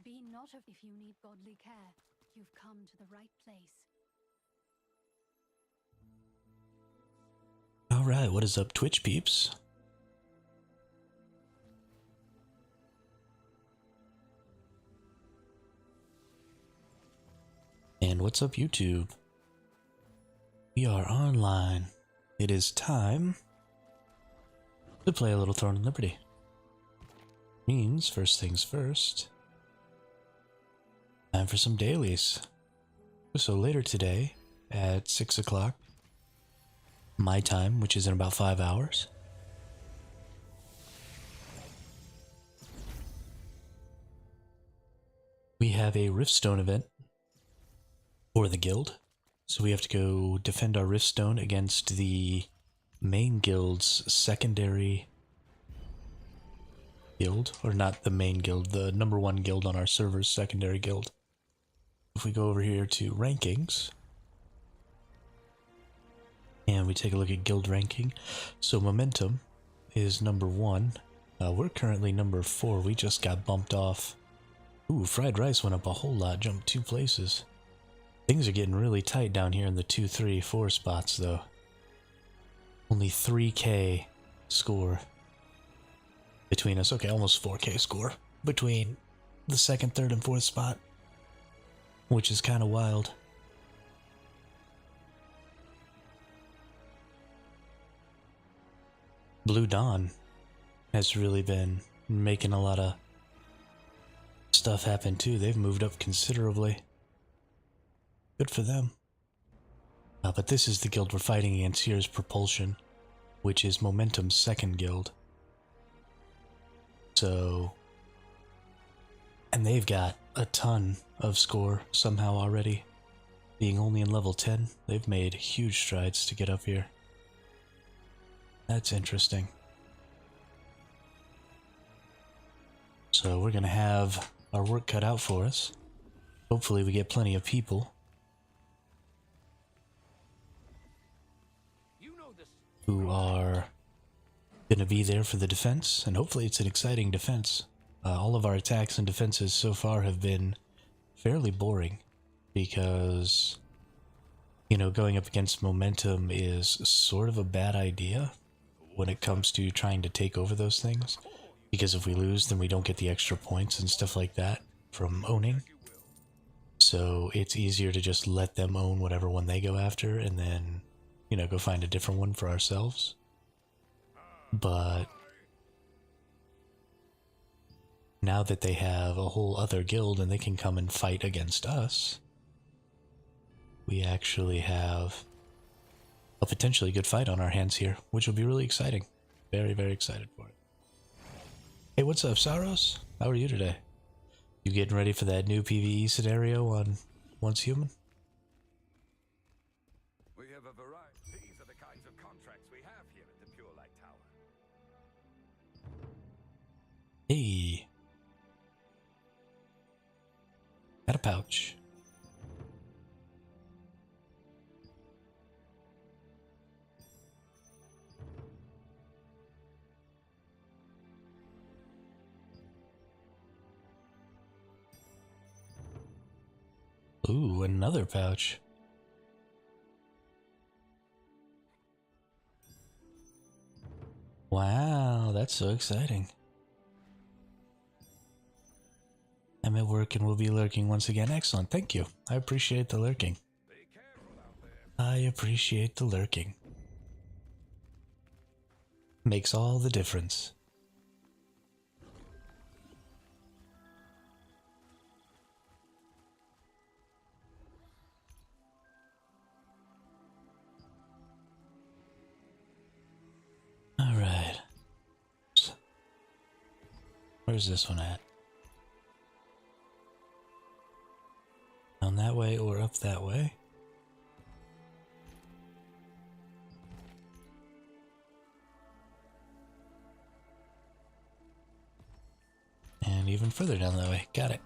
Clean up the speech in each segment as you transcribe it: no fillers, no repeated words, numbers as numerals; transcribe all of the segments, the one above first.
Be not of if you need godly care, you've come to the right place. Alright, what is up, Twitch peeps? And what's up, YouTube? We are online. It is time to play a little Throne of Liberty. Means, first things first, time for some dailies. So later today, at 6 o'clock, my time, which is in about 5 hours, we have a Riftstone event for the guild. So we have to go defend our Riftstone against the main guild's secondary guild, or not the main guild, the number one guild on our server's secondary guild. If we go over here to rankings, and we take a look at guild ranking, so Momentum is number 1. We're currently number 4. We just got bumped off. Ooh, Fried Rice went up a whole lot, jumped 2 places. Things are getting really tight down here in the 2, 3, 4 spots, though. Only 3K score between us. Okay, almost 4K score between the 2nd, 3rd, and 4th spot, which is kind of wild. Blue Dawn has really been making a lot of stuff happen too. They've moved up considerably. Good for them. But this is the guild we're fighting against. Here's Propulsion, which is Momentum's second guild. So, and they've got a ton of score somehow already. Being only in level 10, they've made huge strides to get up here. That's interesting. So we're gonna have our work cut out for us. Hopefully we get plenty of people who are going to be there for the defense, and hopefully it's an exciting defense. All of our attacks and defenses so far have been fairly boring because, you know, going up against Momentum is sort of a bad idea when it comes to trying to take over those things, because if we lose, then we don't get the extra points and stuff like that from owning. So it's easier to just let them own whatever one they go after and then, you know, go find a different one for ourselves. But now that they have a whole other guild and they can come and fight against us, we actually have a potentially good fight on our hands here, which will be really exciting. Very, very excited for it. Hey, what's up, Saros? How are you today? You getting ready for that new PvE scenario on Once Human? We have a variety. These are the kinds of contracts we have here at the Pure Light Tower. Hey. Got a pouch. Ooh, another pouch. Wow, that's so exciting. I'm at work and will be lurking once again. Excellent, thank you. I appreciate the lurking. Be careful out there. I appreciate the lurking. Makes all the difference. Alright. Where's this one at? Down that way or up that way? And even further down that way. Got it.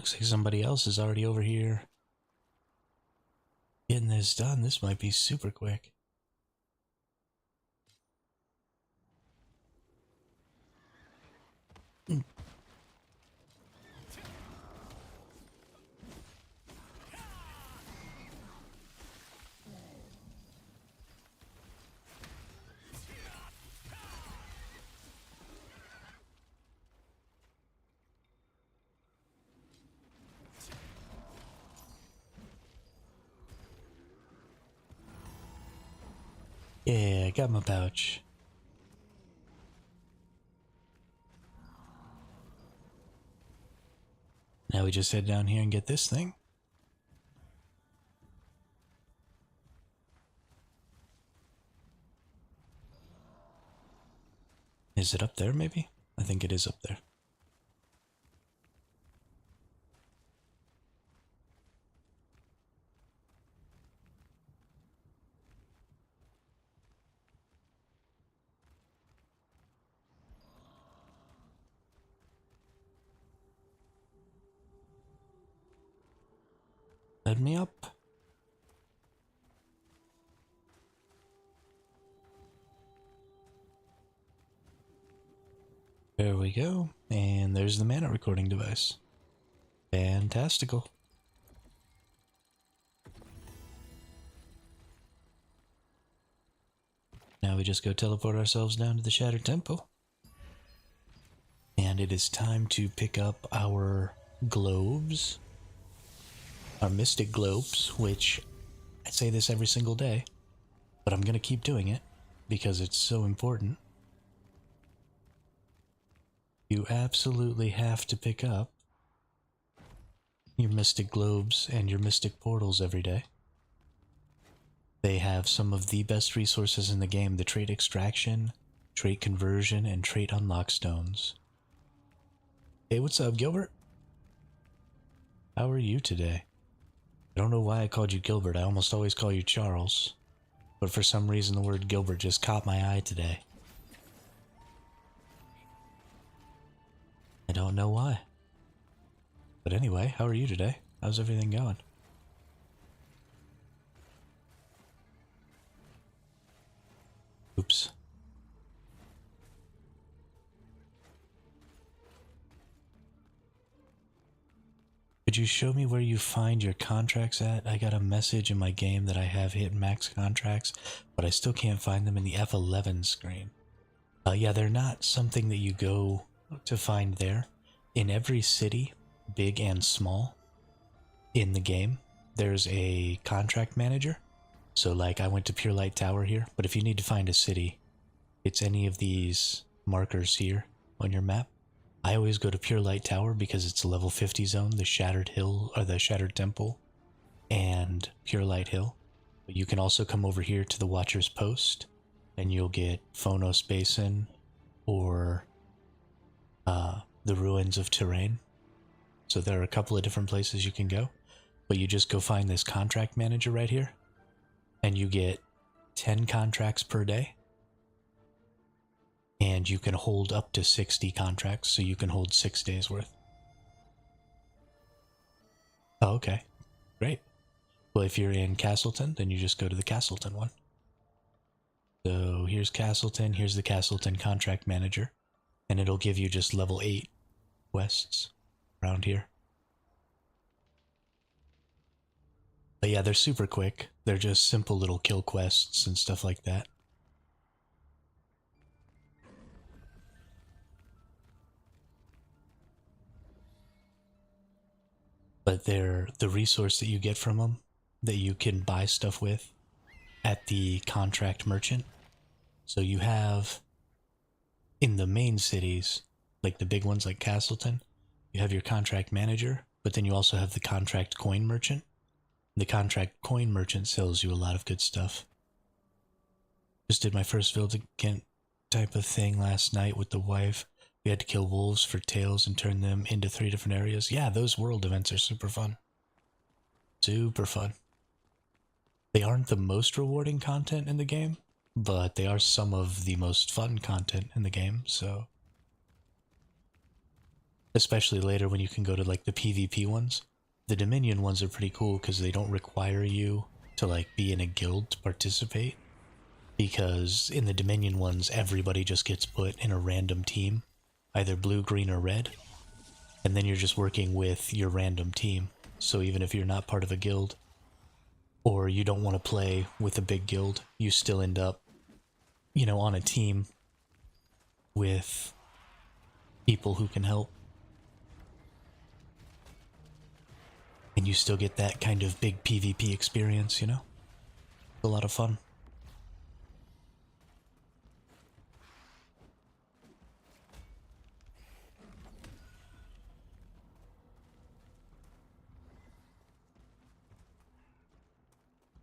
Looks like somebody else is already over here getting this done. This might be super quick. Yeah, I got my pouch. Now we just head down here and get this thing. Is it up there, maybe? I think it is up there. Let me up. There we go. And there's the mana recording device. Fantastical. Now we just go teleport ourselves down to the Shattered Temple. And it is time to pick up our globes. Our mystic globes, which I say this every single day, but I'm gonna keep doing it because it's so important. You absolutely have to pick up your mystic globes and your mystic portals every day. They have some of the best resources in the game: the trait extraction, trait conversion, and trait unlock stones. Hey, what's up, Gilbert? How are you today? I don't know why I called you Gilbert. I almost always call you Charles. But for some reason the word Gilbert just caught my eye today. I don't know why. But anyway, how are you today? How's everything going? Oops. Could you show me where you find your contracts at? I got a message in my game that I have hit max contracts, but I still can't find them in the F11 screen. Yeah, they're not something that you go to find there. In every city, big and small, in the game, there's a contract manager. So like I went to Pure Light Tower here, but if you need to find a city, it's any of these markers here on your map. I always go to Pure Light Tower because it's a level 50 zone, the Shattered Hill, or the Shattered Temple, and Pure Light Hill. But you can also come over here to the Watcher's Post, and you'll get Phonos Basin, or the Ruins of Terrain. So there are a couple of different places you can go, but you just go find this contract manager right here, and you get 10 contracts per day. And you can hold up to 60 contracts, so you can hold 6 days worth. Oh, okay. Great. Well, if you're in Castleton, then you just go to the Castleton one. So here's Castleton, here's the Castleton contract manager, and it'll give you just level 8 quests around here. But yeah, they're super quick. They're just simple little kill quests and stuff like that. But they're the resource that you get from them, that you can buy stuff with at the contract merchant. So you have, in the main cities, like the big ones like Castleton, you have your contract manager, but then you also have the contract coin merchant. The contract coin merchant sells you a lot of good stuff. Just did my first Vildicant type of thing last night with the wife. We had to kill wolves for tails and turn them into 3 different areas. Yeah, those world events are super fun. Super fun. They aren't the most rewarding content in the game, but they are some of the most fun content in the game, so... especially later when you can go to like the PvP ones. The Dominion ones are pretty cool because they don't require you to like be in a guild to participate. Because in the Dominion ones, everybody just gets put in a random team, either blue, green, or red. And then you're just working with your random team. So even if you're not part of a guild, or you don't want to play with a big guild, you still end up, you know, on a team with people who can help. And you still get that kind of big PvP experience, you know? It's a lot of fun.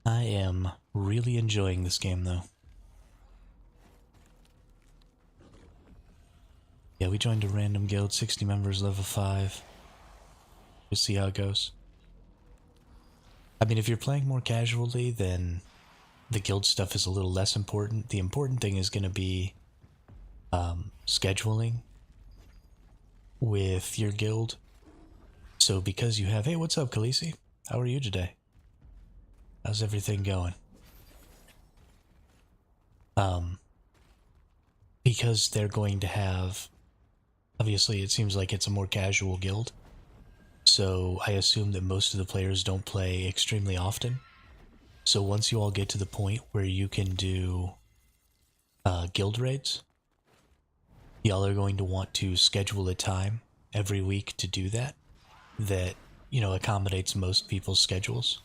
I am really enjoying this game, though. Yeah, we joined a random guild, 60 members, level 5. We'll see how it goes. I mean, if you're playing more casually, then the guild stuff is a little less important. The important thing is going to be scheduling with your guild. So because you have... Hey, what's up, Khaleesi? How are you today? How's everything going? Because they're going to have... Obviously, it seems like it's a more casual guild. So I assume that most of the players don't play extremely often. So once you all get to the point where you can do guild raids, y'all are going to want to schedule a time every week to do that. That, you know, accommodates most people's schedules.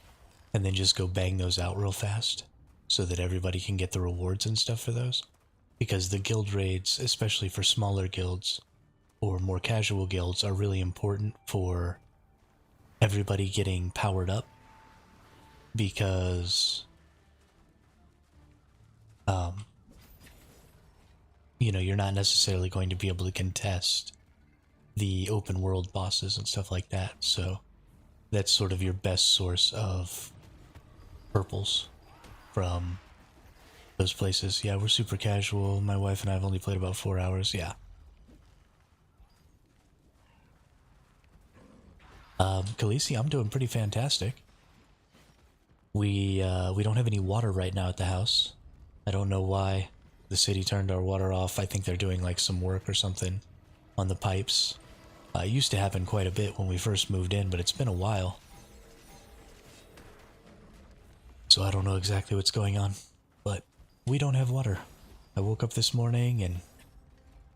And then just go bang those out real fast so that everybody can get the rewards and stuff for those. Because the guild raids, especially for smaller guilds or more casual guilds, are really important for everybody getting powered up. Because, you know, you're not necessarily going to be able to contest the open world bosses and stuff like that. So that's sort of your best source of purples from those places. Yeah, we're super casual. My wife and I have only played about 4 hours. Yeah. Khaleesi, I'm doing pretty fantastic. We don't have any water right now at the house. I don't know why the city turned our water off. I think they're doing like some work or something on the pipes. It used to happen quite a bit when we first moved in, but it's been a while. So I don't know exactly what's going on, but we don't have water. I woke up this morning and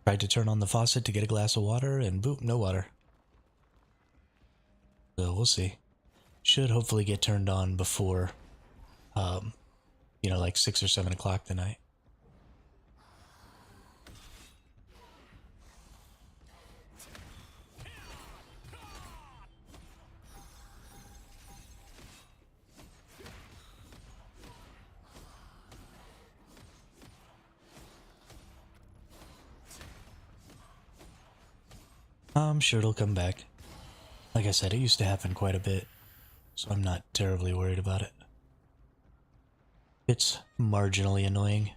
tried to turn on the faucet to get a glass of water, and boop, no water. So we'll see. Should hopefully get turned on before, you know, like 6 or 7 o'clock tonight. I'm sure it'll come back. Like I said, it used to happen quite a bit, so I'm not terribly worried about it. It's marginally annoying.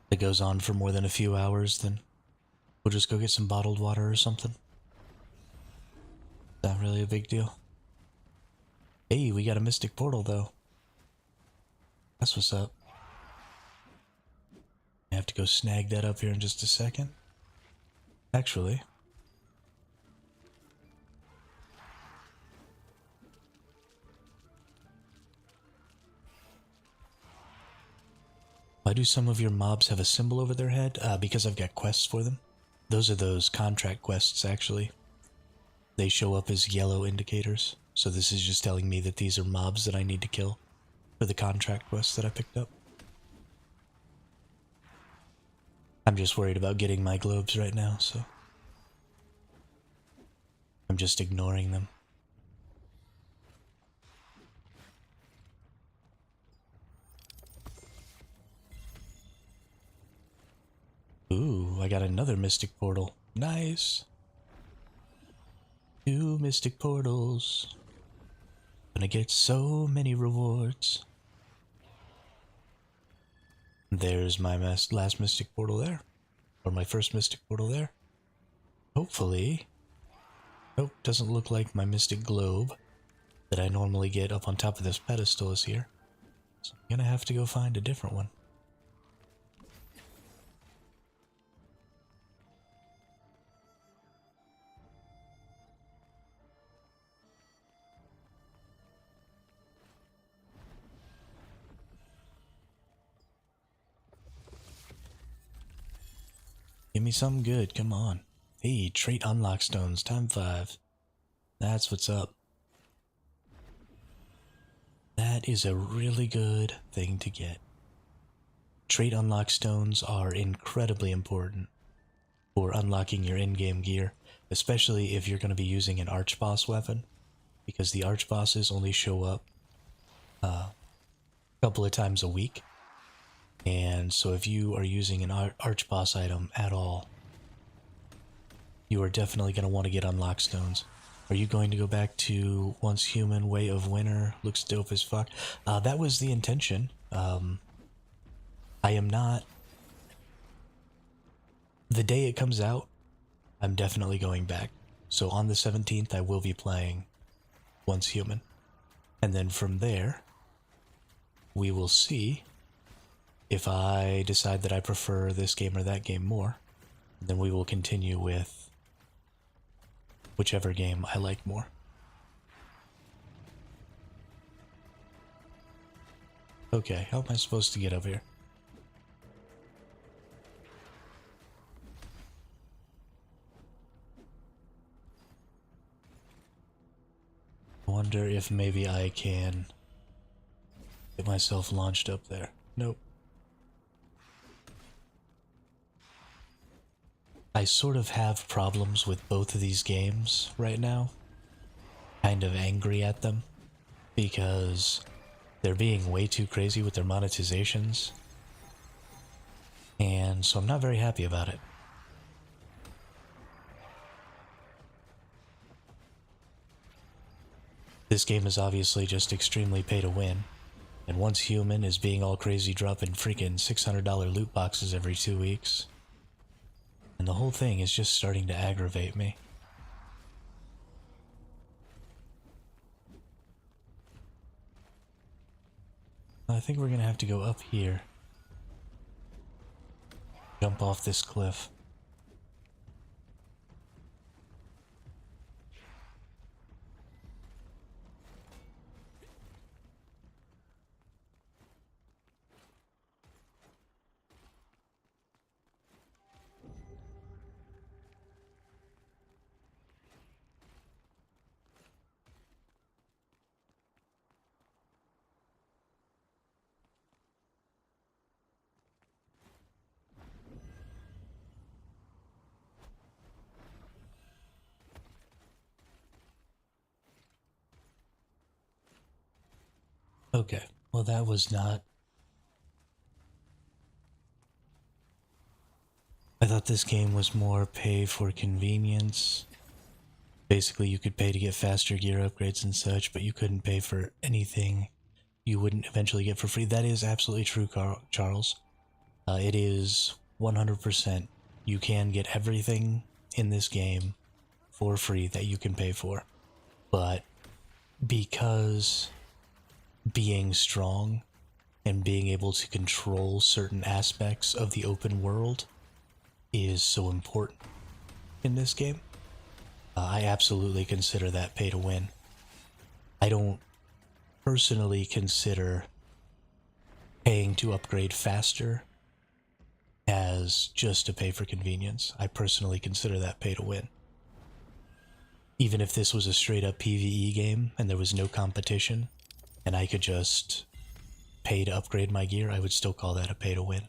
If it goes on for more than a few hours, then we'll just go get some bottled water or something. Not really a big deal. Hey, we got a mystic portal though. That's what's up. I have to go snag that up here in just a second. Actually, why do some of your mobs have a symbol over their head? Because I've got quests for them. Those are those contract quests, actually. They show up as yellow indicators. So this is just telling me that these are mobs that I need to kill for the contract quests that I picked up. I'm just worried about getting my globes right now, so I'm just ignoring them. Ooh, I got another mystic portal. Nice. 2 mystic portals. Gonna get so many rewards. There's my last Mystic Portal there. Or my first Mystic Portal there. Hopefully... Nope, doesn't look like my Mystic Globe that I normally get up on top of this pedestal is here. So I'm gonna have to go find a different one. Give me something good, come on. Hey, trait unlock stones, time 5. That's what's up. That is a really good thing to get. Trait unlock stones are incredibly important for unlocking your in-game gear, especially if you're going to be using an archboss weapon, because the archbosses only show up a couple of times a week. And so if you are using an archboss item at all, you are definitely going to want to get unlock stones. Are you going to go back to Once Human Way of Winter? Looks dope as fuck. That was the intention. I am not... The day it comes out, I'm definitely going back. So on the 17th, I will be playing Once Human. And then from there, we will see if I decide that I prefer this game or that game more. Then we will continue with whichever game I like more. Okay, how am I supposed to get over here? I wonder if maybe I can get myself launched up there. Nope. I sort of have problems with both of these games right now. Kind of angry at them because they're being way too crazy with their monetizations. And so I'm not very happy about it. This game is obviously just extremely pay to win. And Once Human is being all crazy, dropping freaking $600 loot boxes every 2 weeks. And the whole thing is just starting to aggravate me. I think we're gonna have to go up here. Jump off this cliff. Okay, well that was not... I thought this game was more pay for convenience. Basically, you could pay to get faster gear upgrades and such, but you couldn't pay for anything you wouldn't eventually get for free. That is absolutely true, Charles. It is 100%. You can get everything in this game for free that you can pay for. But because being strong and being able to control certain aspects of the open world is so important in this game, I absolutely consider that pay to win. I don't personally consider paying to upgrade faster as just a pay for convenience. I personally consider that pay to win. Even if this was a straight up PvE game and there was no competition and I could just pay to upgrade my gear, I would still call that a pay to win.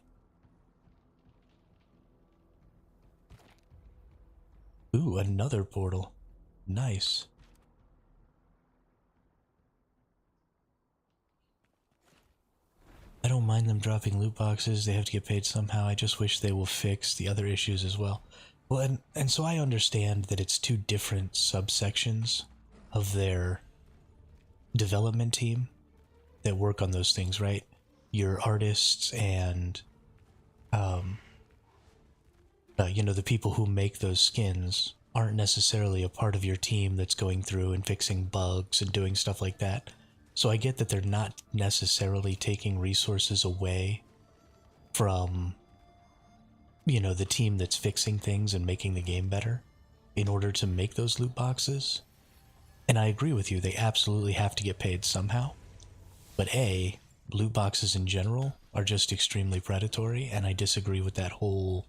Ooh, another portal. Nice. I don't mind them dropping loot boxes. They have to get paid somehow. I just wish they will fix the other issues as well. Well, and so I understand that it's two different subsections of their development team that work on those things, right? Your artists and the people who make those skins aren't necessarily a part of your team that's going through and fixing bugs and doing stuff like that. So I get that they're not necessarily taking resources away from, the team that's fixing things and making the game better in order to make those loot boxes. And I agree with you, they absolutely have to get paid somehow. But loot boxes in general are just extremely predatory, and I disagree with that whole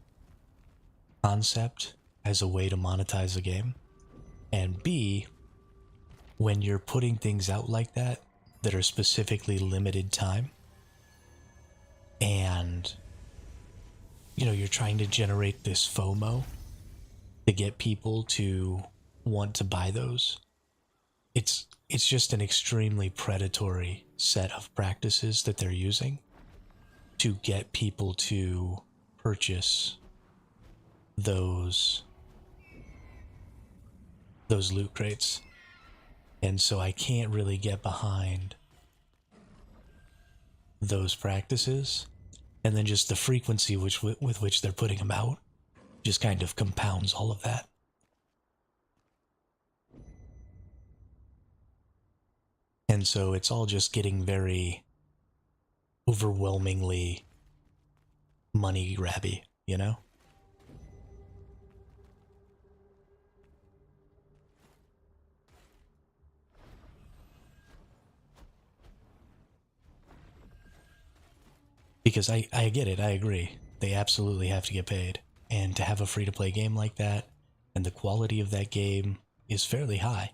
concept as a way to monetize a game. And B, when you're putting things out like that are specifically limited time, and you're trying to generate this FOMO to get people to want to buy those, it's just an extremely predatory set of practices that they're using to get people to purchase those loot crates. And so I can't really get behind those practices. And then just the frequency with which they're putting them out just kind of compounds all of that. And so it's all just getting very overwhelmingly money grabby, Because I get it, I agree. They absolutely have to get paid. And to have a free-to-play game like that, and the quality of that game is fairly high.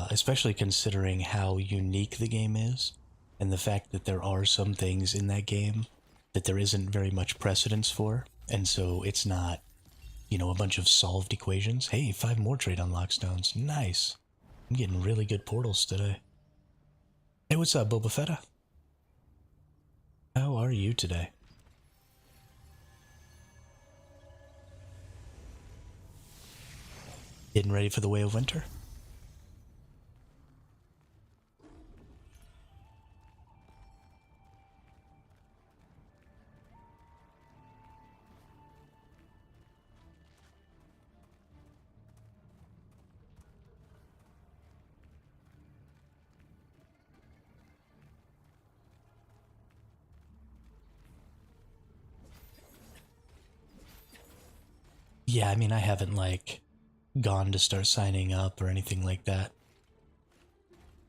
Especially considering how unique the game is, and the fact that there are some things in that game that there isn't very much precedence for, and so it's not, a bunch of solved equations. Hey, 5 more trade unlock stones. Nice. I'm getting really good portals today. Hey, what's up, Boba Fetta? How are you today? Getting ready for the Way of Winter? Yeah, I mean, I haven't, gone to start signing up or anything like that.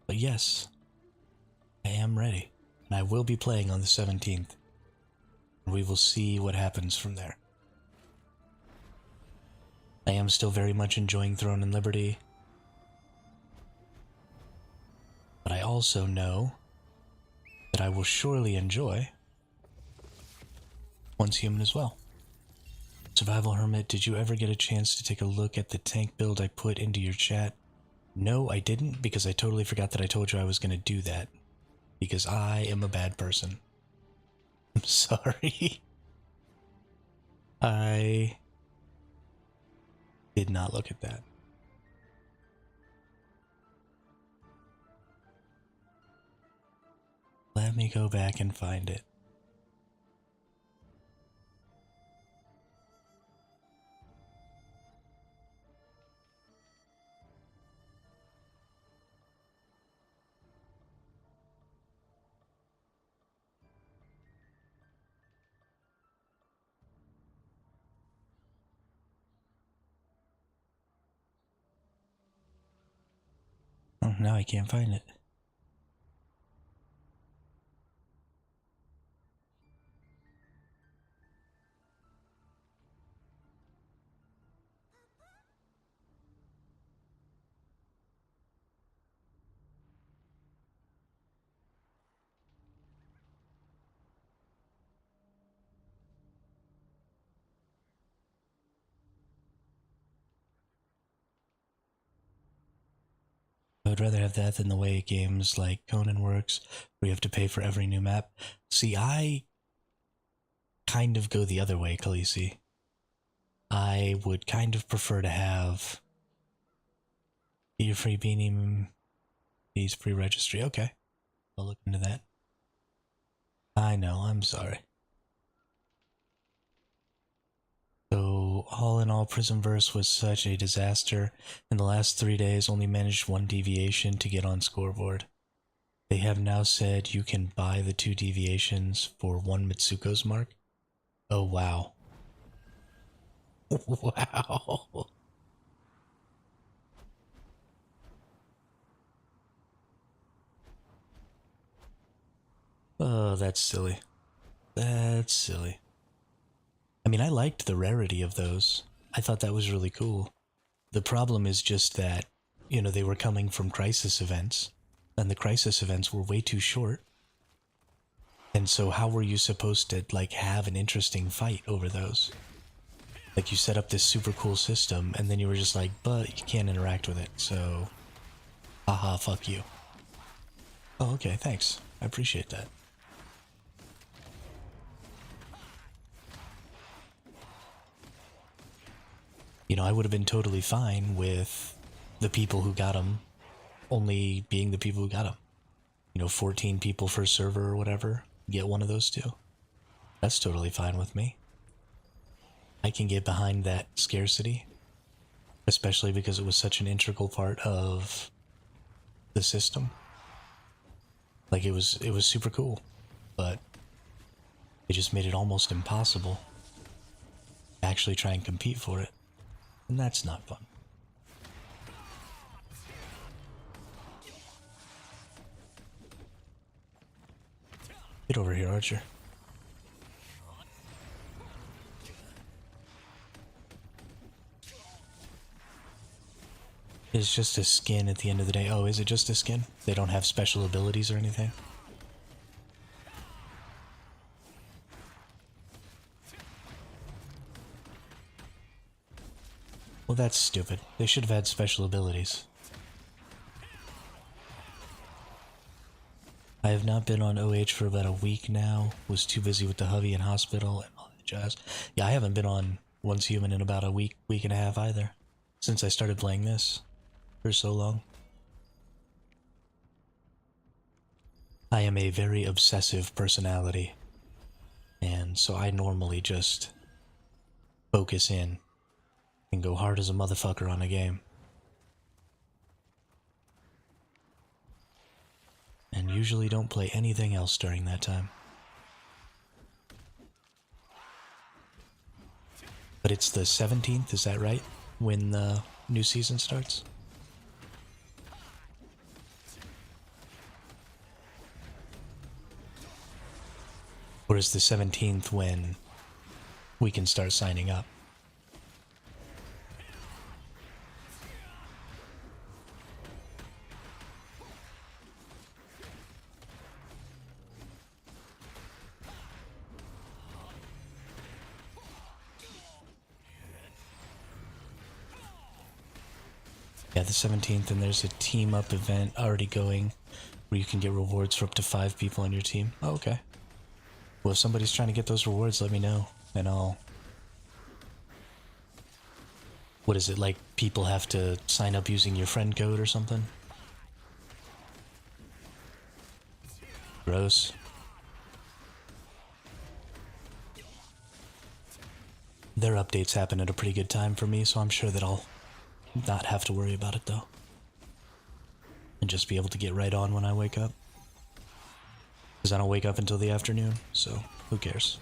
But yes, I am ready. And I will be playing on the 17th. And we will see what happens from there. I am still very much enjoying Throne and Liberty. But I also know that I will surely enjoy Once Human as well. Survival Hermit, did you ever get a chance to take a look at the tank build I put into your chat? No, I didn't, because I totally forgot that I told you I was going to do that. Because I am a bad person. I'm sorry. I did not look at that. Let me go back and find it. Oh, now I can't find it. I would rather have that than the way games like Conan works, where you have to pay for every new map. See, I kind of go the other way, Khaleesi. I would kind of prefer to have Be a Free Beanie He's pre-registry. Okay. I'll look into that. I know, I'm sorry. So, all in all, Prismverse was such a disaster. In the last 3 days, only managed 1 deviation to get on scoreboard. They have now said you can buy the 2 deviations for 1 Mitsuko's mark. Oh, wow. Wow. Oh, that's silly. That's silly. I mean, I liked the rarity of those. I thought that was really cool. The problem is just that, you know, they were coming from crisis events, and the crisis events were way too short. And so how were you supposed to, like, have an interesting fight over those? Like, you set up this super cool system, and then you were just like, but you can't interact with it, so... Haha, fuck you. Oh, okay, thanks. I appreciate that. You know, I would have been totally fine with the people who got them only being the people who got them. You know, 14 people per server or whatever, get one of those two. That's totally fine with me. I can get behind that scarcity, especially because it was such an integral part of the system. Like, it was super cool, but it just made it almost impossible to actually try and compete for it. And that's not fun. Get over here, Archer. It's just a skin at the end of the day. Oh, is it just a skin? They don't have special abilities or anything? Well, that's stupid. They should have had special abilities. I have not been on OH for about a week now. Was too busy with the hubby and hospital and all that jazz. Yeah, I haven't been on Once Human in about a week and a half either. Since I started playing this for so long. I am a very obsessive personality. And so I normally just focus in and go hard as a motherfucker on a game. And usually don't play anything else during that time. But it's the 17th, is that right? When the new season starts? Or is the 17th when we can start signing up? Yeah, the 17th, and there's a team up event already going where you can get rewards for up to 5 people on your team. Oh, okay. Well, if somebody's trying to get those rewards, let me know, and I'll... What is it, like people have to sign up using your friend code or something? Gross. Their updates happen at a pretty good time for me, so I'm sure that I'll not have to worry about it though. And just be able to get right on when I wake up. Because I don't wake up until the afternoon, so who cares?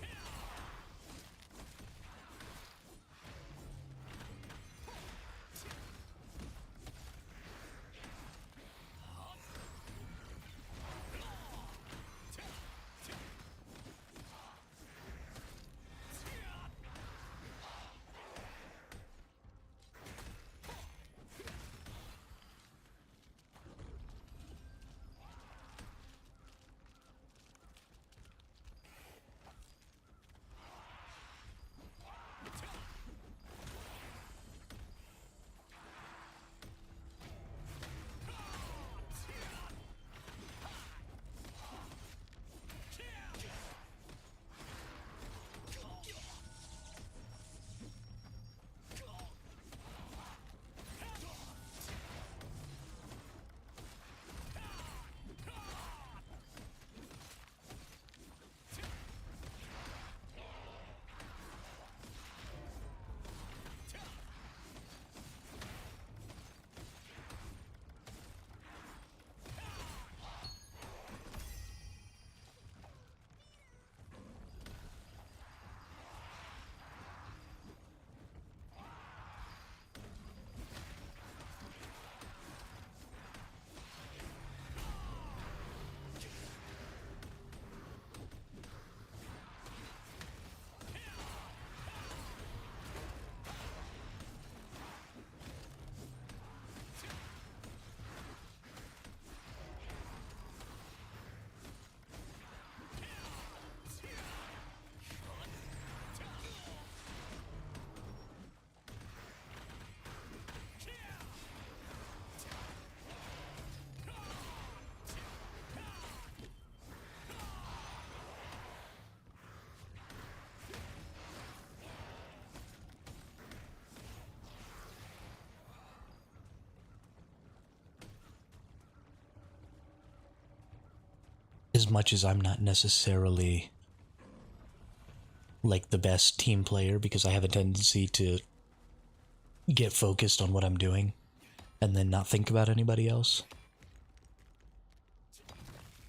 as much as I'm not necessarily like the best team player, because I have a tendency to get focused on what I'm doing and then not think about anybody else,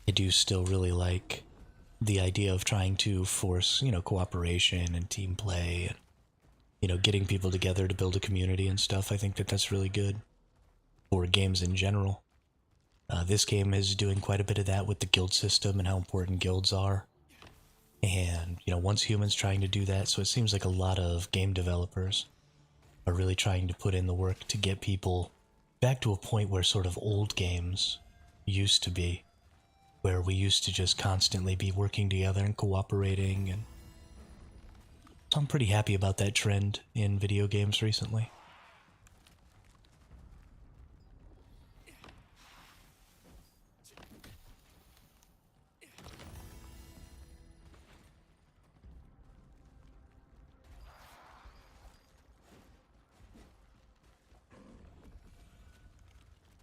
I do still really like the idea of trying to force, cooperation and team play and, getting people together to build a community and stuff. I think that that's really good for games in general. This game is doing quite a bit of that with the guild system and how important guilds are. And, once humans trying to do that, so it seems like a lot of game developers are really trying to put in the work to get people back to a point where sort of old games used to be, where we used to just constantly be working together and cooperating. And so I'm pretty happy about that trend in video games recently.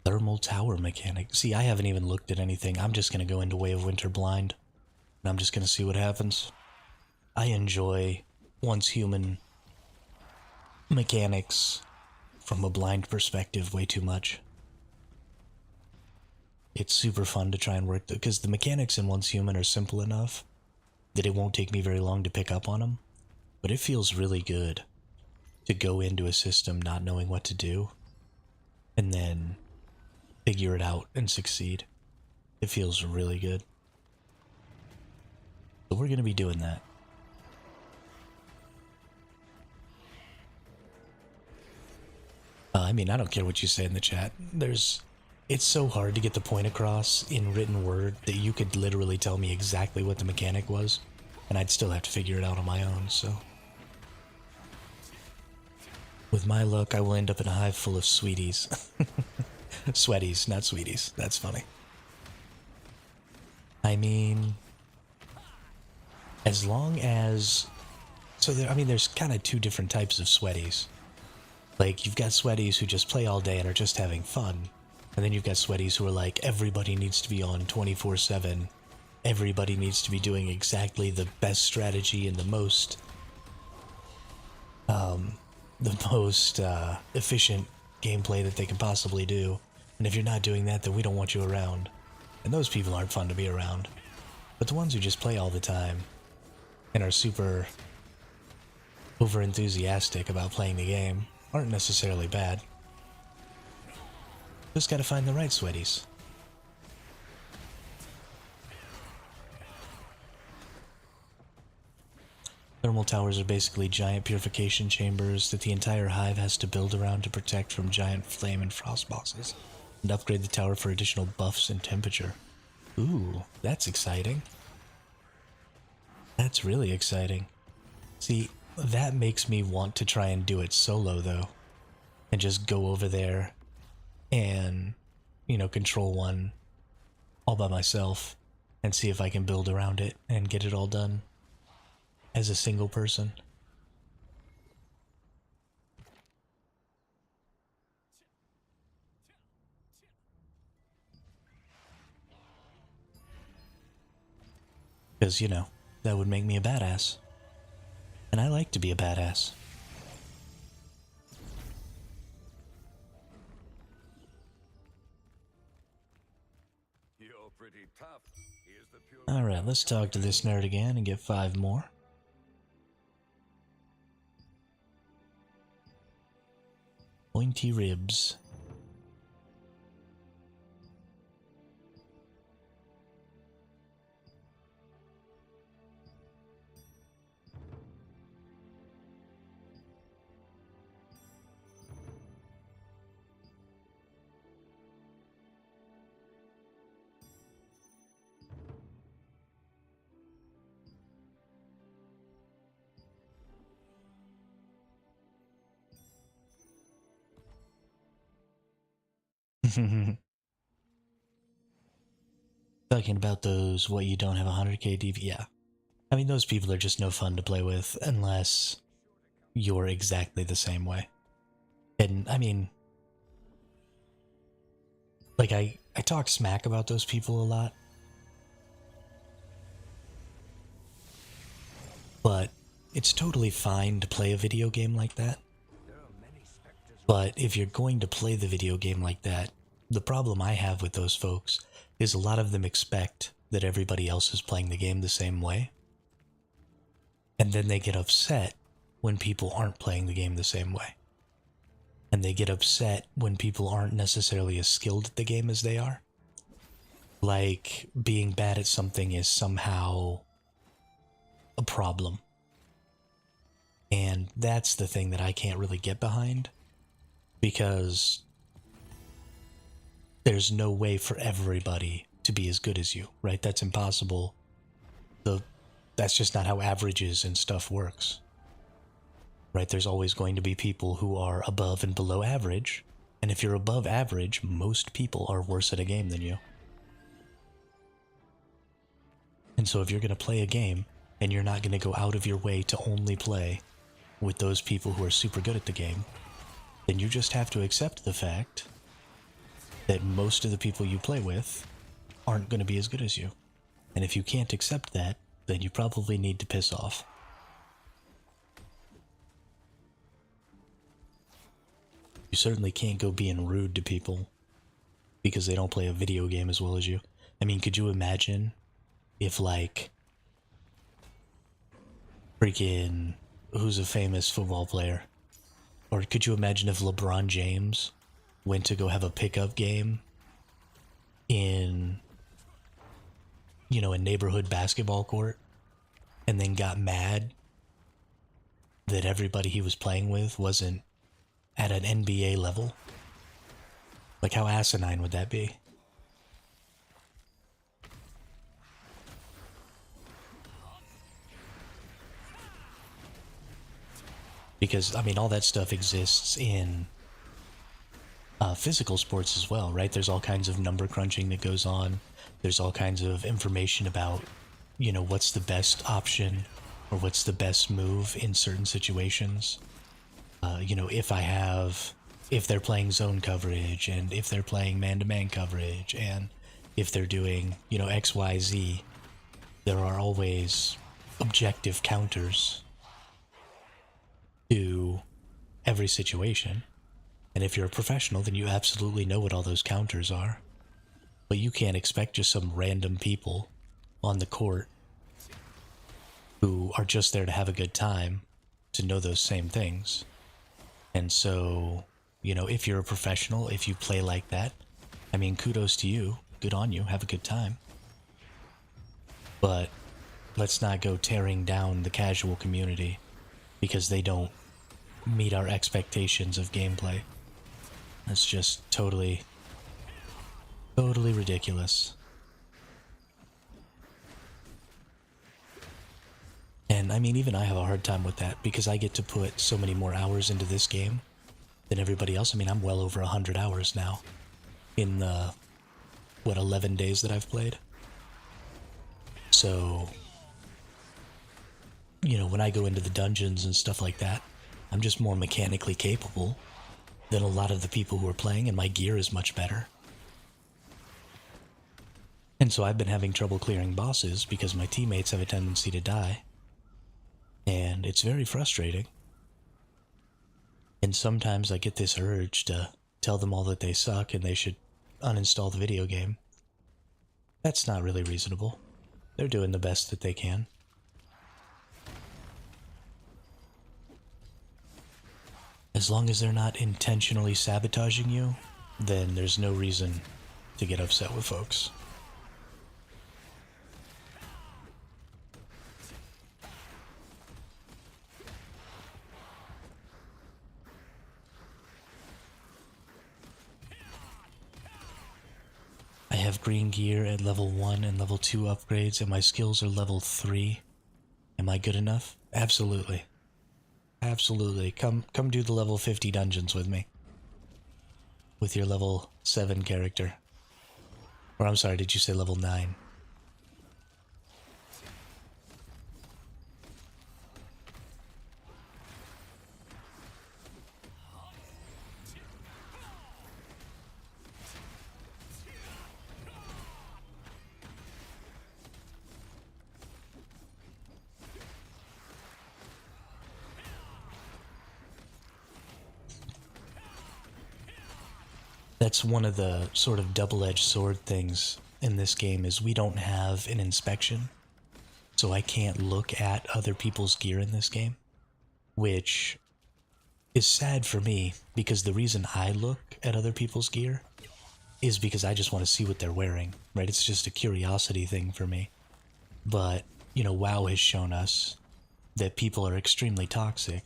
Thermal tower mechanic. See, I haven't even looked at anything. I'm just going to go into Way of Winter blind, and I'm just going to see what happens. I enjoy once human mechanics from a blind perspective way too much. It's super fun to try and work, because the mechanics in once human are simple enough that it won't take me very long to pick up on them, but it feels really good to go into a system not knowing what to do and then figure it out and succeed. It feels really good. So we're going to be doing that. I mean, I don't care what you say in the chat. It's so hard to get the point across in written word that you could literally tell me exactly what the mechanic was, and I'd still have to figure it out on my own, so. With my luck, I will end up in a hive full of sweeties. Sweaties, not sweeties. That's funny. I mean, as long as... So, there's kind of two different types of sweaties. Like, you've got sweaties who just play all day and are just having fun. And then you've got sweaties who are like, everybody needs to be on 24/7. Everybody needs to be doing exactly the best strategy and the most efficient gameplay that they can possibly do. And if you're not doing that, then we don't want you around. And those people aren't fun to be around. But the ones who just play all the time and are super over-enthusiastic about playing the game aren't necessarily bad. Just gotta find the right sweaties. Thermal towers are basically giant purification chambers that the entire hive has to build around to protect from giant flame and frost bosses, and upgrade the tower for additional buffs and temperature. Ooh, that's exciting. That's really exciting. See, that makes me want to try and do it solo, though. And just go over there and, control one all by myself and see if I can build around it and get it all done as a single person. Because, that would make me a badass. And I like to be a badass. You're pretty tough. Here's the pure... Alright, let's talk to this nerd again and get 5 more. Pointy ribs. Talking about those, what you don't have 100k DV, yeah. Those people are just no fun to play with unless you're exactly the same way. And, like, I talk smack about those people a lot, But it's totally fine to play a video game like that. But if you're going to play the video game like that, the problem I have with those folks is a lot of them expect that everybody else is playing the game the same way. And then they get upset when people aren't playing the game the same way. And they get upset when people aren't necessarily as skilled at the game as they are. Like, being bad at something is somehow a problem. And that's the thing that I can't really get behind. Because there's no way for everybody to be as good as you, right? That's impossible. That's just not how averages and stuff works. Right? There's always going to be people who are above and below average. And if you're above average, most people are worse at a game than you. And so if you're going to play a game, and you're not going to go out of your way to only play with those people who are super good at the game, then you just have to accept the fact that most of the people you play with aren't going to be as good as you. And if you can't accept that, then you probably need to piss off. You certainly can't go being rude to people because they don't play a video game as well as you. I mean, could you imagine if, like, freaking, who's a famous football player? Or could you imagine if LeBron James went to go have a pickup game in, you know, a neighborhood basketball court and then got mad that everybody he was playing with wasn't at an NBA level? Like, how asinine would that be? Because, I mean, all that stuff exists in physical sports as well, right? There's all kinds of number crunching that goes on. There's all kinds of information about, you know, what's the best option or what's the best move in certain situations. You know, if they're playing zone coverage and if they're playing man-to-man coverage and if they're doing, you know, X, Y, Z, there are always objective counters to every situation. And if you're a professional, then you absolutely know what all those counters are. But you can't expect just some random people on the court who are just there to have a good time to know those same things. And so, you know, if you're a professional, if you play like that, I mean, kudos to you. Good on you. Have a good time. But let's not go tearing down the casual community because they don't meet our expectations of gameplay. That's just totally ridiculous. And I mean, even I have a hard time with that because I get to put so many more hours into this game than everybody else. I mean, I'm well over 100 hours now in the, 11 days that I've played. So, you know, when I go into the dungeons and stuff like that, I'm just more mechanically capable than a lot of the people who are playing, and my gear is much better. And so I've been having trouble clearing bosses because my teammates have a tendency to die. And it's very frustrating. And sometimes I get this urge to tell them all that they suck and they should uninstall the video game. That's not really reasonable. They're doing the best that they can. As long as they're not intentionally sabotaging you, then there's no reason to get upset with folks. I have green gear at level 1 and level 2 upgrades, and my skills are level 3. Am I good enough? Absolutely. Absolutely. Come do the level 50 dungeons with me. With your level 7 character. Or I'm sorry, did you say level 9? That's one of the sort of double-edged sword things in this game is we don't have an inspection. So I can't look at other people's gear in this game, which is sad for me because the reason I look at other people's gear is because I just want to see what they're wearing, right? It's just a curiosity thing for me. But, you know, WoW has shown us that people are extremely toxic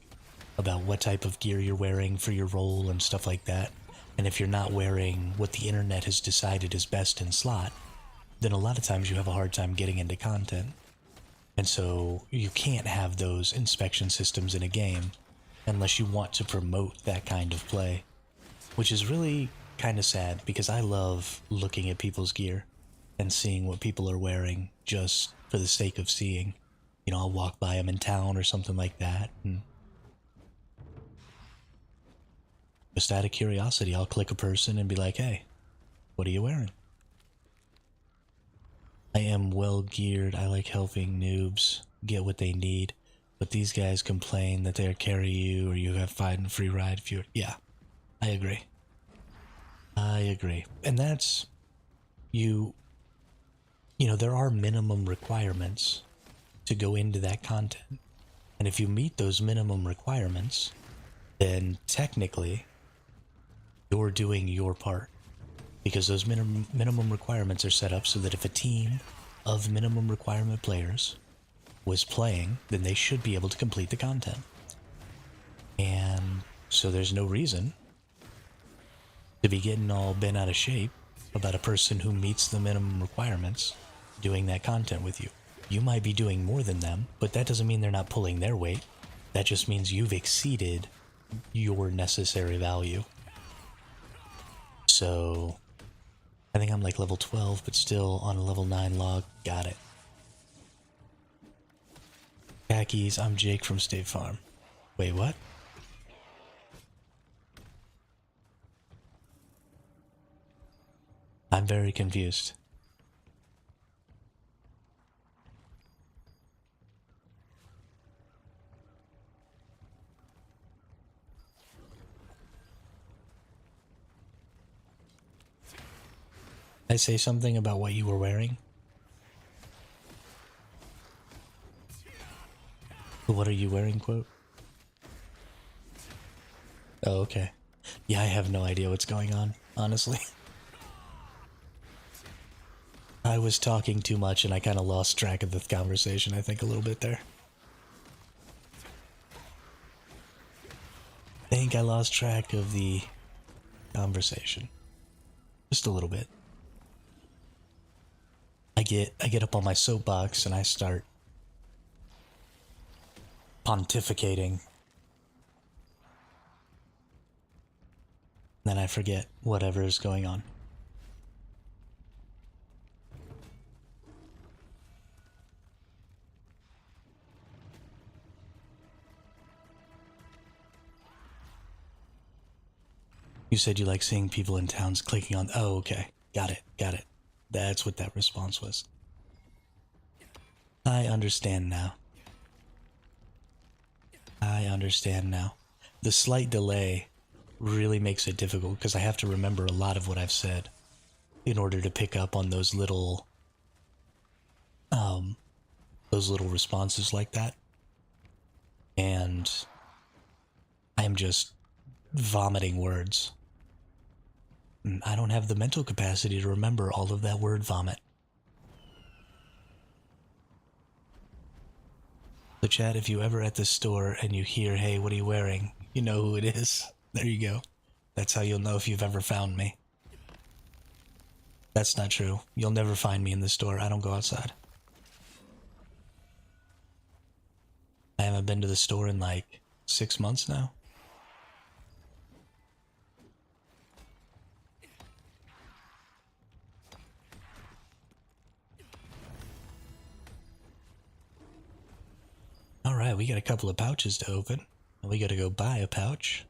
about what type of gear you're wearing for your role and stuff like that. And if you're not wearing what the internet has decided is best in slot, then a lot of times you have a hard time getting into content. And so you can't have those inspection systems in a game unless you want to promote that kind of play, which is really kind of sad because I love looking at people's gear and seeing what people are wearing just for the sake of seeing. You know, I'll walk by them in town or something like that, and just out of curiosity, I'll click a person and be like, hey, what are you wearing? I am well geared. I like helping noobs get what they need, but these guys complain that they'll carry you or you have fighting free ride if you... Yeah, I agree. I agree. And that's... You know, there are minimum requirements to go into that content. And if you meet those minimum requirements, then technically you're doing your part. Because those minimum requirements are set up so that if a team of minimum requirement players was playing, then they should be able to complete the content. And so there's no reason to be getting all bent out of shape about a person who meets the minimum requirements doing that content with you. You might be doing more than them, but that doesn't mean they're not pulling their weight. That just means you've exceeded your necessary value. So I think I'm like level 12, but still on a level 9 log. Got it. Khakis, I'm Jake from State Farm. Wait, what? I'm very confused. I say something about what you were wearing? What are you wearing, quote? Oh, okay. Yeah, I have no idea what's going on, honestly. I was talking too much and I kind of lost track of the conversation, I think, a little bit there. I think I lost track of the conversation. Just a little bit. I get up on my soapbox and I start pontificating. Then I forget whatever is going on. You said you like seeing people in towns clicking on... Oh, okay. Got it. Got it. That's what that response was. I understand now. I understand now. The slight delay really makes it difficult because I have to remember a lot of what I've said in order to pick up on those little responses like that. And I am just vomiting words. I don't have the mental capacity to remember all of that word vomit. So chat, if you ever at the store and you hear, hey, what are you wearing? You know who it is. There you go. That's how you'll know if you've ever found me. That's not true. You'll never find me in the store. I don't go outside. I haven't been to the store in like 6 months now. Alright, we got a couple of pouches to open. We gotta go buy a pouch.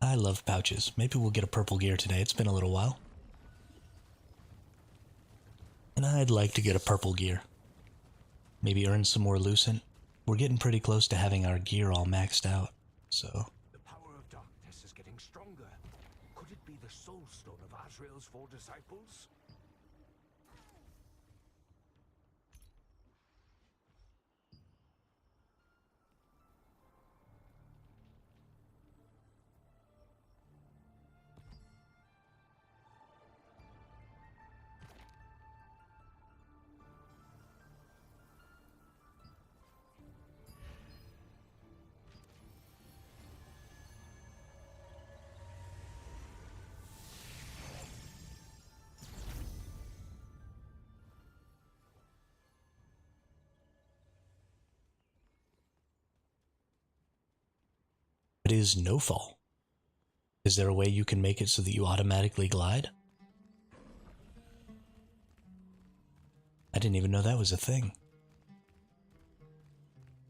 I love pouches. Maybe we'll get a purple gear today. It's been a little while. And I'd like to get a purple gear. Maybe earn some more lucent. We're getting pretty close to having our gear all maxed out, so... The power of darkness is getting stronger. Could thrills for disciples? It is no fall. Is there a way you can make it so that you automatically glide? I didn't even know that was a thing.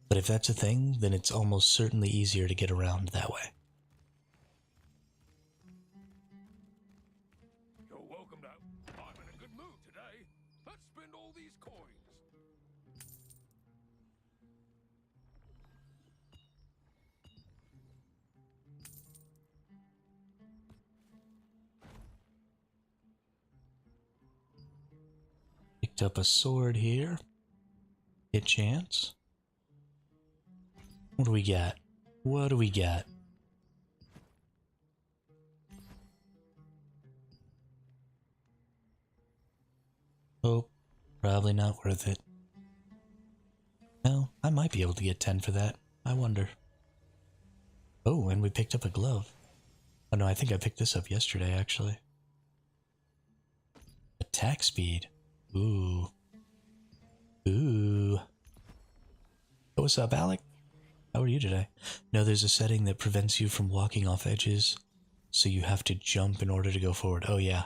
But if that's a thing, then it's almost certainly easier to get around that way. You're welcome now. I'm in a good mood today. Let's spend all these coins. Picked up a sword here. Hit chance. What do we got? What do we got? Oh, probably not worth it. No, I might be able to get 10 for that. I wonder. Oh, and we picked up a glove. Oh no, I think I picked this up yesterday, actually. Attack speed. Ooh. Ooh. Oh, what's up, Alec? How are you today? No, there's a setting that prevents you from walking off edges, so you have to jump in order to go forward. Oh, yeah.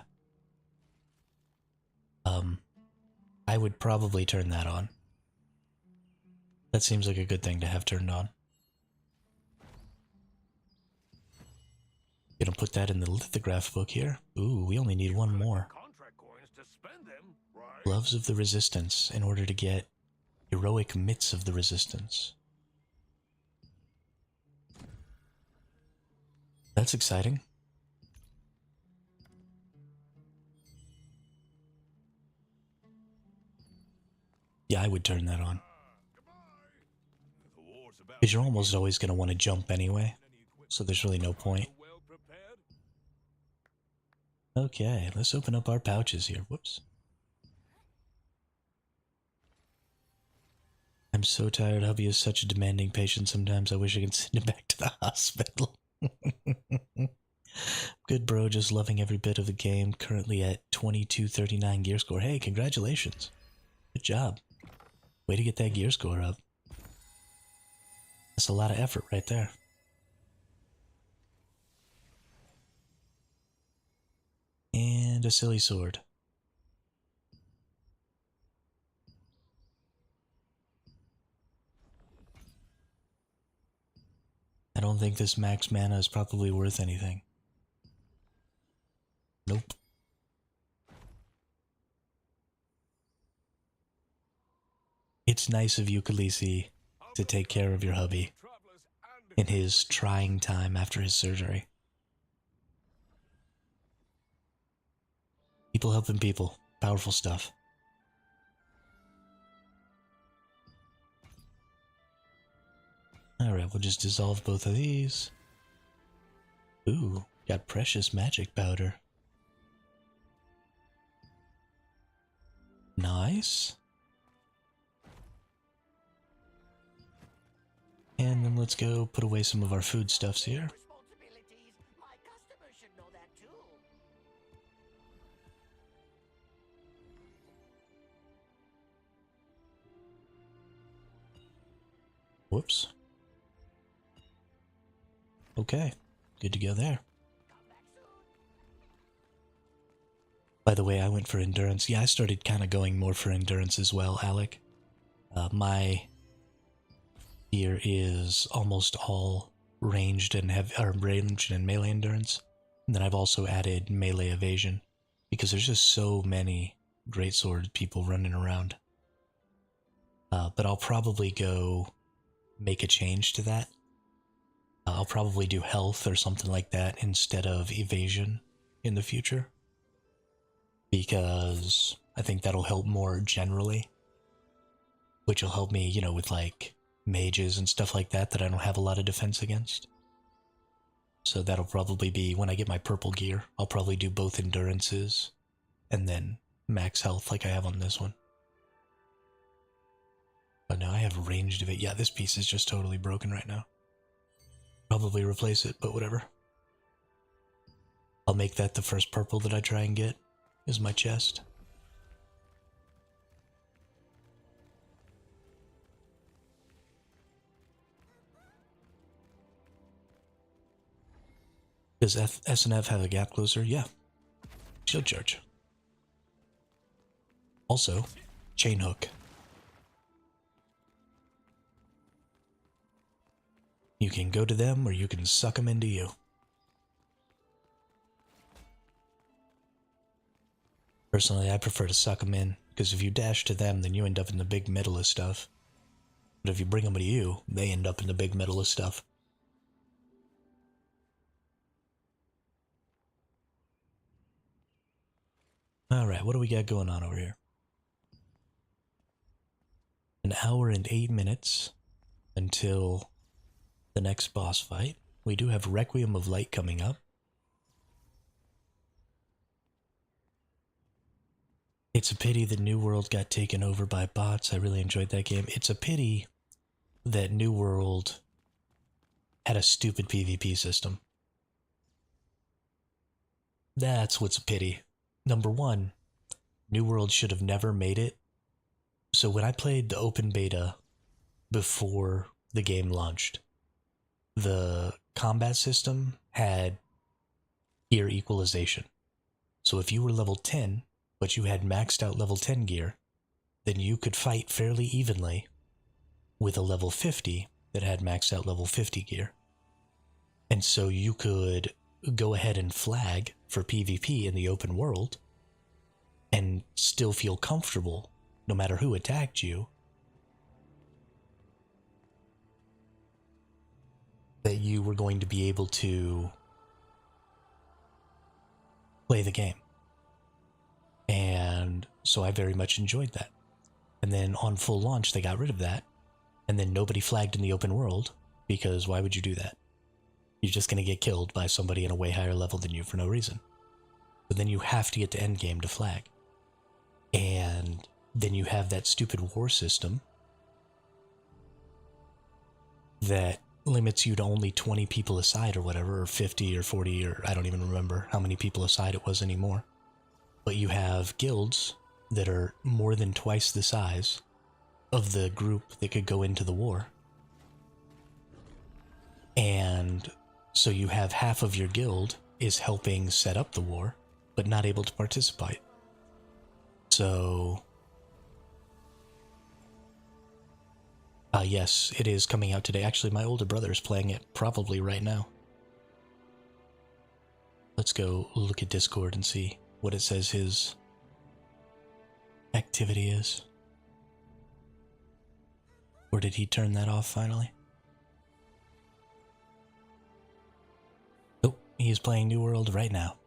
I would probably turn that on. That seems like a good thing to have turned on. Gonna put that in the lithograph book here. Ooh, we only need one more. Contract coins to spend them, right? Gloves of the Resistance in order to get heroic mitts of the Resistance. That's exciting. Yeah, I would turn that on. Because you're almost always going to want to jump anyway, so there's really no point. Okay, let's open up our pouches here. Whoops. I'm so tired. Hubby is such a demanding patient sometimes. I wish I could send him back to the hospital. Good bro, just loving every bit of the game. Currently at 2239 gear score. Hey, congratulations. Good job. Way to get that gear score up. That's a lot of effort right there. And a silly sword. I don't think this max mana is probably worth anything. Nope. It's nice of you, Khaleesi, to take care of your hubby in his trying time after his surgery. People helping people. Powerful stuff. Alright, we'll just dissolve both of these. Ooh, got precious magic powder. Nice. And then let's go put away some of our foodstuffs here. My customers should know that too. Whoops. Okay, good to go there. By the way, I went for endurance. Yeah, I started kind of going more for endurance as well, Alec. My gear is almost all ranged and ranged and melee endurance. And then I've also added melee evasion because there's just so many greatsword people running around. But I'll probably go make a change to that. I'll probably do health or something like that instead of evasion in the future. because I think that'll help more generally, which will help me, you know, with like mages and stuff like that I don't have a lot of defense against. So that'll probably be when I get my purple gear. I'll probably do both endurances and then max health like I have on this one. But no, I have ranged of it. Yeah, this piece is just totally broken right now. Probably replace it, but whatever. I'll make that the first purple that I try and get, is my chest. Does SnF have a gap closer? Yeah. Shield charge. Also, chain hook. You can go to them or you can suck them into you. Personally, I prefer to suck them in, because if you dash to them, then you end up in the big middle of stuff. But if you bring them to you, they end up in the big middle of stuff. Alright, what do we got going on over here? An hour and 8 minutes until the next boss fight. We do have Requiem of Light coming up. It's a pity that New World got taken over by bots. I really enjoyed that game. It's a pity that New World had a stupid PvP system. That's what's a pity. Number one, New World should have never made it. So when I played the open beta before the game launched, the combat system had gear equalization. So if you were level 10, but you had maxed out level 10 gear, then you could fight fairly evenly with a level 50 that had maxed out level 50 gear. And so you could go ahead and flag for PvP in the open world and still feel comfortable no matter who attacked you that you were going to be able to play the game. And so I very much enjoyed that. And then on full launch they got rid of that, and then nobody flagged in the open world, because why would you do that? You're just going to get killed by somebody in a way higher level than you for no reason. But then you have to get to endgame to flag. And then you have that stupid war system that limits you to only 20 people aside or whatever, or 50 or 40, or I don't even remember how many people aside it was anymore. But you have guilds that are more than twice the size of the group that could go into the war. And so you have half of your guild is helping set up the war, but not able to participate. So, yes, it is coming out today. Actually, my older brother is playing it probably right now. Let's go look at Discord and see what it says his activity is. Or did he turn that off finally? Oh, he is playing New World right now.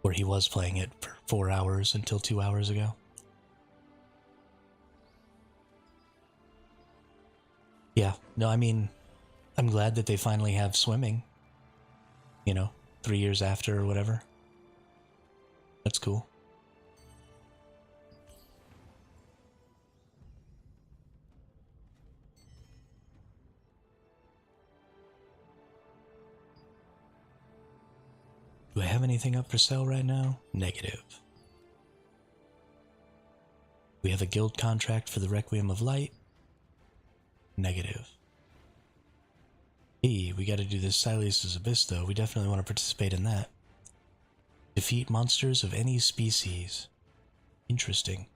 Or he was playing it for 4 hours until 2 hours ago. Yeah, no, I mean, I'm glad that they finally have swimming. You know, 3 years after or whatever. That's cool. Do I have anything up for sale right now? Negative. We have a guild contract for the Requiem of Light. Negative. Hey, we gotta do this Sileus' Abyss though. We definitely want to participate in that. Defeat monsters of any species. Interesting.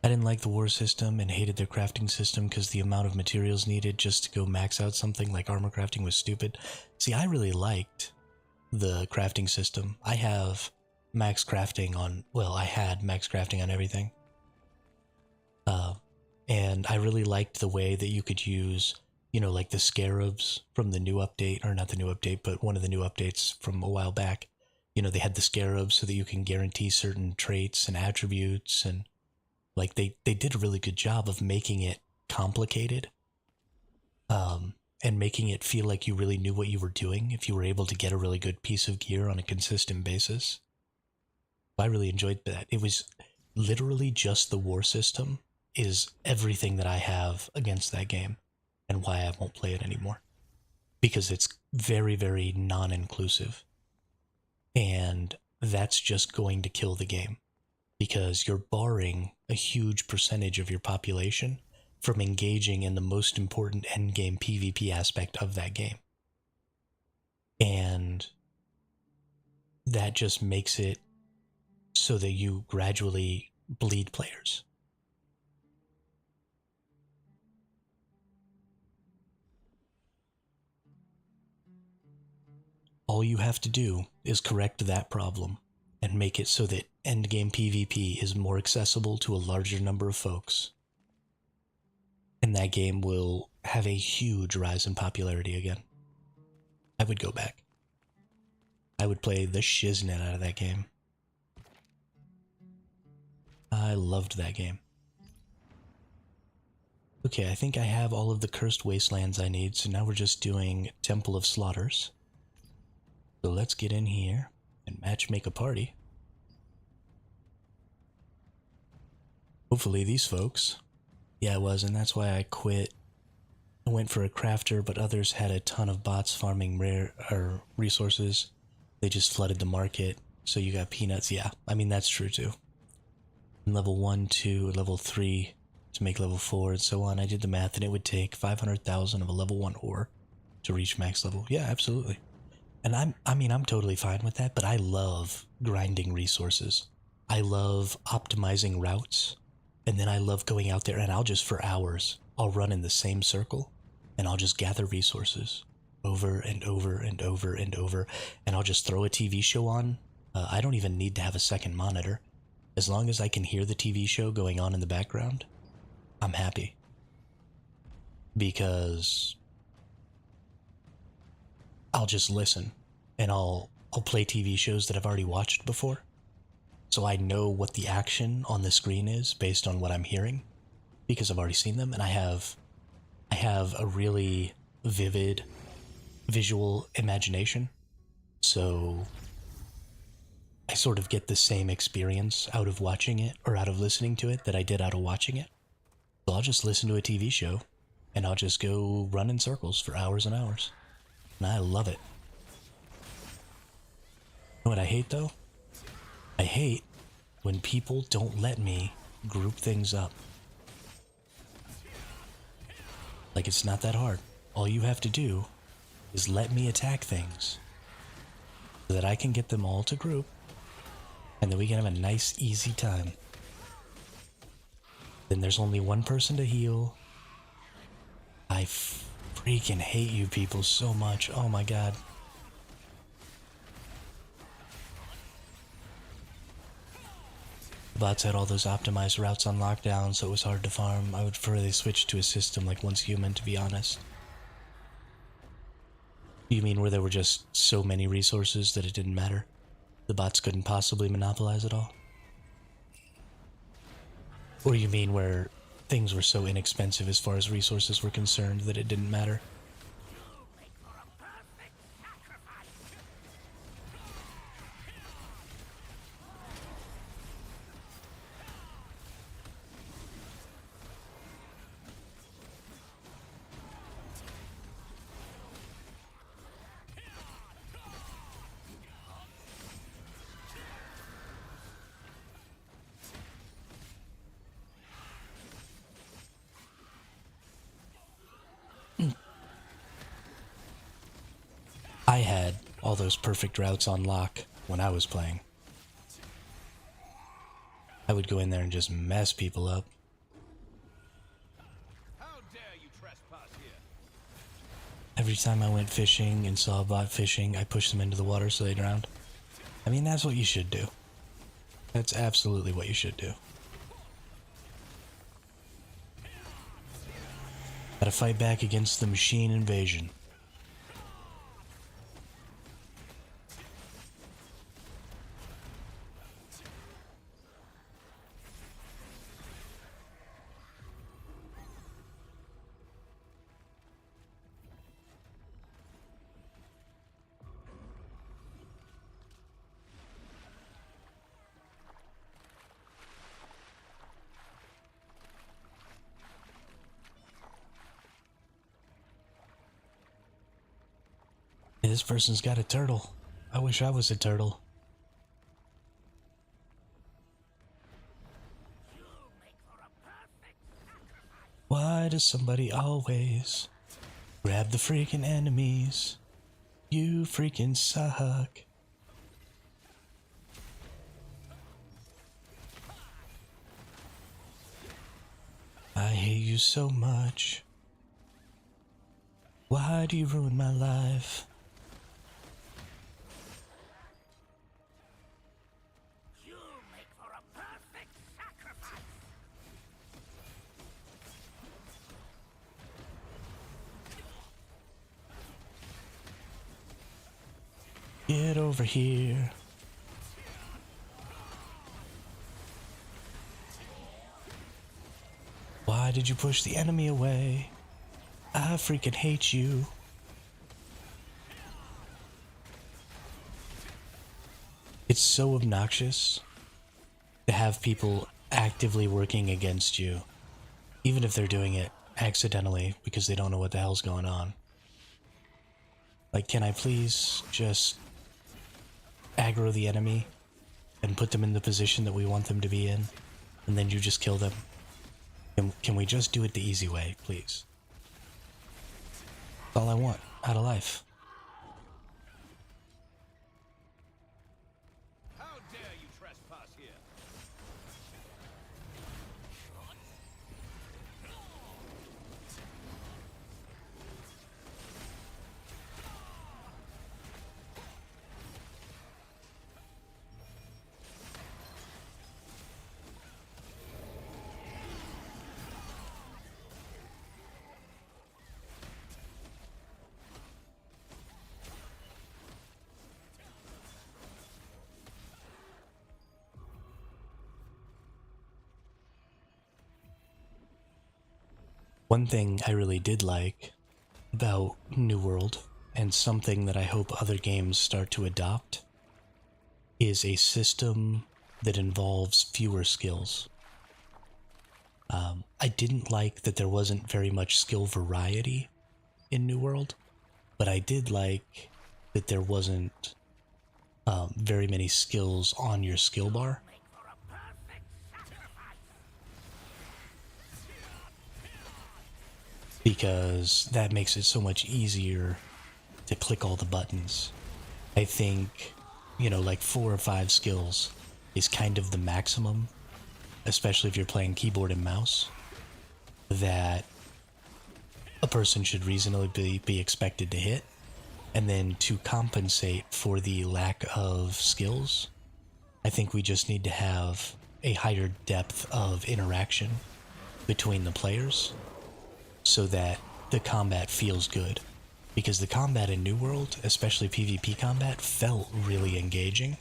I didn't like the war system and hated their crafting system because the amount of materials needed just to go max out something like armor crafting was stupid. See, I really liked the crafting system. I have max crafting on, well, I had max crafting on everything. And I really liked the way that you could use, you know, like the scarabs from the new update, or not the new update, but one of the new updates from a while back. You know, they had the scarabs so that you can guarantee certain traits and attributes, and like they did a really good job of making it complicated, and making it feel like you really knew what you were doing if you were able to get a really good piece of gear on a consistent basis. I really enjoyed that. It was literally just the war system is everything that I have against that game, and why I won't play it anymore. Because it's very, very non-inclusive. And that's just going to kill the game. Because you're barring a huge percentage of your population from engaging in the most important endgame PvP aspect of that game. And that just makes it so that you gradually bleed players. All you have to do is correct that problem and make it so that endgame PvP is more accessible to a larger number of folks. And that game will have a huge rise in popularity again. I would go back. I would play the shiznit out of that game. I loved that game. Okay, I think I have all of the cursed wastelands I need, so now we're just doing Temple of Slaughters. So let's get in here and matchmake a party. Hopefully these folks. Yeah, it was, and that's why I quit. I went for a crafter, but others had a ton of bots farming rare resources. They just flooded the market, so you got peanuts. Yeah, I mean, that's true too. And level 1, 2, level 3 to make level 4 and so on. I did the math, and it would take 500,000 of a level 1 ore to reach max level. Yeah, absolutely. And I'm totally fine with that, but I love grinding resources. I love optimizing routes, and then I love going out there, and I'll just, for hours, I'll run in the same circle, and I'll just gather resources over and over and over and over, and I'll just throw a TV show on. I don't even need to have a second monitor. As long as I can hear the TV show going on in the background, I'm happy. Because I'll just listen, and I'll play TV shows that I've already watched before, so I know what the action on the screen is based on what I'm hearing, because I've already seen them, and I have a really vivid visual imagination, so I sort of get the same experience out of watching it, or out of listening to it, that I did out of watching it. So I'll just listen to a TV show, and I'll just go run in circles for hours and hours. And I love it. You know what I hate, though? I hate when people don't let me group things up. Like, it's not that hard. All you have to do is let me attack things so that I can get them all to group, and then we can have a nice, easy time. Then there's only one person to heal. I freaking hate you people so much. Oh my god. The bots had all those optimized routes on lockdown, so it was hard to farm. I would prefer they switch to a system like Once Human, to be honest. You mean where there were just so many resources that it didn't matter? The bots couldn't possibly monopolize it all? Or you mean where things were so inexpensive as far as resources were concerned that it didn't matter? I had all those perfect routes on lock when I was playing. I would go in there and just mess people up. How dare you trespass here? Every time I went fishing and saw a bot fishing, I pushed them into the water so they drowned. I mean, that's what you should do. That's absolutely what you should do. Gotta fight back against the machine invasion. This person's got a turtle. I wish I was a turtle. Why does somebody always grab the freaking enemies? You freaking suck. I hate you so much. Why do you ruin my life? Get over here. Why did you push the enemy away? I freaking hate you. It's so obnoxious to have people actively working against you, even if they're doing it accidentally because they don't know what the hell's going on. Like, can I please just aggro the enemy and put them in the position that we want them to be in, and then you just kill them? Can we just do it the easy way, please? That's all I want out of life. How dare you trespass here? One thing I really did like about New World, and something that I hope other games start to adopt, is a system that involves fewer skills. I didn't like that there wasn't very much skill variety in New World, but I did like that there wasn't very many skills on your skill bar. Because that makes it so much easier to click all the buttons. I think, like 4 or 5 skills is kind of the maximum, especially if you're playing keyboard and mouse, that a person should reasonably be expected to hit. And then to compensate for the lack of skills, I think we just need to have a higher depth of interaction between the players, so that the combat feels good. Because the combat in New World, especially PvP combat, felt really engaging.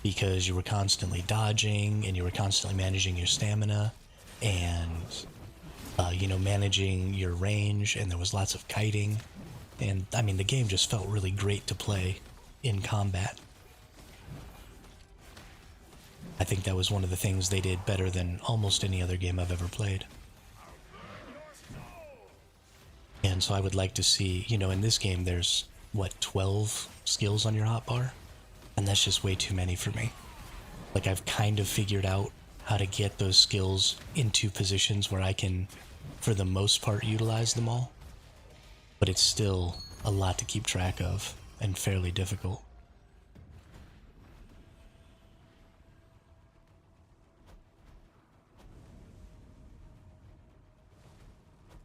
Because you were constantly dodging, and you were constantly managing your stamina, and, managing your range, and there was lots of kiting. And, I mean, the game just felt really great to play in combat. I think that was one of the things they did better than almost any other game I've ever played. And so I would like to see, in this game there's, 12 skills on your hotbar? And that's just way too many for me. Like, I've kind of figured out how to get those skills into positions where I can, for the most part, utilize them all. But it's still a lot to keep track of, and fairly difficult.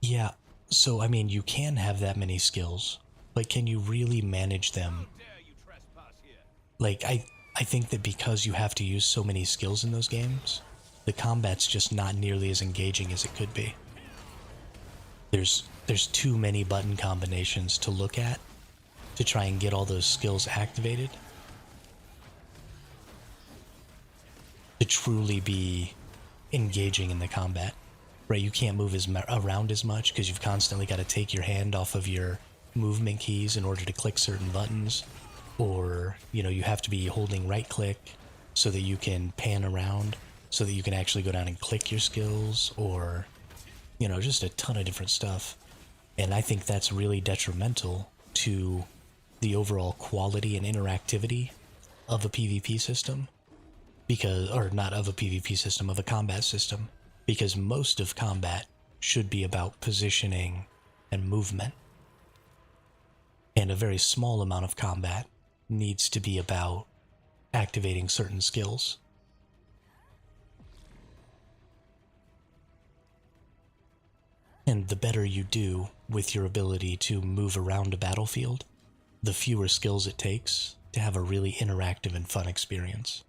Yeah. So, I mean, you can have that many skills, but can you really manage them? Like, I think that because you have to use so many skills in those games, the combat's just not nearly as engaging as it could be. there's too many button combinations to look at to try and get all those skills activated to truly be engaging in the combat, right? You can't move around as much because you've constantly got to take your hand off of your movement keys in order to click certain buttons, or you have to be holding right click so that you can pan around so that you can actually go down and click your skills, or just a ton of different stuff. And I think that's really detrimental to the overall quality and interactivity of a PvP system, or not of a PvP system, of a combat system, because most of combat should be about positioning and movement, and a very small amount of combat needs to be about activating certain skills. And the better you do with your ability to move around a battlefield, the fewer skills it takes to have a really interactive and fun experience.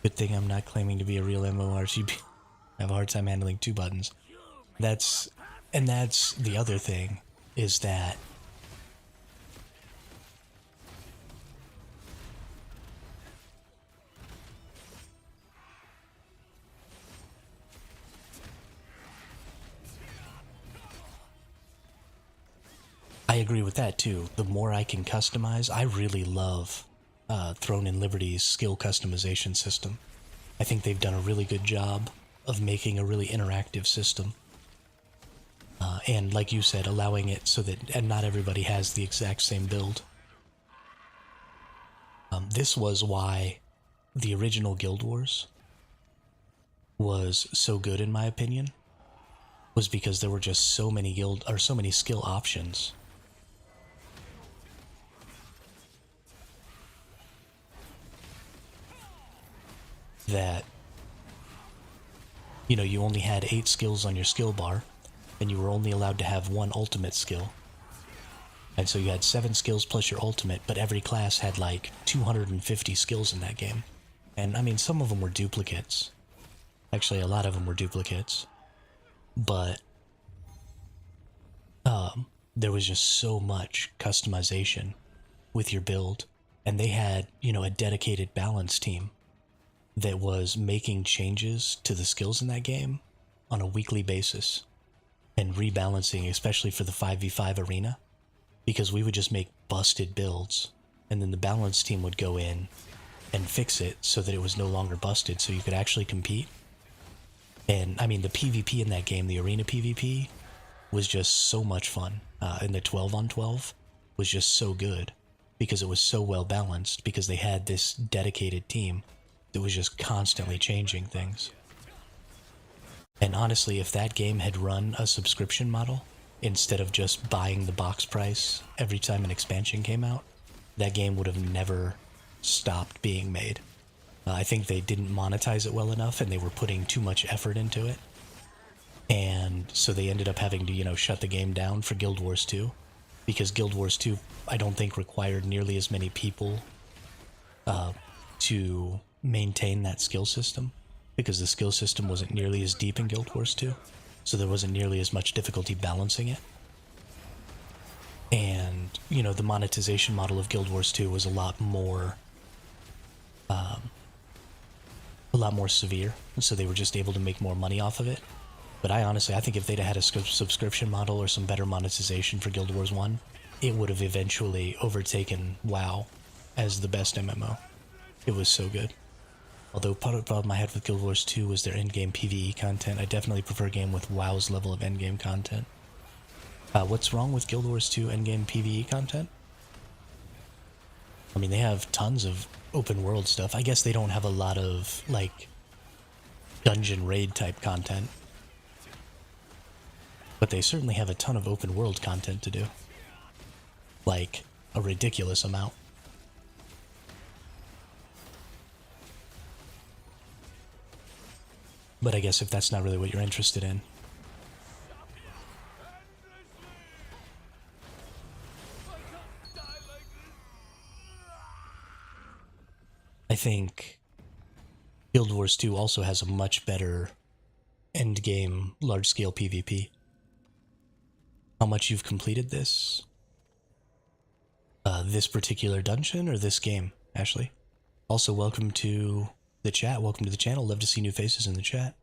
Good thing I'm not claiming to be a real MMORPG. I have a hard time handling 2 buttons. That's the other thing, is that I agree with that too. The more I can customize, I really love Throne and Liberty's skill customization system. I think they've done a really good job of making a really interactive system. And like you said, allowing it so that not everybody has the exact same build. This was why the original Guild Wars was so good, in my opinion, was because there were just so many skill options. That you only had 8 skills on your skill bar, and you were only allowed to have 1 ultimate skill. And so you had 7 skills plus your ultimate, but every class had like 250 skills in that game. And I mean, some of them were duplicates. Actually, a lot of them were duplicates. But there was just so much customization with your build. And they had, a dedicated balance team that was making changes to the skills in that game on a weekly basis and rebalancing, especially for the 5v5 arena, because we would just make busted builds, and then the balance team would go in and fix it so that it was no longer busted, so you could actually compete. And I mean, the PvP in that game, the arena PvP, was just so much fun. And the 12-on-12 was just so good because it was so well balanced, because they had this dedicated team that was just constantly changing things. And honestly, if that game had run a subscription model instead of just buying the box price every time an expansion came out, that game would have never stopped being made. I think they didn't monetize it well enough, and they were putting too much effort into it. And so they ended up having to, shut the game down for Guild Wars 2, because Guild Wars 2, I don't think, required nearly as many people to maintain that skill system, because the skill system wasn't nearly as deep in Guild Wars 2, so there wasn't nearly as much difficulty balancing it. And, the monetization model of Guild Wars 2 was a lot more severe, and so they were just able to make more money off of it. But I think if they'd had a subscription model or some better monetization for Guild Wars 1, it would have eventually overtaken WoW as the best MMO. It was so good. Although part of the problem I had with Guild Wars 2 was their endgame PvE content. I definitely prefer a game with WoW's level of endgame content. What's wrong with Guild Wars 2 endgame PvE content? I mean, they have tons of open world stuff. I guess they don't have a lot of, like, dungeon raid type content. But they certainly have a ton of open world content to do. Like, a ridiculous amount. But I guess if that's not really what you're interested in. think Guild Wars 2 also has a much better endgame large-scale PvP. How much you've completed this? This particular dungeon or this game, Ashley? Also, welcome to the chat. Welcome to the channel. Love to see new faces in the chat.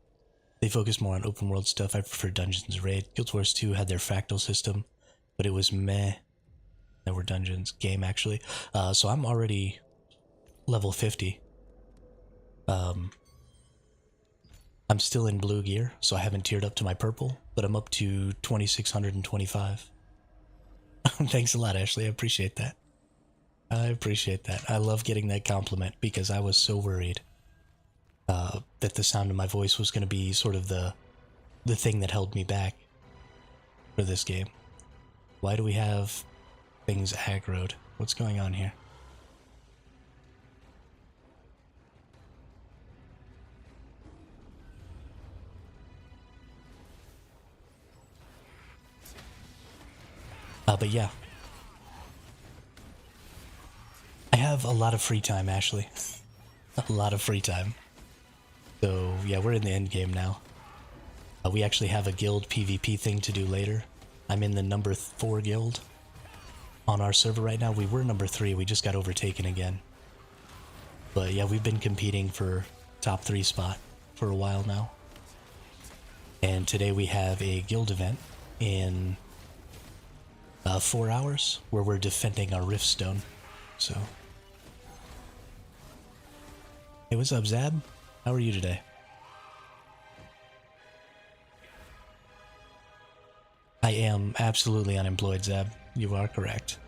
They focus more on open world stuff. I prefer Dungeons Raid. Guild Wars 2 had their fractal system, but it was meh. There were dungeons. Game, actually. So I'm already level 50. I'm still in blue gear, so I haven't tiered up to my purple, but I'm up to 2625. Thanks a lot, Ashley. I appreciate that. I appreciate that. I love getting that compliment because I was so worried that the sound of my voice was going to be sort of the thing that held me back for this game. Why do we have things aggroed? What's going on here? But yeah. I have a lot of free time, Ashley. A lot of free time. So, yeah, we're in the end game now. We actually have a guild PvP thing to do later. I'm in the number 4 guild on our server right now. We were number 3, we just got overtaken again. But yeah, we've been competing for top 3 spot for a while now. And today we have a guild event in 4 hours where we're defending our Riftstone. So, hey, what's up, Zab? How are you today? I am absolutely unemployed, Zab. You are correct.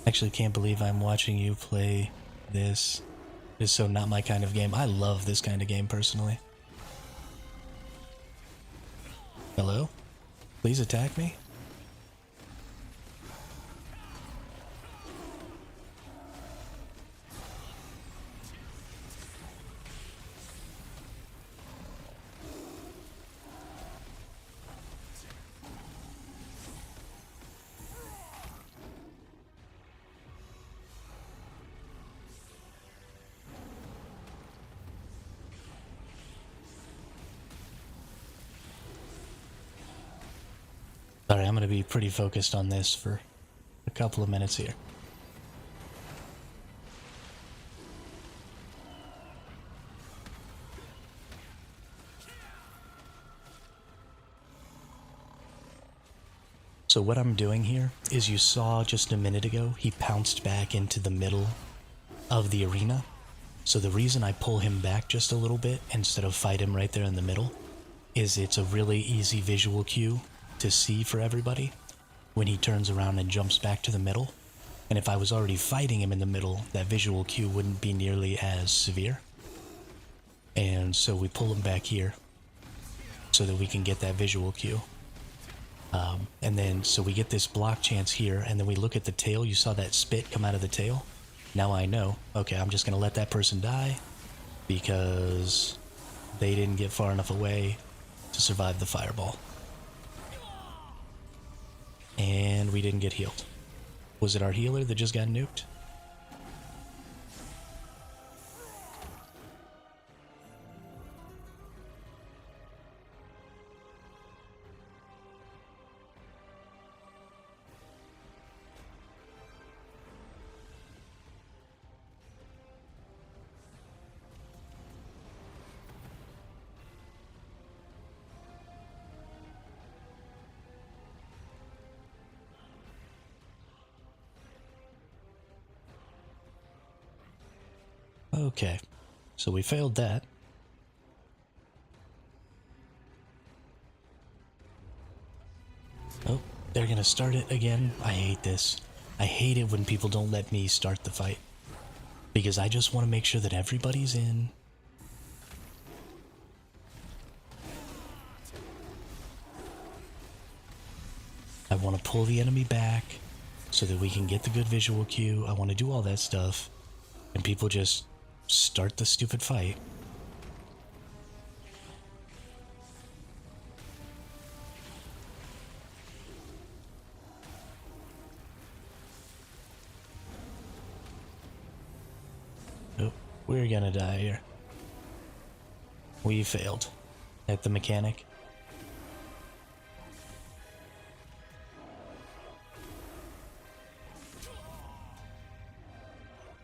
Actually, can't believe I'm watching you play this. It's so not my kind of game. I love this kind of game, personally. Hello? Please attack me? Sorry, I'm going to be pretty focused on this for a couple of minutes here. So what I'm doing here is, you saw just a minute ago, he pounced back into the middle of the arena. So the reason I pull him back just a little bit instead of fight him right there in the middle is it's a really easy visual cue to see for everybody when he turns around and jumps back to the middle. And if I was already fighting him in the middle, that visual cue wouldn't be nearly as severe. And so we pull him back here so that we can get that visual cue. And then, so we get this block chance here, and then we look at the tail. You saw that spit come out of the tail? Now I know, okay, I'm just going to let that person die because they didn't get far enough away to survive the fireball. And we didn't get healed. Was it our healer that just got nuked? Okay, so we failed that. Oh, they're gonna start it again. I hate this. I hate it when people don't let me start the fight, because I just want to make sure that everybody's in. I want to pull the enemy back so that we can get the good visual cue. I want to do all that stuff, and people just start the stupid fight. We're gonna die here. We failed at the mechanic.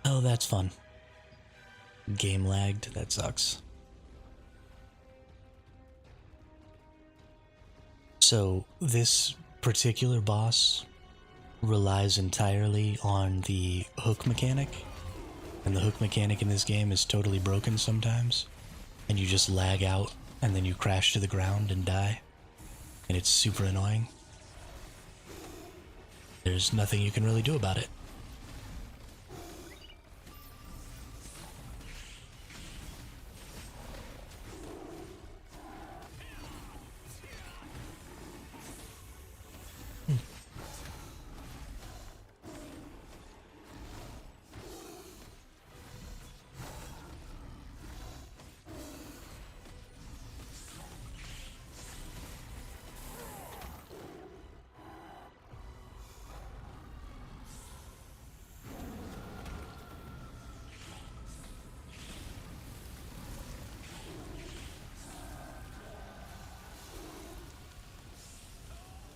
Oh, that's fun. Game lagged, that sucks. So, this particular boss relies entirely on the hook mechanic, and the hook mechanic in this game is totally broken sometimes, and you just lag out, and then you crash to the ground and die, and it's super annoying. There's nothing you can really do about it.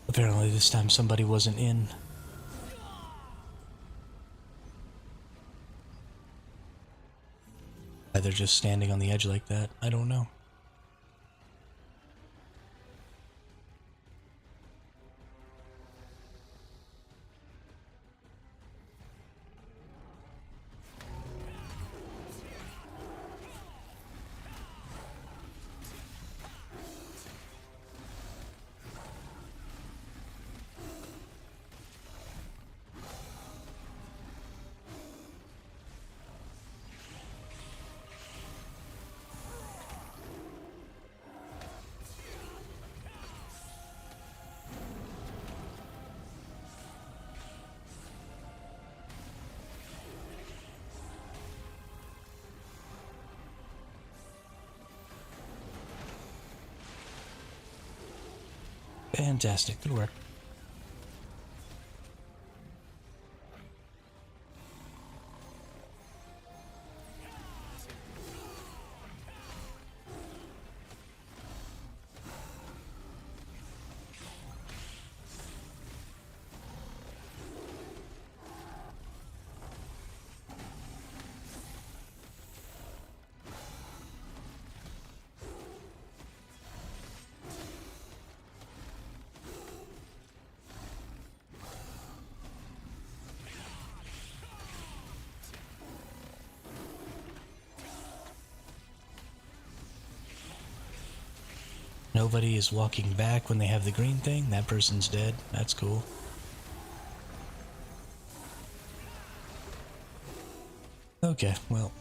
Apparently this time somebody wasn't in. Either just standing on the edge like that, I don't know. Fantastic, good work. Nobody is walking back when they have the green thing. That person's dead. That's cool. Okay, well.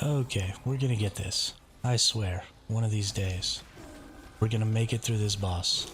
Okay, we're gonna get this. I swear, one of these days. We're gonna make it through this boss.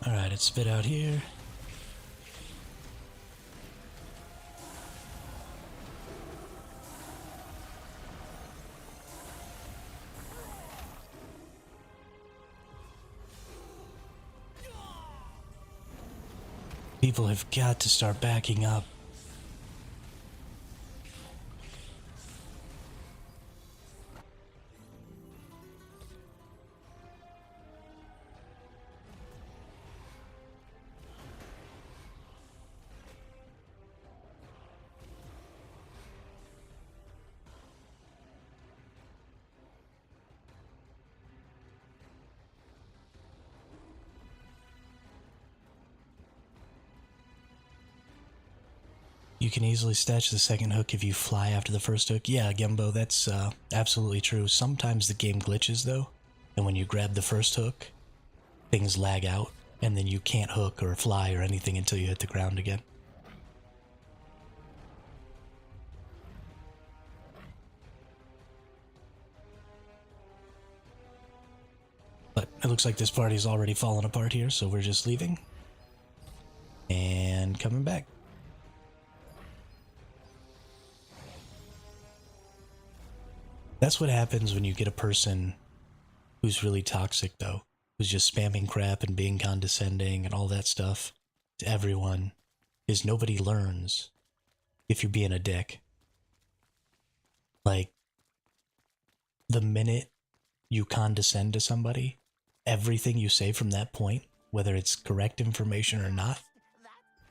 Alright, it's spit out here. People have got to start backing up. You can easily snatch the second hook if you fly after the first hook. Yeah, Gembo, that's absolutely true. Sometimes the game glitches, though, and when you grab the first hook, things lag out, and then you can't hook or fly or anything until you hit the ground again. But it looks like this party's already fallen apart here, so we're just leaving and coming back. That's what happens when you get a person who's really toxic, though, who's just spamming crap and being condescending and all that stuff to everyone, is nobody learns if you're being a dick. Like, the minute you condescend to somebody, everything you say from that point, whether it's correct information or not,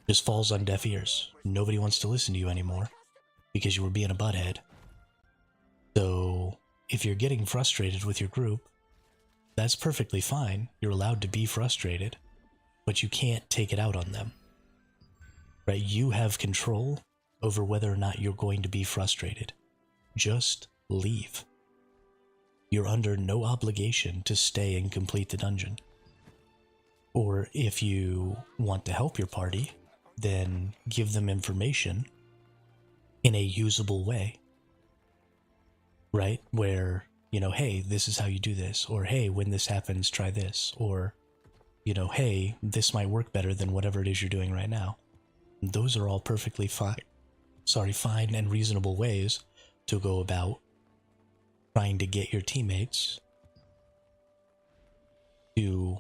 just falls on deaf ears. Nobody wants to listen to you anymore because you were being a butthead. So, if you're getting frustrated with your group, that's perfectly fine. You're allowed to be frustrated, but you can't take it out on them. Right? You have control over whether or not you're going to be frustrated. Just leave. You're under no obligation to stay and complete the dungeon. Or if you want to help your party, then give them information in a usable way. Right? Where, you know, hey, this is how you do this. Or, hey, when this happens, try this. Or, you know, hey, this might work better than whatever it is you're doing right now. Those are all perfectly fine and reasonable ways to go about trying to get your teammates to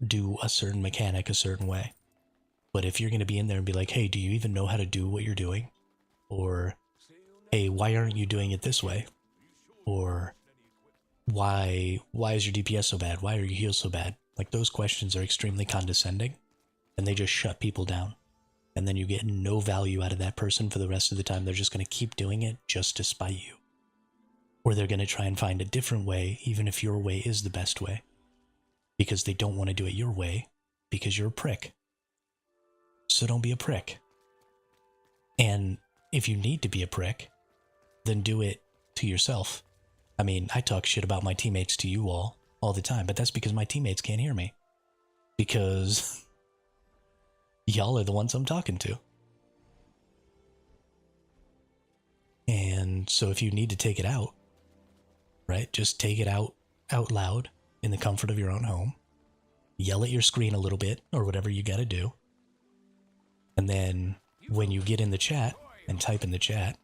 do a certain mechanic a certain way. But if you're going to be in there and be like, hey, do you even know how to do what you're doing? Or, hey, why aren't you doing it this way? Or why is your DPS so bad? Why are your heals so bad? Like, those questions are extremely condescending, and they just shut people down. And then you get no value out of that person for the rest of the time. They're just going to keep doing it just to spite you. Or they're going to try and find a different way, even if your way is the best way. Because they don't want to do it your way, because you're a prick. So don't be a prick. And if you need to be a prick, then do it to yourself. I mean, I talk shit about my teammates to you all the time, but that's because my teammates can't hear me. Because y'all are the ones I'm talking to. And so if you need to take it out, right, just take it out loud in the comfort of your own home. Yell at your screen a little bit, or whatever you gotta do. And then when you get in the chat and type in the chat,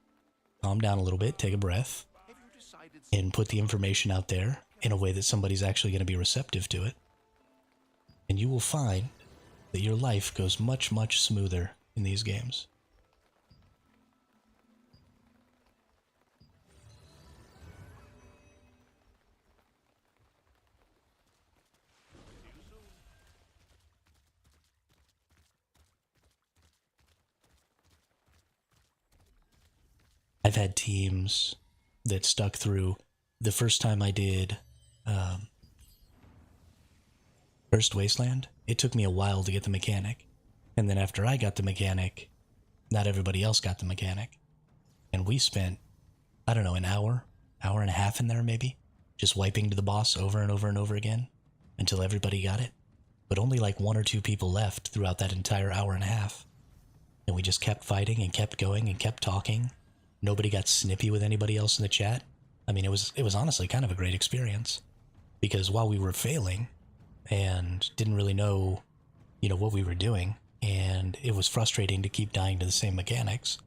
calm down a little bit, take a breath, and put the information out there in a way that somebody's actually going to be receptive to it. And you will find that your life goes much, much smoother in these games. I've had teams that stuck through. The first time I did First Wasteland, it took me a while to get the mechanic. And then after I got the mechanic, not everybody else got the mechanic. And we spent, I don't know, an hour and a half in there maybe, just wiping to the boss over and over and over again until everybody got it. But only like 1 or 2 people left throughout that entire hour and a half. And we just kept fighting and kept going and kept talking. Nobody got snippy with anybody else in the chat. I mean, it was honestly kind of a great experience. Because while we were failing and didn't really know you know, what we were doing, and it was frustrating to keep dying to the same mechanics.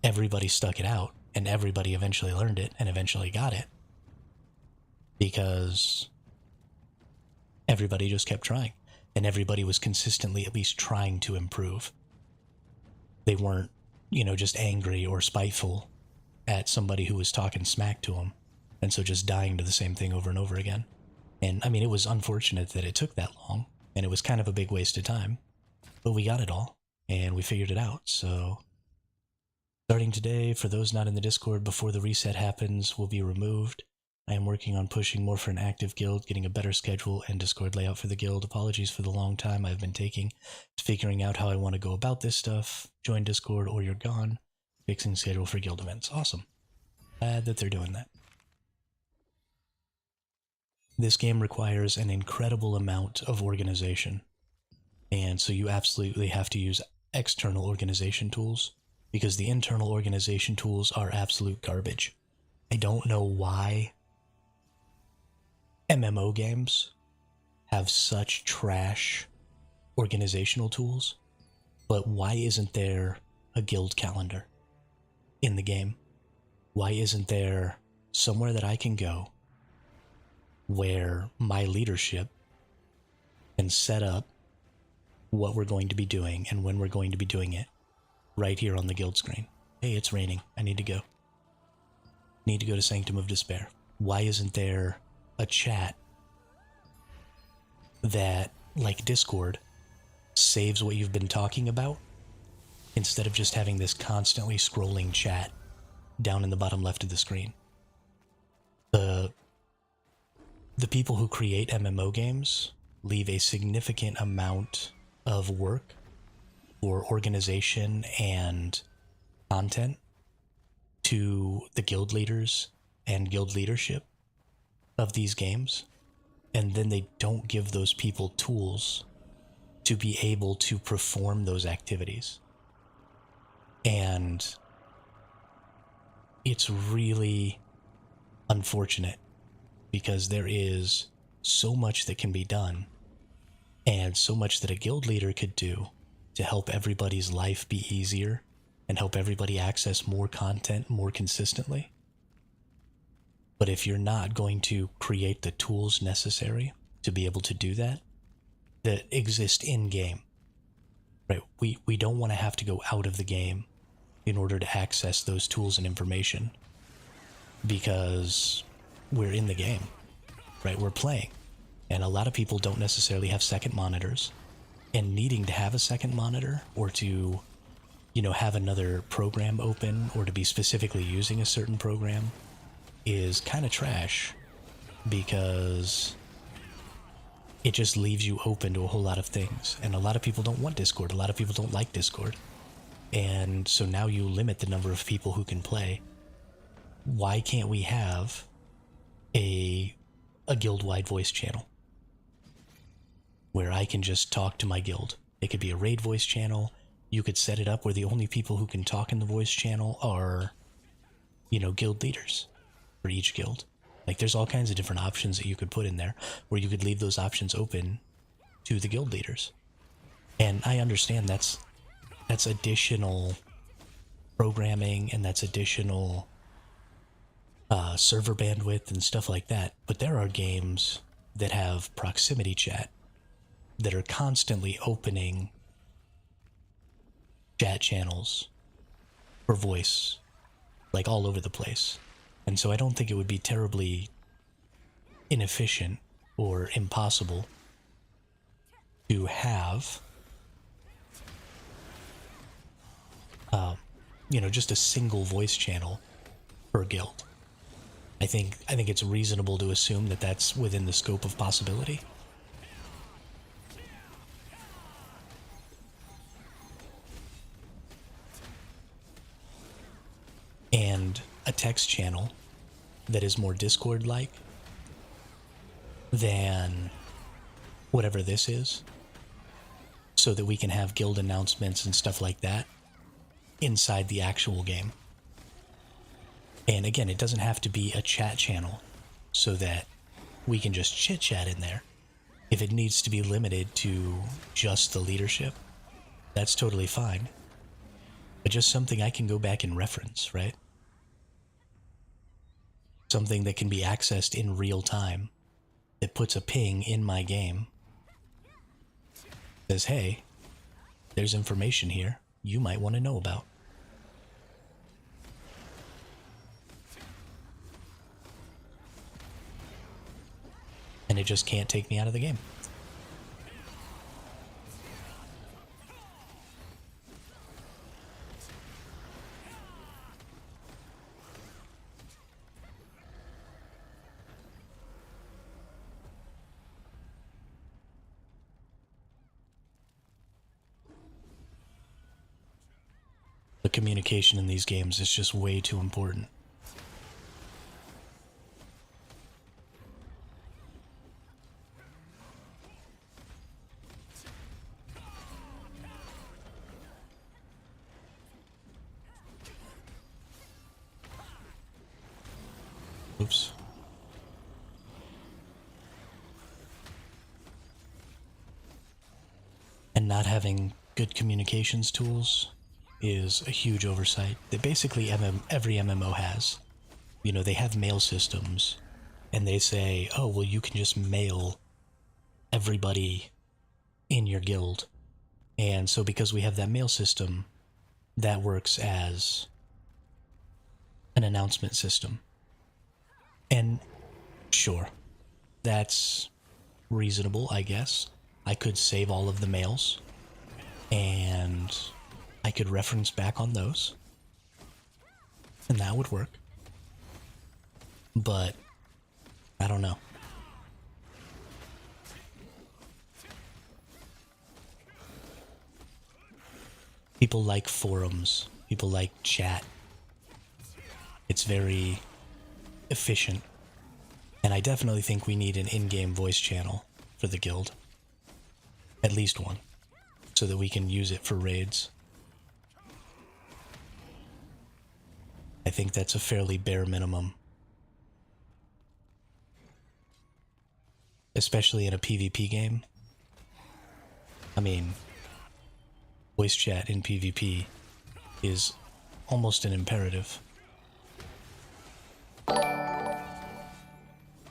Everybody stuck it out, and everybody eventually learned it and eventually got it because everybody just kept trying, and everybody was consistently at least trying to improve. They weren't, you know, just angry or spiteful at somebody who was talking smack to them, and so just dying to the same thing over and over again. And I mean, it was unfortunate that it took that long, and it was kind of a big waste of time, but we got it all, and we figured it out. So starting today, for those not in the Discord, before the reset happens, will be removed. I am working on pushing more for an active guild, getting a better schedule and Discord layout for the guild. Apologies for the long time I've been taking to figuring out how I want to go about this stuff. Join Discord or you're gone. Fixing schedule for guild events. Awesome. Glad that they're doing that. This game requires an incredible amount of organization. And so you absolutely have to use external organization tools, because the internal organization tools are absolute garbage. I don't know why MMO games have such trash organizational tools, but why isn't there a guild calendar in the game? Why isn't there somewhere that I can go where my leadership can set up what we're going to be doing and when we're going to be doing it right here on the guild screen? Hey, it's raining. I need to go. Need to go to Sanctum of Despair. Why isn't there a chat that, like Discord, saves what you've been talking about instead of just having this constantly scrolling chat down in the bottom left of the screen? The people who create MMO games leave a significant amount of work for organization and content to the guild leaders and guild leadership of these games, and then they don't give those people tools to be able to perform those activities. And it's really unfortunate because there is so much that can be done and so much that a guild leader could do to help everybody's life be easier and help everybody access more content more consistently. But if you're not going to create the tools necessary to be able to do that exist in-game, right? We don't want to have to go out of the game in order to access those tools and information because we're in the game, right? We're playing. And a lot of people don't necessarily have second monitors, and needing to have a second monitor or to, you know, have another program open or to be specifically using a certain program is kind of trash because it just leaves you open to a whole lot of things. And a lot of people don't want Discord. A lot of people don't like Discord. And so now you limit the number of people who can play. Why can't we have a guild-wide voice channel where I can just talk to my guild? It could be a raid voice channel. You could set it up where the only people who can talk in the voice channel are, you know, guild leaders for each guild. Like, there's all kinds of different options that you could put in there where you could leave those options open to the guild leaders. And I understand that's additional programming and that's additional server bandwidth and stuff like that. But there are games that have proximity chat that are constantly opening chat channels for voice, like all over the place. And so I don't think it would be terribly inefficient or impossible to have, you know, just a single voice channel per guild. I think it's reasonable to assume that that's within the scope of possibility. And a text channel that is more Discord-like than whatever this is, so that we can have guild announcements and stuff like that inside the actual game. And again, it doesn't have to be a chat channel so that we can just chit-chat in there. If it needs to be limited to just the leadership, that's totally fine. But just something I can go back and reference, right? Something that can be accessed in real time, that puts a ping in my game. Says, hey, there's information here you might want to know about. And it just can't take me out of the game. The communication in these games is just way too important. Oops. And not having good communications tools is a huge oversight that basically every MMO has. You know, they have mail systems, and they say, oh, well, you can just mail everybody in your guild. And so because we have that mail system, that works as an announcement system. And sure, that's reasonable, I guess. I could save all of the mails, and I could reference back on those, and that would work. But I don't know. People like forums. People like chat. It's very efficient. And I definitely think we need an in-game voice channel for the guild. At least one. So that we can use it for raids. I think that's a fairly bare minimum. Especially in a PvP game. I mean, voice chat in PvP is almost an imperative.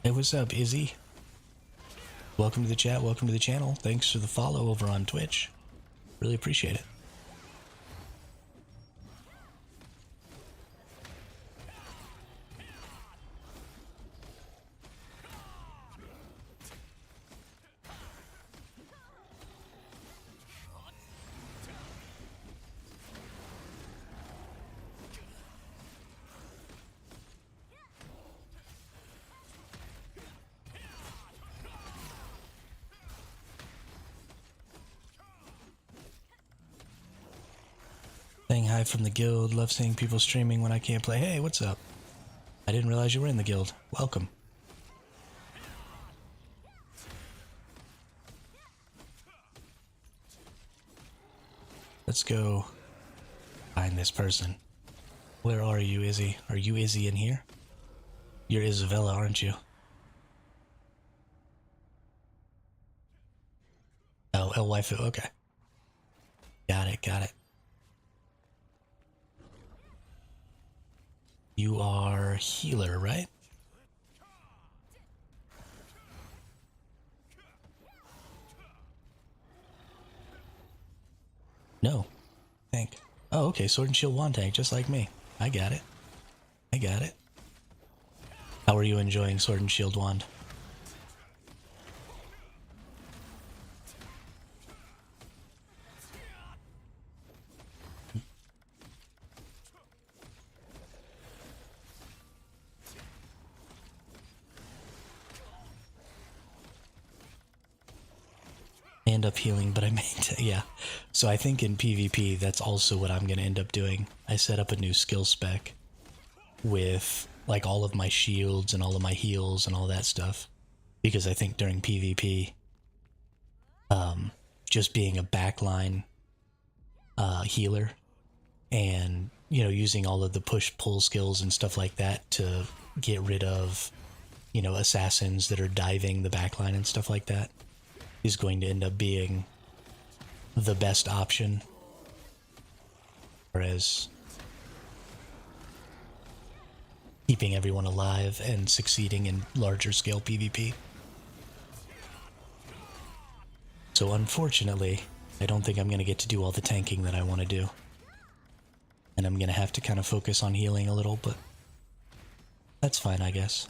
Hey, what's up, Izzy? Welcome to the chat, welcome to the channel. Thanks for the follow over on Twitch. Really appreciate it. Saying hi from the guild. Love seeing people streaming when I can't play. Hey, what's up? I didn't realize you were in the guild. Welcome. Let's go find this person. Where are you, Izzy? Are you Izzy in here? You're Isabella, aren't you? Oh, El Waifu. Okay. Got it, got it. You are healer, right? No. Tank. Oh, okay. Sword and Shield Wand tank, just like me. I got it. I got it. How are you enjoying Sword and Shield Wand? End up healing, but I made yeah. So I think in PvP, that's also what I'm going to end up doing. I set up a new skill spec with like all of my shields and all of my heals and all that stuff. Because I think during PvP, just being a backline healer and, you know, using all of the push-pull skills and stuff like that to get rid of, you know, assassins that are diving the backline and stuff like that. is going to end up being the best option. Whereas keeping everyone alive and succeeding in larger scale PvP. So unfortunately, I don't think I'm going to get to do all the tanking that I want to do. And I'm going to have to kind of focus on healing a little, but that's fine, I guess.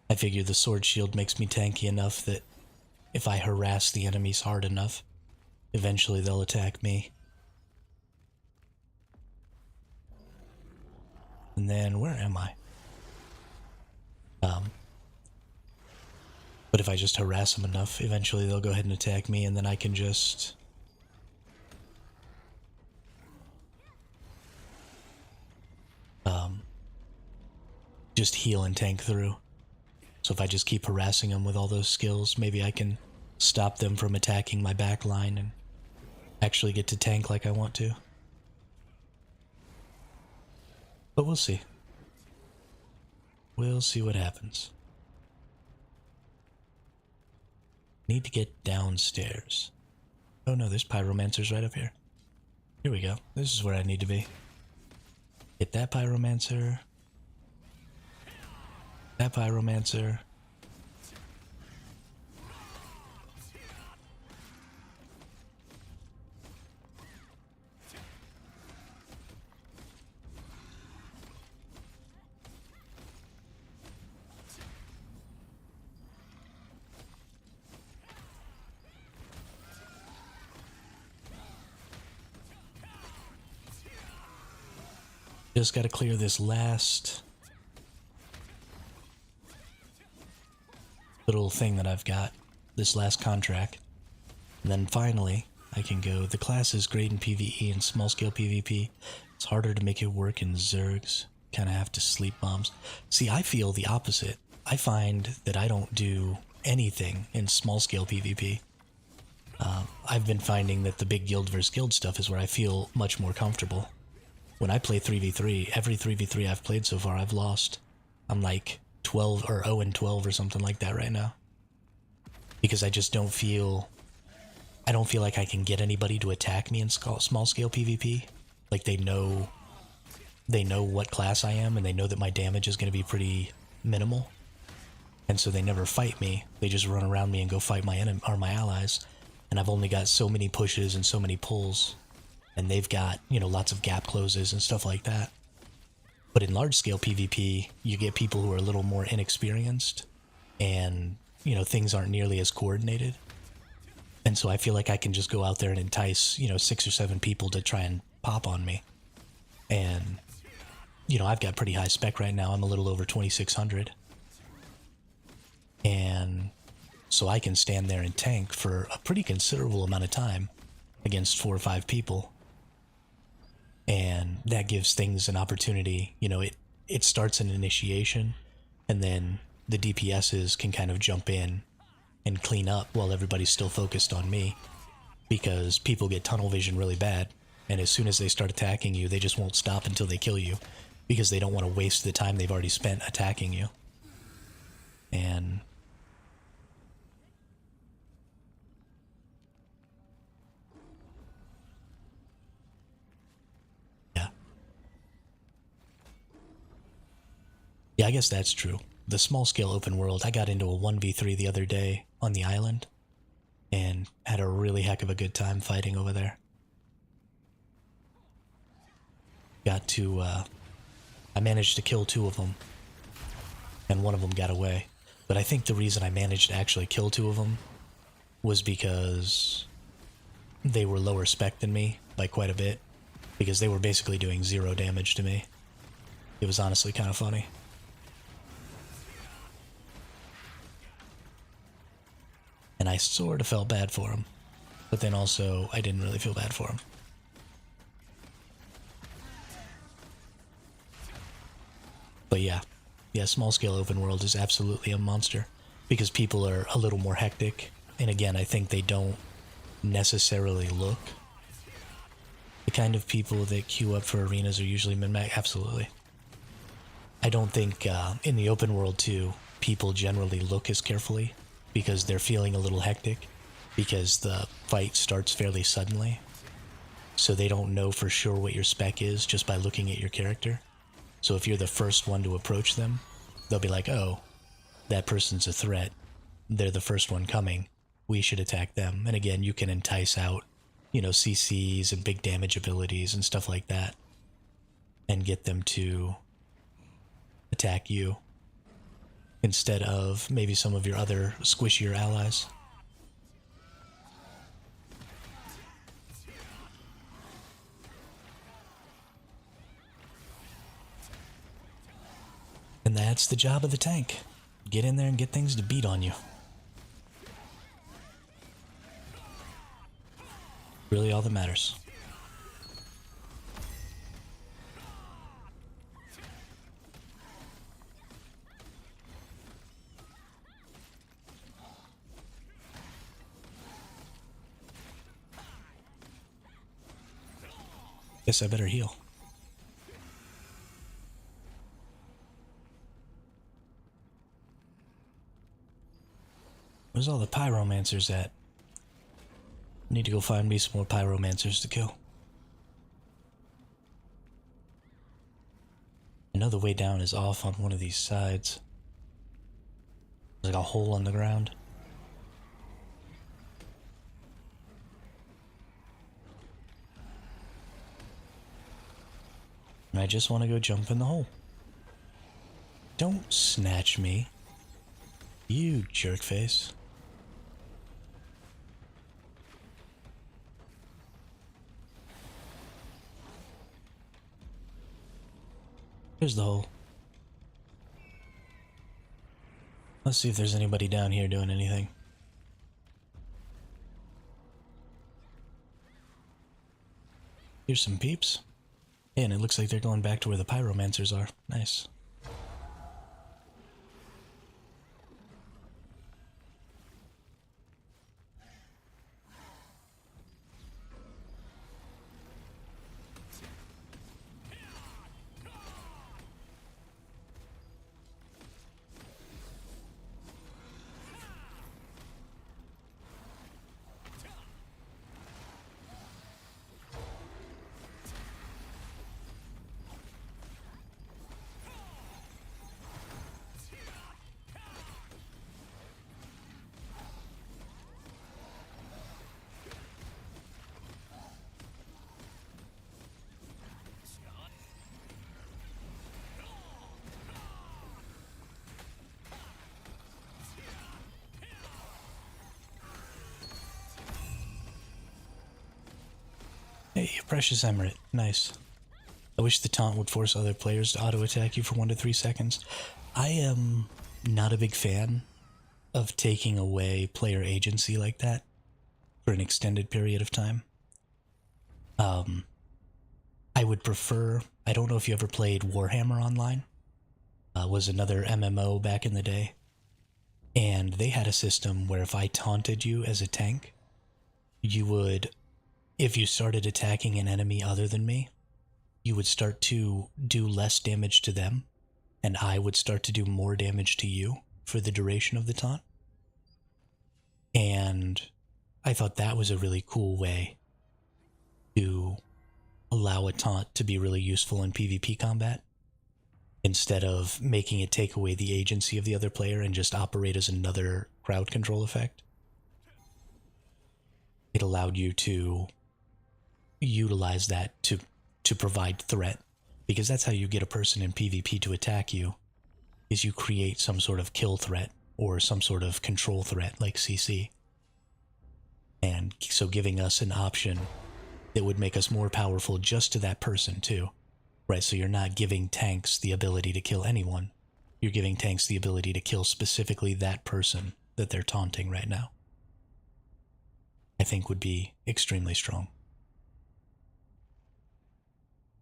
I figure the sword shield makes me tanky enough that if I harass the enemies hard enough, eventually they'll attack me. And then, where am I? But if I just harass them enough, eventually they'll go ahead and attack me, and then I can just heal and tank through. So if I just keep harassing them with all those skills, maybe I can stop them from attacking my back line and actually get to tank like I want to. But we'll see. We'll see what happens. Need to get downstairs. Oh no, there's pyromancers right up here. Here we go. This is where I need to be. Get that pyromancer. That pyromancer. Just got to clear this last little thing that I've got, this last contract. And then finally, I can go. The class is great in PvE and small scale PvP. It's harder to make it work in Zergs. Kind of have to sleep bombs. See, I feel the opposite. I find that I don't do anything in small scale PvP. I've been finding that the big guild versus guild stuff is where I feel much more comfortable. When I play 3v3, every 3v3 I've played so far, I've lost. I'm like 12 or 0 and 12 or something like that right now. Because I just don't feel... I don't feel like I can get anybody to attack me in small scale PvP. Like they know what class I am, and they know that my damage is going to be pretty minimal. And so they never fight me. They just run around me and go fight my enemy or my allies. And I've only got so many pushes and so many pulls. And they've got, you know, lots of gap closes and stuff like that. But in large-scale PvP, you get people who are a little more inexperienced, and, you know, things aren't nearly as coordinated. And so I feel like I can just go out there and entice, you know, 6 or 7 people to try and pop on me. And, you know, I've got pretty high spec right now. I'm a little over 2600. And so I can stand there and tank for a pretty considerable amount of time against 4 or 5 people. And that gives things an opportunity. You know, it starts an initiation, and then the DPSs can kind of jump in and clean up while everybody's still focused on me, because people get tunnel vision really bad, and as soon as they start attacking you, they just won't stop until they kill you, because they don't want to waste the time they've already spent attacking you. And yeah, I guess that's true. The small-scale open world, I got into a 1v3 the other day on the island, and had a really heck of a good time fighting over there. I managed to kill 2 of them, and one of them got away. But I think the reason I managed to actually kill 2 of them was because they were lower spec than me by quite a bit, because they were basically doing 0 damage to me. It was honestly kind of funny. And I sort of felt bad for him, but then also I didn't really feel bad for him. But yeah, small scale open world is absolutely a monster, because people are a little more hectic, and again, I think they don't necessarily look. The kind of people that queue up for arenas are usually min-max. Absolutely. I don't think in the open world too, people generally look as carefully because they're feeling a little hectic because the fight starts fairly suddenly. So they don't know for sure what your spec is just by looking at your character. So if you're the first one to approach them, they'll be like, oh, that person's a threat. They're the first one coming. We should attack them. And again, you can entice out, you know, CCs and big damage abilities and stuff like that and get them to attack you instead of maybe some of your other squishier allies. And that's the job of the tank. Get in there and get things to beat on you. Really all that matters. Guess I better heal. Where's all the pyromancers at? Need to go find me some more pyromancers to kill. I know the way down is off on one of these sides. There's like a hole on the ground. And I just want to go jump in the hole. Don't snatch me, you jerkface. Here's the hole. Let's see if there's anybody down here doing anything. Here's some peeps. And it looks like they're going back to where the pyromancers are. Nice. Hey, precious emirate. Nice. I wish the taunt would force other players to auto-attack you for 1 to 3 seconds. I am not a big fan of taking away player agency like that for an extended period of time. I would prefer... I don't know if you ever played Warhammer Online. Was another MMO back in the day. And they had a system where if I taunted you as a tank, you would... If you started attacking an enemy other than me, you would start to do less damage to them, and I would start to do more damage to you for the duration of the taunt. And I thought that was a really cool way to allow a taunt to be really useful in PvP combat, instead of making it take away the agency of the other player and just operate as another crowd control effect. It allowed you to utilize that to provide threat, because that's how you get a person in PvP to attack you, is you create some sort of kill threat or some sort of control threat like CC. And so giving us an option that would make us more powerful just to that person too, right? So you're not giving tanks the ability to kill anyone. You're giving tanks the ability to kill specifically that person that they're taunting right now. I think would be extremely strong.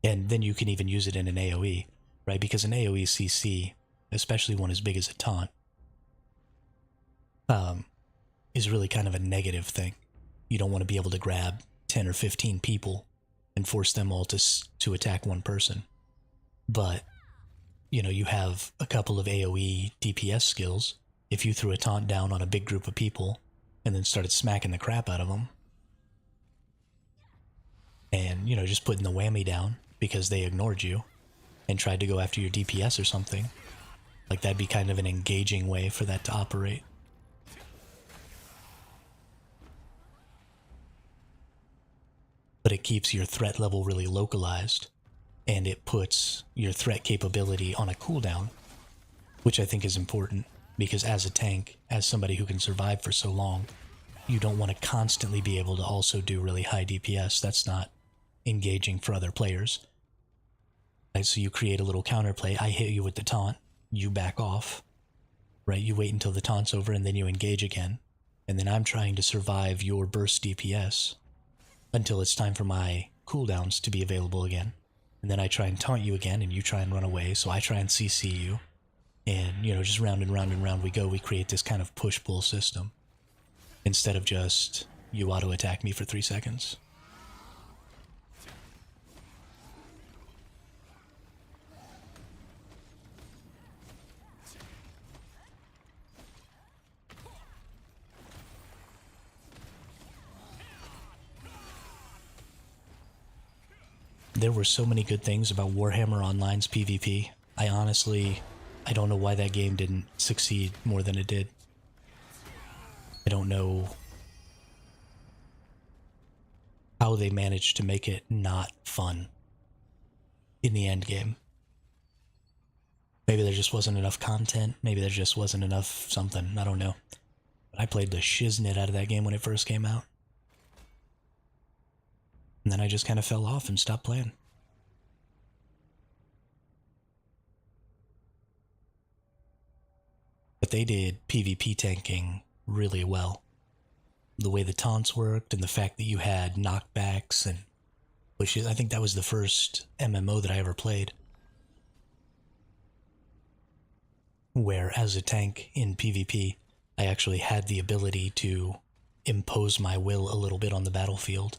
And then you can even use it in an AoE, right? Because an AoE CC, especially one as big as a taunt, is really kind of a negative thing. You don't want to be able to grab 10 or 15 people and force them all to attack one person. But, you know, you have a couple of AoE DPS skills. If you threw a taunt down on a big group of people and then started smacking the crap out of them, and, you know, just putting the whammy down because they ignored you and tried to go after your DPS or something, like that'd be kind of an engaging way for that to operate. But it keeps your threat level really localized, and it puts your threat capability on a cooldown, which I think is important, because as a tank, as somebody who can survive for so long, you don't want to constantly be able to also do really high DPS. That's not engaging for other players. Right, so you create a little counterplay. I hit you with the taunt, you back off, right? You wait until the taunt's over and then you engage again. And then I'm trying to survive your burst DPS until it's time for my cooldowns to be available again. And then I try and taunt you again and you try and run away. So I try and CC you. And, you know, just round and round and round we go. We create this kind of push-pull system instead of just you auto-attack me for 3 seconds. There were so many good things about Warhammer Online's PvP. I don't know why that game didn't succeed more than it did. I don't know how they managed to make it not fun in the end game. Maybe there just wasn't enough content. Maybe there just wasn't enough something. I don't know. But I played the shiznit out of that game when it first came out. And then I just kind of fell off and stopped playing. But they did PvP tanking really well. The way the taunts worked and the fact that you had knockbacks and pushes. I think that was the first MMO that I ever played where as a tank in PvP, I actually had the ability to impose my will a little bit on the battlefield.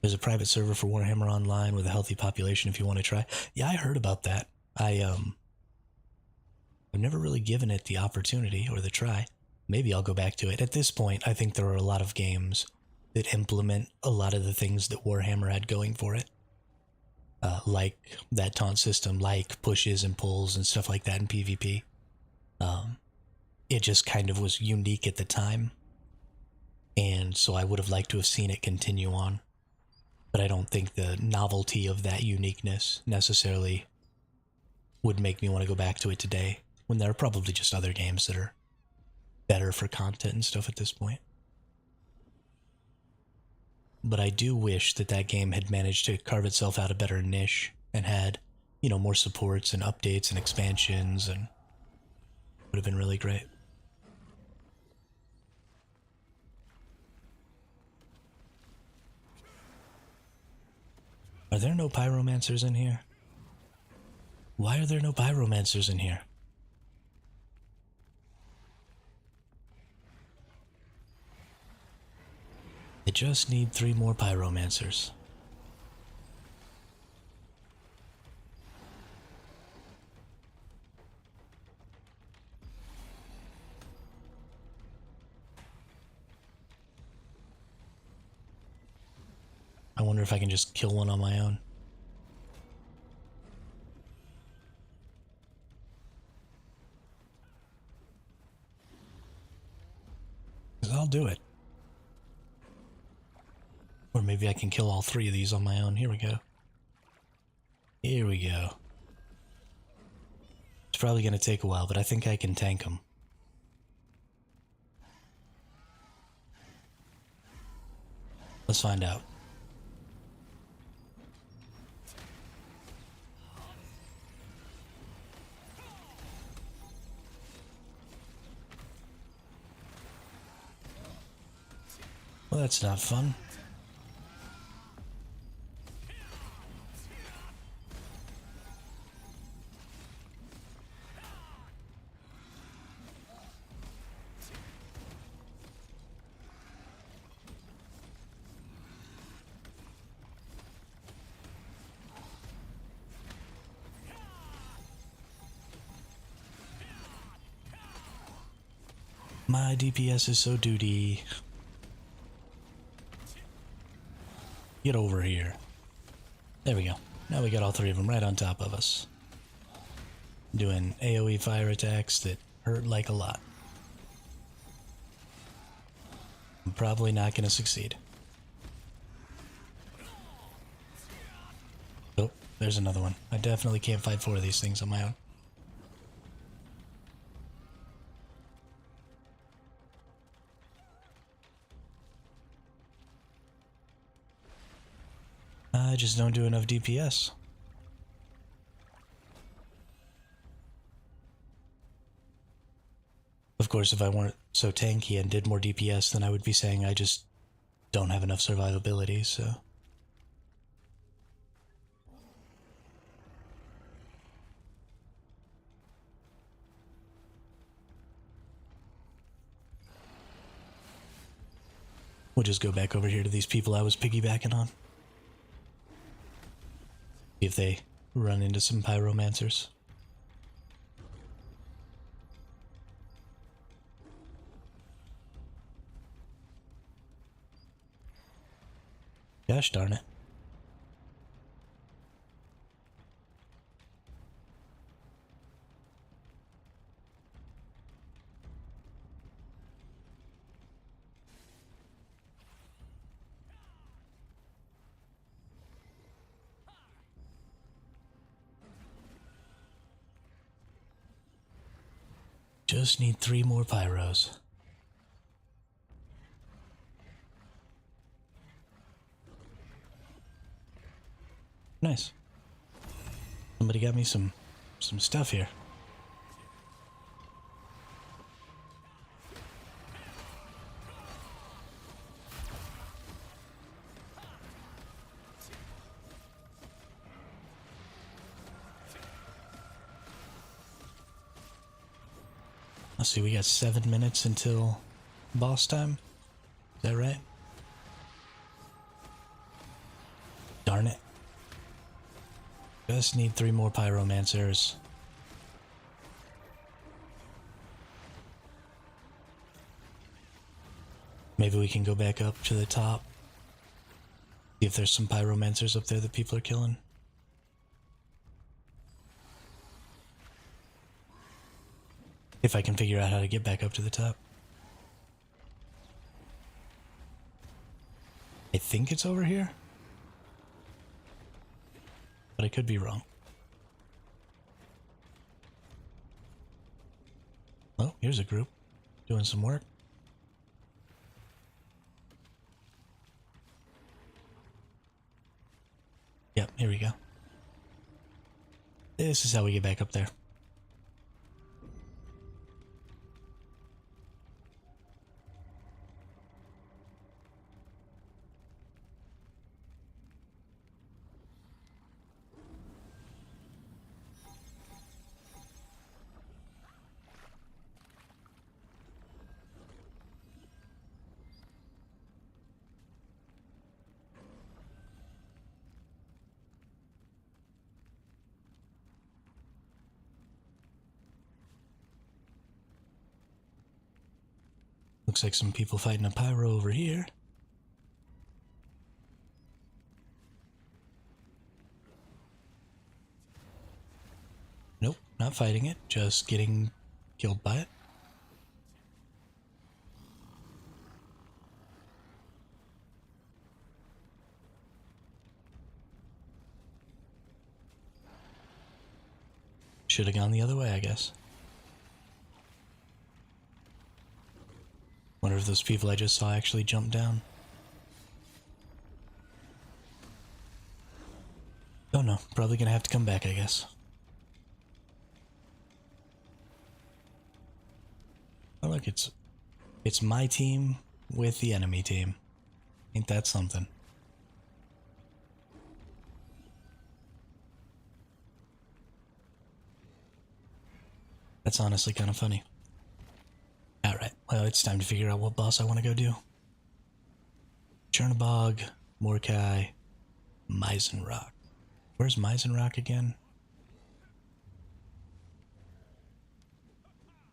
There's a private server for Warhammer Online with a healthy population if you want to try. Yeah, I heard about that. I've never really given it the opportunity or the try. Maybe I'll go back to it. At this point, I think there are a lot of games that implement a lot of the things that Warhammer had going for it. Like that taunt system, like pushes and pulls and stuff like that in PvP. It just kind of was unique at the time. And so I would have liked to have seen it continue on. But I don't think the novelty of that uniqueness necessarily would make me want to go back to it today, when there are probably just other games that are better for content and stuff at this point. But I do wish that that game had managed to carve itself out a better niche and had, you know, more supports and updates and expansions, and would have been really great. Are there no pyromancers in here? Why are there no pyromancers in here? I just need 3 more pyromancers. I wonder if I can just kill one on my own. I'll do it. Or maybe I can kill all 3 of these on my own. Here we go. Here we go. It's probably going to take a while, but I think I can tank them. Let's find out. Well, that's not fun. My DPS is so duty. Get over here. There we go. Now we got all three of them right on top of us. Doing AoE fire attacks that hurt like a lot. I'm probably not going to succeed. Oh, there's another one. I definitely can't fight 4 of these things on my own. I just don't do enough DPS. Of course, if I weren't so tanky and did more DPS, then I would be saying I just don't have enough survivability, so... We'll just go back over here to these people I was piggybacking on. See if they run into some pyromancers. Gosh darn it. Just need 3 more pyros. Nice. Somebody got me some stuff here. Let's see, we got 7 minutes until boss time. Is that right? Darn it. Just need 3 more pyromancers. Maybe we can go back up to the top. See if there's some pyromancers up there that people are killing. If I can figure out how to get back up to the top. I think it's over here. But I could be wrong. Oh, here's a group doing some work. Yep, here we go. This is how we get back up there. Looks like some people fighting a pyro over here. Nope, not fighting it, just getting killed by it. Should have gone the other way, I guess. Wonder if those people I just saw actually jumped down. Oh no, probably gonna have to come back, I guess. Oh look, it's my team with the enemy team. Ain't that something? That's honestly kind of funny. Alright, well, it's time to figure out what boss I want to go do. Chernobog, Mordecai, Meisenrock. Where's Meisenrock again?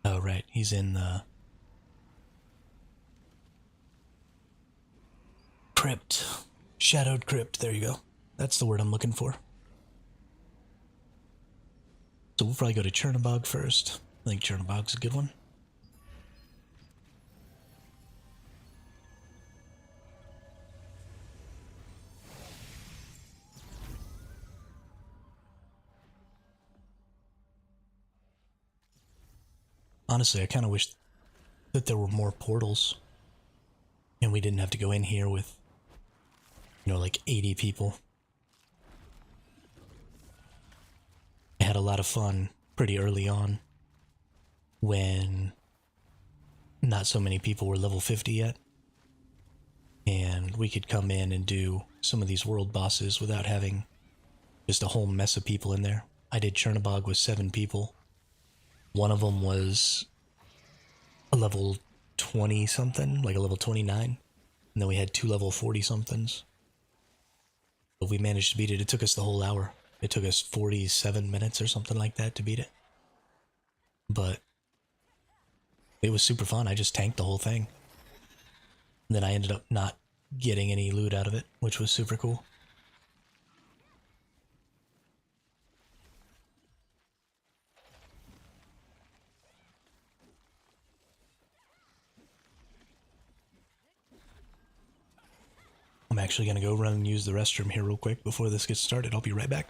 Oh, right, he's in the crypt. Shadowed crypt, there you go. That's the word I'm looking for. So we'll probably go to Chernobog first. I think Chernobog's a good one. Honestly, I kind of wish that there were more portals and we didn't have to go in here with, you know, like 80 people. I had a lot of fun pretty early on when not so many people were level 50 yet, and we could come in and do some of these world bosses without having just a whole mess of people in there. I did Chernobog with 7 people. One of them was a level 20 something, like a level 29, and then we had 2 level 40 somethings. But we managed to beat it. It took us the whole hour. It took us 47 minutes or something like that to beat it. But it was super fun. I just tanked the whole thing. And then I ended up not getting any loot out of it, which was super cool. I'm actually going to go run and use the restroom here real quick before this gets started. I'll be right back.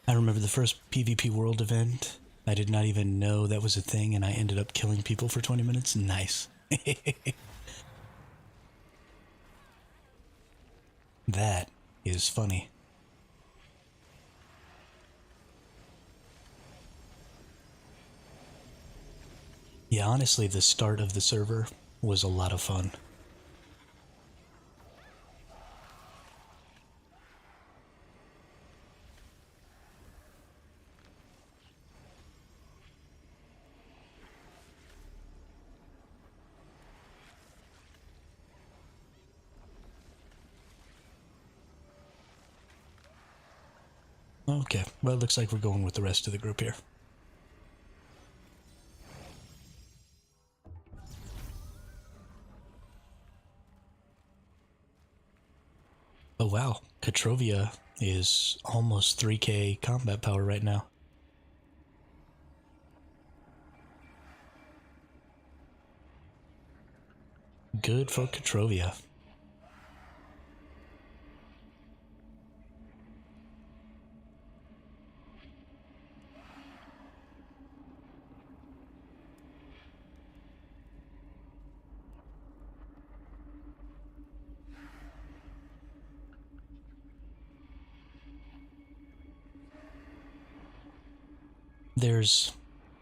I remember the first PvP World event. I did not even know that was a thing, and I ended up killing people for 20 minutes. Nice. That is funny. Yeah, honestly, the start of the server was a lot of fun. Okay, well, it looks like we're going with the rest of the group here. Oh wow, Katrovia is almost 3k combat power right now. Good for Katrovia.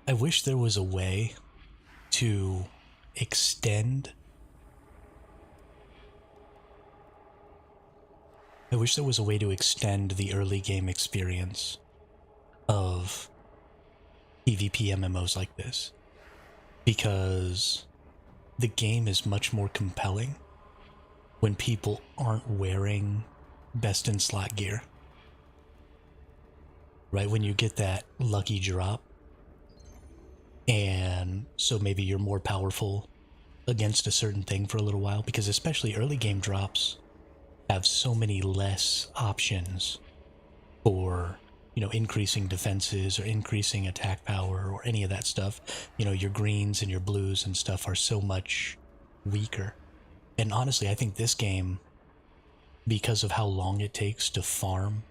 I wish there was a way to extend. I wish there was a way to extend the early game experience of PvP MMOs like this. Because the game is much more compelling when people aren't wearing best in slot gear. Right, when you get that lucky drop, and so maybe you're more powerful against a certain thing for a little while, because especially early game drops have so many less options for, you know, increasing defenses or increasing attack power or any of that stuff. You know, your greens and your blues and stuff are so much weaker. And honestly, I think this game, because of how long it takes to farm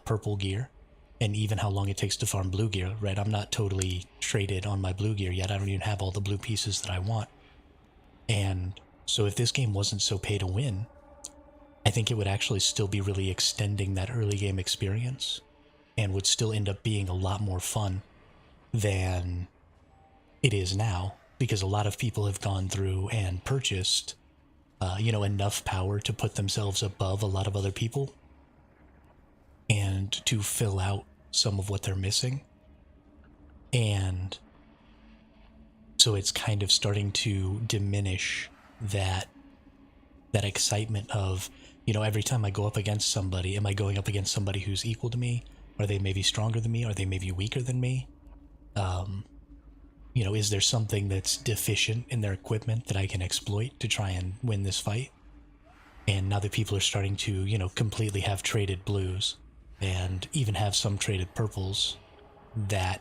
purple gear, and even how long it takes to farm blue gear, right? I'm not totally traded on my blue gear yet. I don't even have all the blue pieces that I want. And so if this game wasn't so pay to win, I think it would actually still be really extending that early game experience and would still end up being a lot more fun than it is now, because a lot of people have gone through and purchased, you know, enough power to put themselves above a lot of other people and to fill out some of what they're missing. And so it's kind of starting to diminish that excitement of, you know, every time I go up against somebody, am I going up against somebody who's equal to me? Are they maybe stronger than me? Are they maybe weaker than me? You know, is there something that's deficient in their equipment that I can exploit to try and win this fight? And now that people are starting to, you know, completely have traded blues and even have some traded purples, that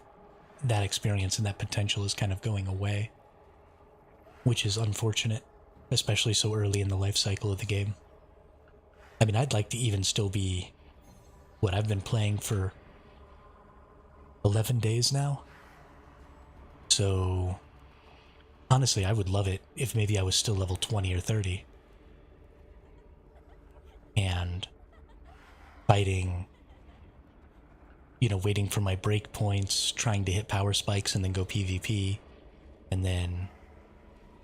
experience and that potential is kind of going away, which is unfortunate, especially so early in the life cycle of the game. I mean, I'd like to even still be, what, I've been playing for 11 days now? So, honestly, I would love it if maybe I was still level 20 or 30. And fighting, you know, waiting for my breakpoints, trying to hit power spikes and then go PvP, and then,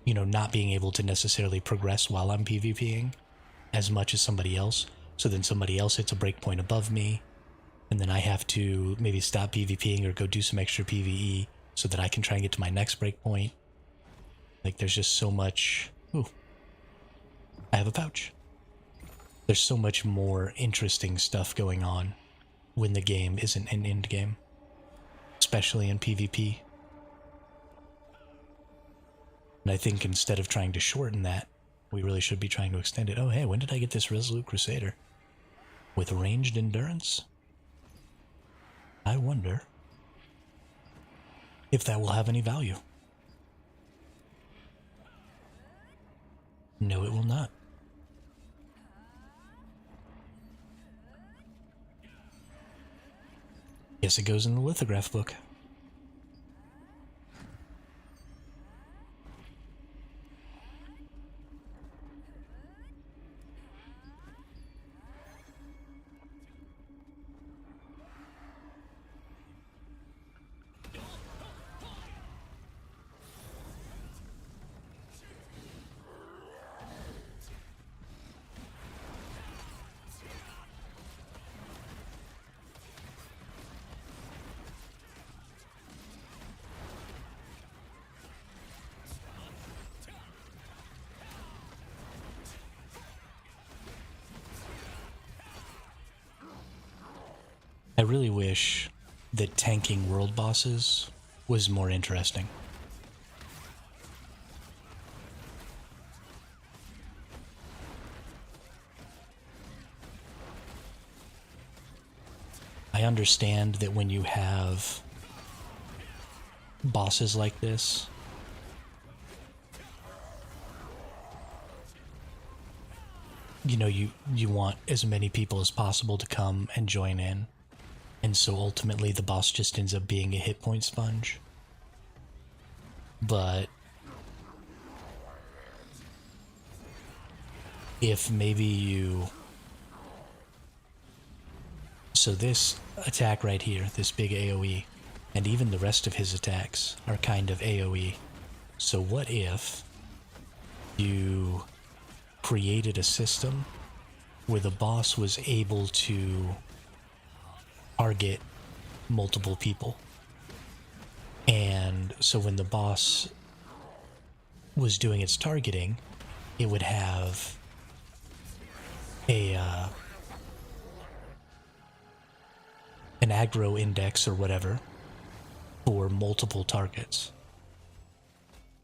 you know, not being able to necessarily progress while I'm PvPing as much as somebody else. So then somebody else hits a breakpoint above me, and then I have to maybe stop PvPing or go do some extra PvE so that I can try and get to my next breakpoint. Like, there's just so much... Ooh. I have a pouch. There's so much more interesting stuff going on when the game isn't an end game, especially in PvP. And I think instead of trying to shorten that, we really should be trying to extend it. Oh, hey, when did I get this Resolute Crusader? With ranged endurance? I wonder if that will have any value. No, it will not. Guess it goes in the lithograph book. I really wish that tanking world bosses was more interesting. I understand that when you have bosses like this, you know, you want as many people as possible to come and join in. And so ultimately the boss just ends up being a hit point sponge. But if maybe you... So this attack right here, this big AoE, and even the rest of his attacks are kind of AoE. So what if you created a system where the boss was able to target multiple people? And so when the boss was doing its targeting, it would have an aggro index or whatever for multiple targets.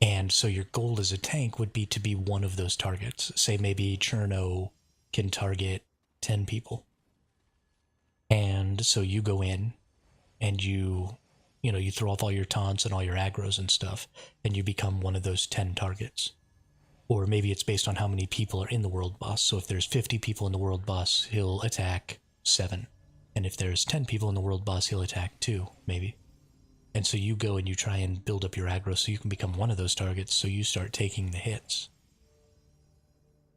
And so your goal as a tank would be to be one of those targets. Say maybe Cherno can target 10 people. And so you go in and you throw off all your taunts and all your aggros and stuff, and you become one of those 10 targets. Or maybe it's based on how many people are in the world boss. So if there's 50 people in the world boss, he'll attack 7. And if there's 10 people in the world boss, he'll attack 2, maybe. And so you go and you try and build up your aggro so you can become one of those targets, so you start taking the hits.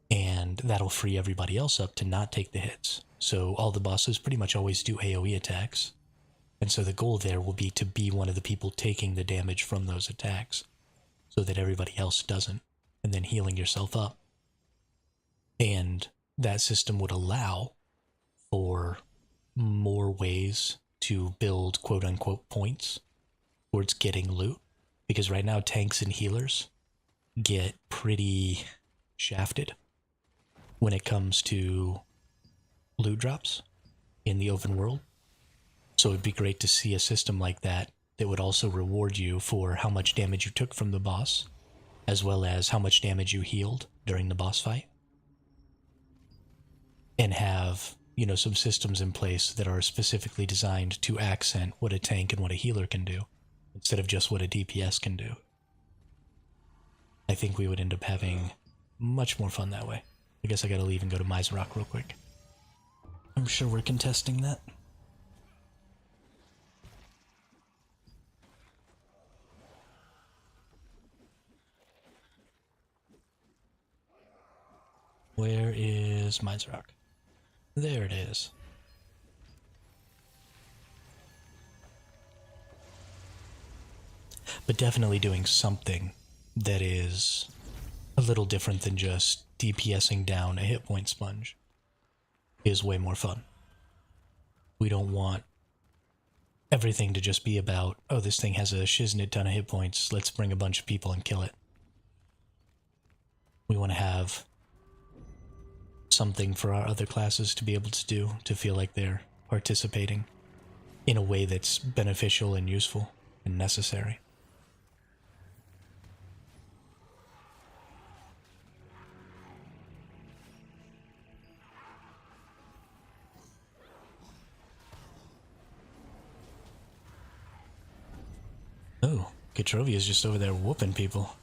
And that'll free everybody else up to not take the hits. So all the bosses pretty much always do AoE attacks. And so the goal there will be to be one of the people taking the damage from those attacks, so that everybody else doesn't, and then healing yourself up. And that system would allow for more ways to build quote-unquote points towards getting loot, because right now tanks and healers get pretty shafted when it comes to loot drops in the open world. So it'd be great to see a system like that that would also reward you for how much damage you took from the boss, as well as how much damage you healed during the boss fight. And have, some systems in place that are specifically designed to accent what a tank and what a healer can do, instead of just what a DPS can do. I think we would end up having much more fun that way. I guess I gotta leave and go to Mizrock real quick. I'm sure we're contesting that. Where is Mizrock? There it is. But definitely doing something that is a little different than just DPSing down a hit point sponge is way more fun. We don't want everything to just be about, oh, this thing has a shiznit ton of hit points, let's bring a bunch of people and kill it. We want to have something for our other classes to be able to do, to feel like they're participating in a way that's beneficial and useful and necessary. Oh, Katrovia's just over there whooping people.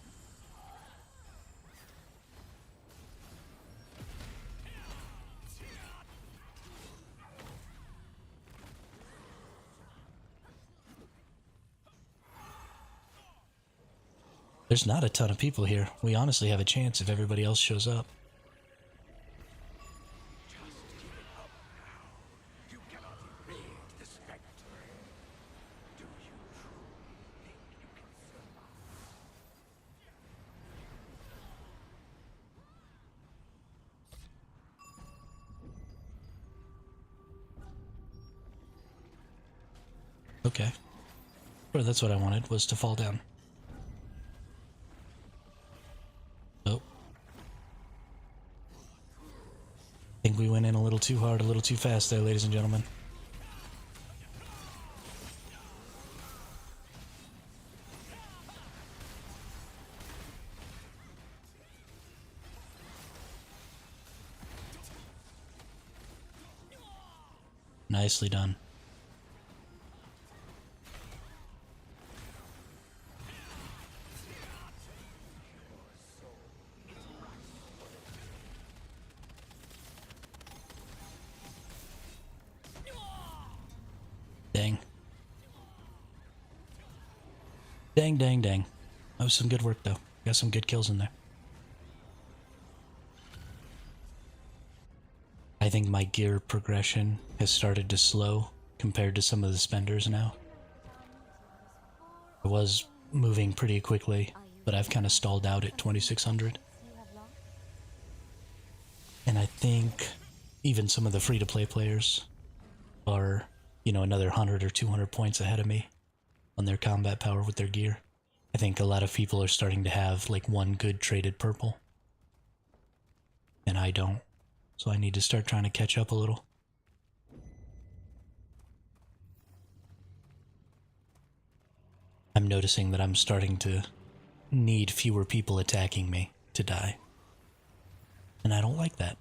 There's not a ton of people here. We honestly have a chance if everybody else shows up. You cannot evade the spectre. Do you truly think you can survive? Okay. Well, that's what I wanted, was to fall down. Oh. I think we went in a little too hard, a little too fast there, ladies and gentlemen. Nicely done. Dang. Dang, dang, dang. That was some good work, though. Got some good kills in there. I think my gear progression has started to slow compared to some of the spenders now. I was moving pretty quickly, but I've kind of stalled out at 2600. And I think even some of the free-to-play players are, another 100 or 200 points ahead of me on their combat power with their gear. I think a lot of people are starting to have like one good traded purple. And I don't. So I need to start trying to catch up a little. I'm noticing that I'm starting to need fewer people attacking me to die. And I don't like that.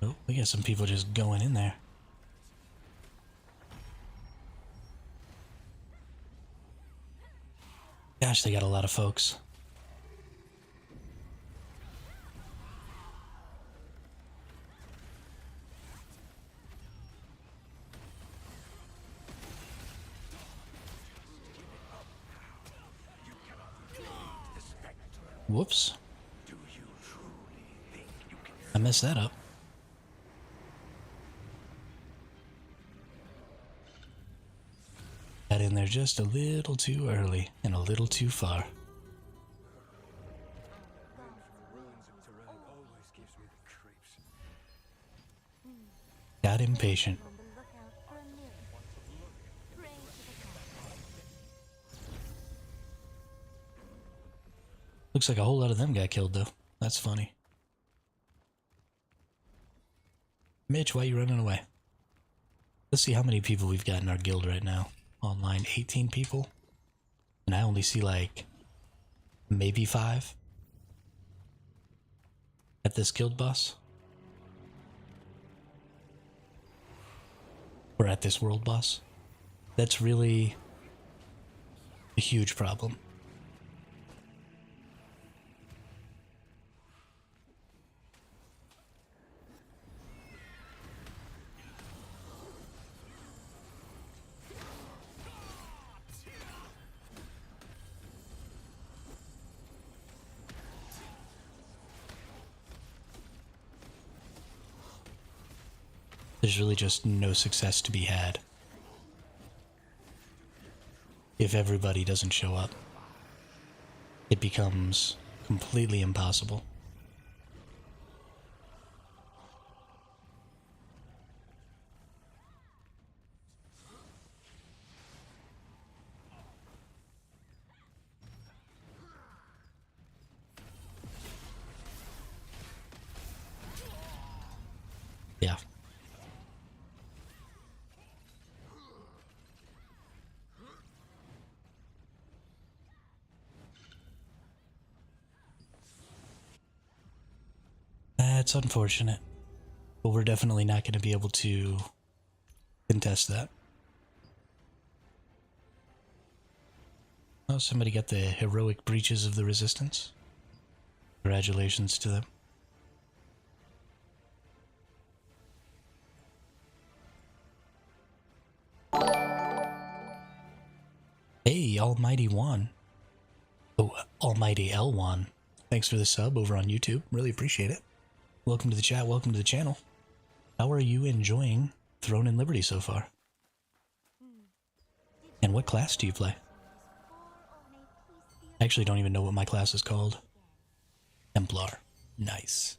Oh, we got some people just going in there. Gosh, they got a lot of folks. Whoops. Do you truly think you can I messed that up. Got in there just a little too early and a little too far. Got impatient. On the lookout for a miracle. Pray to the gods. Looks like a whole lot of them got killed though. That's funny. Mitch, why are you running away? Let's see how many people we've got in our guild right now. Online, 18 people. And I only see like maybe 5 at this guild boss. Or at this world boss. That's really a huge problem. There's really just no success to be had if everybody doesn't show up. It becomes completely impossible. Yeah. That's unfortunate, but we're definitely not going to be able to contest that. Oh, somebody got the heroic breaches of the resistance. Congratulations to them. Hey, Almighty Juan. Oh, Almighty L Juan. Thanks for the sub over on YouTube. Really appreciate it. Welcome to the chat. Welcome to the channel. How are you enjoying Throne and Liberty so far? And what class do you play? I actually don't even know what my class is called. Templar. Nice.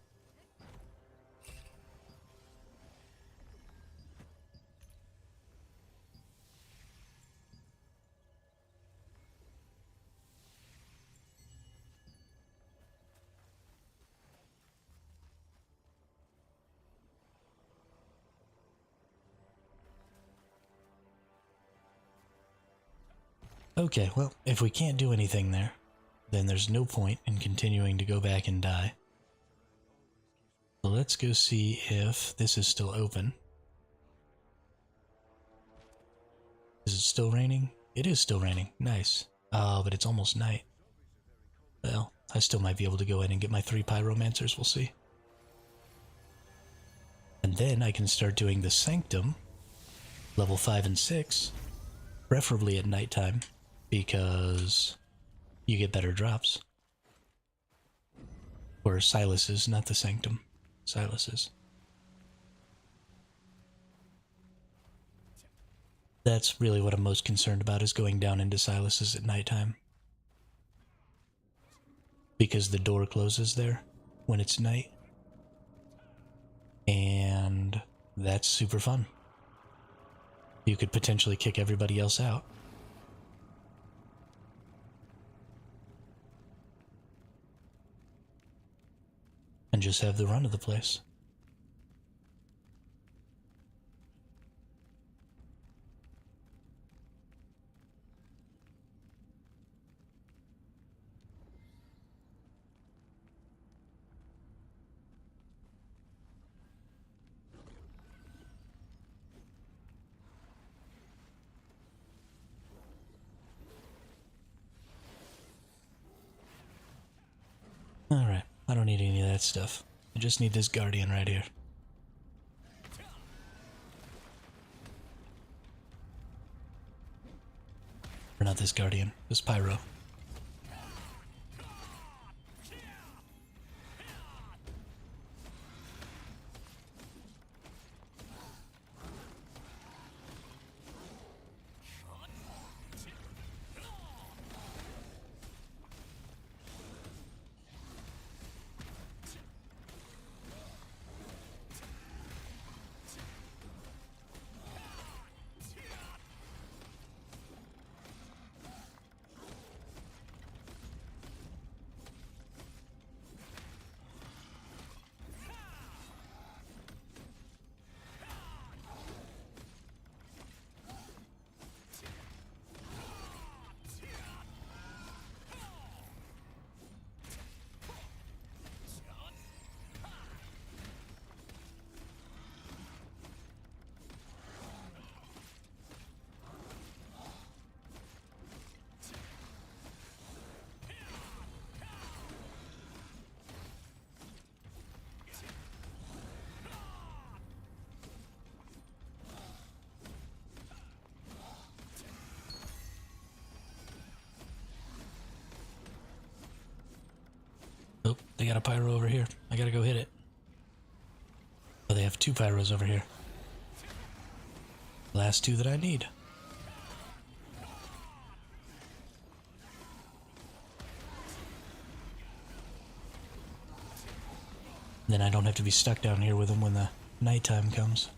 Okay, well, if we can't do anything there, then there's no point in continuing to go back and die. So let's go see if this is still open. Is it still raining? It is still raining. Nice. Oh, but it's almost night. Well, I still might be able to go in and get my 3 pyromancers, we'll see. And then I can start doing the Sanctum, level 5 and 6, preferably at nighttime, because you get better drops. Or Silas's, not the Sanctum. Silas's. That's really what I'm most concerned about, is going down into Silas's at nighttime. Because the door closes there when it's night. And that's super fun. You could potentially kick everybody else out. And just have the run of the place. Alright, I don't need any of that stuff. I just need this Guardian right here. Or not this Guardian, this Pyro. Oh, they got a Pyro over here. I gotta go hit it. Oh, they have 2 Pyros over here. Last 2 that I need. Then I don't have to be stuck down here with them when the nighttime comes.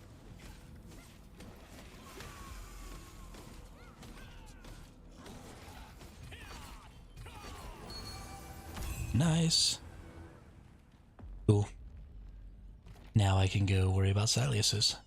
Nice. Cool. Now I can go worry about Silas's.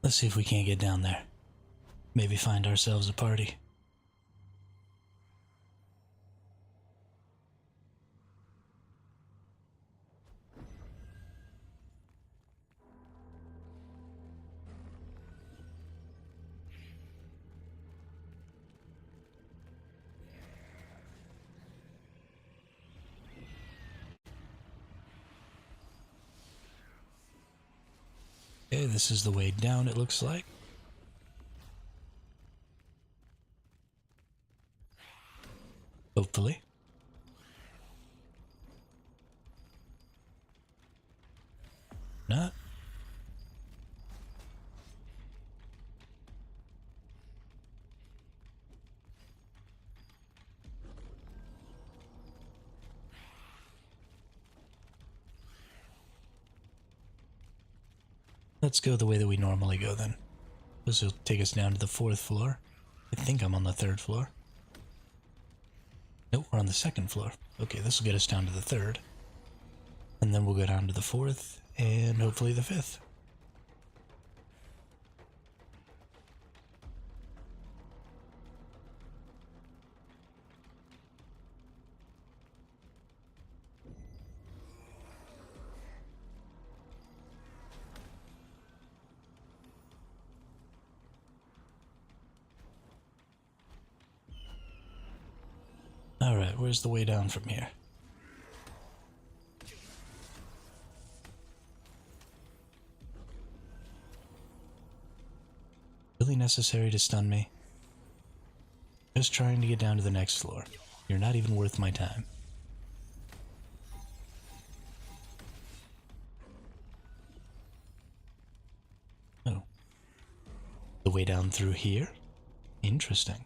Let's see if we can't get down there. Maybe find ourselves a party. Okay, this is the way down, it looks like. Hopefully. Not. Let's go the way that we normally go then. This will take us down to the 4th floor. I think I'm on the 3rd floor. Nope, we're on the 2nd floor. Okay, this will get us down to the 3rd. And then we'll go down to the 4th, and hopefully the 5th. Alright, where's the way down from here? Really necessary to stun me? Just trying to get down to the next floor. You're not even worth my time. Oh. The way down through here? Interesting.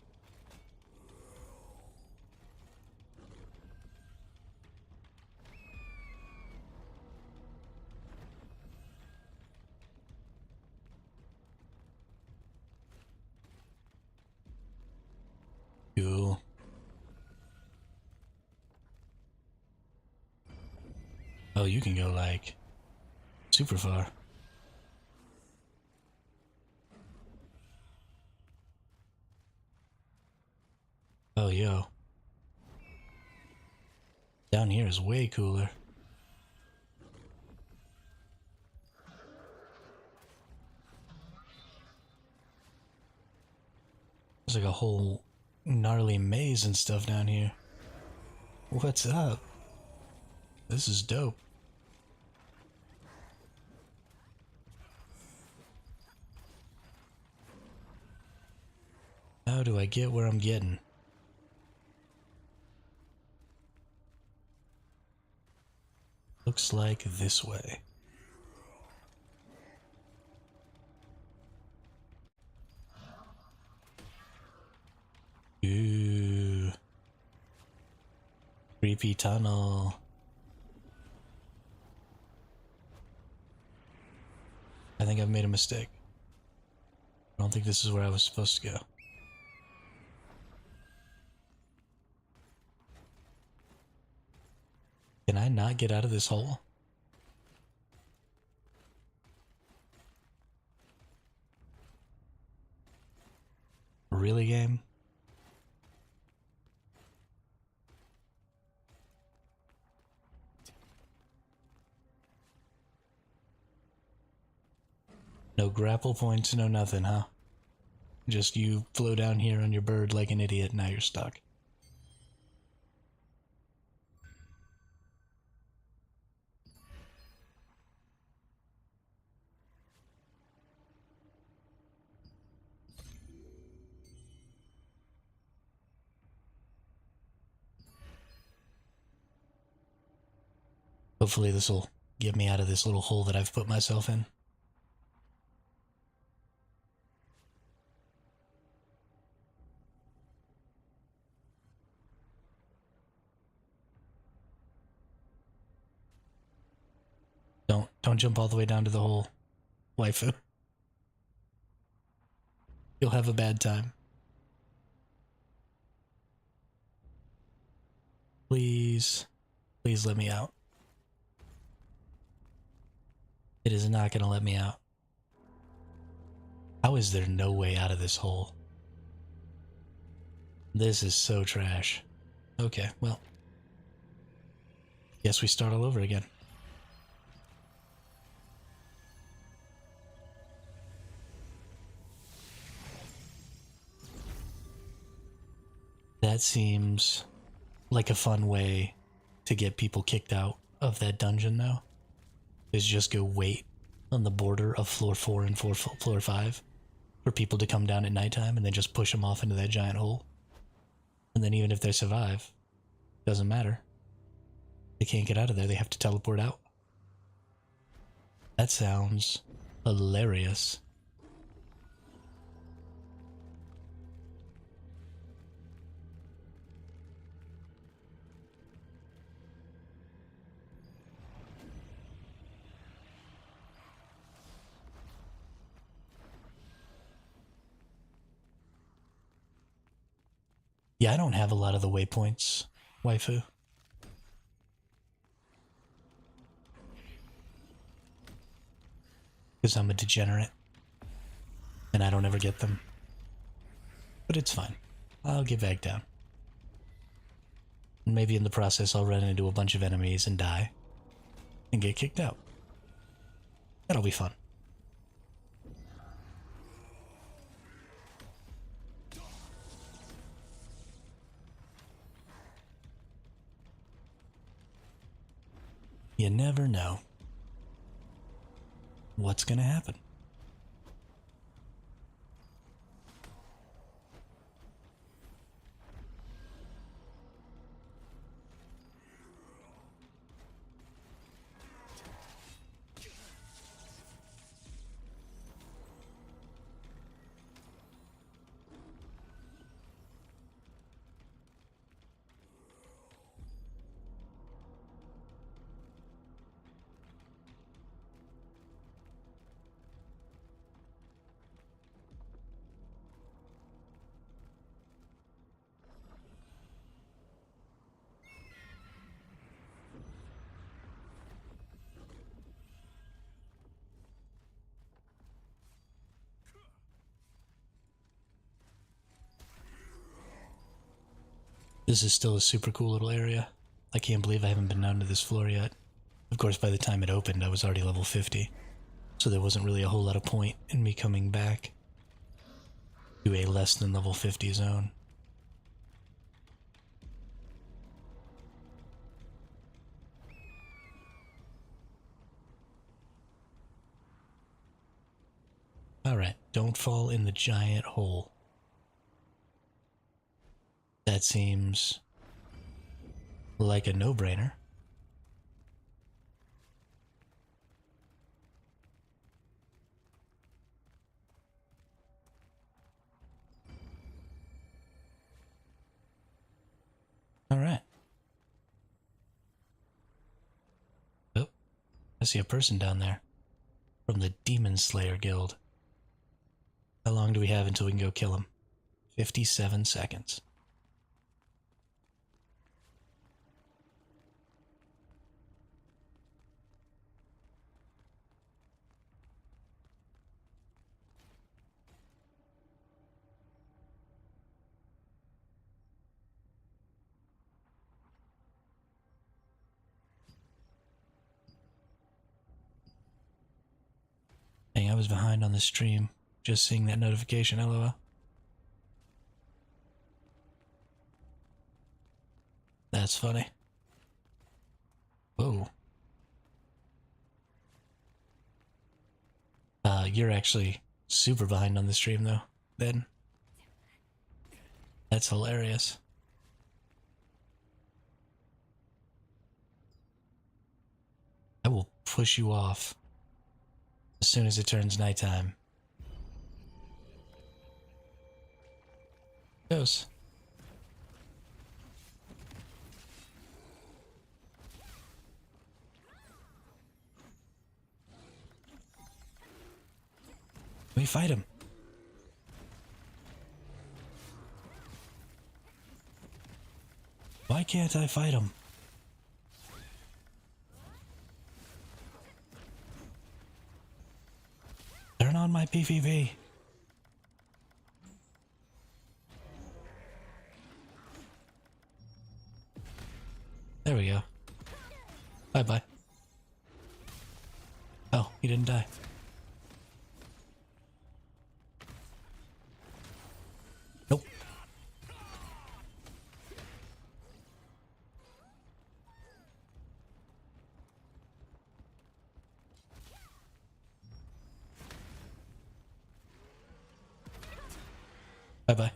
Cool. Oh, you can go like super far. Oh, yo. Down here is way cooler. There's like a whole gnarly maze and stuff down here. What's up? This is dope. How do I get where I'm getting? Looks like this way. Ooh. Creepy tunnel. I think I've made a mistake. I don't think this is where I was supposed to go. Can I not get out of this hole? Really, game? No grapple points, no nothing, huh? Just you flew down here on your bird like an idiot, now you're stuck. Hopefully this will get me out of this little hole that I've put myself in. Don't jump all the way down to the hole, waifu. You'll have a bad time. Please, please let me out. It is not gonna let me out. How is there no way out of this hole? This is so trash. Okay, well. Guess we start all over again. That seems like a fun way to get people kicked out of that dungeon, though. Is just go wait on the border of floor 4 and floor 5 for people to come down at nighttime and then just push them off into that giant hole. And then even if they survive, doesn't matter. They can't get out of there, they have to teleport out. That sounds hilarious. Yeah, I don't have a lot of the waypoints, waifu. Because I'm a degenerate. And I don't ever get them. But it's fine. I'll get back down. And maybe in the process I'll run into a bunch of enemies and die. And get kicked out. That'll be fun. You never know what's going to happen. This is still a super cool little area. I can't believe I haven't been down to this floor yet. Of course, by the time it opened, I was already level 50. So there wasn't really a whole lot of point in me coming back to a less than level 50 zone. Alright, don't fall in the giant hole. That seems like a no-brainer. Alright. Oh, I see a person down there. From the Demon Slayer Guild. How long do we have until we can go kill him? 57 seconds. Dang, I was behind on the stream. Just seeing that notification, LOL. That's funny. Whoa. You're actually super behind on the stream, though, then. That's hilarious. I will push you off as soon as it turns nighttime. Goes. Let me fight him. Why can't I fight him? Turn on my PvP. There we go. Bye-bye. Oh, he didn't die. Nope. Bye-bye.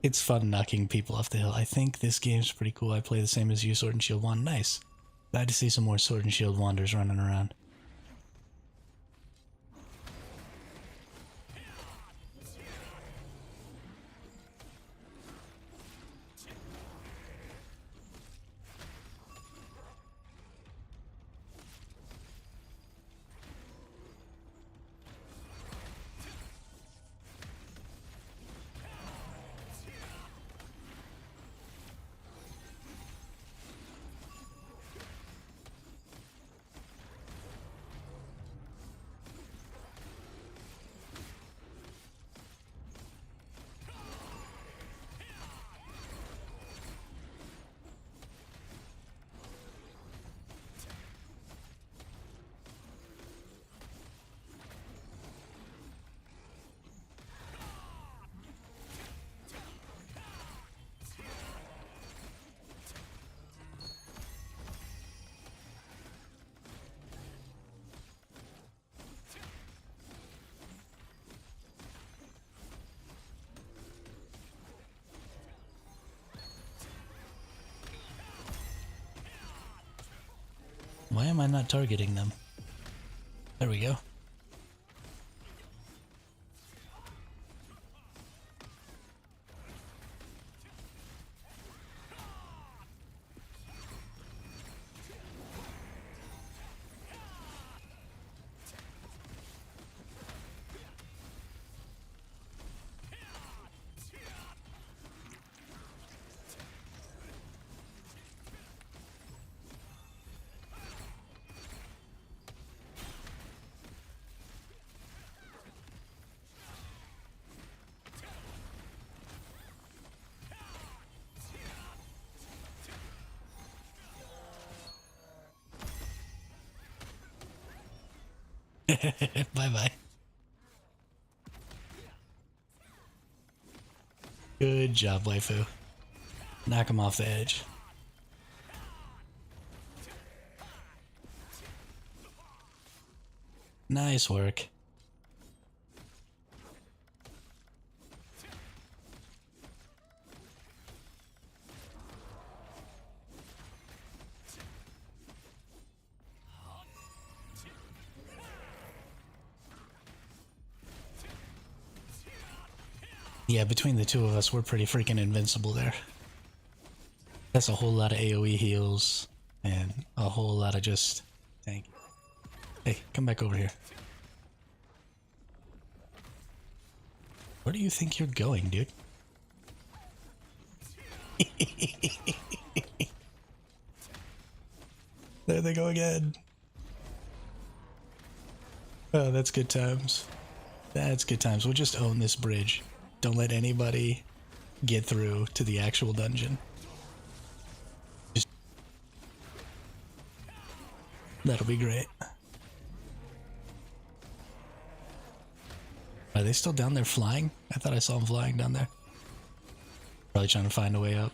It's fun knocking people off the hill. I think this game's pretty cool. I play the same as you, Sword and Shield Wand. Nice. Glad to see some more Sword and Shield Wanders running around. Why am I not targeting them? There we go. Bye-bye. Good job, waifu. Knock him off the edge. Nice work. Yeah, between the two of us, we're pretty freaking invincible there. That's a whole lot of AoE heals and a whole lot of just tank. Hey, come back over here. Where do you think you're going, dude? There they go again. Oh, that's good times. That's good times. We'll just own this bridge. Don't let anybody get through to the actual dungeon. Just... That'll be great. Are they still down there flying? I thought I saw them flying down there. Probably trying to find a way up.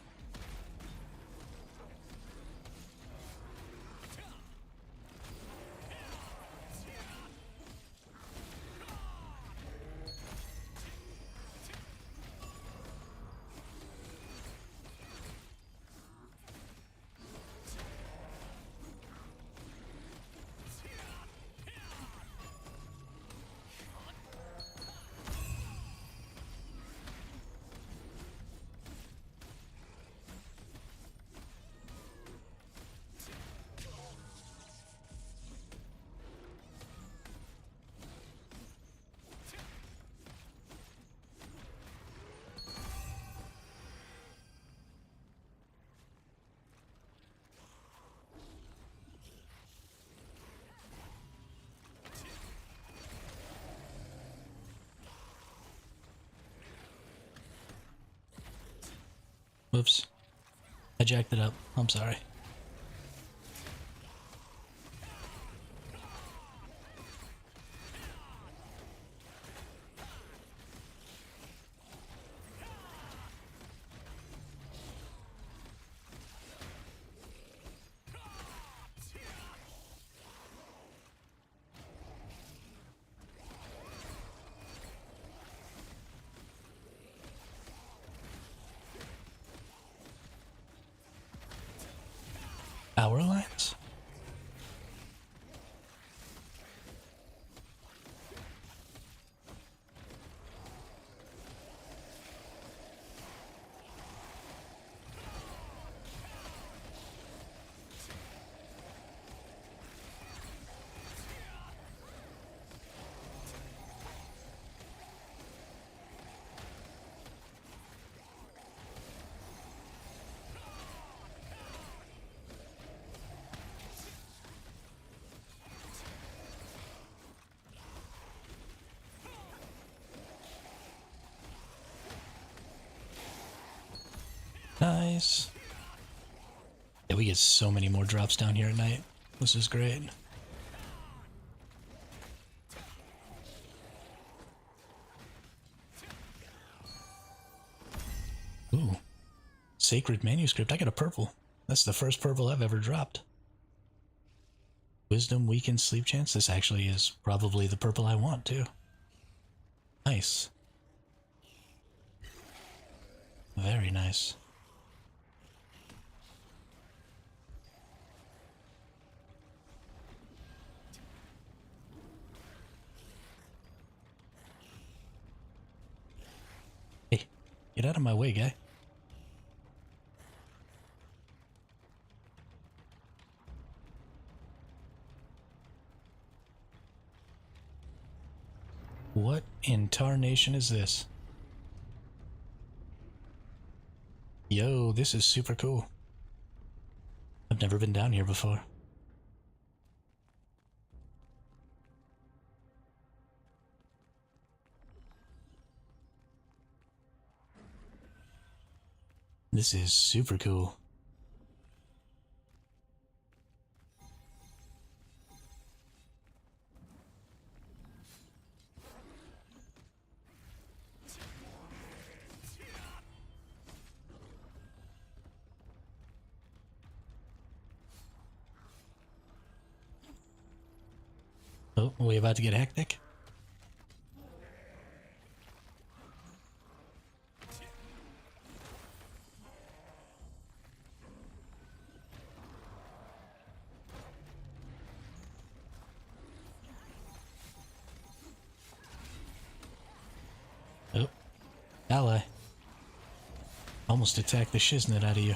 Whoops. I jacked it up. I'm sorry. Power lines? Nice. Yeah, we get so many more drops down here at night. This is great. Ooh. Sacred manuscript. I got a purple. That's the first purple I've ever dropped. Wisdom weakens sleep chance. This actually is probably the purple I want too. Nice. Very nice. out of my way, guy. What in tarnation is this? Yo, this is super cool. I've never been down here before. This is super cool. Oh, are we about to get hectic? Oh, ally. Almost attacked the shiznit out of you.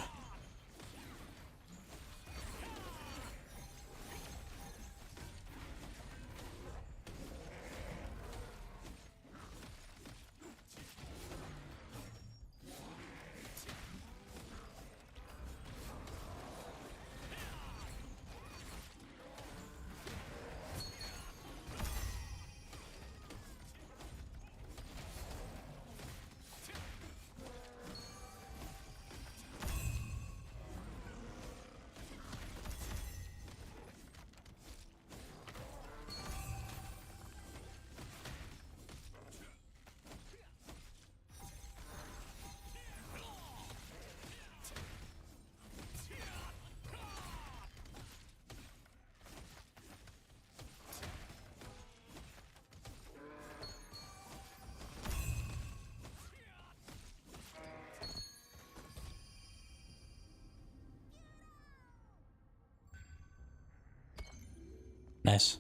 Nice.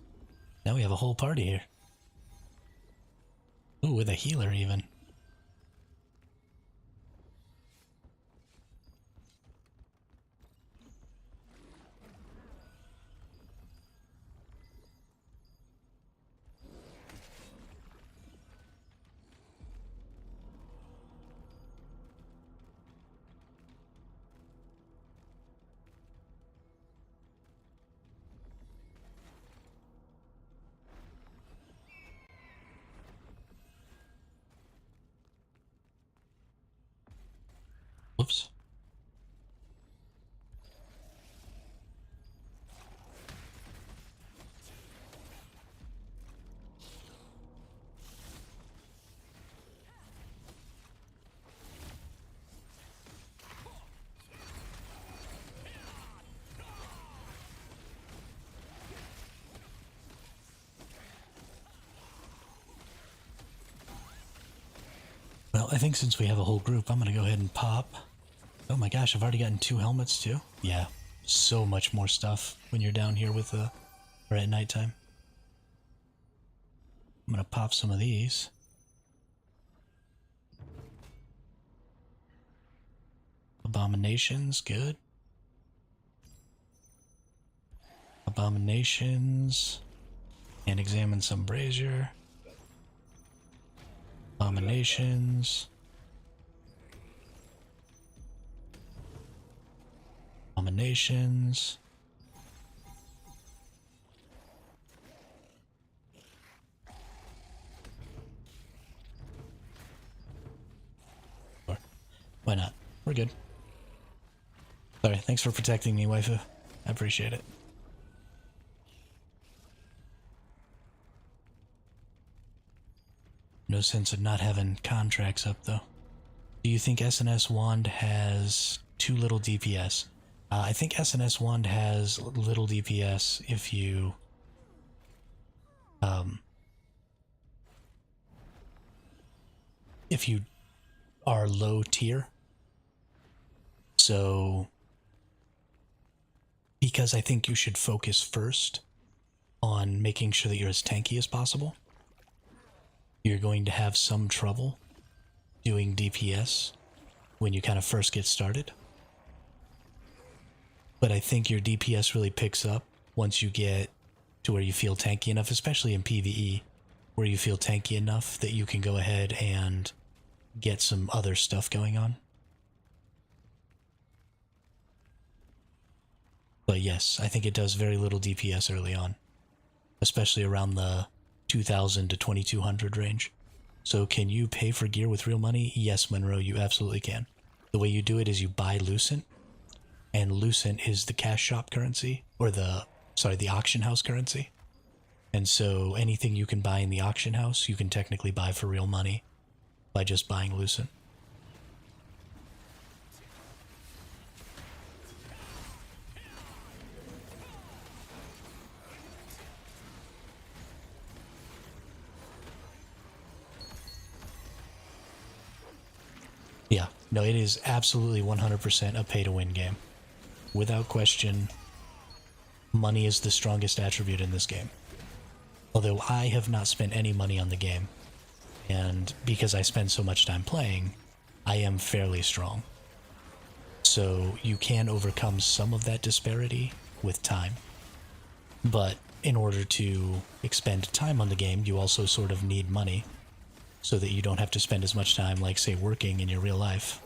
Now we have a whole party here. Ooh, with a healer even. Whoops. Well, I think since we have a whole group, I'm gonna go ahead and pop. Oh my gosh, I've already gotten 2 helmets too? Yeah, so much more stuff when you're down here with or at nighttime. I'm gonna pop some of these. Abominations, good. Abominations. And examine some brazier. Abominations. Abominations. Sure. Why not? We're good. Sorry, thanks for protecting me, waifu. I appreciate it. No sense of not having contracts up, though. Do you think SnS Wand has too little DPS? I think SnS Wand has little DPS if you... if you are low tier. So... because I think you should focus first on making sure that you're as tanky as possible. You're going to have some trouble doing DPS when you kind of first get started. But I think your DPS really picks up once you get to where you feel tanky enough, especially in PvE, where you feel tanky enough that you can go ahead and get some other stuff going on. But yes, I think it does very little DPS early on, especially around the 2,000 to 2,200 range. So can you pay for gear with real money? Yes, Monroe, you absolutely can. The way you do it is you buy Lucent, and Lucent is the cash shop currency, or the auction house currency. And so anything you can buy in the auction house, you can technically buy for real money by just buying Lucent. Yeah, no, it is absolutely 100% a pay-to-win game. Without question, money is the strongest attribute in this game. Although I have not spent any money on the game, and because I spend so much time playing, I am fairly strong. So you can overcome some of that disparity with time. But in order to expend time on the game, you also sort of need money, so that you don't have to spend as much time, like, say, working in your real life.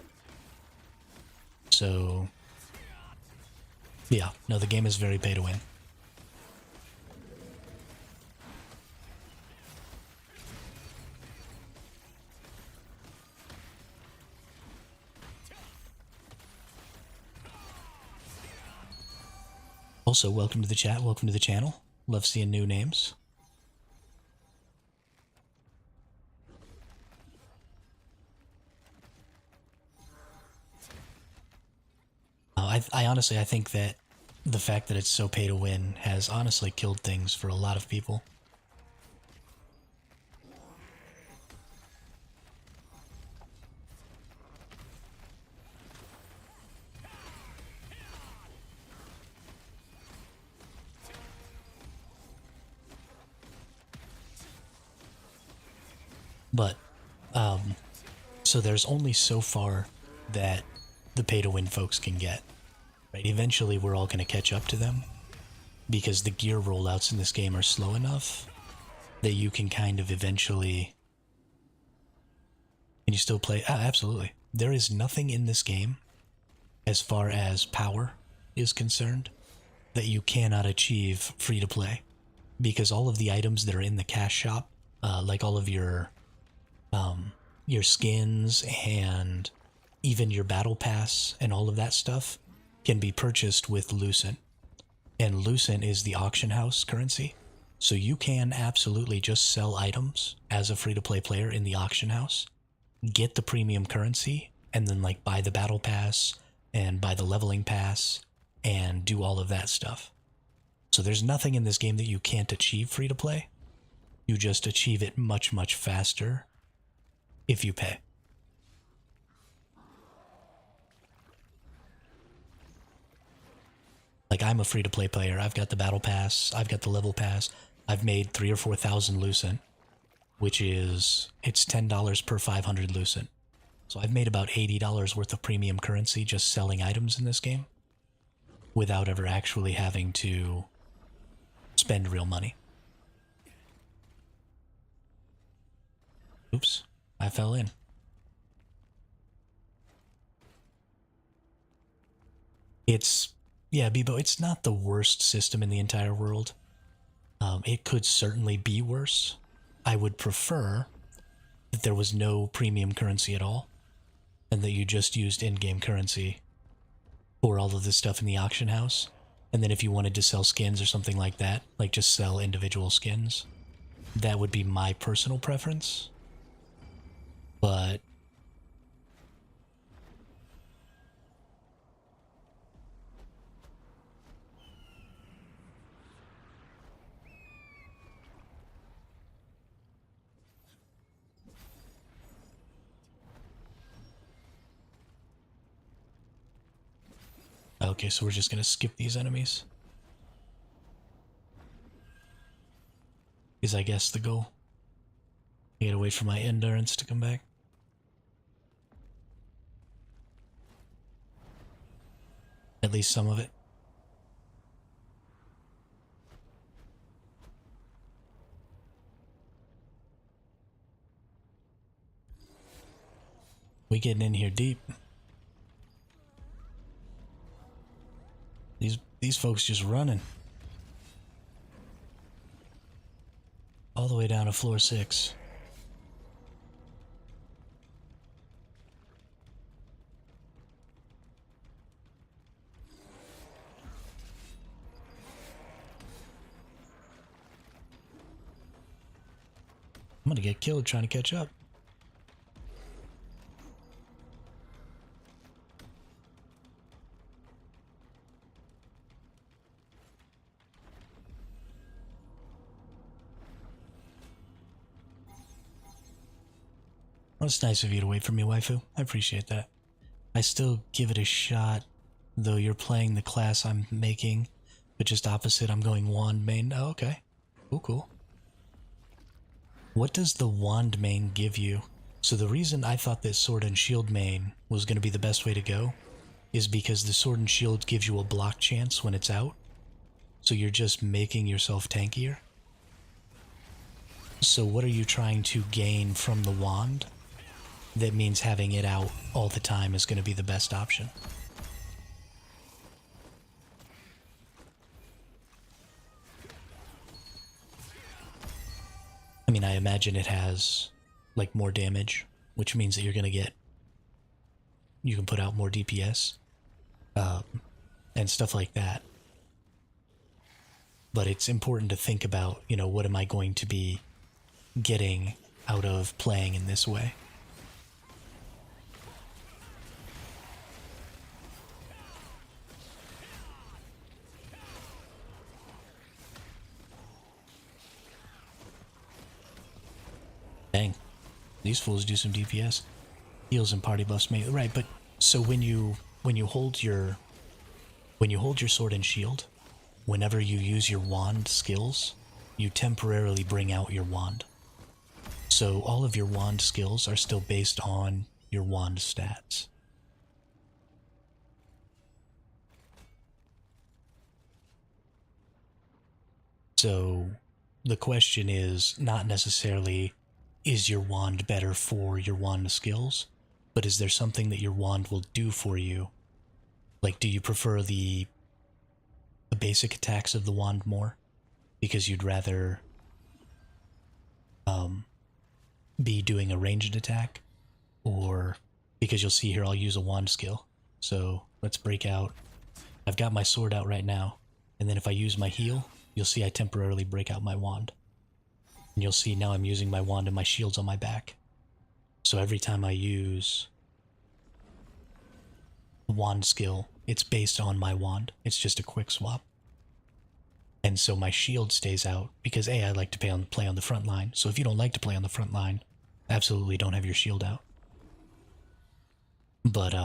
So, yeah, no, the game is very pay to win. Also, welcome to the chat, welcome to the channel. Love seeing new names. I honestly, I think that the fact that it's so pay to win has honestly killed things for a lot of people. But, so there's only so far that the pay-to-win folks can get, right? Eventually we're all going to catch up to them, because the gear rollouts in this game are slow enough that you can kind of eventually... Can you still play? Ah, absolutely. There is nothing in this game, as far as power is concerned, that you cannot achieve free-to-play, because all of the items that are in the cash shop, like all of your skins and even your battle pass and all of that stuff can be purchased with Lucent. And Lucent is the auction house currency. So you can absolutely just sell items as a free-to-play player in the auction house, get the premium currency, and then like buy the battle pass and buy the leveling pass and do all of that stuff. So there's nothing in this game that you can't achieve free-to-play. You just achieve it much, much faster if you pay. Like, I'm a free-to-play player. I've got the battle pass. I've got the level pass. I've made 3,000 or 4,000 Lucent, which is, it's $10 per 500 Lucent. So I've made about $80 worth of premium currency just selling items in this game without ever actually having to spend real money. Oops, I fell in. Yeah, Bebo, it's not the worst system in the entire world. It could certainly be worse. I would prefer that there was no premium currency at all, and that you just used in-game currency for all of this stuff in the auction house. And then if you wanted to sell skins or something like that, like just sell individual skins, that would be my personal preference. But okay, so we're just gonna skip these enemies. Is I guess the goal. I gotta wait for my endurance to come back. At least some of it. We getting in here deep. These folks just running. All the way down to floor 6. I'm gonna get killed trying to catch up. Well, it's nice of you to wait for me, waifu. I appreciate that. I still give it a shot, though you're playing the class I'm making, but just opposite, I'm going wand main. Oh, okay. Cool, cool. What does the wand main give you? So the reason I thought that sword and shield main was going to be the best way to go is because the sword and shield gives you a block chance when it's out. So you're just making yourself tankier. So what are you trying to gain from the wand? That means having it out all the time is going to be the best option. I mean, I imagine it has, like, more damage, which means that you're going to get... You can put out more DPS, and stuff like that. But it's important to think about, you know, what am I going to be getting out of playing in this way? Dang, these fools do some DPS. Heals and party buffs, mate. Right, but so when you hold your sword and shield, whenever you use your wand skills, you temporarily bring out your wand. So all of your wand skills are still based on your wand stats. So the question is not necessarily, is your wand better for your wand skills? But is there something that your wand will do for you? Like, do you prefer the basic attacks of the wand more? Because you'd rather be doing a ranged attack? Or because you'll see here, I'll use a wand skill. So let's break out. I've got my sword out right now. And then if I use my heal, you'll see I temporarily break out my wand. And you'll see now I'm using my wand and my shield's on my back. So every time I use a wand skill, it's based on my wand. It's just a quick swap. And so my shield stays out because A, I like to play on the front line. So if you don't like to play on the front line, absolutely don't have your shield out. But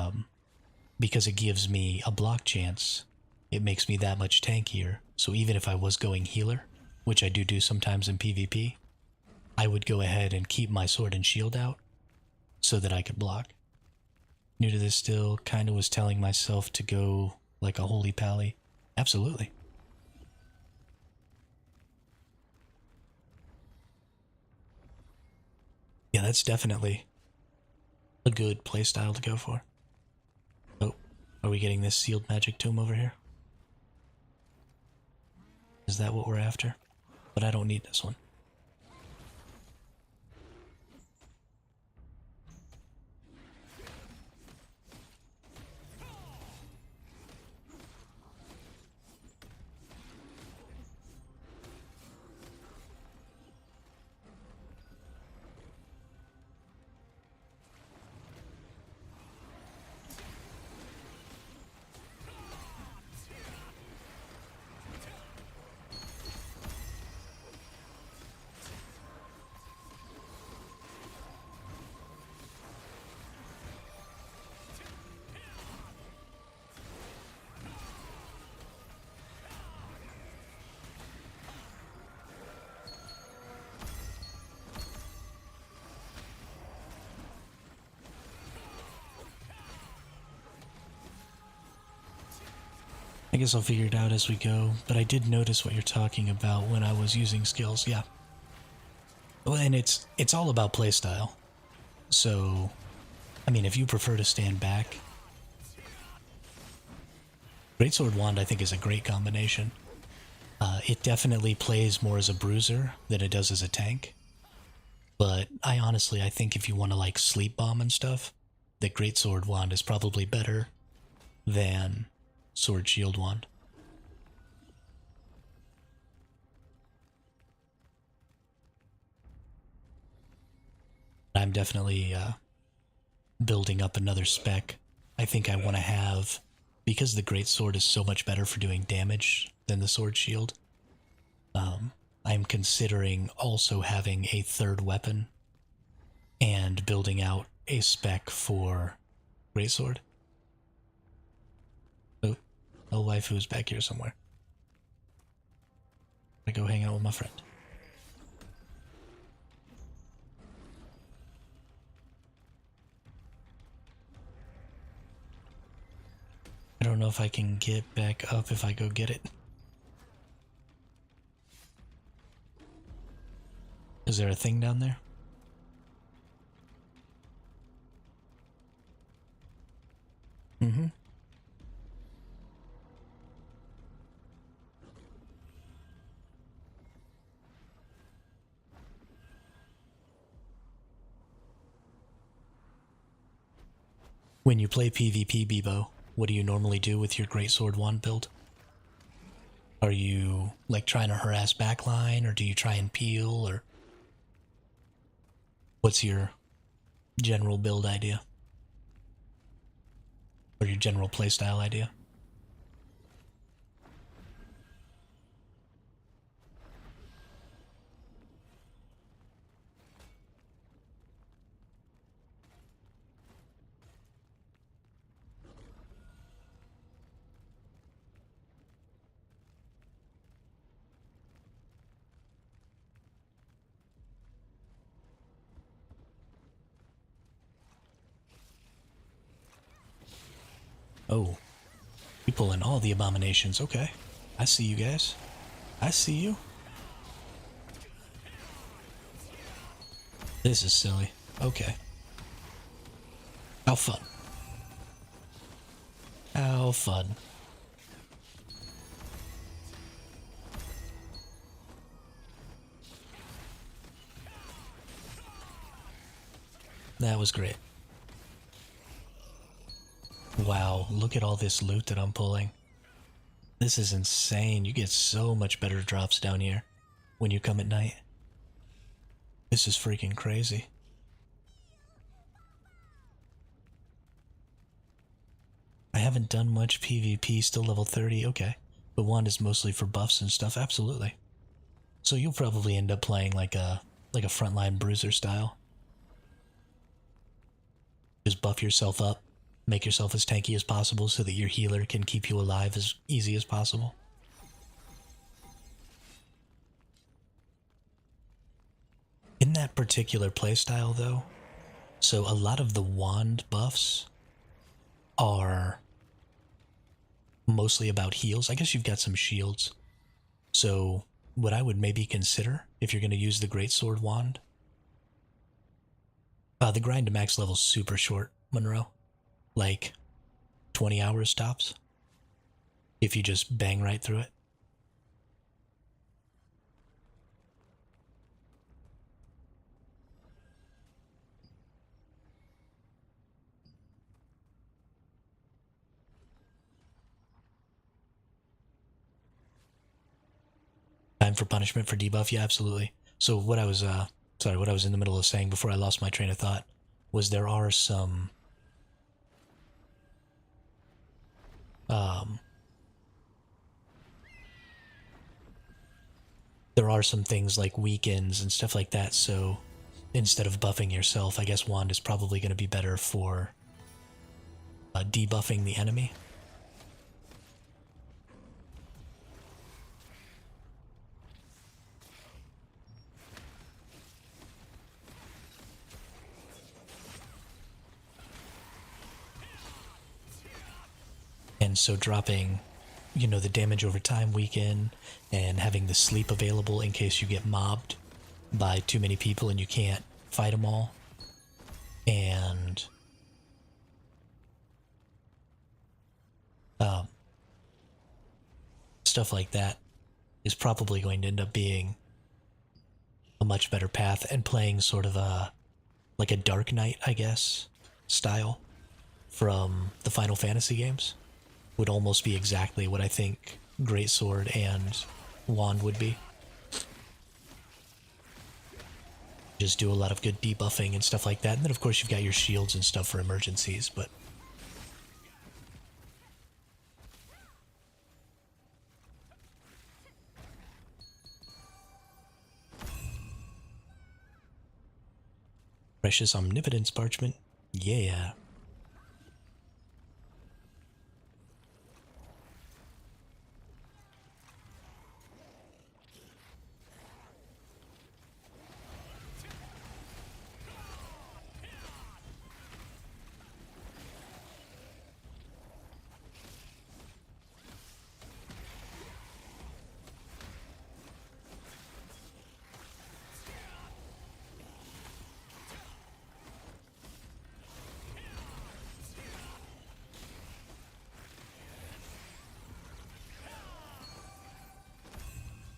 because it gives me a block chance, it makes me that much tankier. So even if I was going healer, which I do sometimes in PvP, I would go ahead and keep my sword and shield out so that I could block. New to this still, kinda was telling myself to go like a holy pally. Absolutely. Yeah, that's definitely a good playstyle to go for. Oh, are we getting this sealed magic tomb over here? Is that what we're after? But I don't need this one. I guess I'll figure it out as we go, but I did notice what you're talking about when I was using skills, yeah. Well, and it's all about playstyle. So, I mean, if you prefer to stand back, Greatsword Wand I think is a great combination. It definitely plays more as a bruiser than it does as a tank. But I think if you want to like sleep bomb and stuff, the Greatsword Wand is probably better than Sword Shield Wand. I'm definitely building up another spec. I think I want to have, because the Greatsword is so much better for doing damage than the Sword Shield, I'm considering also having a third weapon and building out a spec for Greatsword. Oh, a waifu's back here somewhere. I go hang out with my friend. I don't know if I can get back up if I go get it. Is there a thing down there? Mm-hmm. When you play PvP, Bebo, what do you normally do with your Greatsword Wand build? Are you, like, trying to harass backline, or do you try and peel, or... What's your general build idea? Or your general playstyle idea? Oh, you pull in all the abominations. Okay, I see you guys. I see you. This is silly. Okay. How fun. How fun. That was great. Wow, look at all this loot that I'm pulling. This is insane. You get so much better drops down here when you come at night. This is freaking crazy. I haven't done much PvP, still level 30, okay. But wand is mostly for buffs and stuff, absolutely. So you'll probably end up playing like a frontline bruiser style. Just buff yourself up. Make yourself as tanky as possible so that your healer can keep you alive as easy as possible. In that particular playstyle, though, so a lot of the wand buffs are mostly about heals. I guess you've got some shields. So what I would maybe consider, if you're going to use the Greatsword Wand, the grind to max level's super short, Monroe. Like 20 hours tops, if you just bang right through it. Time for punishment for debuff, yeah, absolutely. So what I was what I was in the middle of saying before I lost my train of thought was there are some there are some things like weekends and stuff like that, so instead of buffing yourself, I guess wand is probably going to be better for debuffing the enemy. And so dropping you know, the damage over time weaken, and having the sleep available in case you get mobbed by too many people and you can't fight them all. And stuff like that is probably going to end up being a much better path, and playing sort of like a Dark Knight, I guess, style from the Final Fantasy games would almost be exactly what I think Greatsword and Wand would be. Just do a lot of good debuffing and stuff like that, and then of course you've got your shields and stuff for emergencies, but Precious Omnipotence Parchment, yeah.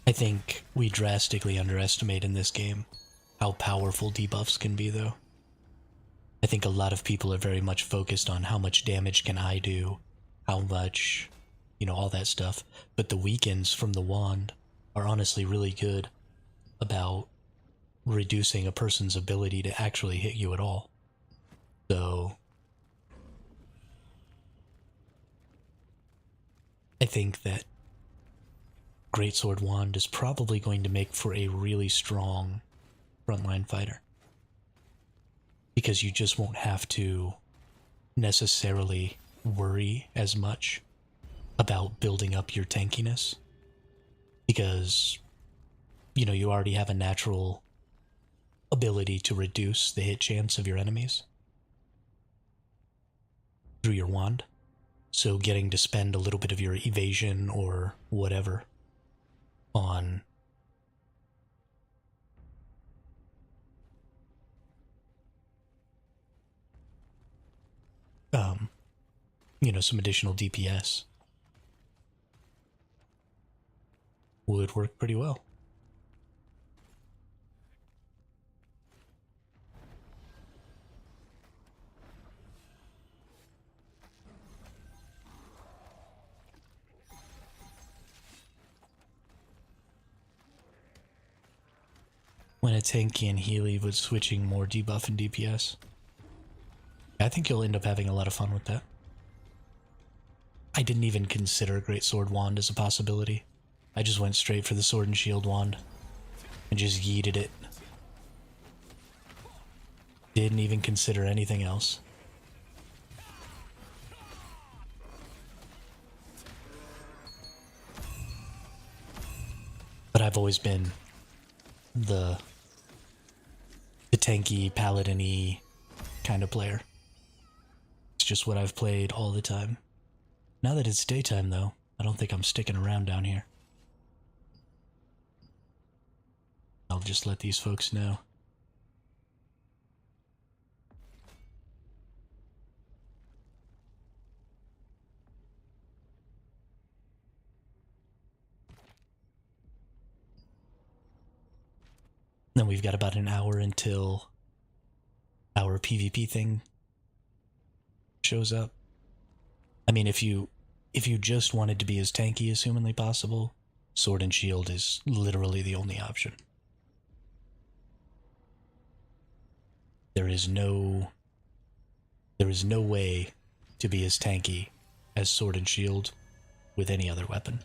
I think we drastically underestimate in this game how powerful debuffs can be, though. I think a lot of people are very much focused on how much damage can I do, how much, you know, all that stuff. But the weakens from the wand are honestly really good about reducing a person's ability to actually hit you at all. So I think that Greatsword Wand is probably going to make for a really strong frontline fighter, because you just won't have to necessarily worry as much about building up your tankiness, because, you know, you already have a natural ability to reduce the hit chance of your enemies through your wand. So getting to spend a little bit of your evasion or whatever on you know, some additional DPS would work pretty well. When a tanky and Healy was switching more debuff and DPS. I think you'll end up having a lot of fun with that. I didn't even consider Greatsword Wand as a possibility. I just went straight for the Sword and Shield Wand and just yeeted it. Didn't even consider anything else. But I've always been the tanky, paladin-y kind of player. It's just what I've played all the time. Now that it's daytime, though, I don't think I'm sticking around down here. I'll just let these folks know. Then we've got about an hour until our PvP thing shows up. I mean, if you just wanted to be as tanky as humanly possible, Sword and Shield is literally the only option. There is no way to be as tanky as Sword and Shield with any other weapon,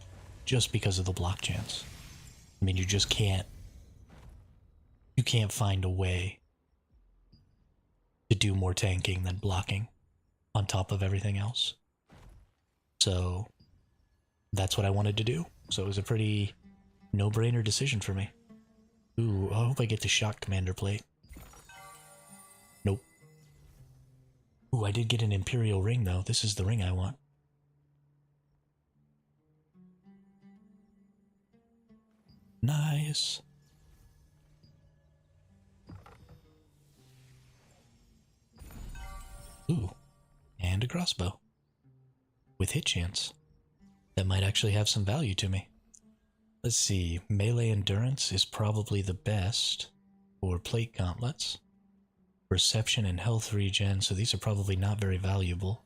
just because of the block chance. I mean, you just can't. You can't find a way to do more tanking than blocking on top of everything else. So that's what I wanted to do. So it was a pretty no-brainer decision for me. Ooh, I hope I get the Shock Commander plate. Nope. Ooh, I did get an Imperial ring though. This is the ring I want. Nice. Ooh, and a crossbow. With hit chance. That might actually have some value to me. Let's see, melee endurance is probably the best for plate gauntlets. Perception and health regen, so these are probably not very valuable.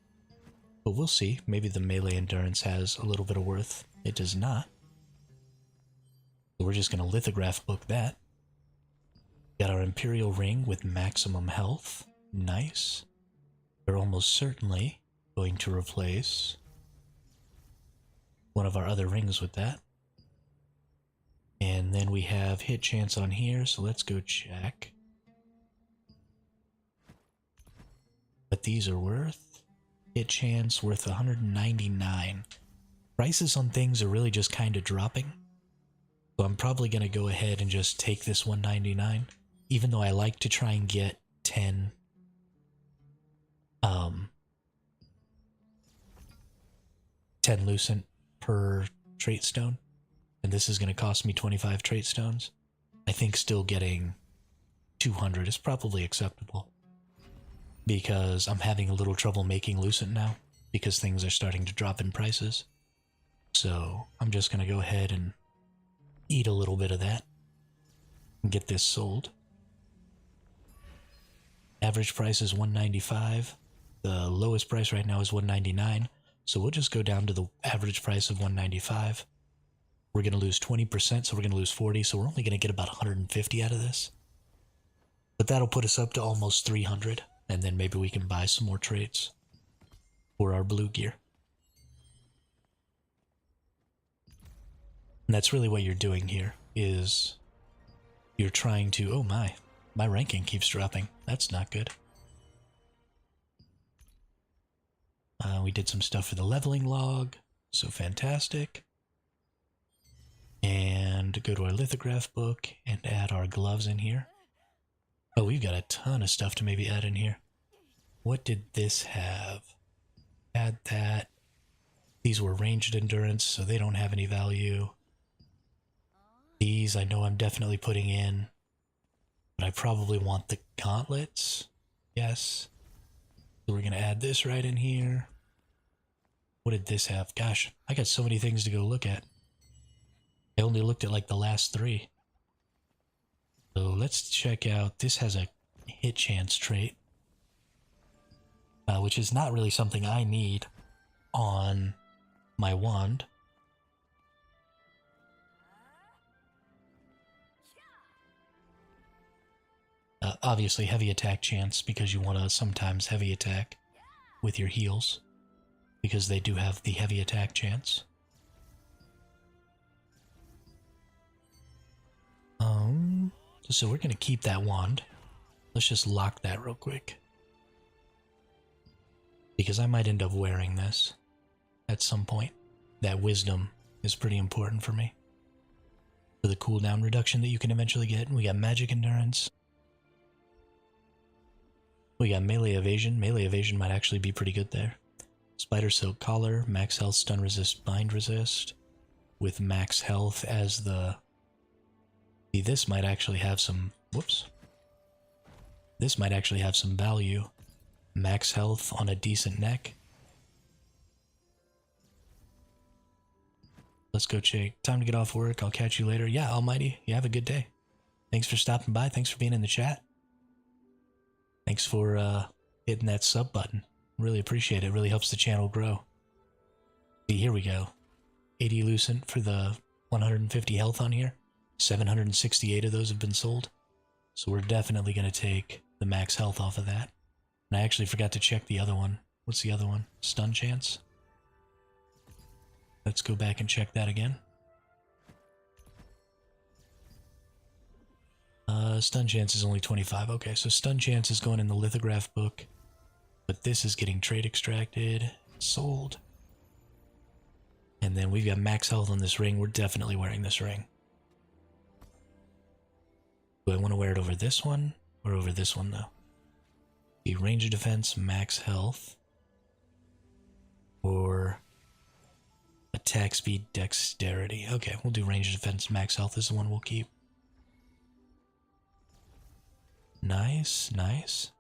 But we'll see, maybe the melee endurance has a little bit of worth. It does not. So we're just going to lithograph book that. Got our Imperial Ring with maximum health. Nice. We're almost certainly going to replace one of our other rings with that. And then we have hit chance on here, so let's go check what these are worth. Hit chance worth 199. Prices on things are really just kind of dropping. So I'm probably going to go ahead and just take this 199, even though I like to try and get 10 10 lucent per trait stone. And this is going to cost me 25 trait stones. I think still getting 200 is probably acceptable. Because I'm having a little trouble making lucent now, because things are starting to drop in prices. So I'm just going to go ahead and eat a little bit of that and get this sold. Average price is 195. The lowest price right now is 199. So we'll just go down to the average price of 195. We're going to lose 20%, so we're going to lose 40, so we're only going to get about 150 out of this. But that'll put us up to almost 300, and then maybe we can buy some more traits for our blue gear. And that's really what you're doing here, is you're trying to... Oh my ranking keeps dropping. That's not good. We did some stuff for the leveling log, so fantastic. And go to our lithograph book and add our gloves in here. Oh, we've got a ton of stuff to maybe add in here. What did this have? Add that. These were ranged endurance, so they don't have any value. These I know I'm definitely putting in. But I probably want the gauntlets. Yes. So we're going to add this right in here. What did this have? Gosh, I got so many things to go look at. I only looked at like the last 3. So let's check out. This has a hit chance trait. Which is not really something I need on my wand. Obviously heavy attack chance, because you want to sometimes heavy attack with your heals, because they do have the heavy attack chance. So we're going to keep that wand. Let's just lock that real quick, because I might end up wearing this at some point. That wisdom is pretty important for me, for the cooldown reduction that you can eventually get. We got magic endurance. We got melee evasion. Melee evasion might actually be pretty good there. Spider silk collar, max health, stun resist, bind resist, with max health as the... See, this might actually have some... Whoops. This might actually have some value. Max health on a decent neck. Let's go check. Time to get off work. I'll catch you later. Yeah, Almighty, you have a good day. Thanks for stopping by. Thanks for being in the chat. Thanks for hitting that sub button. Really appreciate it. It really helps the channel grow. See, here we go. 80 lucent for the 150 health on here. 768 of those have been sold. So we're definitely going to take the max health off of that. And I actually forgot to check the other one. What's the other one? Stun chance? Let's go back and check that again. Stun chance is only 25. Okay, so stun chance is going in the lithograph book. But this is getting trade extracted, sold. And then we've got max health on this ring. We're definitely wearing this ring. Do I want to wear it over this one or over this one though? The range of defense, max health. Or Attack speed, dexterity. Okay, we'll do range defense. Max health is the one we'll keep. Nice, nice.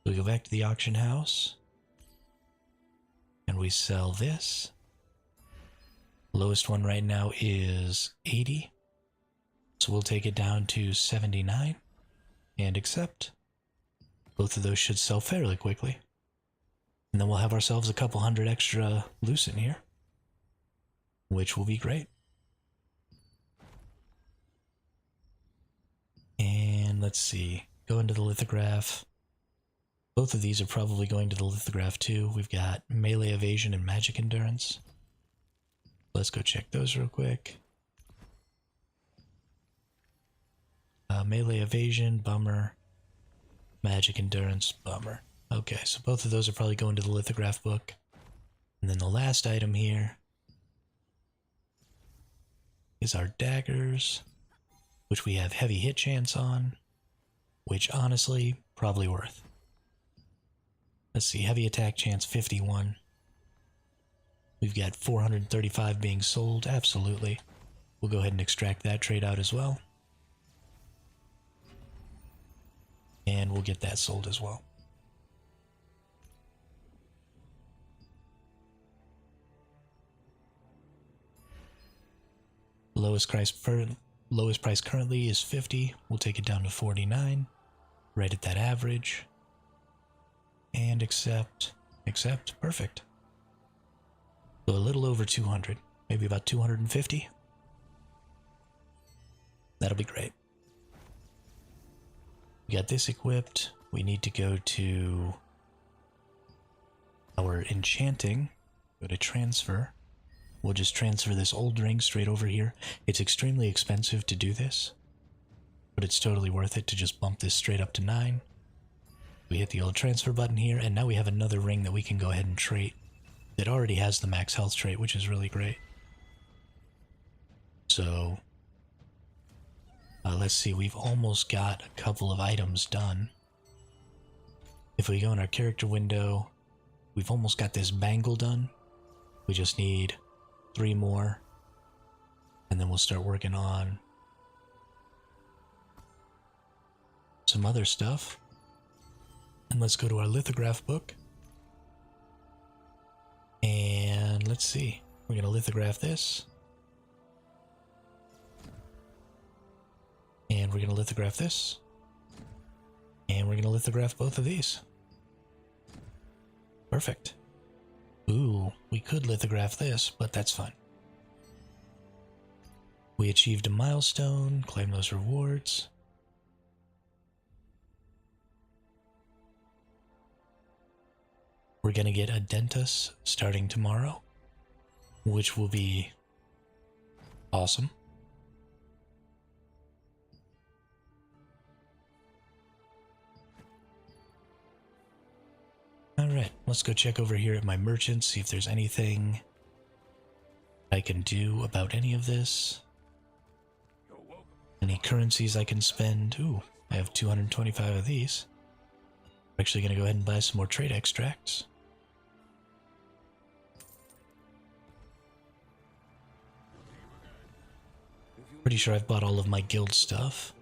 We go back to the auction house. And we sell this. Lowest one right now is 80. So we'll take it down to 79. And accept. Both of those should sell fairly quickly. And then we'll have ourselves a couple hundred extra loose in here. Which will be great. And let's see. Go into the lithograph. Both of these are probably going to the lithograph too. We've got melee evasion and magic endurance. Let's go check those real quick. Melee evasion, bummer. Magic endurance, bummer. Okay, so both of those are probably going to the lithograph book. And then the last item here is our daggers, which we have heavy hit chance on, which honestly, probably worth. Let's see, heavy attack chance 51. We've got 435 being sold, absolutely. We'll go ahead and extract that trade out as well. And we'll get that sold as well. Lowest price currently is 50. We'll take it down to 49. Right at that average. And accept. Accept. Perfect. So a little over 200. Maybe about 250. That'll be great. We got this equipped. We need to go to our enchanting. Go to transfer. We'll just transfer this old ring straight over here. It's extremely expensive to do this, but it's totally worth it to just bump this straight up to 9. We hit the old transfer button here, and now we have another ring that we can go ahead and trait. That already has the max health trait, which is really great. So, let's see, we've almost got a couple of items done. If we go in our character window, we've almost got this bangle done. We just need 3 more, and then we'll start working on some other stuff. And let's go to our lithograph book. And let's see, we're going to lithograph this. And we're going to lithograph this. And we're going to lithograph both of these. Perfect. Ooh, we could lithograph this, but that's fine. We achieved a milestone, claim those rewards. We're going to get a Dentus starting tomorrow, which will be awesome. Alright, let's go check over here at my merchant, see if there's anything I can do about any of this. Any currencies I can spend. Ooh, I have 225 of these. I'm actually going to go ahead and buy some more trade extracts. Pretty sure I've bought all of my guild stuff.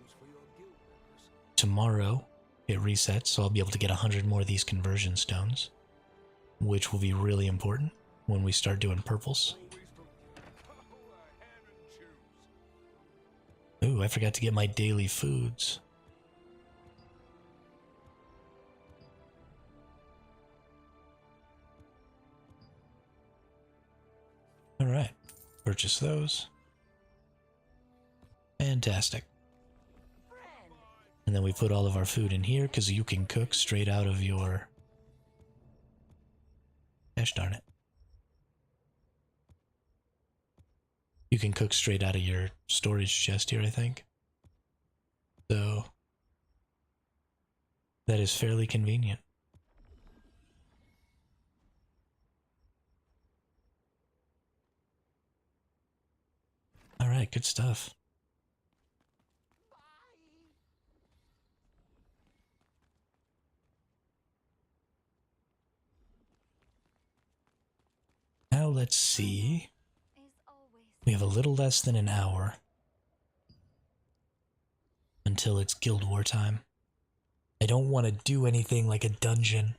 Tomorrow it resets, so I'll be able to get 100 more of these conversion stones, which will be really important when we start doing purples. Ooh, I forgot to get my daily foods. Alright, purchase those. Fantastic. And then we put all of our food in here because you can cook straight out of your... Gosh darn it. You can cook straight out of your storage chest here, I think. So, that is fairly convenient. Alright, good stuff. Now let's see. We have a little less than an hour until it's Guild War time. I don't want to do anything like a dungeon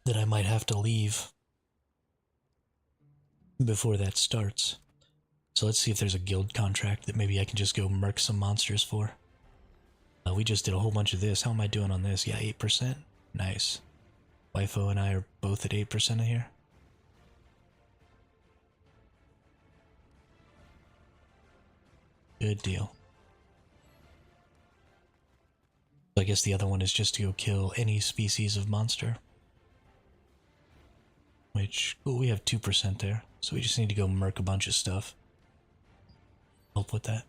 that I might have to leave before that starts. So let's see if there's a guild contract that maybe I can just go murk some monsters for. We just did a whole bunch of this. How am I doing on this? Yeah, 8%? Nice. Wifo and I are both at 8% here. Good deal. So I guess the other one is just to go kill any species of monster. Which, cool, we have 2% there. So we just need to go murk a bunch of stuff. Help with that.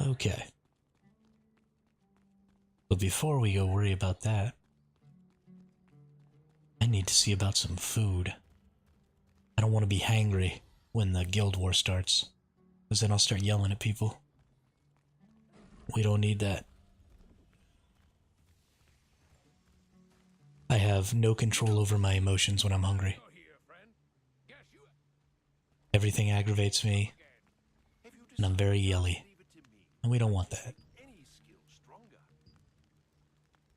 Okay. But before we go worry about that, I need to see about some food. I don't want to be hangry when the Guild War starts, because then I'll start yelling at people. We don't need that. I have no control over my emotions when I'm hungry. Everything aggravates me, and I'm very yelly. And we don't want that.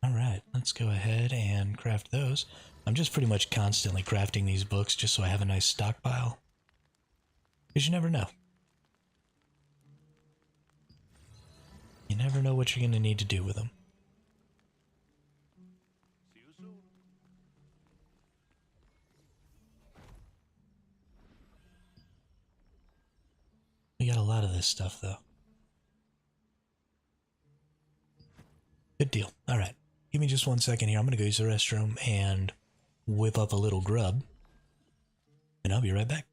Alright, let's go ahead and craft those. I'm just pretty much constantly crafting these books just so I have a nice stockpile. Because you never know. You never know what you're going to need to do with them. We got a lot of this stuff, though. Good deal. Alright. Give me just 1 second here. I'm going to go use the restroom and whip up a little grub. And I'll be right back.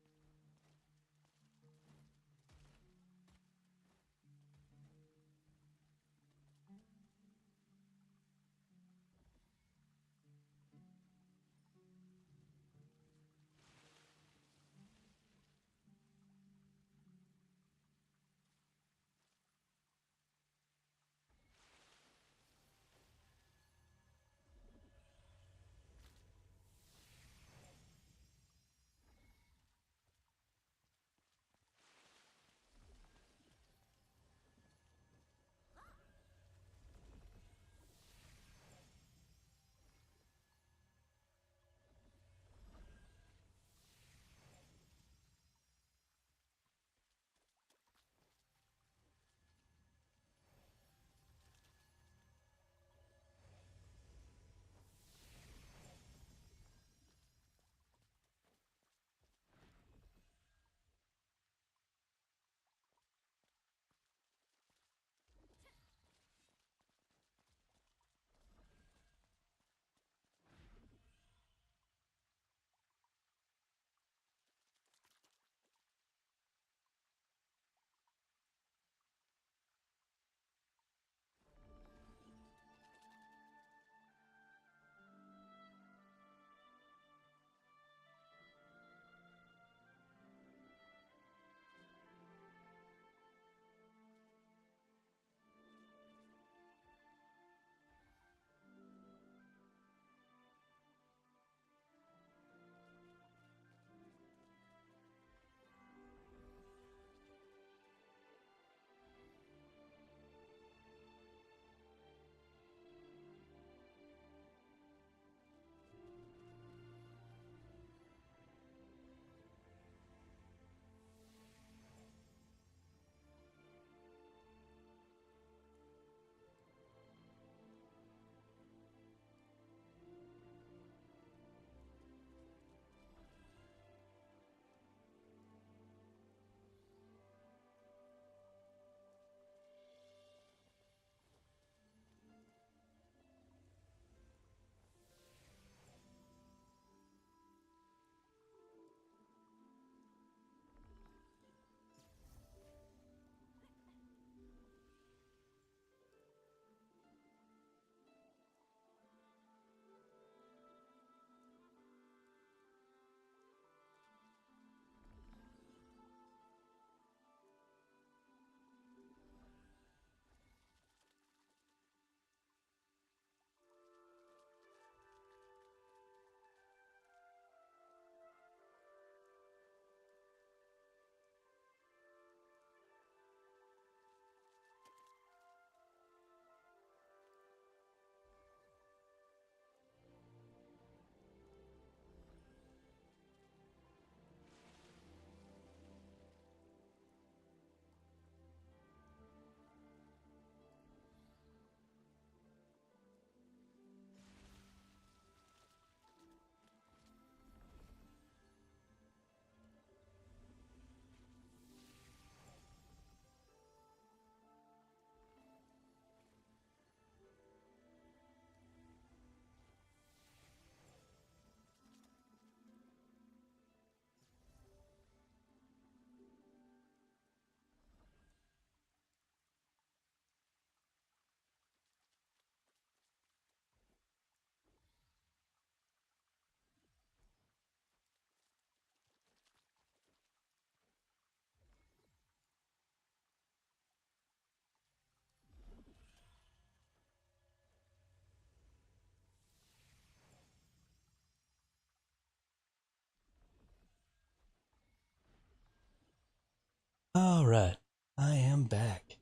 Alright, I am back.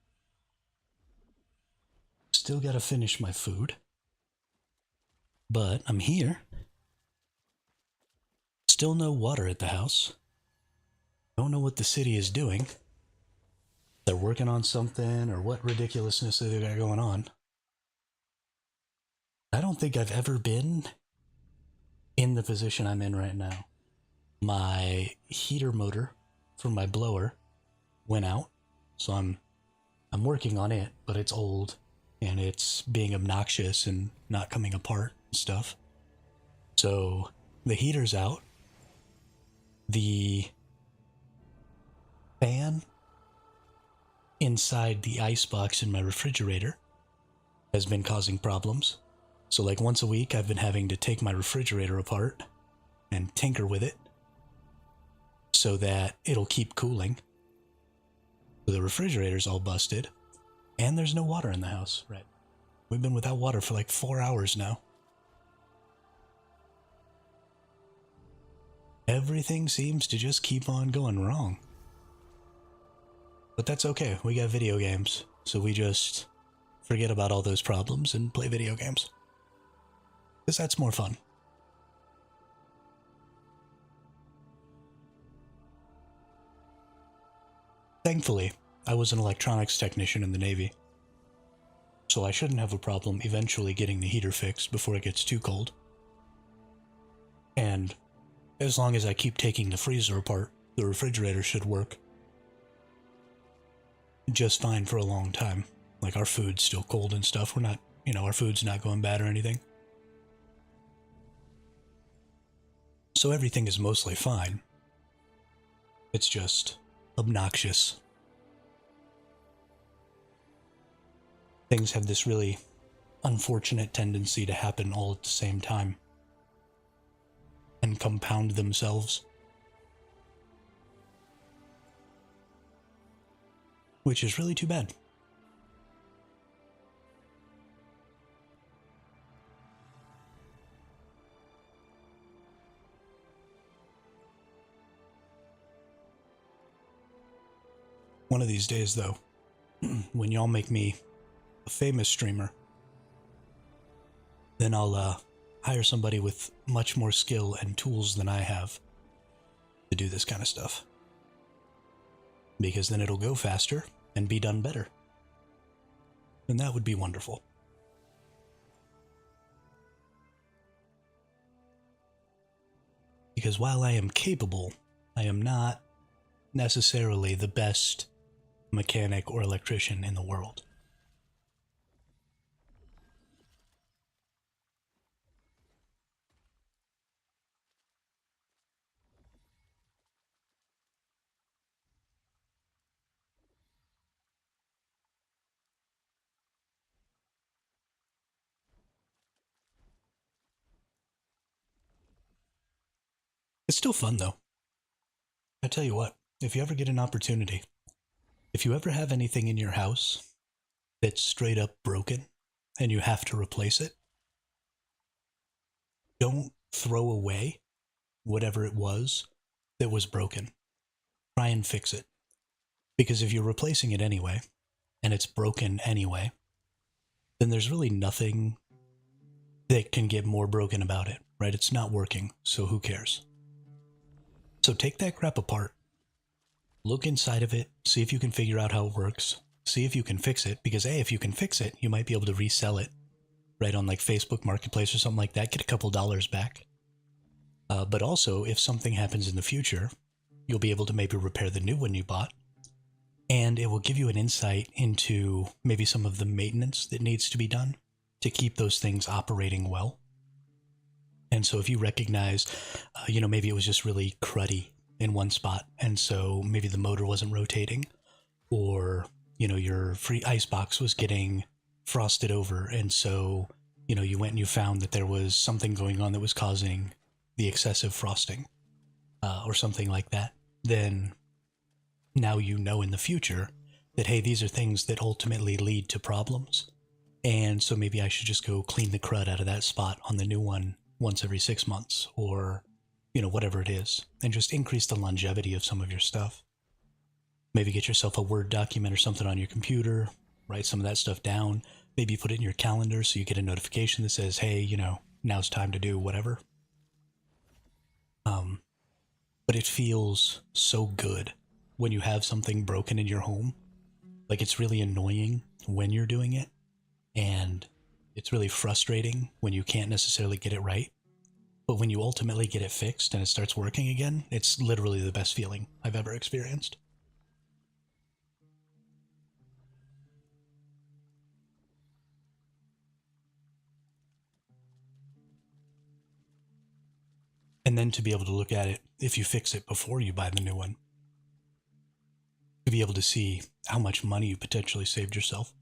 Still gotta finish my food. But I'm here. Still no water at the house. Don't know what the city is doing. They're working on something or what ridiculousness they got going on. I don't think I've ever been in the position I'm in right now. My heater motor for my blower went out, so I'm working on it, but it's old and it's being obnoxious and not coming apart and stuff. So the heater's out. The fan inside the icebox in my refrigerator has been causing problems. So like once a week I've been having to take my refrigerator apart and tinker with it so that it'll keep cooling. So the refrigerator's all busted and there's no water in the house. Right. We've been without water for like 4 hours now. Everything seems to just keep on going wrong. But that's okay, we got video games, so we just forget about all those problems and play video games. Because that's more fun. Thankfully, I was an electronics technician in the Navy, so I shouldn't have a problem eventually getting the heater fixed before it gets too cold. And as long as I keep taking the freezer apart, the refrigerator should work just fine for a long time. Like, our food's still cold and stuff. We're not, our food's not going bad or anything. So everything is mostly fine. It's just obnoxious. Things have this really unfortunate tendency to happen all at the same time and compound themselves. Which is really too bad. One of these days, though, when y'all make me a famous streamer, then I'll hire somebody with much more skill and tools than I have to do this kind of stuff. Because then it'll go faster and be done better. And that would be wonderful. Because while I am capable, I am not necessarily the best mechanic or electrician in the world. It's still fun, though. I tell you what, if you ever get an opportunity, if you ever have anything in your house that's straight up broken and you have to replace it, don't throw away whatever it was that was broken. Try and fix it. Because if you're replacing it anyway, and it's broken anyway, then there's really nothing that can get more broken about it, right? It's not working, so who cares? So take that crap apart. Look inside of it, see if you can figure out how it works, see if you can fix it, because A, if you can fix it, you might be able to resell it, right, on like Facebook Marketplace or something like that, get a couple dollars back. But also, if something happens in the future, you'll be able to maybe repair the new one you bought, and it will give you an insight into maybe some of the maintenance that needs to be done to keep those things operating well. And so if you recognize, maybe it was just really cruddy in one spot, and so maybe the motor wasn't rotating, or, your free icebox was getting frosted over, and so, you went and you found that there was something going on that was causing the excessive frosting, or something like that, then now you know in the future that, hey, these are things that ultimately lead to problems, and so maybe I should just go clean the crud out of that spot on the new one once every 6 months, or, whatever it is, and just increase the longevity of some of your stuff. Maybe get yourself a Word document or something on your computer, write some of that stuff down. Maybe put it in your calendar so you get a notification that says, hey, you know, now it's time to do whatever. But it feels so good when you have something broken in your home. Like, it's really annoying when you're doing it, and it's really frustrating when you can't necessarily get it right. But when you ultimately get it fixed and it starts working again, it's literally the best feeling I've ever experienced. And then to be able to look at it, if you fix it before you buy the new one, to be able to see how much money you potentially saved yourself.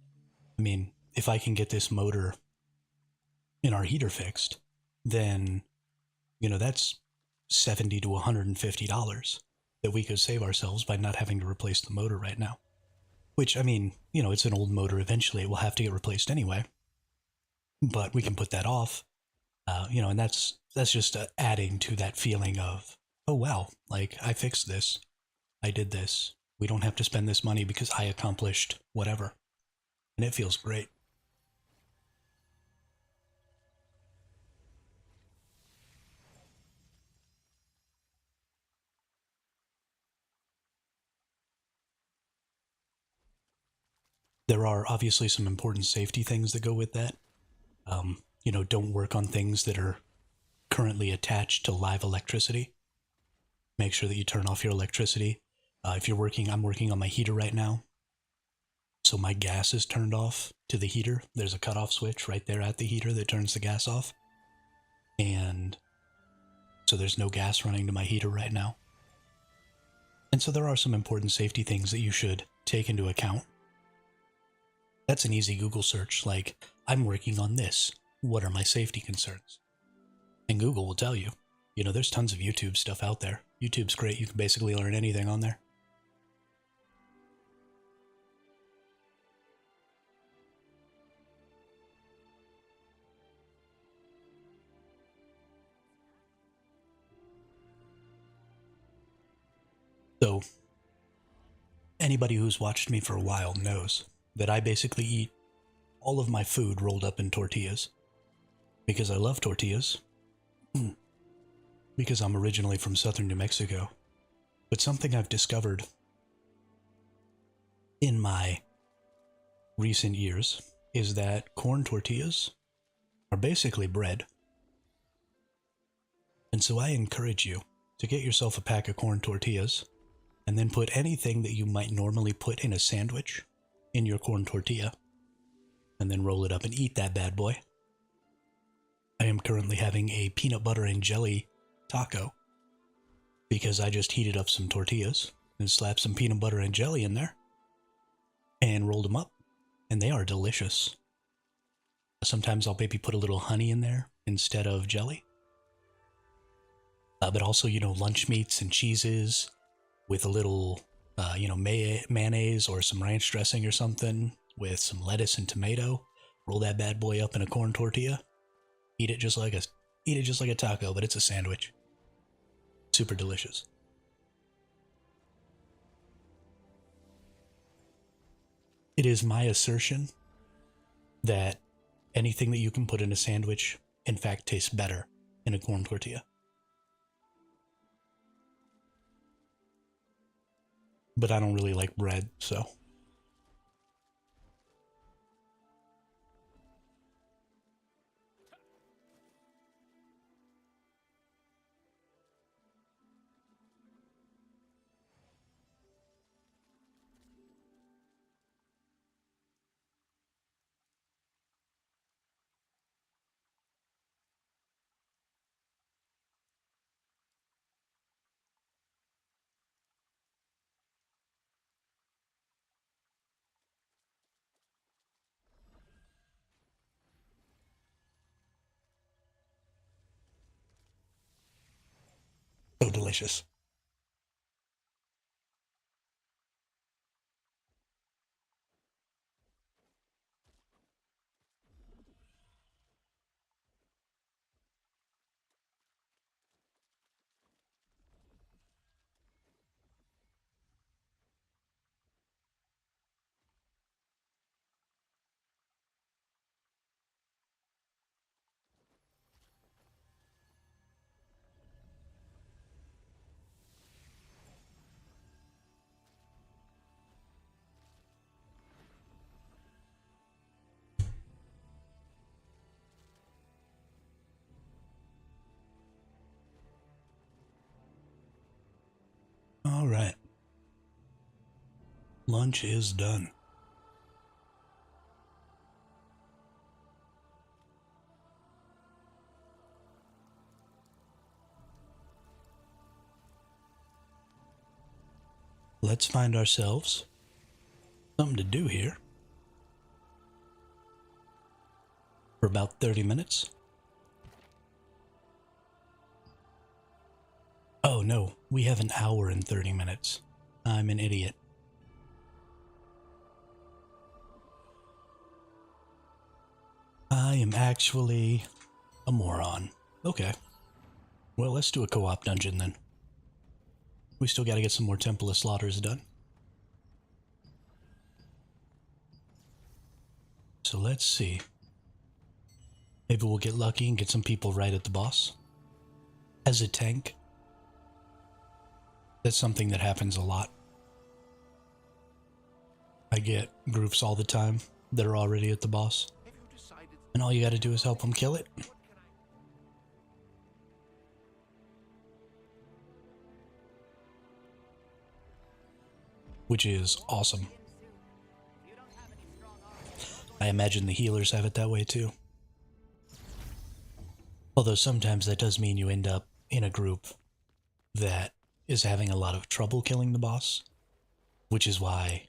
I mean, if I can get this motor in our heater fixed, then, you know, that's $70 to $150 that we could save ourselves by not having to replace the motor right now. Which, I mean, you know, it's an old motor. Eventually it will have to get replaced anyway. But we can put that off. You know, and that's just adding to that feeling of, oh, wow, like, I fixed this. I did this. We don't have to spend this money because I accomplished whatever. And it feels great. There are obviously some important safety things that go with that. You know, don't work on things that are currently attached to live electricity. Make sure that you turn off your electricity. If you're working, I'm working on my heater right now. So my gas is turned off to the heater. There's a cutoff switch right there at the heater that turns the gas off. And so there's no gas running to my heater right now. And so there are some important safety things that you should take into account. That's an easy Google search, like, I'm working on this. What are my safety concerns? And Google will tell you. You know, there's tons of YouTube stuff out there. YouTube's great. You can basically learn anything on there. So, anybody who's watched me for a while knows that I basically eat all of my food rolled up in tortillas. Because I love tortillas. Because I'm originally from southern New Mexico. But something I've discovered in my recent years is that corn tortillas are basically bread. And so I encourage you to get yourself a pack of corn tortillas and then put anything that you might normally put in a sandwich in your corn tortilla and then roll it up and eat that bad boy. I am currently having a peanut butter and jelly taco because I just heated up some tortillas and slapped some peanut butter and jelly in there and rolled them up, and they are delicious. Sometimes I'll maybe put a little honey in there instead of jelly. But also, you know, lunch meats and cheeses with a little, you know, mayonnaise or some ranch dressing or something with some lettuce and tomato. Roll that bad boy up in a corn tortilla. Eat it just like a taco, but it's a sandwich. Super delicious. It is my assertion that anything that you can put in a sandwich, in fact, tastes better in a corn tortilla. But I don't really like bread, so. So delicious. Alright. Lunch is done. Let's find ourselves something to do here for about 30 minutes. Oh no, we have an hour and 30 minutes. I'm an idiot. I am actually a moron. Okay. Well, let's do a co-op dungeon then. We still gotta get some more Temple of Slaughters done. So let's see. Maybe we'll get lucky and get some people right at the boss. As a tank, that's something that happens a lot. I get groups all the time that are already at the boss. And all you gotta do is help them kill it. Which is awesome. I imagine the healers have it that way too. Although sometimes that does mean you end up in a group that is having a lot of trouble killing the boss, which is why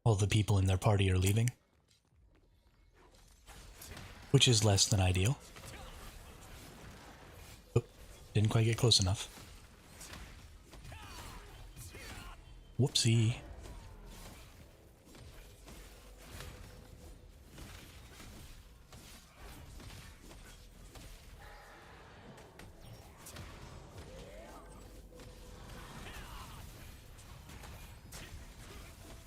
all the people in their party are leaving. Which is less than ideal. Oh, didn't quite get close enough. Whoopsie.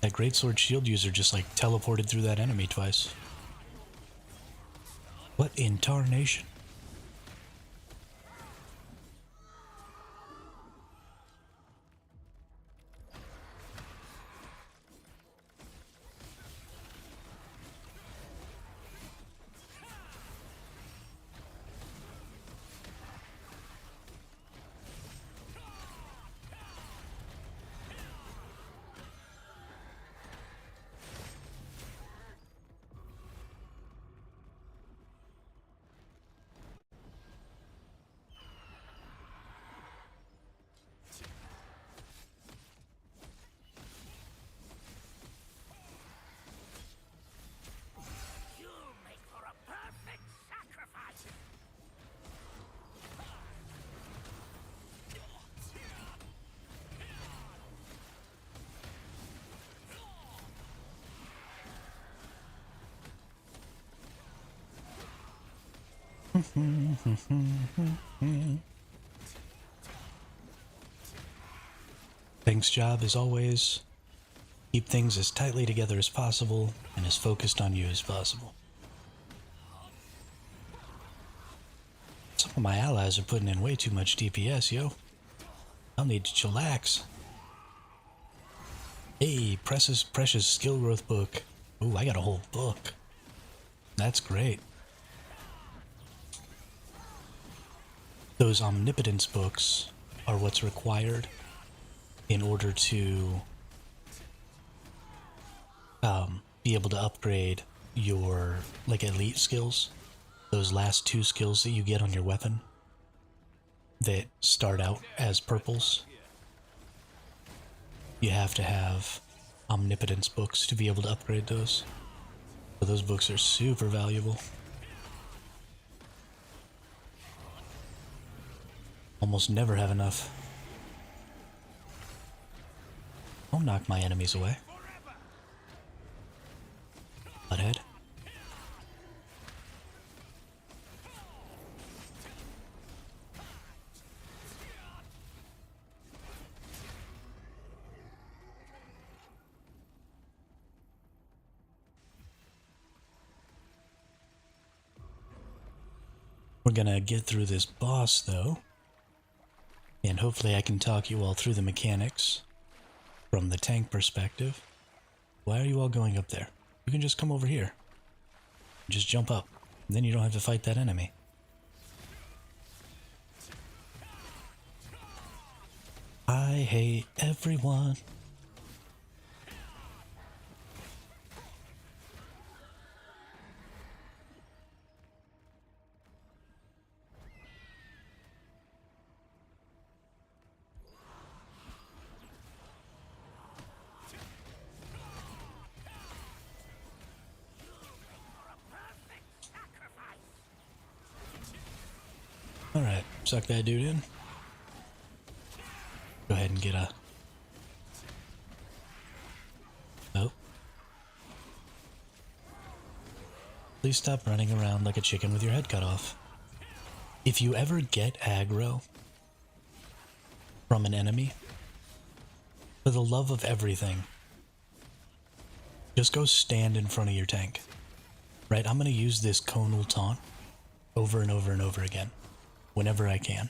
That greatsword shield user just like teleported through that enemy twice. What in tarnation? Tank's job is always keep things as tightly together as possible and as focused on you as possible. Some of my allies are putting in way too much DPS, yo. I'll need to chillax. Hey, precious skill growth book. Ooh, I got a whole book. That's great. Those omnipotence books are what's required in order to be able to upgrade your like elite skills. Those last two skills that you get on your weapon that start out as purples. You have to have omnipotence books to be able to upgrade those. So those books are super valuable. Almost never have enough. Don't knock my enemies away. Butthead. We're gonna get through this boss though, and hopefully I can talk you all through the mechanics from the tank perspective. Why are you all going up there? You can just come over here. Just jump up, and then you don't have to fight that enemy. I hate everyone. Alright, suck that dude in. Go ahead and get a... Oh. Please stop running around like a chicken with your head cut off. If you ever get aggro from an enemy, for the love of everything, just go stand in front of your tank. Right, I'm going to use this conal taunt over and over and over again, whenever I can.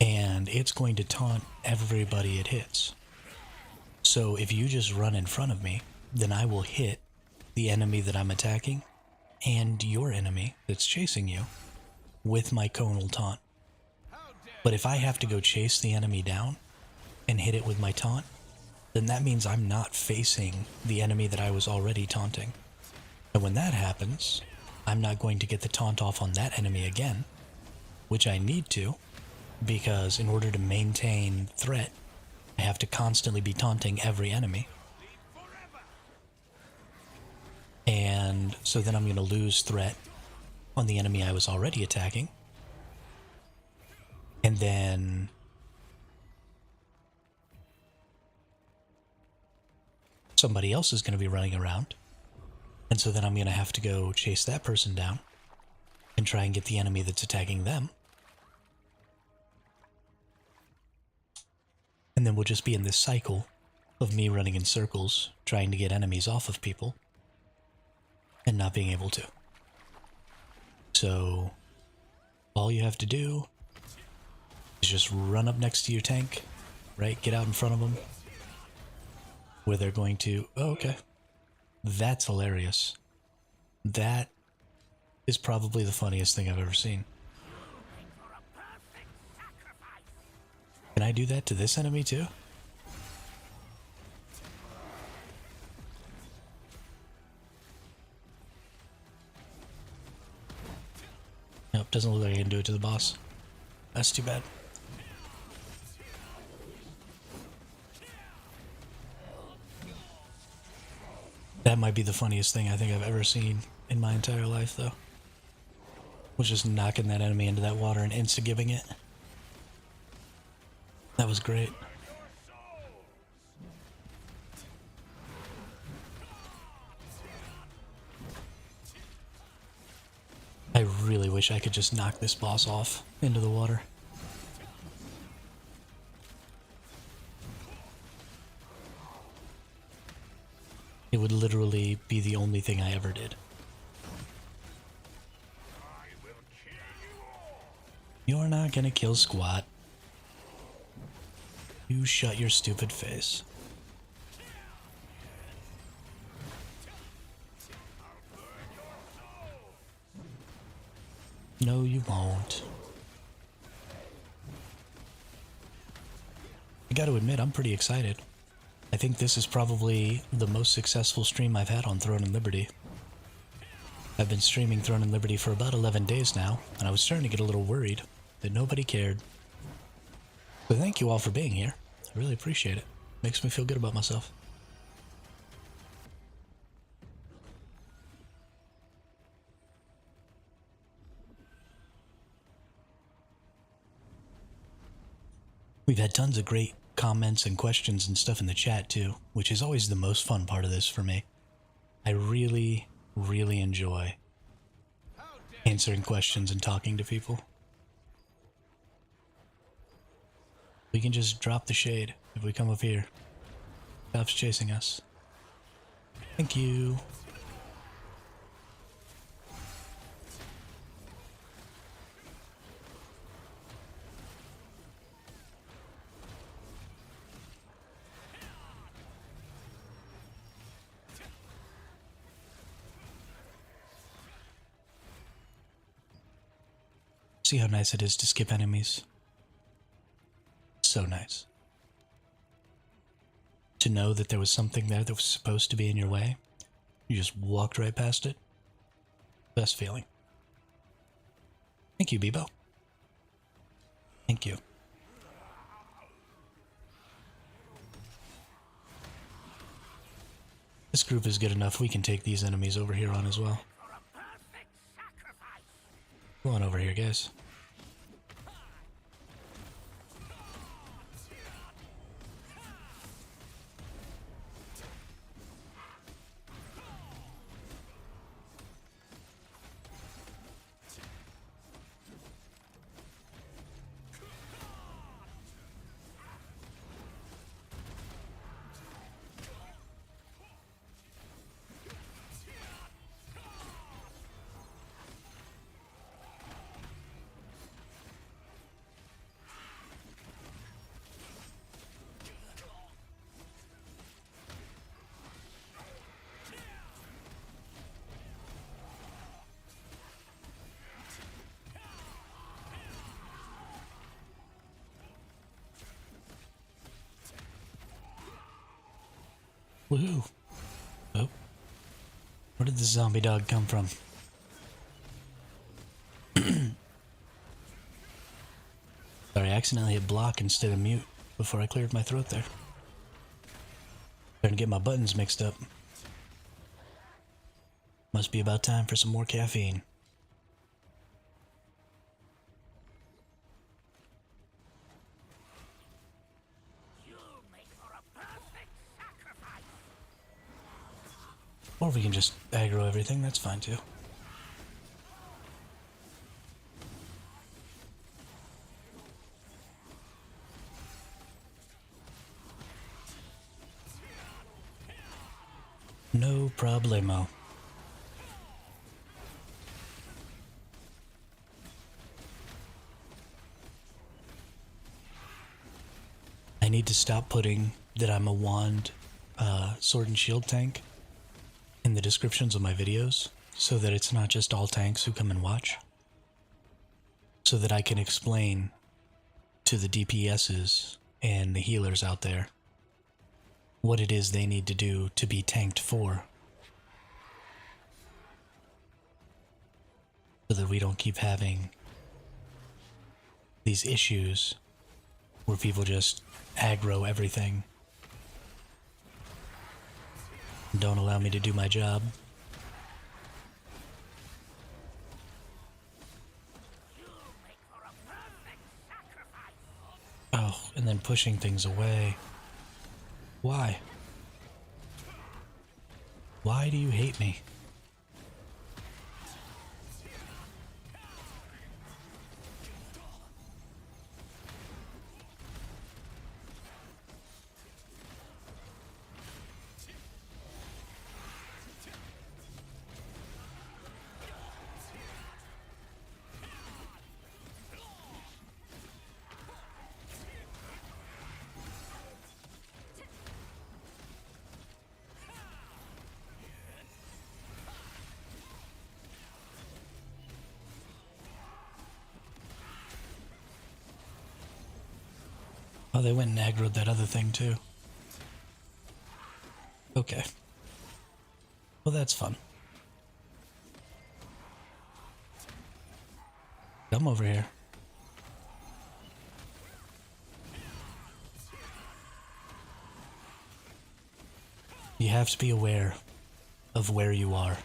And it's going to taunt everybody it hits. So if you just run in front of me, then I will hit the enemy that I'm attacking and your enemy that's chasing you with my conal taunt. But if I have to go chase the enemy down and hit it with my taunt, then that means I'm not facing the enemy that I was already taunting. And when that happens, I'm not going to get the taunt off on that enemy again, which I need to, because in order to maintain threat, I have to constantly be taunting every enemy. And so then I'm going to lose threat on the enemy I was already attacking. And then somebody else is going to be running around. And so then I'm going to have to go chase that person down and try and get the enemy that's attacking them. And then we'll just be in this cycle of me running in circles, trying to get enemies off of people, and not being able to. So, all you have to do is just run up next to your tank, right? Get out in front of them, where they're going to... Oh, okay. That's hilarious. That is probably the funniest thing I've ever seen. Can I do that to this enemy too? Nope, doesn't look like I can do it to the boss. That's too bad. That might be the funniest thing I think I've ever seen in my entire life, though. Was just knocking that enemy into that water and insta-giving it. That was great. I really wish I could just knock this boss off into the water. It would literally be the only thing I ever did. You're not gonna kill Squat. You shut your stupid face. No, you won't. I gotta admit, I'm pretty excited. I think this is probably the most successful stream I've had on Throne and Liberty. I've been streaming Throne and Liberty for about 11 days now, and I was starting to get a little worried that nobody cared. So thank you all for being here. I really appreciate it. Makes me feel good about myself. We've had tons of great comments and questions and stuff in the chat too, which is always the most fun part of this for me. I really, really enjoy answering questions and talking to people. We can just drop the shade if we come up here. Stops chasing us. Thank you. See how nice it is to skip enemies. So nice. to know that there was something there that was supposed to be in your way. You just walked right past it. Best feeling. Thank you, Bebo. Thank you. This group is good enough. We can take these enemies over here on as well. Go on over here, guys. Woohoo! Oh. Where did the zombie dog come from? Sorry, I accidentally hit block instead of mute before I cleared my throat there. Starting to get my buttons mixed up. Must be about time for some more caffeine. Or we can just aggro everything, that's fine too. No problemo. I need to stop putting that I'm a wand, sword and shield tank in the descriptions of my videos, so that it's not just all tanks who come and watch. So that I can explain to the DPSs and the healers out there what it is they need to do to be tanked for. So that we don't keep having these issues where people just aggro everything. Don't allow me to do my job. Oh, and then pushing things away. Why? Why do you hate me? Oh, they went and aggroed that other thing too. Okay. Well, that's fun. Come over here. You have to be aware of where you are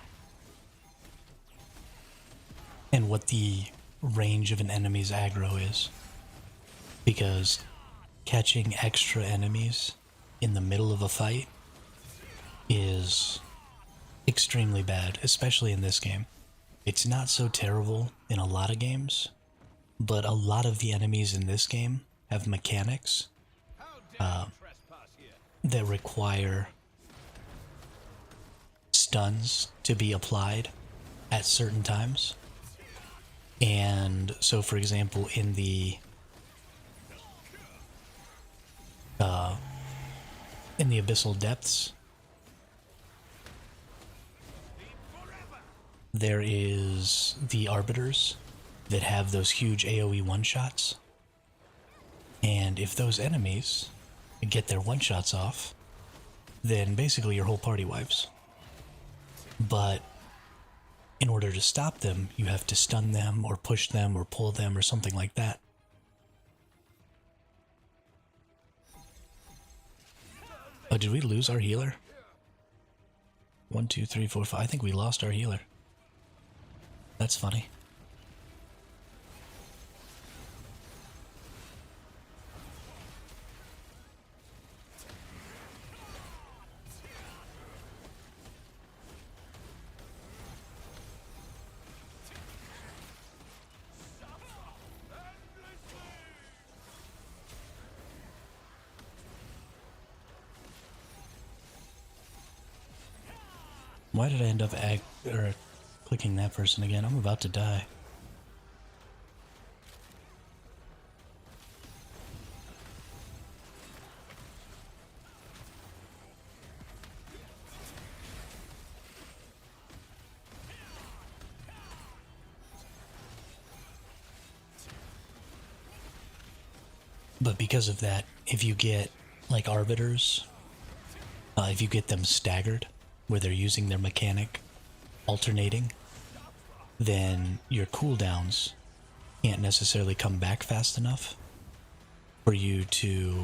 and what the range of an enemy's aggro is, because catching extra enemies in the middle of a fight is extremely bad, especially in this game. It's not so terrible in a lot of games, but a lot of the enemies in this game have mechanics that require stuns to be applied at certain times. And so, for example, in the abyssal depths, there is the arbiters that have those huge AoE one-shots, and if those enemies get their one-shots off, then basically your whole party wipes. But in order to stop them, you have to stun them or push them or pull them or something like that. Oh, did we lose our healer? 1, 2, 3, 4, 5. I think we lost our healer. That's funny. Why did I end up clicking that person again? I'm about to die. But because of that, if you get, like, arbiters, if you get them staggered, where they're using their mechanic alternating, then your cooldowns can't necessarily come back fast enough for you to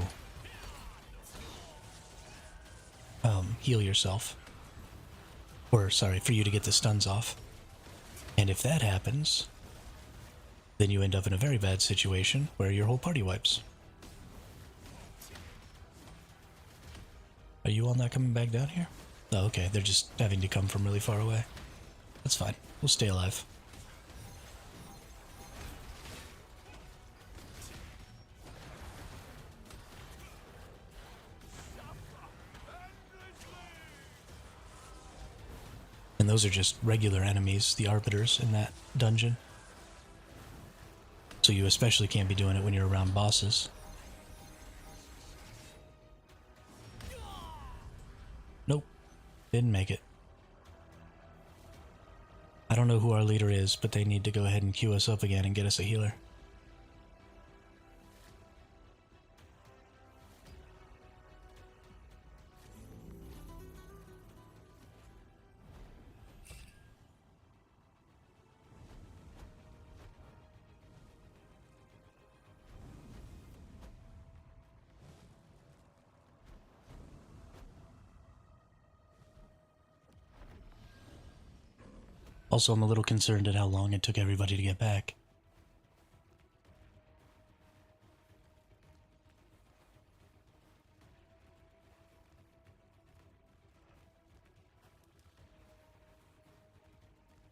heal yourself. Or, sorry, for you to get the stuns off. And if that happens, then you end up in a very bad situation where your whole party wipes. Are you all not coming back down here? Oh, okay, they're just having to come from really far away. That's fine. We'll stay alive. And those are just regular enemies, the arbiters in that dungeon. So you especially can't be doing it when you're around bosses. Nope. Didn't make it. I don't know who our leader is, but they need to go ahead and queue us up again and get us a healer. Also, I'm a little concerned at how long it took everybody to get back.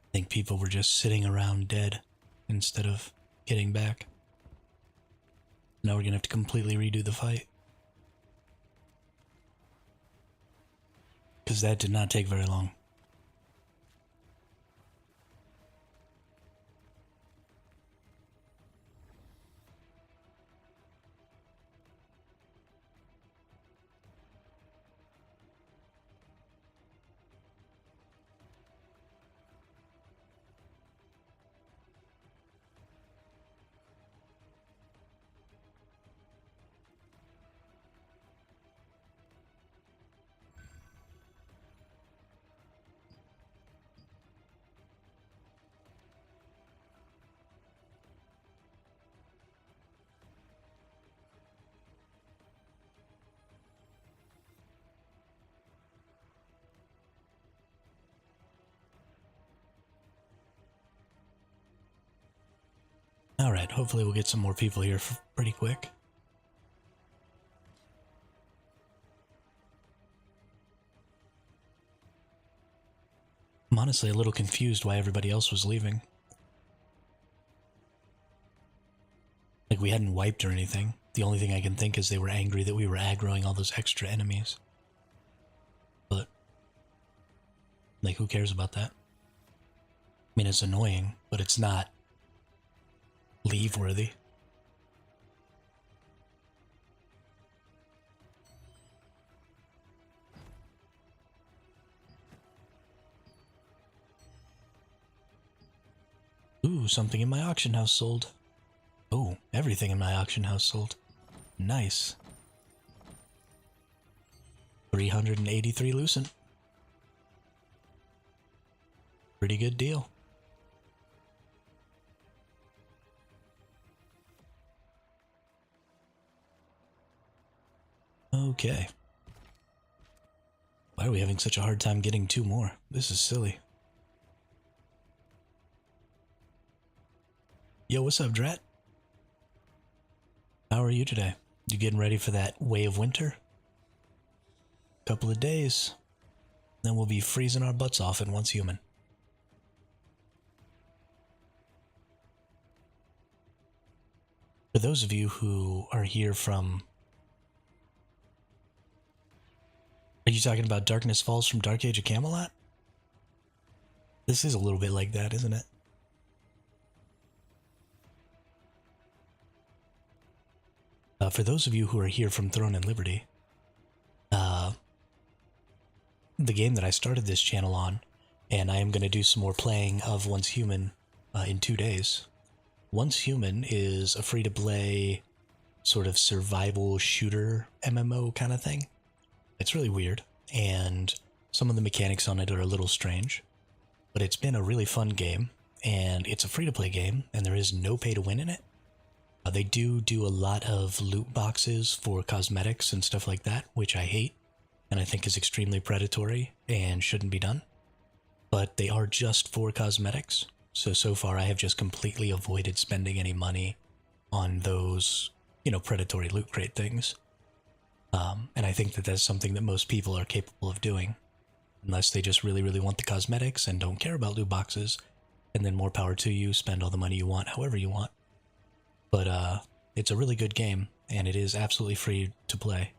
I think people were just sitting around dead instead of getting back. Now we're gonna have to completely redo the fight. Because that did not take very long. Alright, hopefully we'll get some more people here pretty quick. I'm honestly a little confused why everybody else was leaving. Like, we hadn't wiped or anything. The only thing I can think is they were angry that we were aggroing all those extra enemies. But, like, who cares about that? I mean, it's annoying, but it's not leave-worthy. Ooh, something in my auction house sold. Oh, everything in my auction house sold. Nice. 383 Lucent. Pretty good deal. Okay. Why are we having such a hard time getting 2 more? This is silly. Yo, what's up, Drat? How are you today? You getting ready for that way of winter? Couple of days. Then we'll be freezing our butts off in Once Human. For those of you who are here from... Are you talking about Darkness Falls from Dark Age of Camelot? This is a little bit like that, isn't it? For those of you who are here from Throne and Liberty, the game that I started this channel on, and I am going to do some more playing of Once Human in 2 days. Once Human is a free-to-play sort of survival shooter MMO kind of thing. It's really weird, and some of the mechanics on it are a little strange, but it's been a really fun game, and it's a free-to-play game, and there is no pay-to-win in it. They do a lot of loot boxes for cosmetics and stuff like that, which I hate, and I think is extremely predatory and shouldn't be done. But they are just for cosmetics, so far I have just completely avoided spending any money on those, you know, predatory loot crate things. And I think that that's something that most people are capable of doing, unless they just really, really want the cosmetics and don't care about loot boxes, and then more power to you, spend all the money you want, however you want. But it's a really good game, and it is absolutely free to play.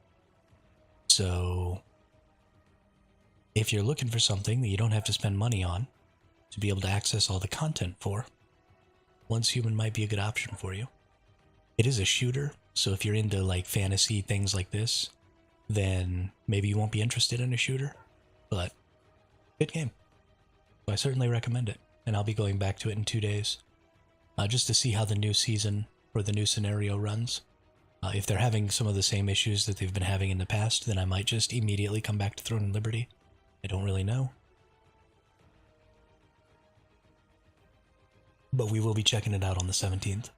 So, if you're looking for something that you don't have to spend money on to be able to access all the content for, Once Human might be a good option for you. It is a shooter, so if you're into like fantasy things like this, then maybe you won't be interested in a shooter, but good game. So I certainly recommend it, and I'll be going back to it in 2 days, just to see how the new season or the new scenario runs. If they're having some of the same issues that they've been having in the past, then I might just immediately come back to Throne and Liberty. I don't really know. But we will be checking it out on the 17th.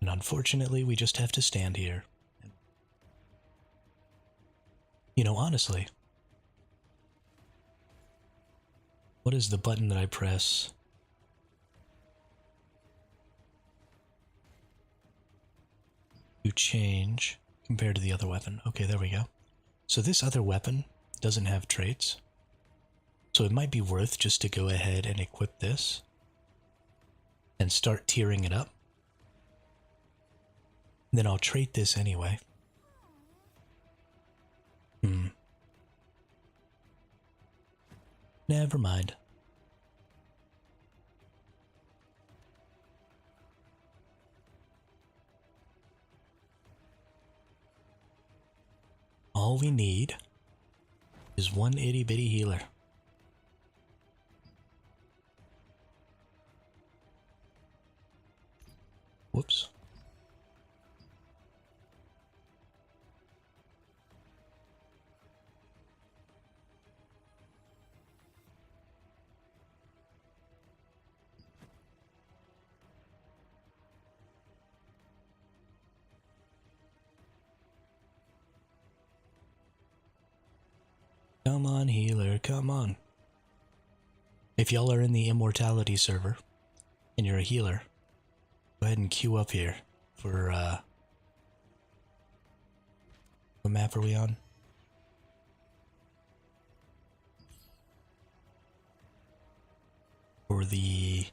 And unfortunately, we just have to stand here. You know, honestly, what is the button that I press? To change compared to the other weapon. Okay, there we go. So this other weapon doesn't have traits. So it might be worth just to go ahead and equip this and start tiering it up. Then I'll trait this anyway. Never mind. All we need is one itty bitty healer. Whoops. Come on, healer, come on. If y'all are in the Immortality server, and you're a healer, go ahead and queue up here for, what map are we on? For the...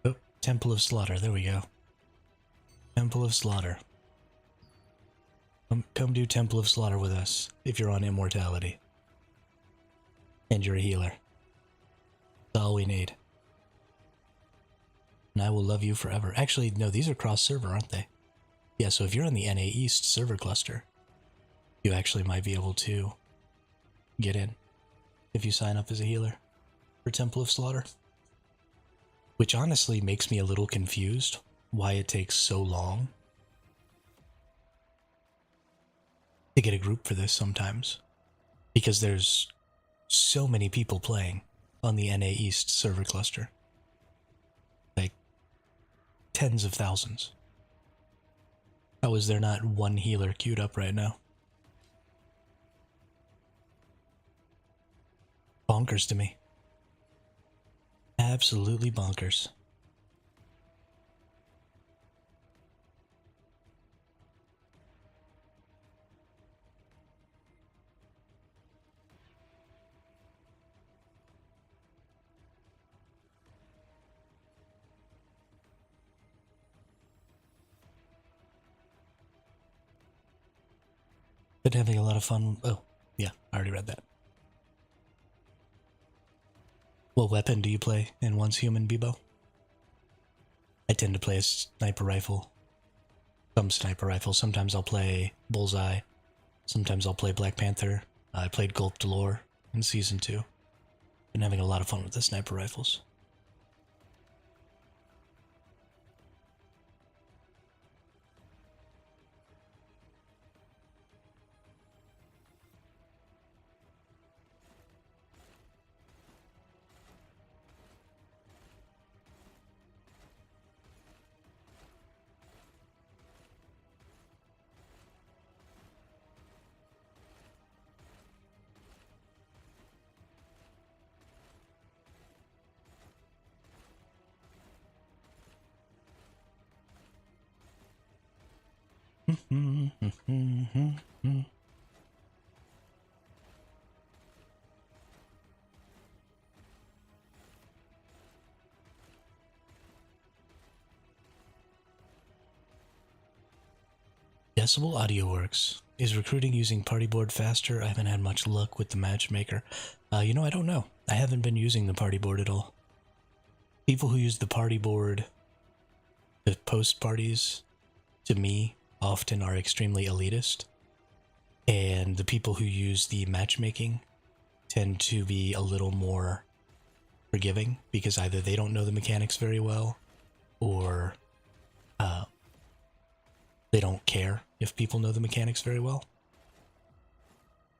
Oh, Temple of Slaughter, there we go. Temple of Slaughter. Come do Temple of Slaughter with us, if you're on Immortality. And you're a healer. That's all we need. And I will love you forever. Actually, no, these are cross-server, aren't they? Yeah, so if you're on the NA East server cluster, you actually might be able to get in if you sign up as a healer. for Temple of Slaughter. Which honestly makes me a little confused why it takes so long to get a group for this sometimes. Because there's so many people playing on the NA East server cluster. Like, tens of thousands. How is there not one healer queued up right now? Bonkers to me. Absolutely bonkers. Been having a lot of fun. Oh, yeah, I already read that. What weapon do you play in Once Human, Bebo? I tend to play a sniper rifle. Some sniper rifles. Sometimes I'll play Bullseye. Sometimes I'll play Black Panther. I played Gulp Delore in Season 2. Been having a lot of fun with the sniper rifles. Decibel Audio Works. Is recruiting using party board faster? I haven't had much luck with the matchmaker. You know, I don't know. I haven't been using the party board at all. People who use the party board to post parties, to me, often are extremely elitist. And the people who use the matchmaking tend to be a little more forgiving because either they don't know the mechanics very well or they don't care if people know the mechanics very well.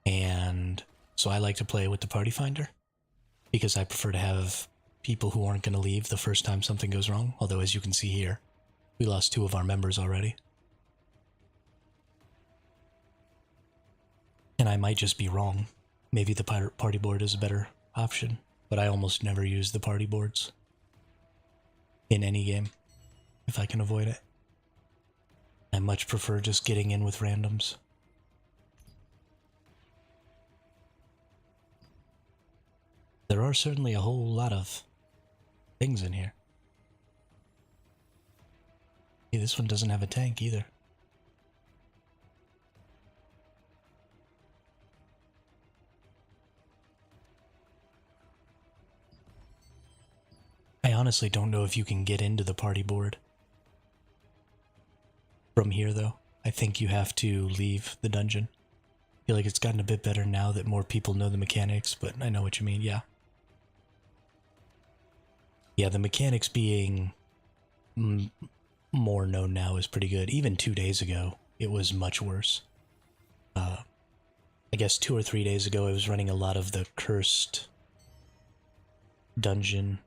And so I like to play with the party finder because I prefer to have people who aren't going to leave the first time something goes wrong. Although, as you can see here, we lost 2 of our members already. And I might just be wrong. Maybe the party board is a better option, but I almost never use the party boards in any game if I can avoid it. I much prefer just getting in with randoms. There are certainly a whole lot of things in here. Hey, this one doesn't have a tank either. I honestly don't know if you can get into the party board from here, though. I think you have to leave the dungeon. I feel like it's gotten a bit better now that more people know the mechanics, but I know what you mean, yeah. Yeah, the mechanics being more known now is pretty good. Even 2 days ago, it was much worse. I guess 2 or 3 days ago, I was running a lot of the cursed dungeon.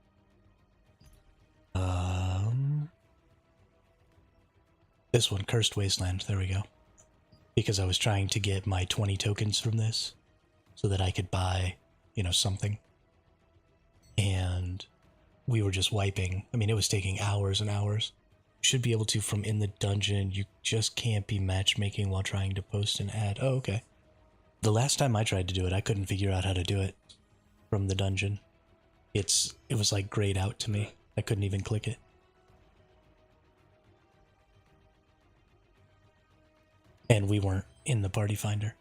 This one, Cursed Wasteland, there we go. Because I was trying to get my 20 tokens from this so that I could buy, you know, something. And we were just wiping. I mean, it was taking hours and hours. You should be able to from in the dungeon. You just can't be matchmaking while trying to post an ad. Oh, okay. The last time I tried to do it, I couldn't figure out how to do it from the dungeon. It was like grayed out to me. I couldn't even click it. And we weren't in the party finder.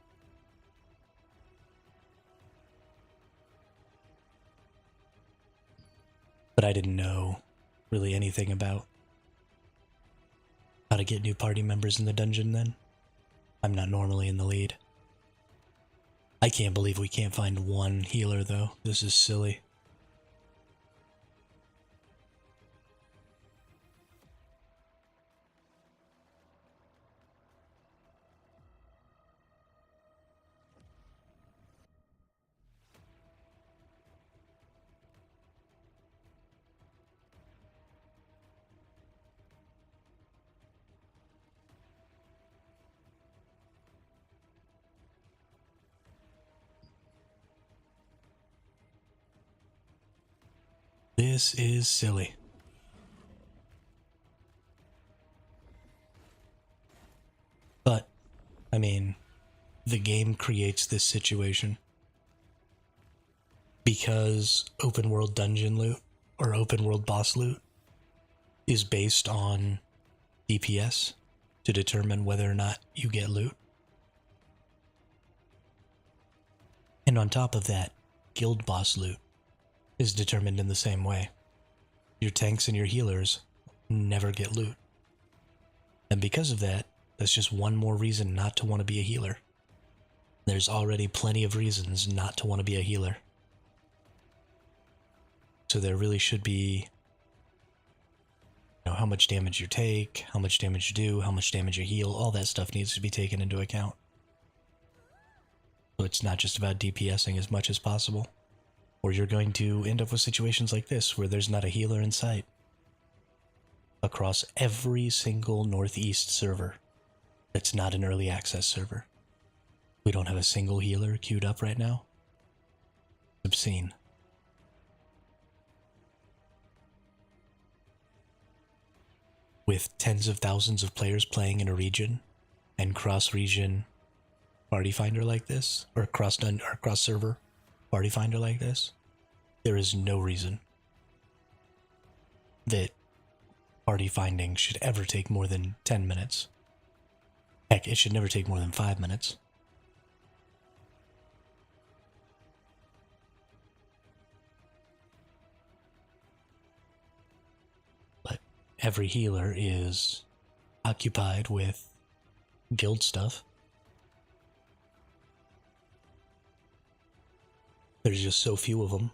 But I didn't know really anything about how to get new party members in the dungeon then. I'm not normally in the lead. I can't believe we can't find one healer though. This is silly. This is silly. But, I mean, the game creates this situation because open world dungeon loot or open world boss loot is based on DPS to determine whether or not you get loot. And on top of that, guild boss loot is determined in the same way. Your tanks and your healers never get loot. And because of that, that's just one more reason not to want to be a healer. There's already plenty of reasons not to want to be a healer. So there really should be, you know, how much damage you take, how much damage you do, how much damage you heal, all that stuff needs to be taken into account. So it's not just about DPSing as much as possible, or you're going to end up with situations like this where there's not a healer in sight. Across every single Northeast server that's not an early access server, we don't have a single healer queued up right now. Obscene. With tens of thousands of players playing in a region and cross-region party finder like this, or cross-server party finder like this, there is no reason that party finding should ever take more than 10 minutes. Heck, it should never take more than 5 minutes. But every healer is occupied with guild stuff. There's just so few of them.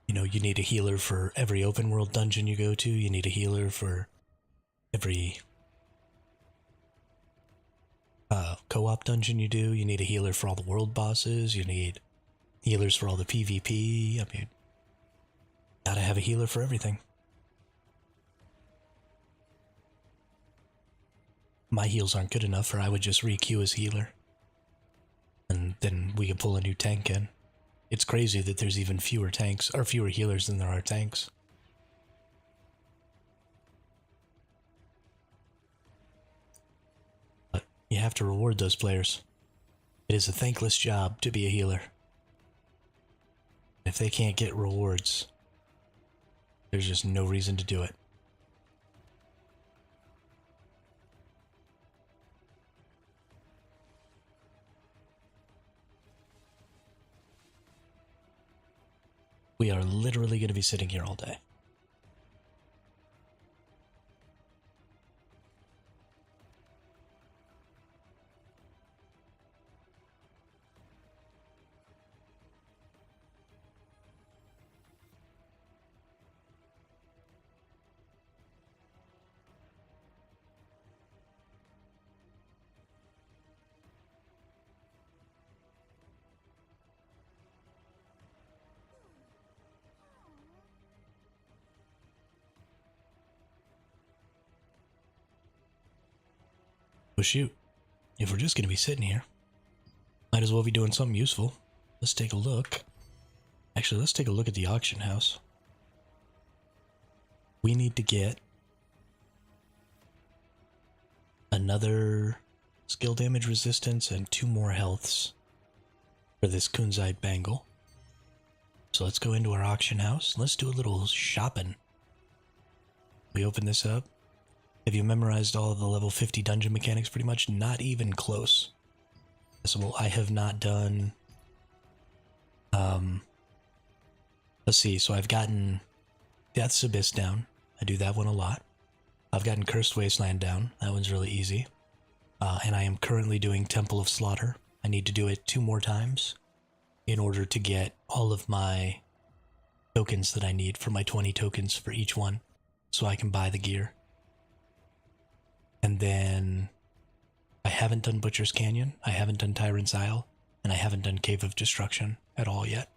You know, you need a healer for every open world dungeon you go to. You need a healer for every co-op dungeon you do. You need a healer for all the world bosses. You need healers for all the PvP. I mean, gotta have a healer for everything. My heals aren't good enough, or I would just re-queue as healer. And then we could pull a new tank in. It's crazy that there's even fewer tanks, or fewer healers than there are tanks. But you have to reward those players. It is a thankless job to be a healer. If they can't get rewards, there's just no reason to do it. We are literally going to be sitting here all day. Well, shoot. If we're just going to be sitting here, might as well be doing something useful. Let's take a look. Actually, let's take a look at the auction house. We need to get another skill damage resistance and 2 more healths for this Kunzite bangle. So let's go into our auction house. Let's do a little shopping. We open this up. Have you memorized all of the level 50 dungeon mechanics pretty much? Not even close. So I have not done... let's see, so I've gotten Death's Abyss down. I do that one a lot. I've gotten Cursed Wasteland down. That one's really easy. And I am currently doing Temple of Slaughter. I need to do it 2 more times in order to get all of my tokens that I need for my 20 tokens for each one, so I can buy the gear. And then I haven't done Butcher's Canyon, I haven't done Tyrant's Isle, and I haven't done Cave of Destruction at all yet.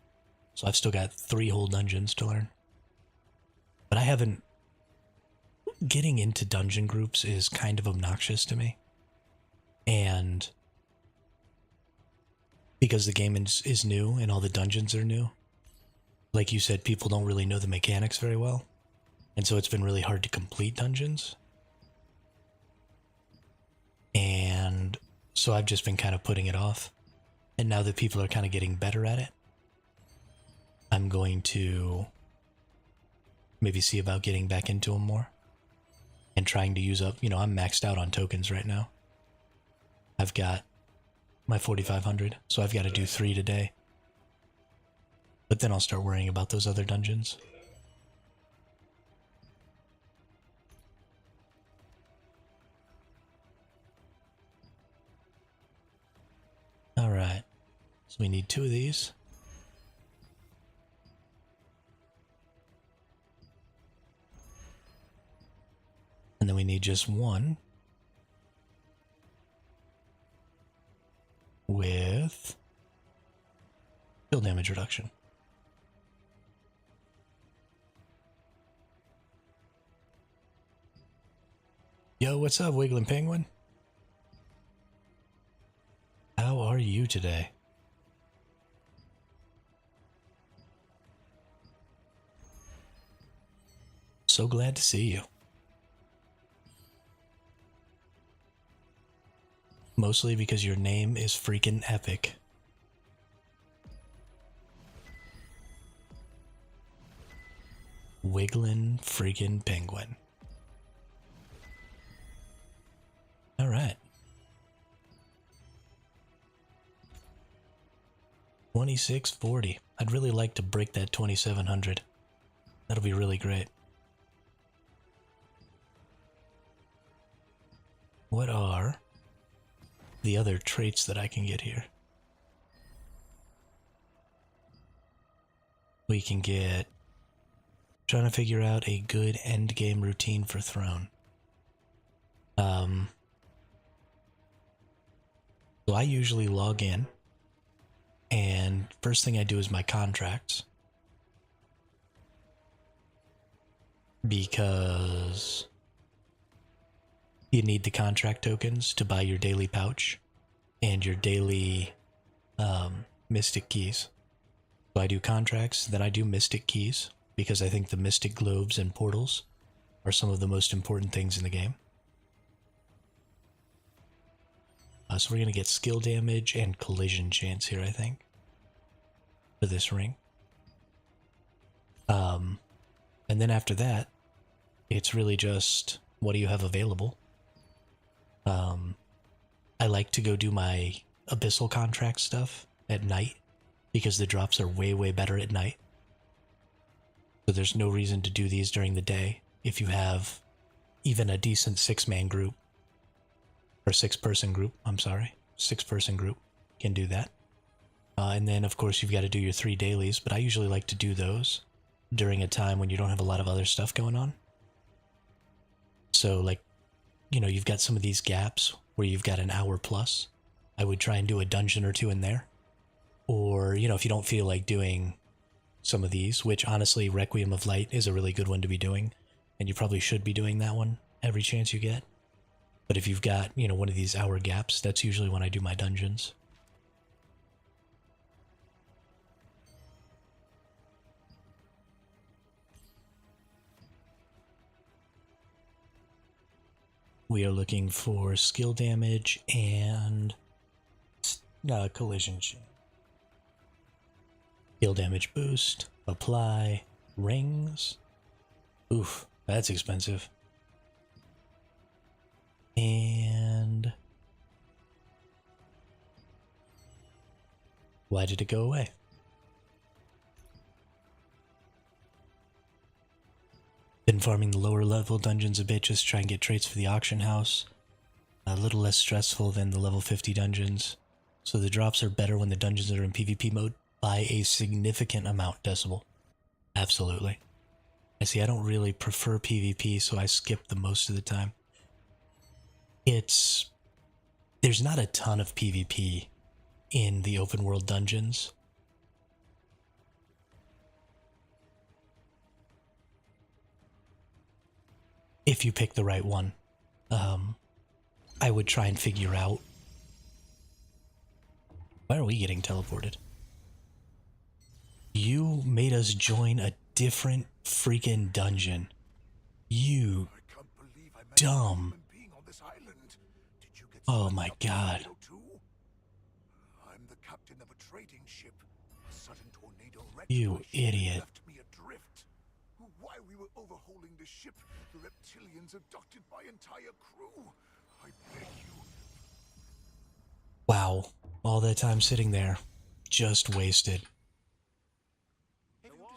So I've still got 3 whole dungeons to learn. But I haven't... Getting into dungeon groups is kind of obnoxious to me. And because the game is new and all the dungeons are new. Like you said, people don't really know the mechanics very well. And so it's been really hard to complete dungeons. And so I've just been kind of putting it off. And now that people are kind of getting better at it, I'm going to maybe see about getting back into them more. And trying to use up, I'm maxed out on tokens right now. I've got my 4,500, so I've got to do 3 today. But then I'll start worrying about those other dungeons. Alright, so we need 2 of these. And then we need just 1. With kill damage reduction. Yo, what's up, Wiggling Penguin? How are you today? So glad to see you. Mostly because your name is freaking epic. Wiggling freaking Penguin. Alright. 2640. I'd really like to break that 2700. That'll be really great. What are the other traits that I can get here? We can get... Trying to figure out a good end game routine for Throne. So I usually log in, and first thing I do is my contracts. Because you need the contract tokens to buy your daily pouch and your daily mystic keys. So I do contracts, then I do mystic keys, because I think the mystic globes and portals are some of the most important things in the game. So we're going to get skill damage and collision chance here, I think, for this ring. And then after that, it's really just, what do you have available? I like to go do my abyssal contract stuff at night, because the drops are way, way better at night. So there's no reason to do these during the day if you have even a decent 6-man group. Or 6-person group, I'm sorry. 6-person group can do that. And then, of course, you've got to do your 3 dailies, but I usually like to do those during a time when you don't have a lot of other stuff going on. So, like, you've got some of these gaps where you've got an hour plus. I would try and do a dungeon or 2 in there. Or, if you don't feel like doing some of these, which honestly, Requiem of Light is a really good one to be doing, and you probably should be doing that one every chance you get. But if you've got, one of these hour gaps, that's usually when I do my dungeons. We are looking for skill damage and collision chance. Skill damage boost, apply, rings. Oof, that's expensive. And why did it go away? Been farming the lower level dungeons a bit, just try and get traits for the auction house. A little less stressful than the level 50 dungeons. So the drops are better when the dungeons are in PvP mode by a significant amount, Decibel. Absolutely. I see, I don't really prefer PvP, so I skip them most of the time. There's not a ton of PvP in the open world dungeons. If you pick the right one. I would try and figure out Why are we getting teleported? You made us join a different freaking dungeon. You I can't believe I met dumb. a human being on this island. Did you get Oh swept my up in the God. tornado too? I'm the captain of a trading ship. A sudden tornado wrecked You my ship and idiot. left me adrift. While we were overhauling the ship, the reptilians abducted my entire crew. I beg you. Wow. All that time sitting there. Just wasted.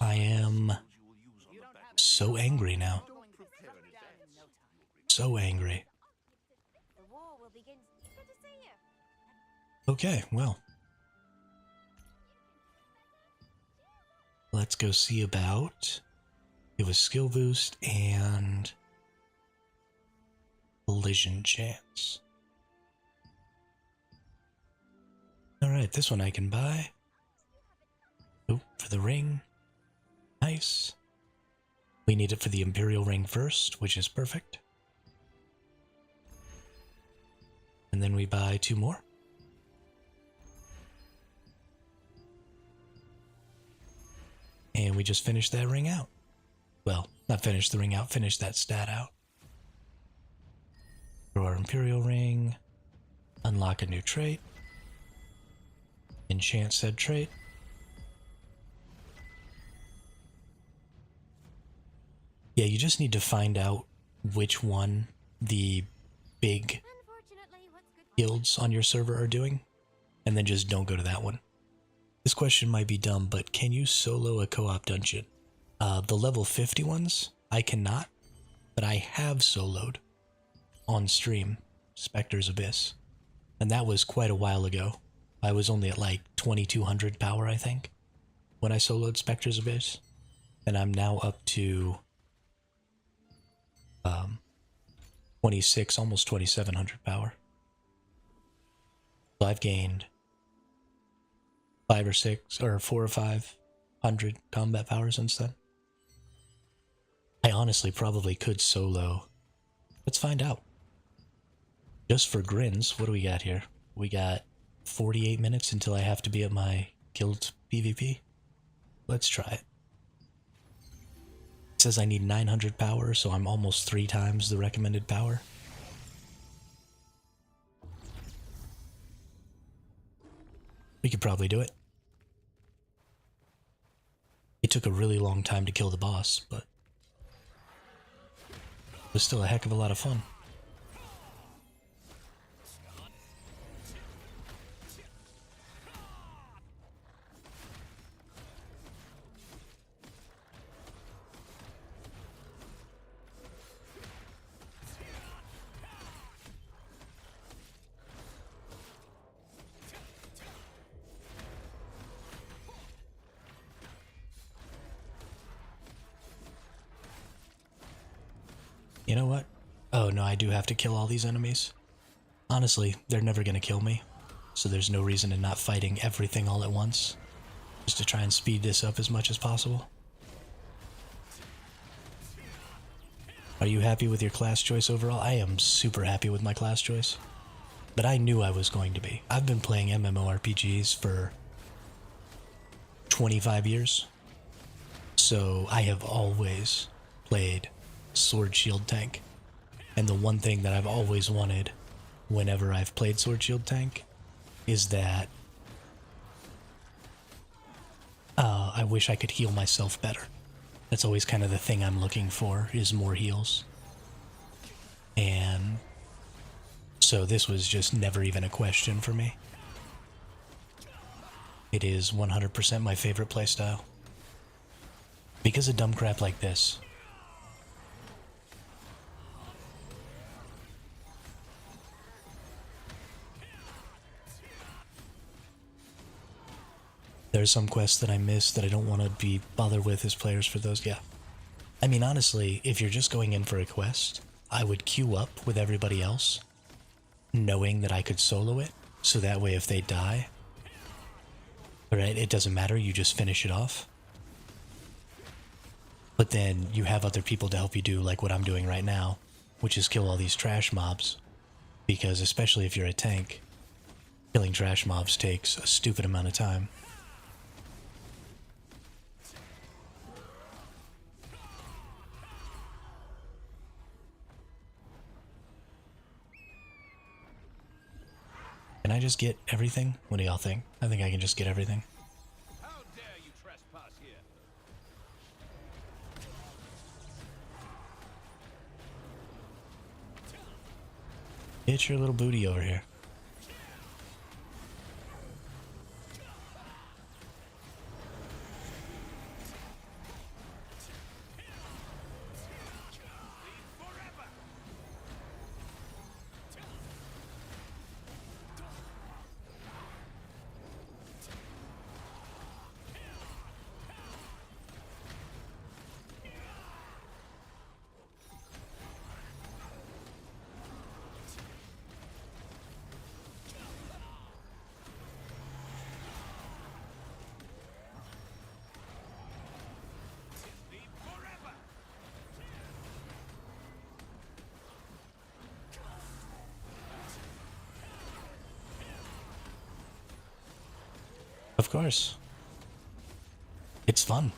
I am so angry now. So angry. The war will begin. Good to see you. Okay, well. Let's go see about... It was skill boost and... collision chance. Alright, this one I can buy. Oh, for the ring. Nice. We need it for the Imperial ring first, which is perfect. And then we buy 2 more. And we just finished that ring out. Well, not finish the ring out, finish that stat out. Throw our Imperial ring. Unlock a new trait. Enchant said trait. Yeah, you just need to find out which one the big Unfortunately, what's good for guilds on your server are doing, and then just don't go to that one. This question might be dumb, but can you solo a co-op dungeon? The level 50 ones, I cannot, but I have soloed on stream Spectre's Abyss, and that was quite a while ago. I was only at like 2200 power, I think, when I soloed Spectre's Abyss, and I'm now up to 26, almost 2700 power. So I've gained 5 or 6 or 4 or 500 combat power since then. I honestly probably could solo. Let's find out. Just for grins, what do we got here? We got 48 minutes until I have to be at my guild PvP. Let's try it. It says I need 900 power, so I'm almost 3 times the recommended power. We could probably do it. It took a really long time to kill the boss, but it was still a heck of a lot of fun. You know what? Oh no, I do have to kill all these enemies. Honestly, they're never gonna kill me, so there's no reason in not fighting everything all at once, just to try and speed this up as much as possible. Are you happy with your class choice overall? I am super happy with my class choice, but I knew I was going to be. I've been playing MMORPGs for 25 years, so I have always played Sword Shield Tank, and the one thing that I've always wanted whenever I've played Sword Shield Tank is that I wish I could heal myself better. That's always kind of the thing I'm looking for, is more heals. And so this was just never even a question for me. It is 100% my favorite playstyle. Because of dumb crap like this. There's some quests that I miss that I don't want to be bothered with as players for those. Yeah. I mean, honestly, if you're just going in for a quest, I would queue up with everybody else, knowing that I could solo it, so that way if they die, right, it doesn't matter, you just finish it off. But then you have other people to help you do like what I'm doing right now, which is kill all these trash mobs. Because especially if you're a tank, killing trash mobs takes a stupid amount of time. Can I just get everything? What do y'all think? I think I can just get everything. How dare you trespass here? Get your little booty over here. Of course. It's fun.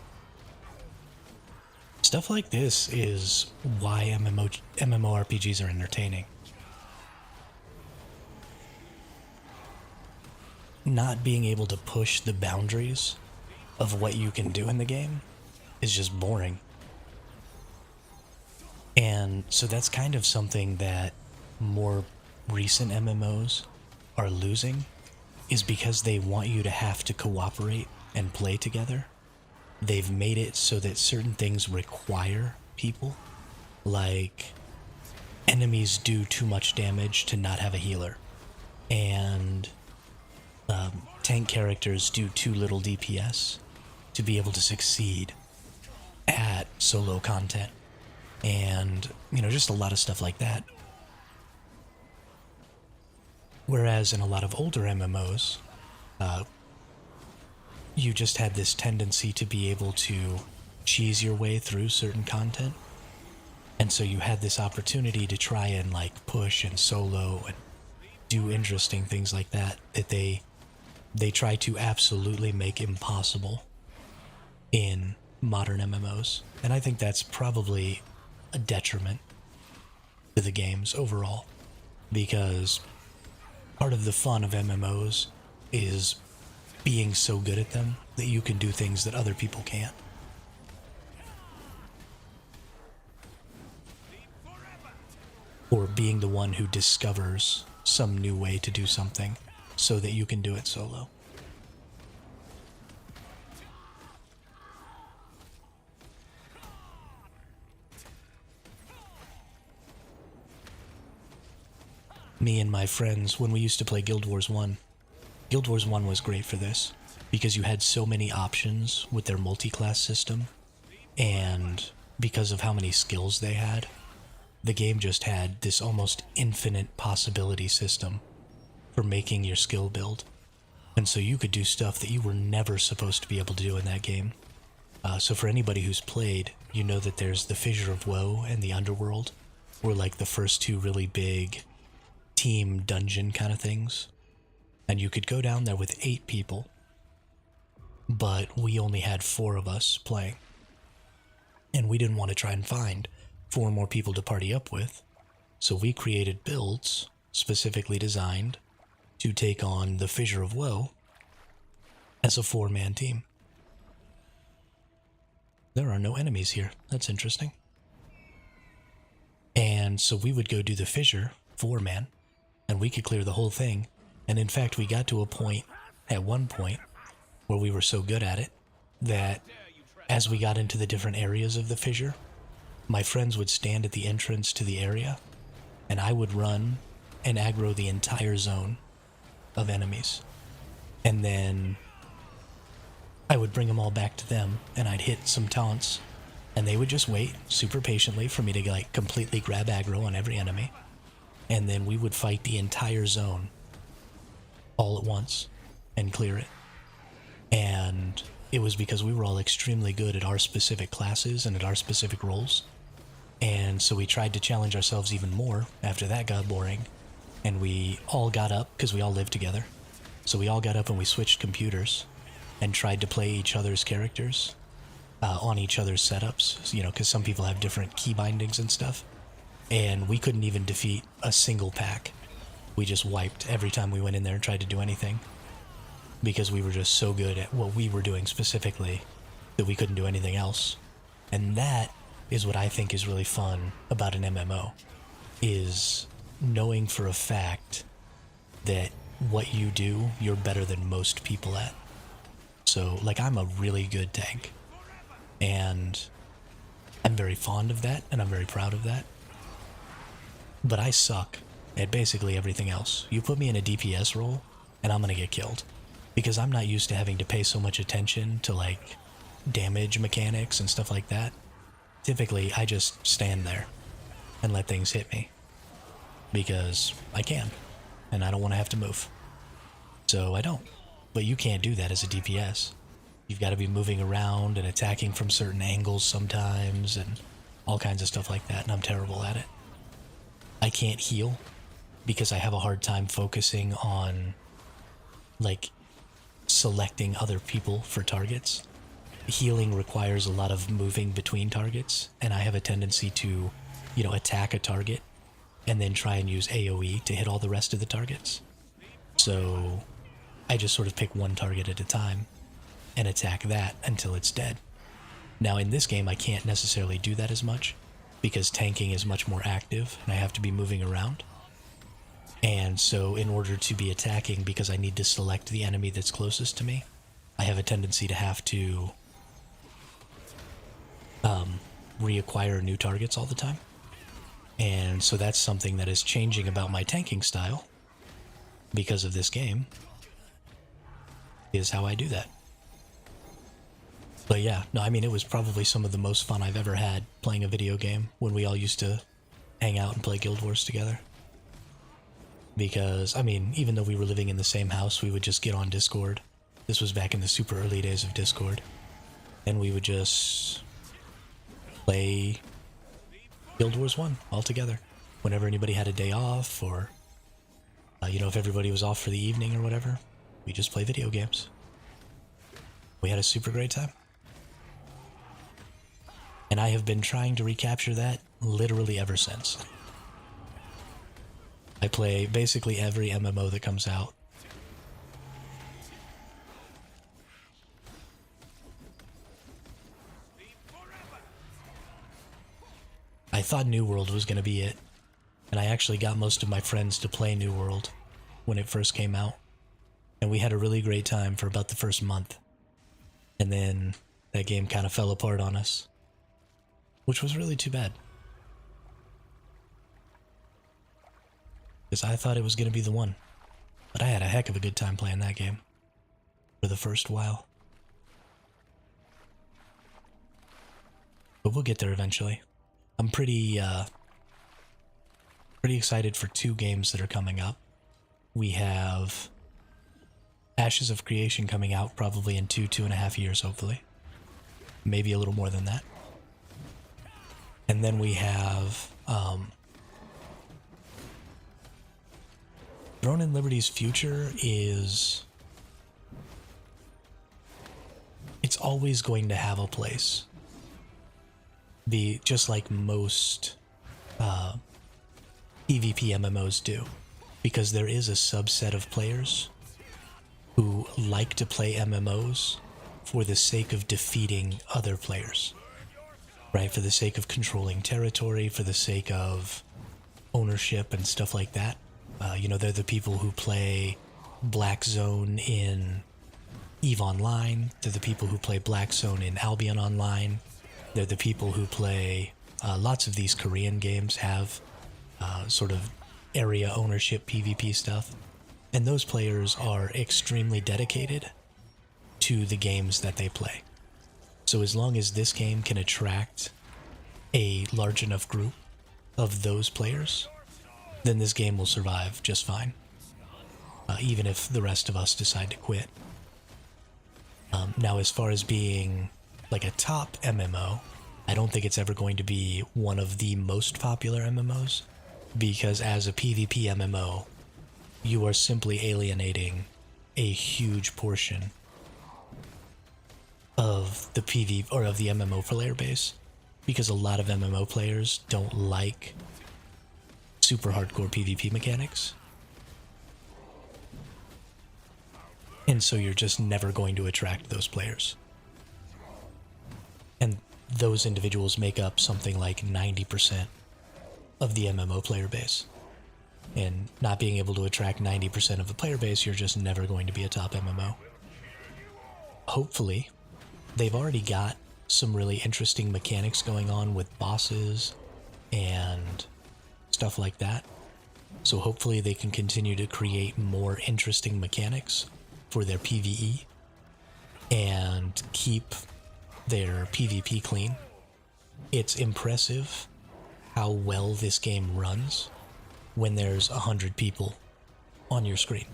Stuff like this is why MMORPGs are entertaining. Not being able to push the boundaries of what you can do in the game is just boring. And so that's kind of something that more recent MMOs are losing, is because they want you to have to cooperate and play together. They've made it so that certain things require people, like enemies do too much damage to not have a healer, and tank characters do too little DPS to be able to succeed at solo content, and just a lot of stuff like that. Whereas in a lot of older MMOs, you just had this tendency to be able to cheese your way through certain content. And so you had this opportunity to try and push and solo and do interesting things like that they try to absolutely make impossible in modern MMOs. And I think that's probably a detriment to the games overall, because part of the fun of MMOs is being so good at them that you can do things that other people can't. Or being the one who discovers some new way to do something so that you can do it solo. Me and my friends, when we used to play Guild Wars 1, Guild Wars 1 was great for this, because you had so many options with their multi-class system, and because of how many skills they had, the game just had this almost infinite possibility system for making your skill build. And so you could do stuff that you were never supposed to be able to do in that game. So for anybody who's played, you know that there's the Fissure of Woe and the Underworld were like the first two really big team dungeon kind of things. And you could go down there with 8 people, but we only had 4 of us playing. And we didn't want to try and find 4 more people to party up with, so we created builds specifically designed to take on the Fissure of Woe as a 4-man team. There are no enemies here. That's interesting. And so we would go do the Fissure 4-man, and we could clear the whole thing. And in fact, we got to a point, at one point, where we were so good at it that as we got into the different areas of the Fissure, my friends would stand at the entrance to the area, and I would run and aggro the entire zone of enemies. And then I would bring them all back to them, and I'd hit some taunts, and they would just wait super patiently for me to completely grab aggro on every enemy. And then we would fight the entire zone all at once and clear it. And it was because we were all extremely good at our specific classes and at our specific roles. And so we tried to challenge ourselves even more after that got boring. And we all got up, because we all lived together, So we all got up and we switched computers and tried to play each other's characters on each other's setups, you know, because some people have different key bindings and stuff. And we couldn't even defeat a single pack. We just wiped every time we went in there and tried to do anything, because we were just so good at what we were doing specifically that we couldn't do anything else. And that is what I think is really fun about an MMO, is knowing for a fact that what you do, you're better than most people at. So, like, I'm a really good tank, and I'm very fond of that, and I'm very proud of that. But I suck at basically everything else. You put me in a DPS role, and I'm gonna get killed. Because I'm not used to having to pay so much attention to, like, damage mechanics and stuff like that. Typically, I just stand there and let things hit me. Because I can, and I don't want to have to move. So I don't. But you can't do that as a DPS. You've got to be moving around and attacking from certain angles sometimes, and all kinds of stuff like that, and I'm terrible at it. I can't heal because I have a hard time focusing on, like, selecting other people for targets. Healing requires a lot of moving between targets, and I have a tendency to, you know, attack a target and then try and use AoE to hit all the rest of the targets. So I just sort of pick one target at a time and attack that until it's dead. Now in this game I can't necessarily do that as much because tanking is much more active and I have to be moving around. And so in order to be attacking, because I need to select the enemy that's closest to me, I have a tendency to have to reacquire new targets all the time. And so that's something that is changing about my tanking style because of this game, is how I do that. But yeah, no, I mean, it was probably some of the most fun I've ever had playing a video game when we all used to hang out and play Guild Wars together. Because, I mean, even though we were living in the same house, we would just get on Discord. This was back in the super early days of Discord. And we would just play Guild Wars 1 all together. Whenever anybody had a day off, or, you know, if everybody was off for the evening or whatever, we just play video games. We had a super great time. And I have been trying to recapture that literally ever since. I play basically every MMO that comes out. I thought New World was going to be it, and I actually got most of my friends to play New World when it first came out, and we had a really great time for about the first month, and then that game kind of fell apart on us, which was really too bad, because I thought it was going to be the one, but I had a heck of a good time playing that game for the first while. But we'll get there eventually. I'm pretty excited for two games that are coming up. We have Ashes of Creation coming out probably in 2.5 years, hopefully. Maybe a little more than that. And then we have Throne and Liberty's future is... it's always going to have a place. Just like most PvP MMOs do, because there is a subset of players who like to play MMOs for the sake of defeating other players, right? For the sake of controlling territory, for the sake of ownership and stuff like that. You know, they're the people who play Black Zone in EVE Online. They're the people who play Black Zone in Albion Online. They're the people who play, lots of these Korean games have sort of area ownership PvP stuff. And those players are extremely dedicated to the games that they play. So as long as this game can attract a large enough group of those players, then this game will survive just fine. Even if the rest of us decide to quit. Now, as far as being like a top MMO, I don't think it's ever going to be one of the most popular MMOs, because as a PvP MMO, you are simply alienating a huge portion of the PV or of the MMO player base, because a lot of MMO players don't like super hardcore PvP mechanics. And so you're just never going to attract those players. And those individuals make up something like 90% of the MMO player base. And not being able to attract 90% of the player base, you're just never going to be a top MMO. Hopefully, they've already got some really interesting mechanics going on with bosses and stuff like that. So hopefully they can continue to create more interesting mechanics for their PvE and keep their PvP clean. It's impressive how well this game runs when there's 100 people on your screen.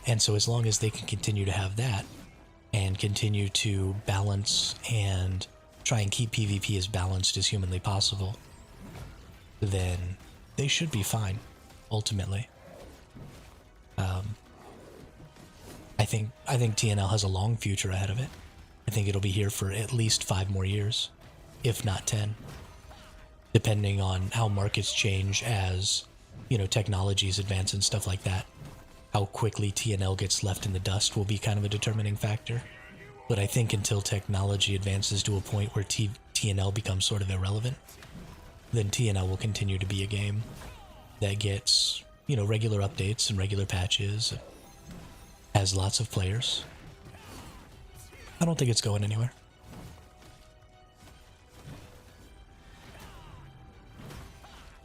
And so as long as they can continue to have that and continue to balance and try and keep PvP as balanced as humanly possible, then they should be fine, ultimately. I think TNL has a long future ahead of it. I think it'll be here for at least 5 more years, if not 10, depending on how markets change as, you know, technologies advance and stuff like that. How quickly TNL gets left in the dust will be kind of a determining factor. But I think until technology advances to a point where TNL becomes sort of irrelevant, then TNL will continue to be a game that gets, you know, regular updates and regular patches, has lots of players. I don't think it's going anywhere.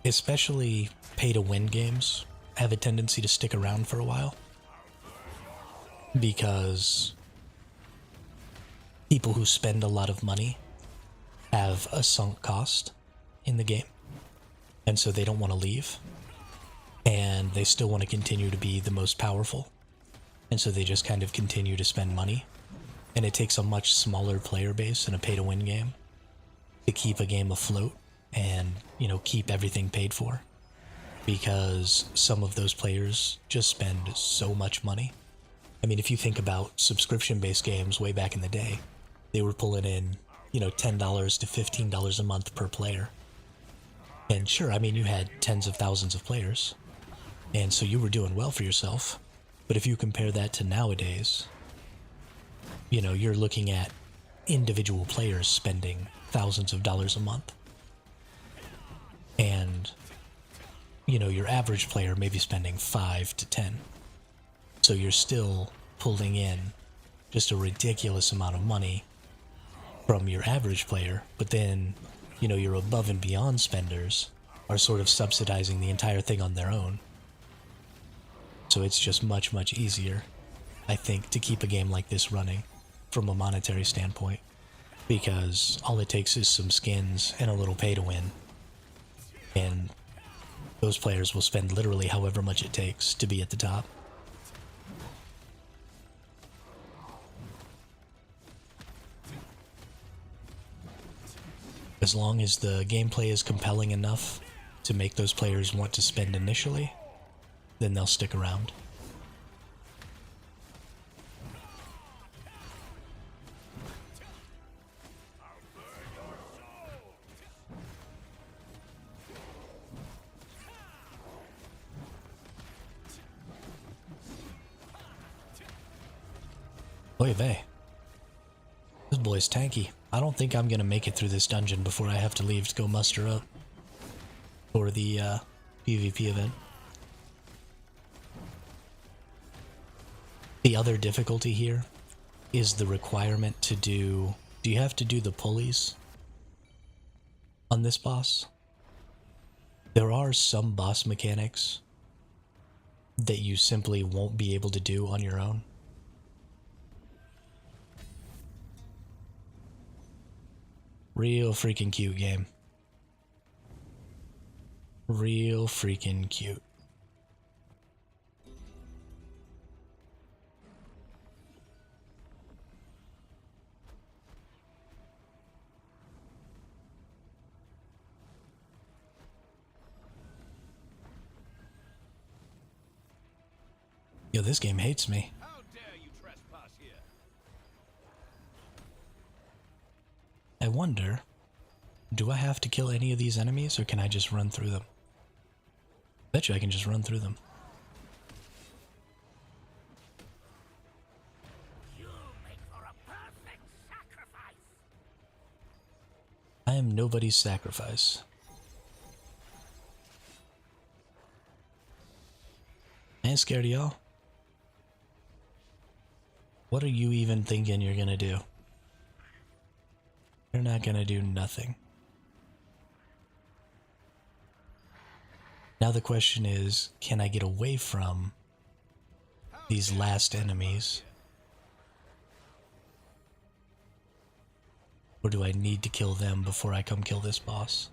Especially pay-to-win games have a tendency to stick around for a while, because people who spend a lot of money have a sunk cost in the game, and so they don't want to leave, and they still want to continue to be the most powerful, and so they just kind of continue to spend money, and it takes a much smaller player base in a pay-to-win game to keep a game afloat and, you know, keep everything paid for, because some of those players just spend so much money. I mean, if you think about subscription-based games way back in the day, they were pulling in, you know, $10 to $15 a month per player. And sure, I mean, you had tens of thousands of players, and so you were doing well for yourself. But if you compare that to nowadays, you know, you're looking at individual players spending thousands of dollars a month. And, you know, your average player may be spending 5 to 10. So you're still pulling in just a ridiculous amount of money from your average player, but then, you know, your above and beyond spenders are sort of subsidizing the entire thing on their own. So it's just much, much easier, I think, to keep a game like this running from a monetary standpoint, because all it takes is some skins and a little pay to win, and those players will spend literally however much it takes to be at the top. As long as the gameplay is compelling enough to make those players want to spend initially, then they'll stick around. Oy vey. This boy's tanky. I don't think I'm gonna make it through this dungeon before I have to leave to go muster up for the PvP event. The other difficulty here is the requirement to do you have to do the pulleys on this boss? There are some boss mechanics that you simply won't be able to do on your own. Real freaking cute game. Real freaking cute. Yo, this game hates me. How dare you trespass here? I wonder, do I have to kill any of these enemies, or can I just run through them? Bet you I can just run through them. You make for a perfect sacrifice. I am nobody's sacrifice. I ain't scared of y'all. What are you even thinking you're gonna do? You're not gonna do nothing. Now the question is, can I get away from these last enemies? Or do I need to kill them before I come kill this boss?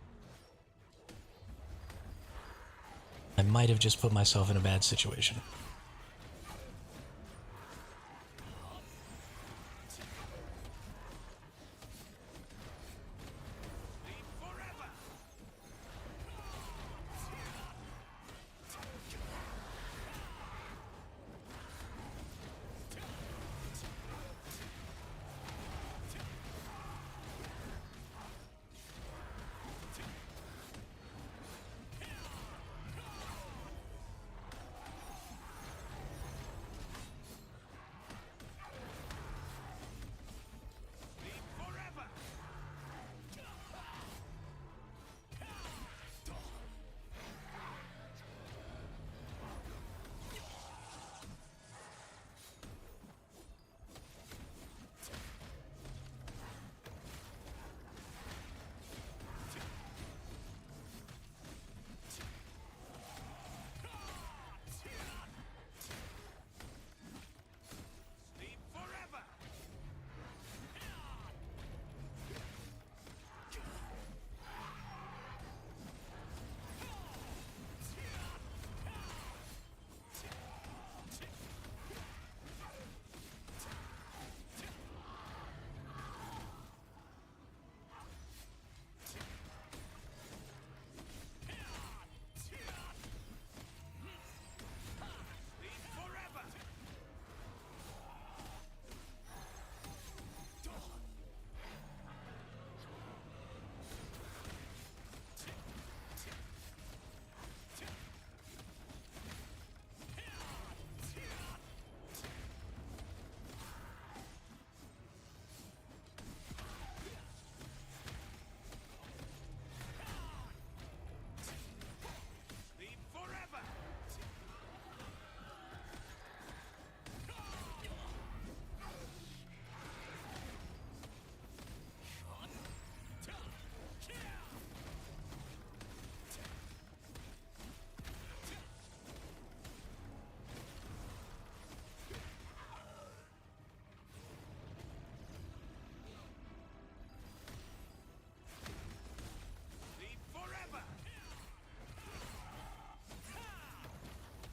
I might have just put myself in a bad situation.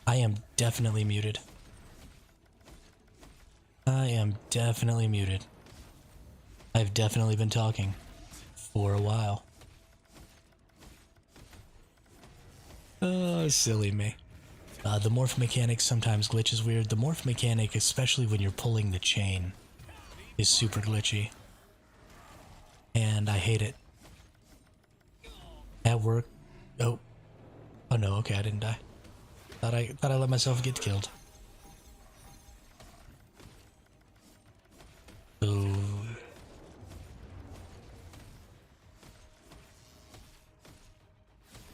I am definitely muted. I am definitely muted. I've definitely been talking for a while. Oh, silly me. The morph mechanic sometimes glitches weird. The morph mechanic, especially when you're pulling the chain, is super glitchy. And I hate it. At work. Oh. Oh no, okay, I didn't die. Thought I let myself get killed. Ooh.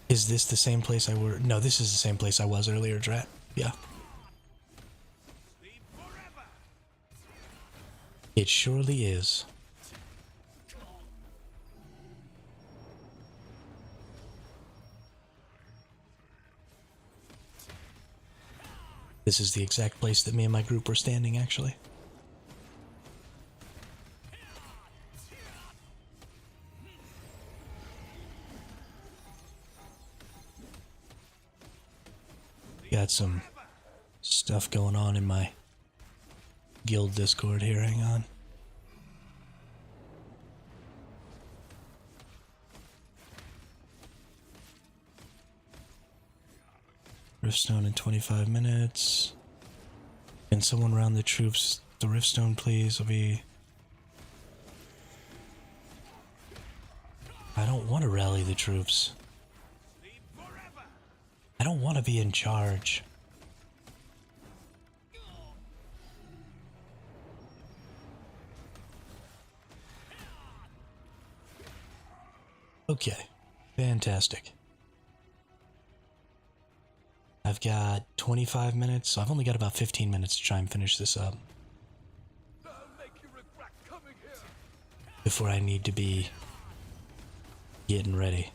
Is this the same place I were? No, this is the same place I was earlier, Drat. Yeah. It surely is. This is the exact place that me and my group were standing, actually. Got some stuff going on in my guild Discord here, hang on. Riftstone in 25 minutes. Can someone round the troops the Riftstone, please? I don't want to rally the troops. I don't want to be in charge. Okay, fantastic. I've got 25 minutes, so I've only got about 15 minutes to try and finish this up. Before I need to be getting ready.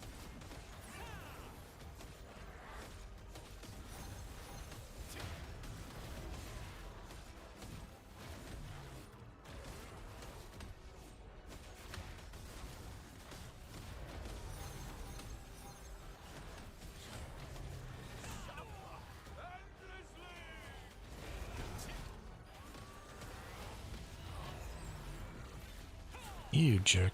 You jerk.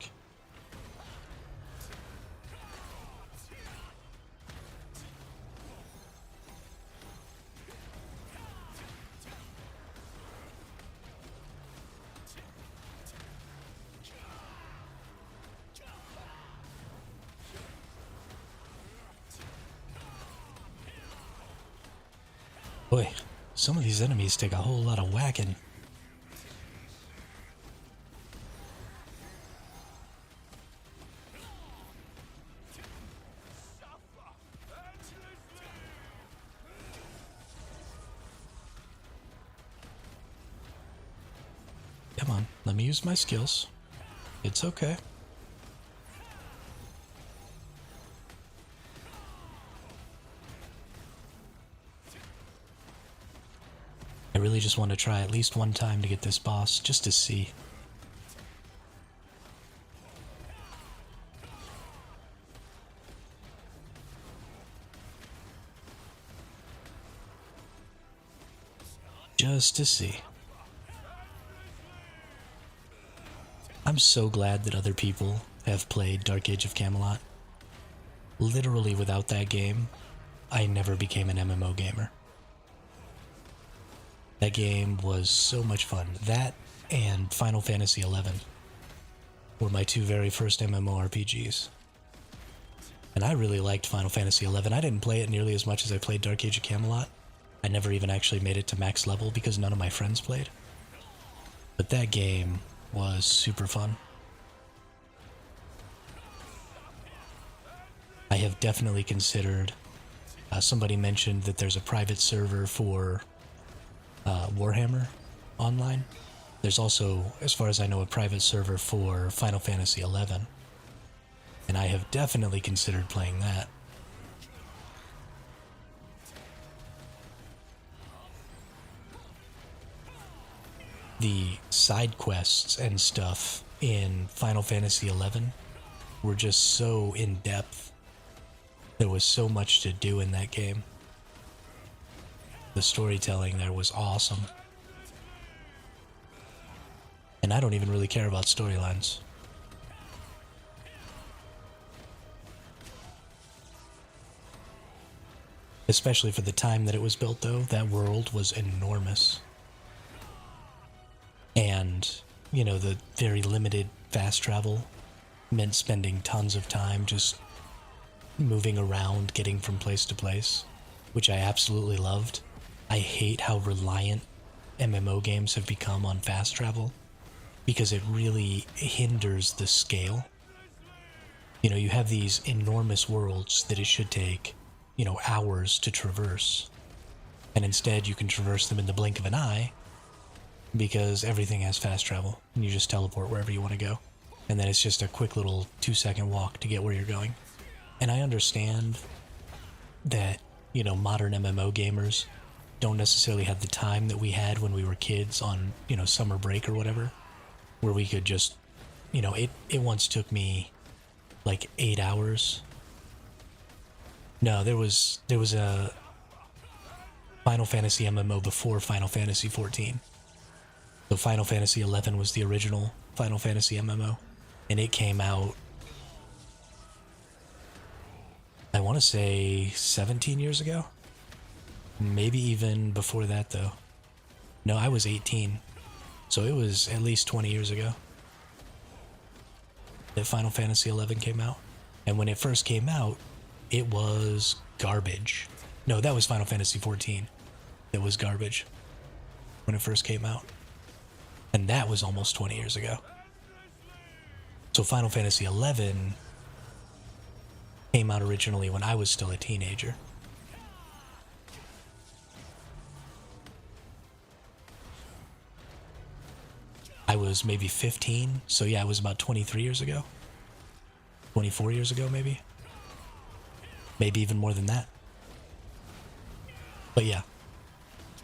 Boy, some of these enemies take a whole lot of whacking. Come on, let me use my skills. It's okay. I really just want to try at least one time to get this boss, just to see. Just to see. I'm so glad that other people have played Dark Age of Camelot. Literally without that game, I never became an MMO gamer. That game was so much fun. That and Final Fantasy XI were my two very first MMORPGs. And I really liked Final Fantasy XI. I didn't play it nearly as much as I played Dark Age of Camelot. I never even actually made it to max level because none of my friends played. But that game was super fun. I have definitely considered, somebody mentioned that there's a private server for Warhammer Online. There's also, as far as I know, a private server for Final Fantasy XI. And I have definitely considered playing that. The side quests and stuff in Final Fantasy XI were just so in-depth. There was so much to do in that game. The storytelling there was awesome. And I don't even really care about storylines. Especially for the time that it was built, though. That world was enormous. And, you know, the very limited fast travel meant spending tons of time just moving around, getting from place to place, which I absolutely loved. I hate how reliant MMO games have become on fast travel because it really hinders the scale. You know, you have these enormous worlds that it should take, you know, hours to traverse. And instead you can traverse them in the blink of an eye because everything has fast travel and you just teleport wherever you want to go. And then it's just a quick little 2-second walk to get where you're going. And I understand that, you know, modern MMO gamers don't necessarily have the time that we had when we were kids on, you know, summer break or whatever, where we could just, you know, it once took me like 8 hours. No, there was a Final Fantasy MMO before Final Fantasy 14. So Final Fantasy 11 was the original Final Fantasy MMO, and it came out, I want to say 17 years ago. Maybe even before that, though. No, I was 18. So it was at least 20 years ago that Final Fantasy XI came out. And when it first came out, it was garbage. No, that was Final Fantasy XIV. It was garbage when it first came out. And that was almost 20 years ago. So Final Fantasy XI came out originally when I was still a teenager. I was maybe 15, so yeah, it was about 23 years ago. 24 years ago, maybe. Maybe even more than that. But yeah.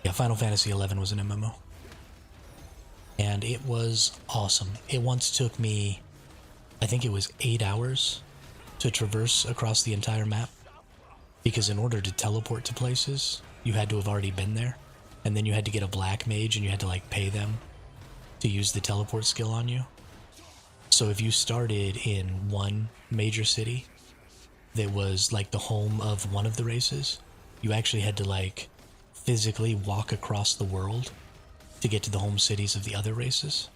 Yeah, Final Fantasy XI was an MMO. And it was awesome. It once took me, I think it was 8 hours to traverse across the entire map. Because in order to teleport to places, you had to have already been there. And then you had to get a black mage and you had to like pay them to use the teleport skill on you. So if you started in one major city that was like the home of one of the races, you actually had to like physically walk across the world to get to the home cities of the other races.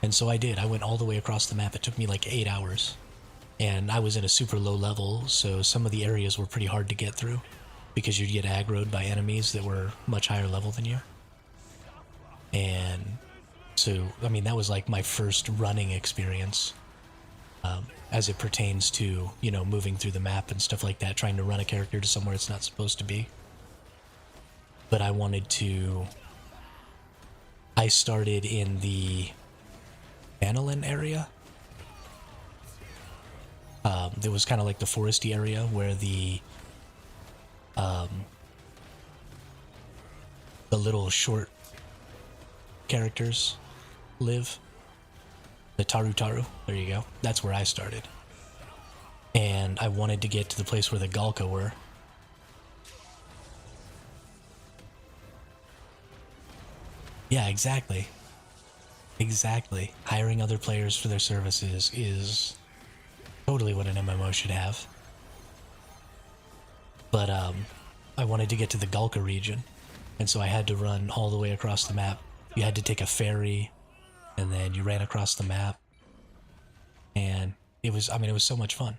And so I did. I went all the way across the map. It took me like 8 hours. And I was in a super low level, so some of the areas were pretty hard to get through because you'd get aggroed by enemies that were much higher level than you. And so, I mean, that was like my first running experience as it pertains to, you know, moving through the map and stuff like that, trying to run a character to somewhere it's not supposed to be. But I started in the Anilin area. There was kind of like the foresty area where the little short characters live. The Taru. There you go. That's where I started. And I wanted to get to the place where the Galka were. Yeah, exactly. Exactly. Hiring other players for their services is totally what an MMO should have. But I wanted to get to the Galka region, and so I had to run all the way across the map. You had to take a ferry, and then you ran across the map, and it was so much fun.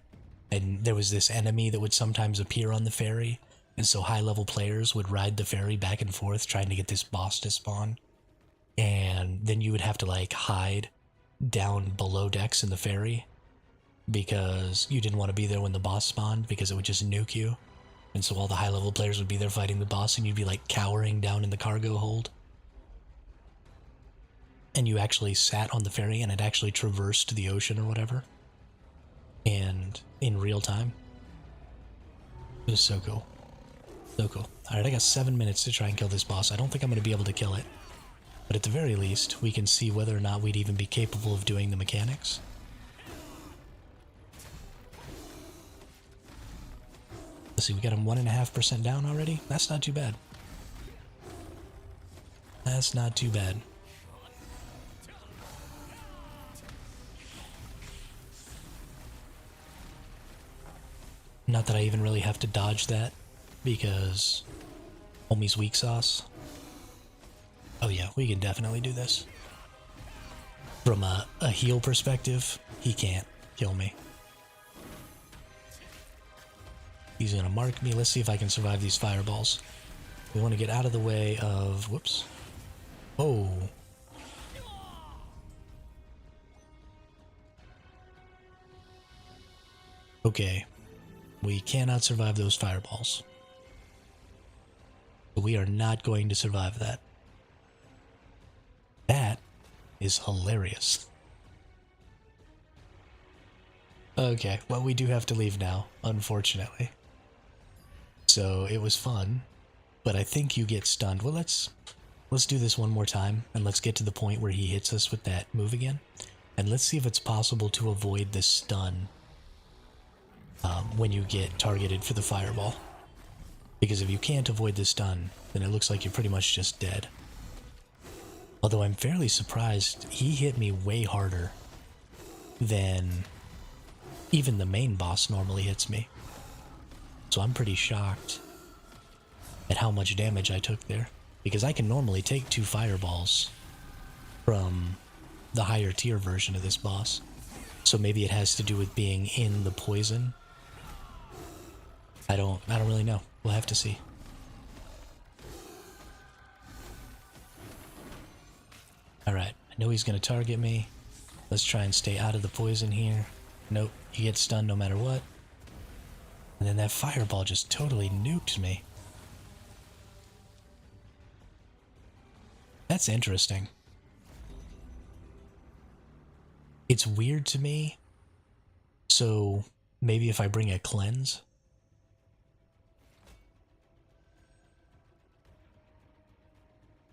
And there was this enemy that would sometimes appear on the ferry, and so high-level players would ride the ferry back and forth trying to get this boss to spawn. And then you would have to like hide down below decks in the ferry because you didn't want to be there when the boss spawned because it would just nuke you. And so all the high-level players would be there fighting the boss, and you'd be like cowering down in the cargo hold. And you actually sat on the ferry and it actually traversed the ocean or whatever. And in real time. It was so cool. So cool. Alright, I got 7 minutes to try and kill this boss. I don't think I'm going to be able to kill it. But at the very least, we can see whether or not we'd even be capable of doing the mechanics. Let's see, we got him 1.5% down already? That's not too bad. That's not too bad. Not that I even really have to dodge that, because homie's weak sauce. Oh yeah, we can definitely do this. From a heal perspective, he can't kill me. He's gonna mark me. Let's see if I can survive these fireballs. We want to get out of the way of... Whoops. Oh. Okay. We cannot survive those fireballs. We are not going to survive that. That is hilarious. Okay, well, we do have to leave now, unfortunately. So it was fun, but I think you get stunned. Well, let's do this one more time, and let's get to the point where he hits us with that move again. And let's see if it's possible to avoid this stun when you get targeted for the fireball. Because if you can't avoid the stun, then it looks like you're pretty much just dead. Although I'm fairly surprised, he hit me way harder than even the main boss normally hits me. So I'm pretty shocked at how much damage I took there. Because I can normally take 2 fireballs from the higher tier version of this boss. So maybe it has to do with being in the poison. I don't really know. We'll have to see. Alright, I know he's gonna target me. Let's try and stay out of the poison here. Nope, he gets stunned no matter what. And then that fireball just totally nuked me. That's interesting. It's weird to me. So maybe if I bring a cleanse.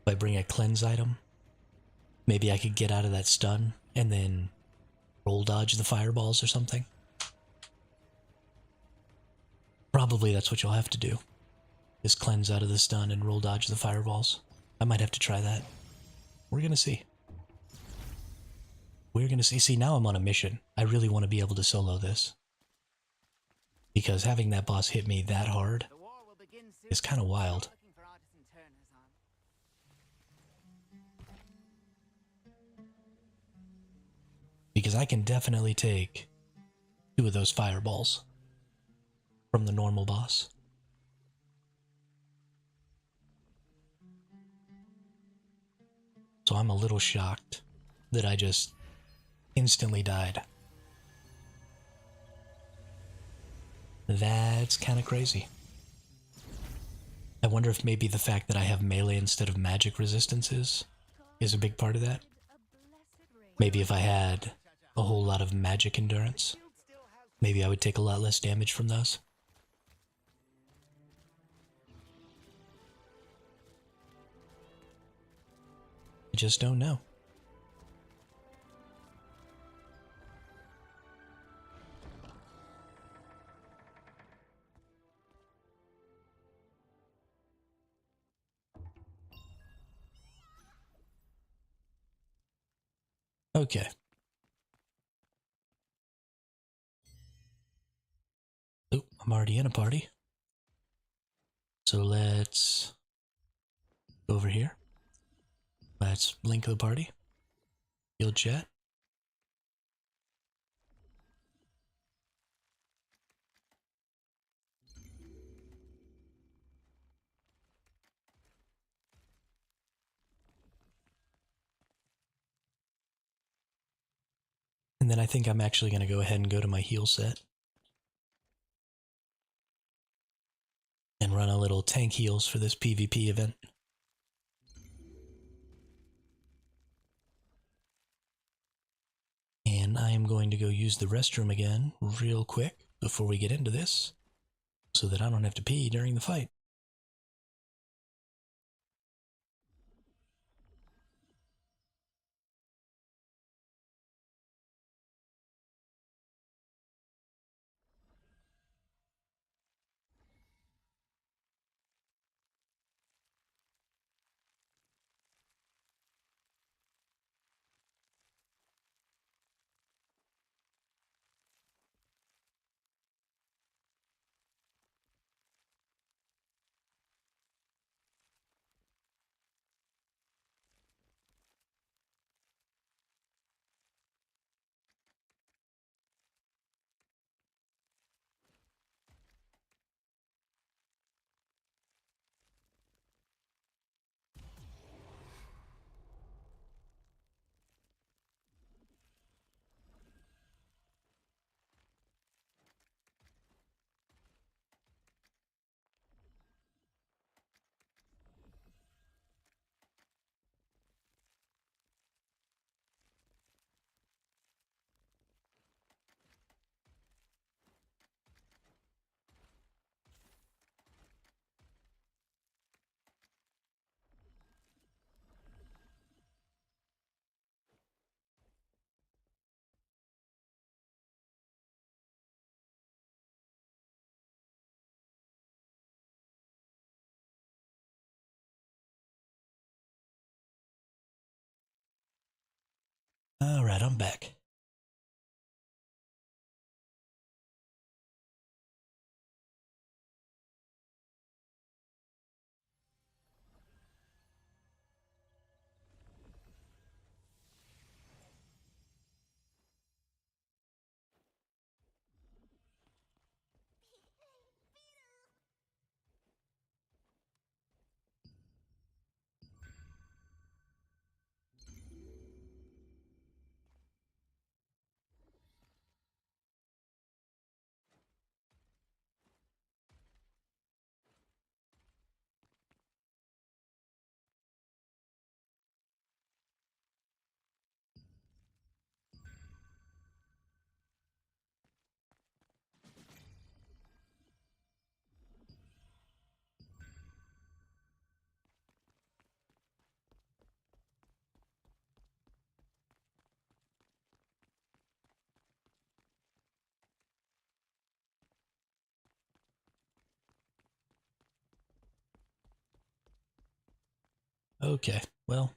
If I bring a cleanse item, maybe I could get out of that stun and then roll dodge the fireballs or something. Probably that's what you'll have to do. Is cleanse out of the stun and roll dodge the fireballs. I might have to try that. We're gonna see. We're gonna see. See, now I'm on a mission. I really want to be able to solo this. Because having that boss hit me that hard is kind of wild. Because I can definitely take 2 of those fireballs from the normal boss. So I'm a little shocked that I just instantly died. That's kind of crazy. I wonder if maybe the fact that I have melee instead of magic resistances is a big part of that. Maybe if I had a whole lot of magic endurance, maybe I would take a lot less damage from those. I just don't know. Okay. Oh, I'm already in a party. So let's go over here. Let's link the party. Guild chat. And then I think I'm actually going to go ahead and go to my heal set. And run a little tank heals for this PvP event. And I am going to go use the restroom again real quick before we get into this, so that I don't have to pee during the fight. Alright, I'm back. Okay, well.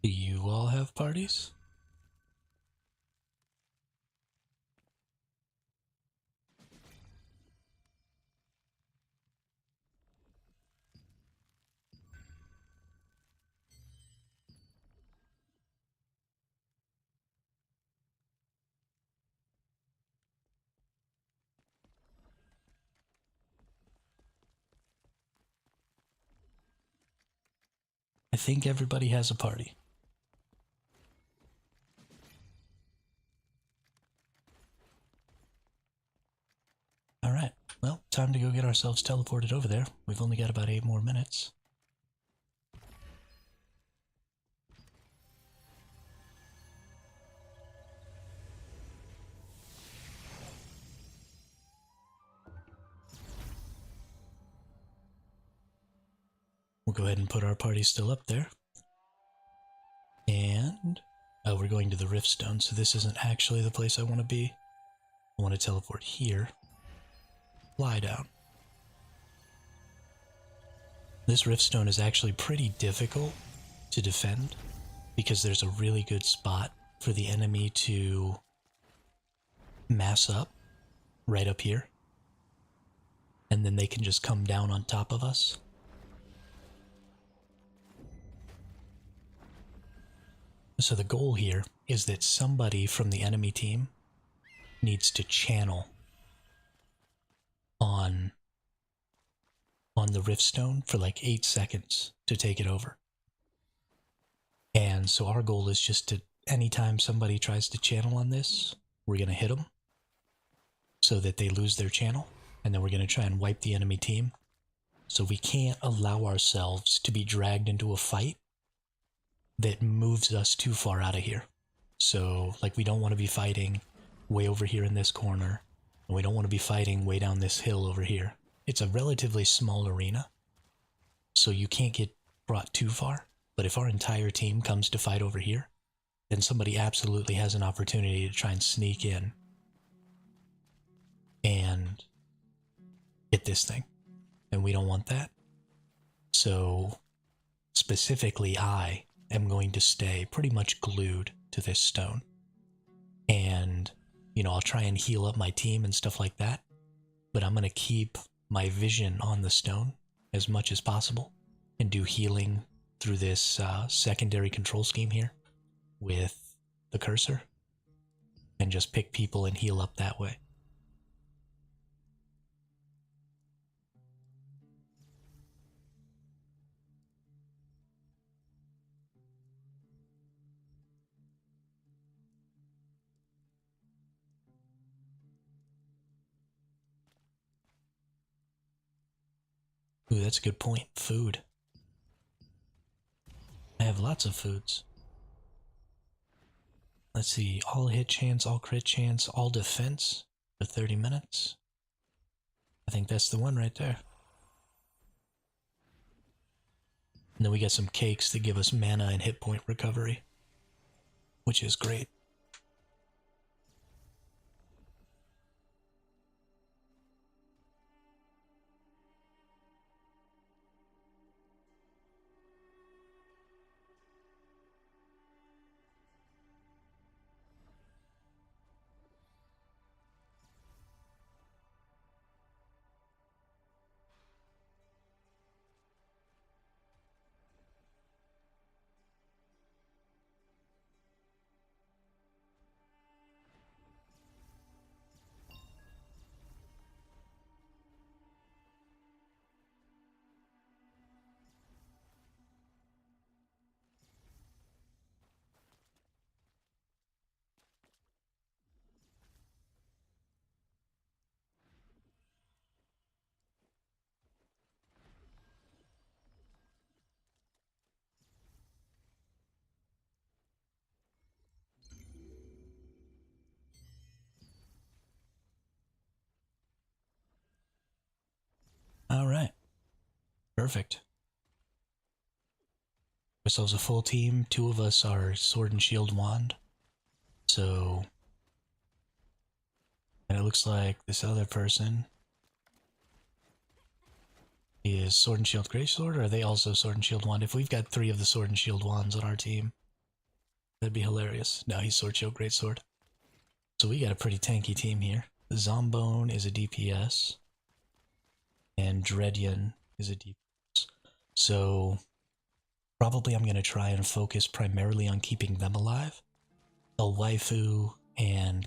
Do you all have parties? I think everybody has a party. Alright, well, time to go get ourselves teleported over there. We've only got about 8 more minutes. We'll go ahead and put our party still up there. And we're going to the Rift Stone, so this isn't actually the place I want to be. I want to teleport here. Fly down. This Rift Stone is actually pretty difficult to defend because there's a really good spot for the enemy to mass up right up here. And then they can just come down on top of us. So the goal here is that somebody from the enemy team needs to channel on the Riftstone for like 8 seconds to take it over. And so our goal is just to, anytime somebody tries to channel on this, we're going to hit them so that they lose their channel, and then we're going to try and wipe the enemy team. So we can't allow ourselves to be dragged into a fight that moves us too far out of here. So, like, we don't want to be fighting way over here in this corner, and we don't want to be fighting way down this hill over here. It's a relatively small arena, so you can't get brought too far. But if our entire team comes to fight over here, then somebody absolutely has an opportunity to try and sneak in and get this thing. And we don't want that. So, specifically, I am going to stay pretty much glued to this stone. And, you know, I'll try and heal up my team and stuff like that. But I'm going to keep my vision on the stone as much as possible and do healing through this secondary control scheme here with the cursor. And just pick people and heal up that way. Ooh, that's a good point. Food. I have lots of foods. Let's see. All hit chance, all crit chance, all defense for 30 minutes. I think that's the one right there. And then we got some cakes that give us mana and hit point recovery, which is great. Alright. Perfect. Ourselves a full team. 2 of us are sword and shield wand. So, and it looks like this other person Is Sword and Shield Greatsword, or are they also Sword and Shield Wand? If we've got 3 of the Sword and Shield Wands on our team, that'd be hilarious. No, he's Sword Shield Greatsword. So we got a pretty tanky team here. Zombone is a DPS, and Dredion is a DPS. So probably I'm going to try and focus primarily on keeping them alive. The Waifu and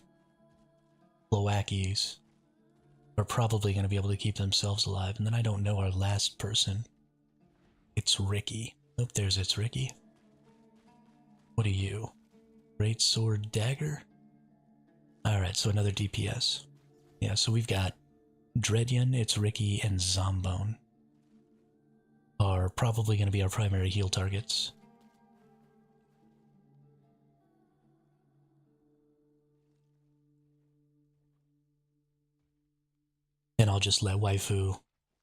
Loakis are probably going to be able to keep themselves alive. And then I don't know our last person. It's Ricky. Oh, there's it's Ricky. What are you? Great Sword Dagger? Alright, so another DPS. Yeah, so we've got Dredion, it's Ricky, and Zombone are probably going to be our primary heal targets. And I'll just let Waifu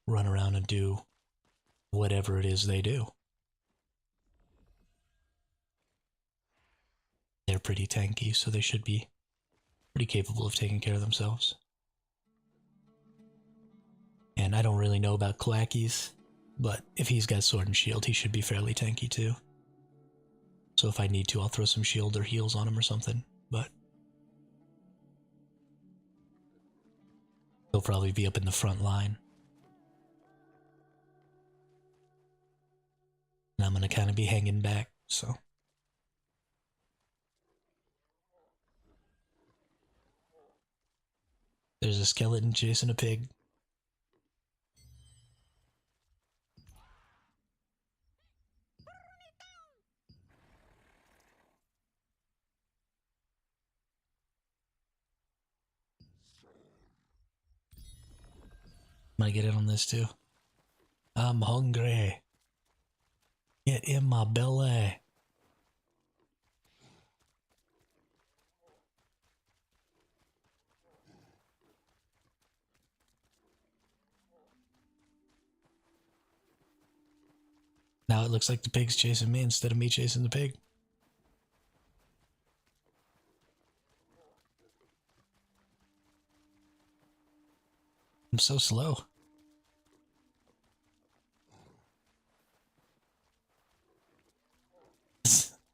run around and do whatever it is they do. They're pretty tanky, so they should be pretty capable of taking care of themselves. And I don't really know about Clackies, but if he's got Sword and Shield, he should be fairly tanky too. So if I need to, I'll throw some shield or heals on him or something, but he'll probably be up in the front line. And I'm gonna kind of be hanging back, so. There's a skeleton chasing a pig. I'm gonna get in on this too. I'm hungry. Get in my belly. Now it looks like the pig's chasing me instead of me chasing the pig. I'm so slow.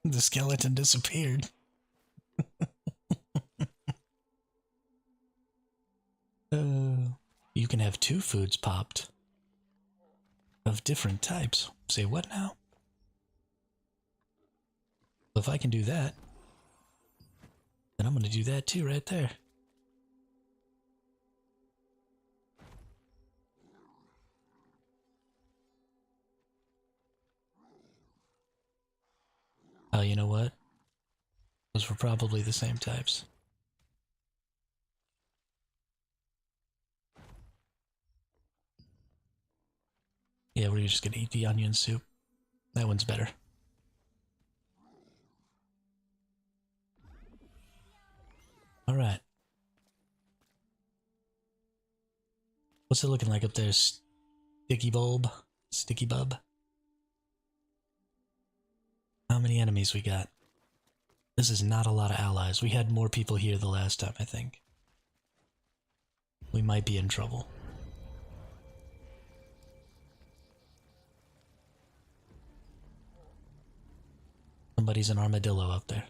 The skeleton disappeared. You can have 2 foods popped. Of different types. Say what now? If I can do that, then I'm gonna do that too right there. Oh, you know what? Those were probably the same types. Yeah, we're just gonna eat the onion soup. That one's better. Alright. What's it looking like up there, Sticky Bulb? Sticky Bub? How many enemies we got? This is not a lot of allies. We had more people here the last time, I think. We might be in trouble. Somebody's an armadillo out there.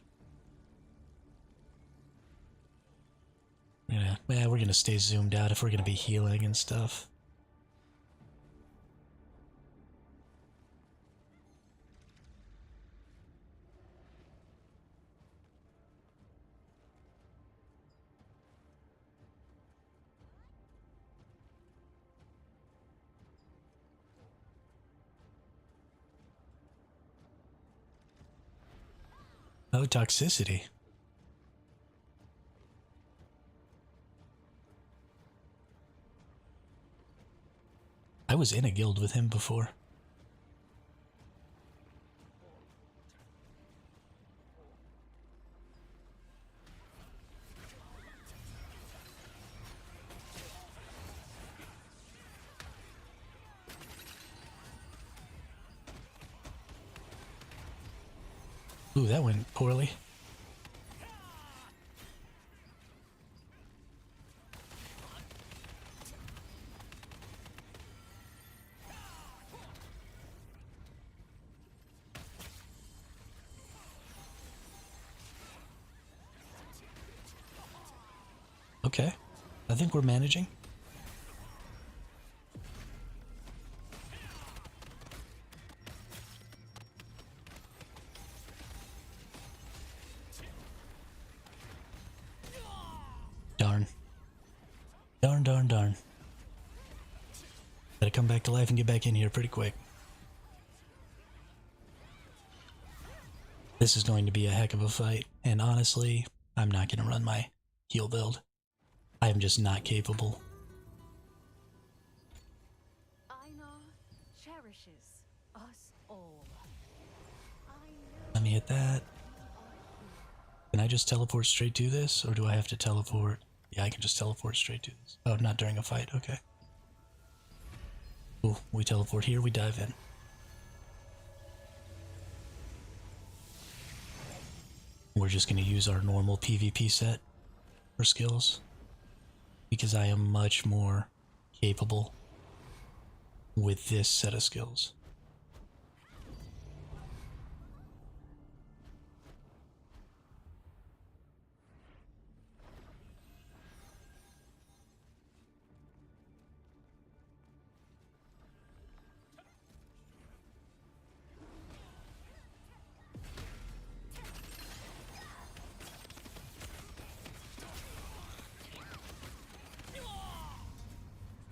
Yeah, we're gonna stay zoomed out if we're gonna be healing and stuff. Oh, toxicity. I was in a guild with him before. Ooh, that went poorly. Okay. I think we're managing. Darn. Darn, darn, darn. Gotta come back to life and get back in here pretty quick. This is going to be a heck of a fight, and honestly, I'm not going to run my heal build. I am just not capable. Einar cherishes us all. Let me hit that. Can I just teleport straight to this, or do I have to teleport? Yeah, I can just teleport straight to this. Oh, not during a fight, okay. Ooh, we teleport here, we dive in. We're just going to use our normal PvP set for skills, because I am much more capable with this set of skills.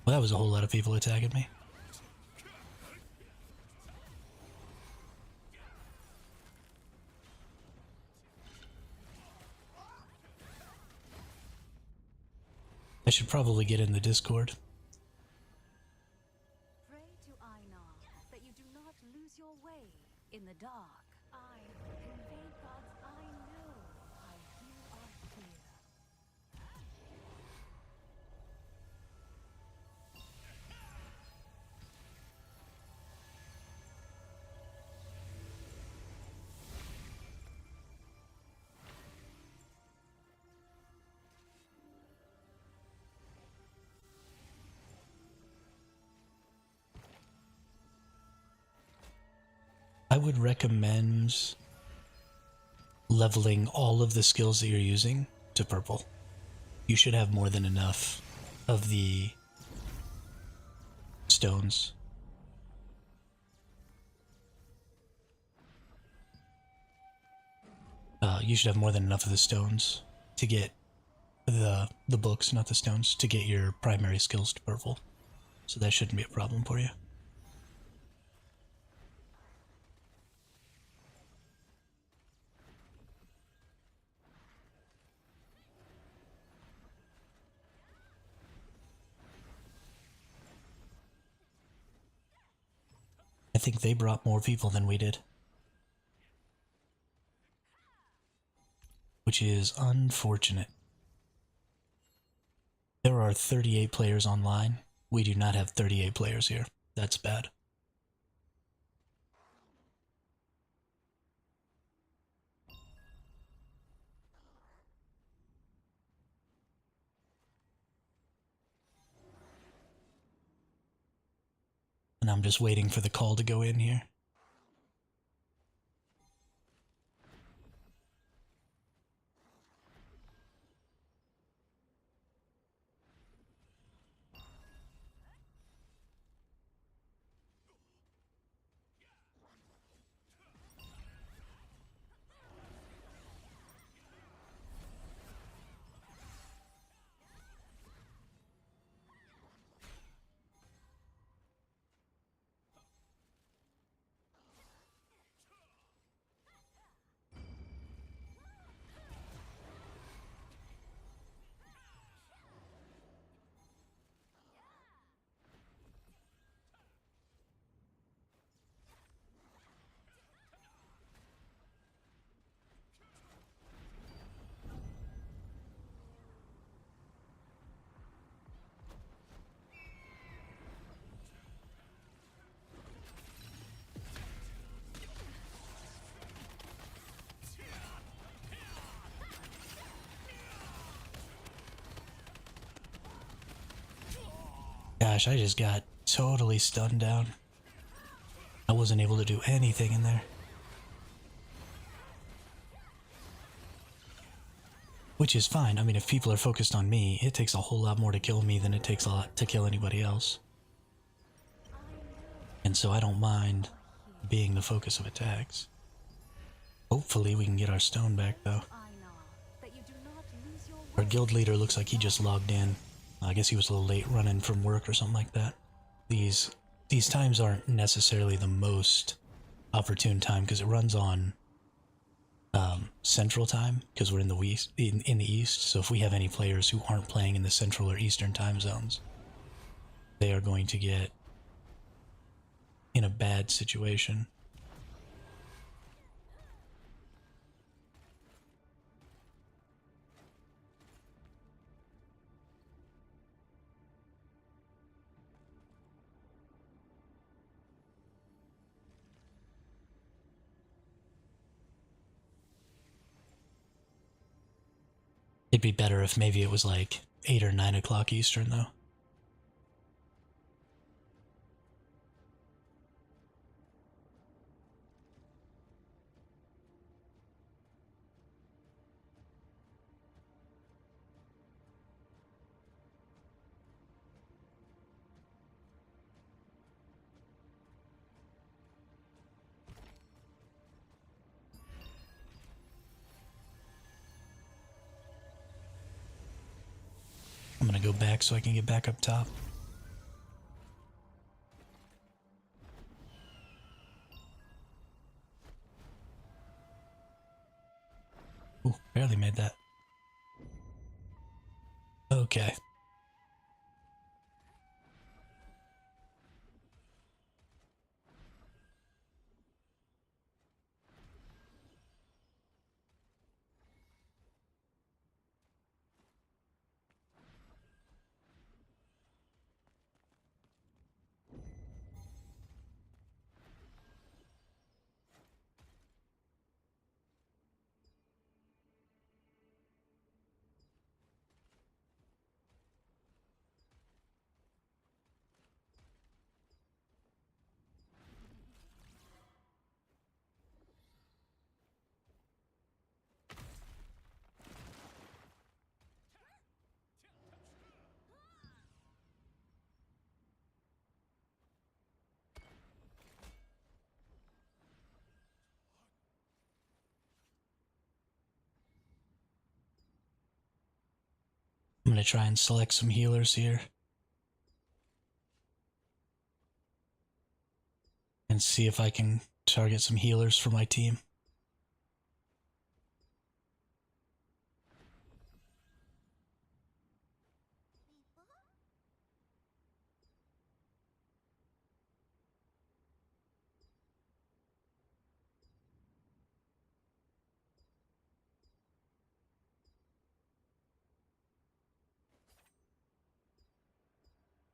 Well, that was a whole lot of people attacking me. I should probably get in the Discord. Pray to Einar that you do not lose your way in the dark. I convey God's I know how you are here. I would recommend leveling all of the skills that you're using to purple. You should have more than enough of the stones. You should have more than enough of the stones to get the books, not the stones, to get your primary skills to purple. So that shouldn't be a problem for you. I think they brought more people than we did. Which is unfortunate. There are 38 players online. We do not have 38 players here. That's bad. And I'm just waiting for the call to go in here. Gosh, I just got totally stunned down. I wasn't able to do anything in there. Which is fine. I mean, if people are focused on me, it takes a whole lot more to kill me than it takes a lot to kill anybody else. And so I don't mind being the focus of attacks. Hopefully we can get our stone back, though. Our guild leader looks like he just logged in. I guess he was a little late running from work or something like that. These times aren't necessarily the most opportune time because it runs on central time because we're in the east. So if we have any players who aren't playing in the central or eastern time zones, they are going to get in a bad situation. It'd be better if maybe it was like 8 or 9 o'clock Eastern, though. I'm gonna go back so I can get back up top. Ooh, barely made that. Okay. I'm gonna try and select some healers here. And see if I can target some healers for my team.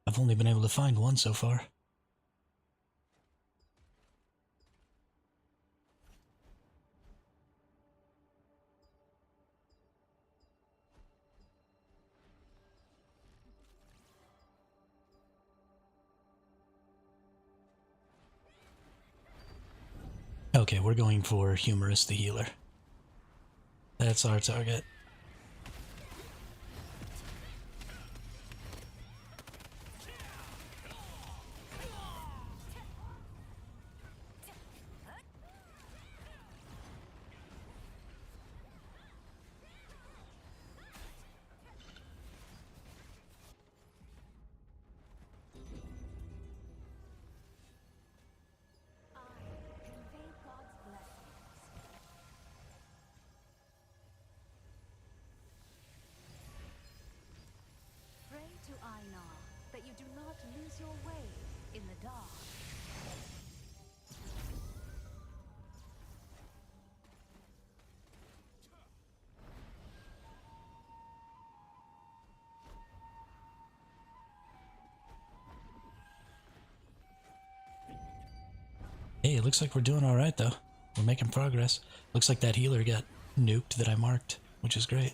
I've only been able to find one so far. Okay, we're going for Humorous the Healer. That's our target. That you do not lose your way in the dark. Hey, it looks like we're doing alright though. We're making progress. Looks like that healer got nuked that I marked, which is great.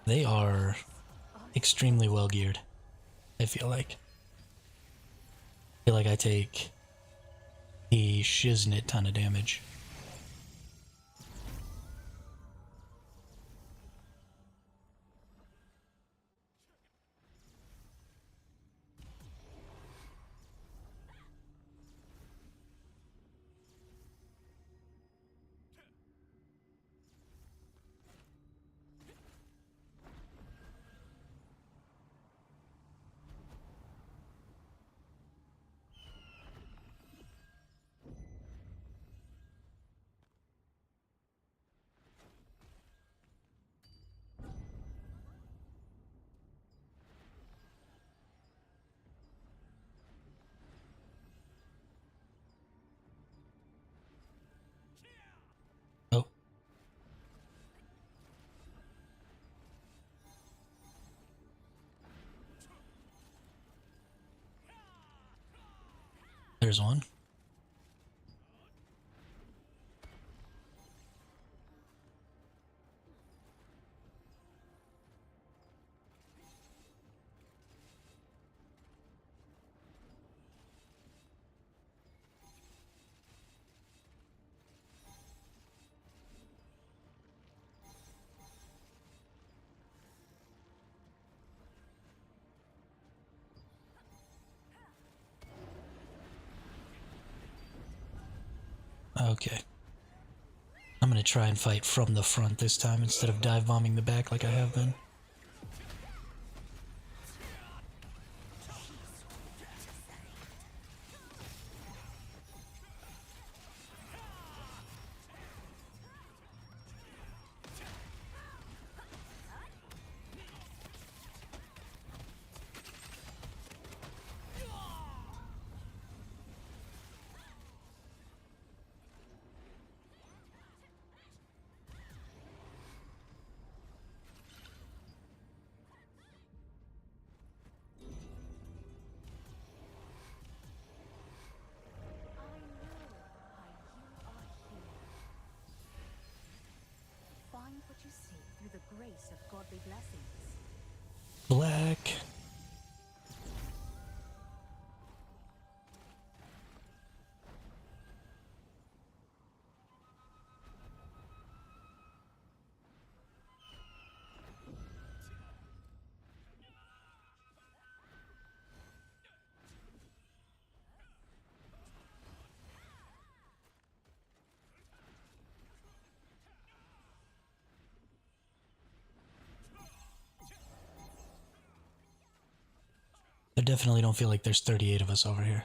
They are extremely well geared, I feel like. I feel like I take a shiznit ton of damage. Oh. There's one. Okay. I'm gonna try and fight from the front this time instead of dive bombing the back like I have been. Find what you seek through the grace of godly blessings. Black. I definitely don't feel like there's 38 of us over here.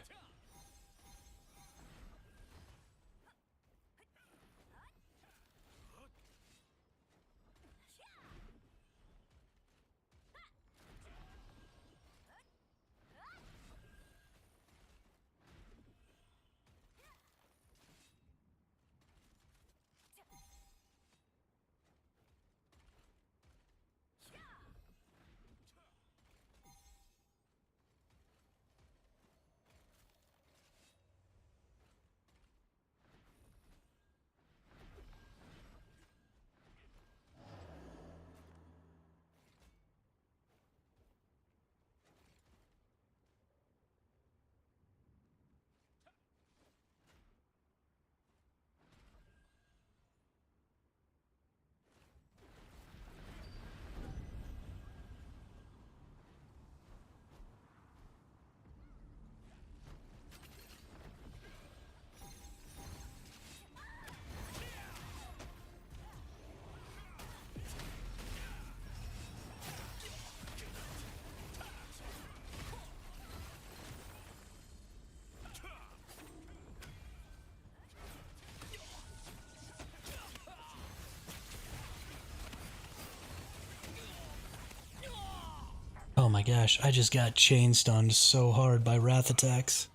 Oh my gosh, I just got chain stunned so hard by wrath attacks.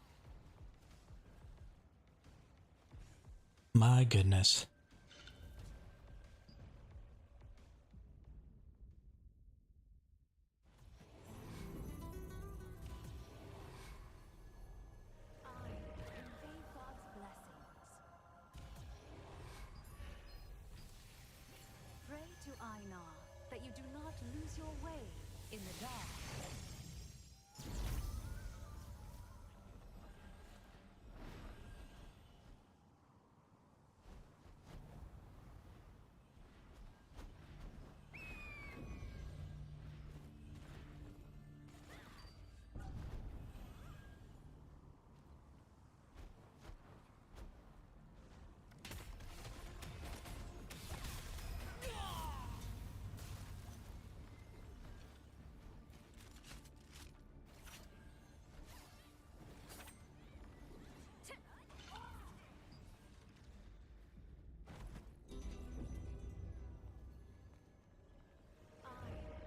My goodness. Convey God's blessings. Einar, that you do not lose your way in the dark.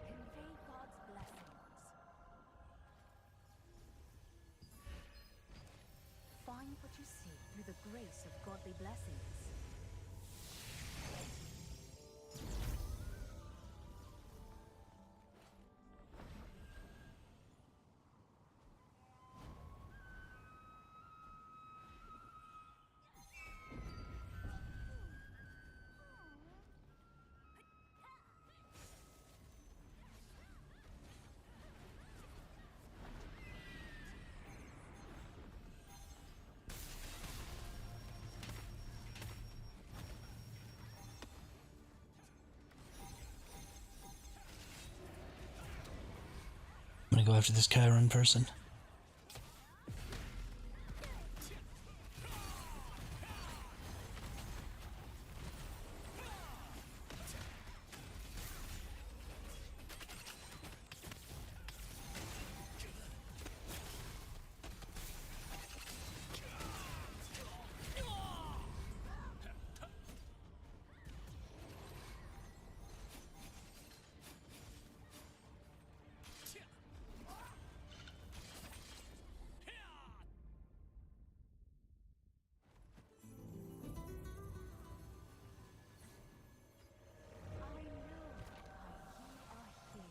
Convey God's blessings. Find what you seek through the grace of godly blessings. I'm gonna go after this Chiron person.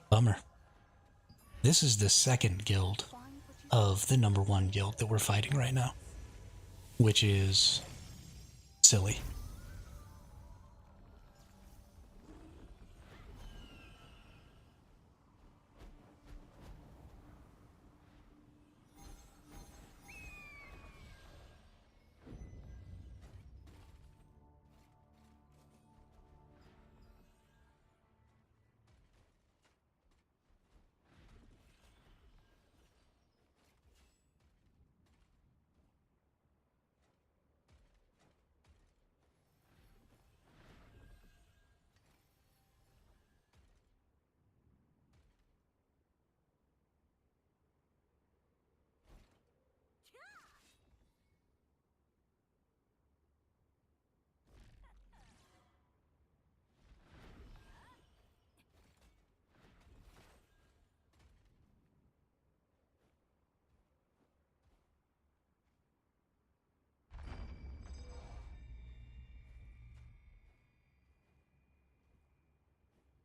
Bummer. This is the second guild of the #1 guild that we're fighting right now, which is silly.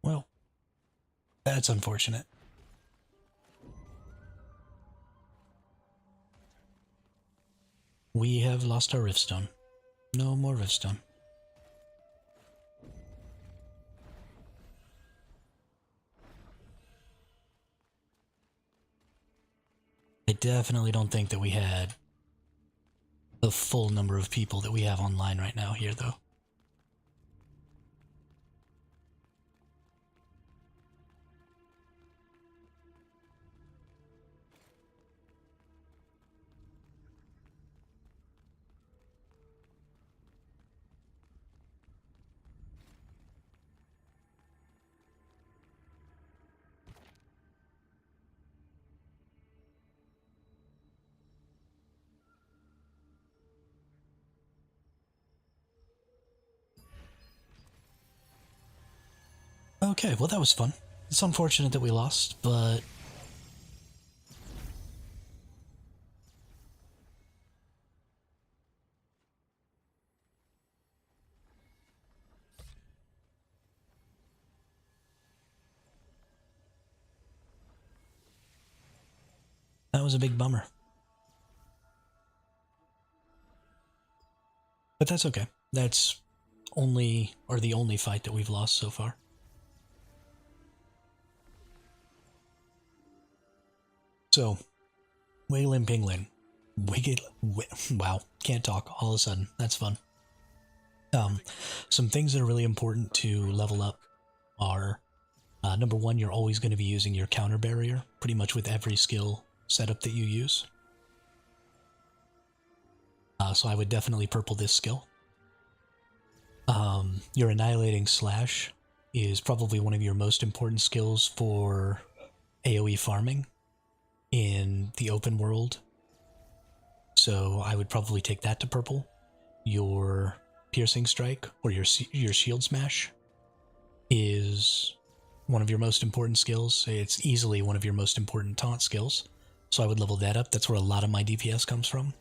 Well, that's unfortunate. We have lost our Riftstone. No more Riftstone. I definitely don't think that we had the full number of people that we have online right now here, though. Okay, well that was fun. It's unfortunate that we lost, but that was a big bummer. But that's okay. That's the only fight that we've lost so far. So, Waylin Pinglin. Wow, can't talk all of a sudden. That's fun. Some things that are really important to level up are, number one, you're always going to be using your counter barrier pretty much with every skill setup that you use. So I would definitely purple this skill. Your Annihilating Slash is probably one of your most important skills for AoE farming in the open world. So I would probably take that to purple. Your Piercing Strike, or your Shield Smash, is one of your most important skills. It's easily one of your most important taunt skills. So I would level that up. That's where a lot of my DPS comes from.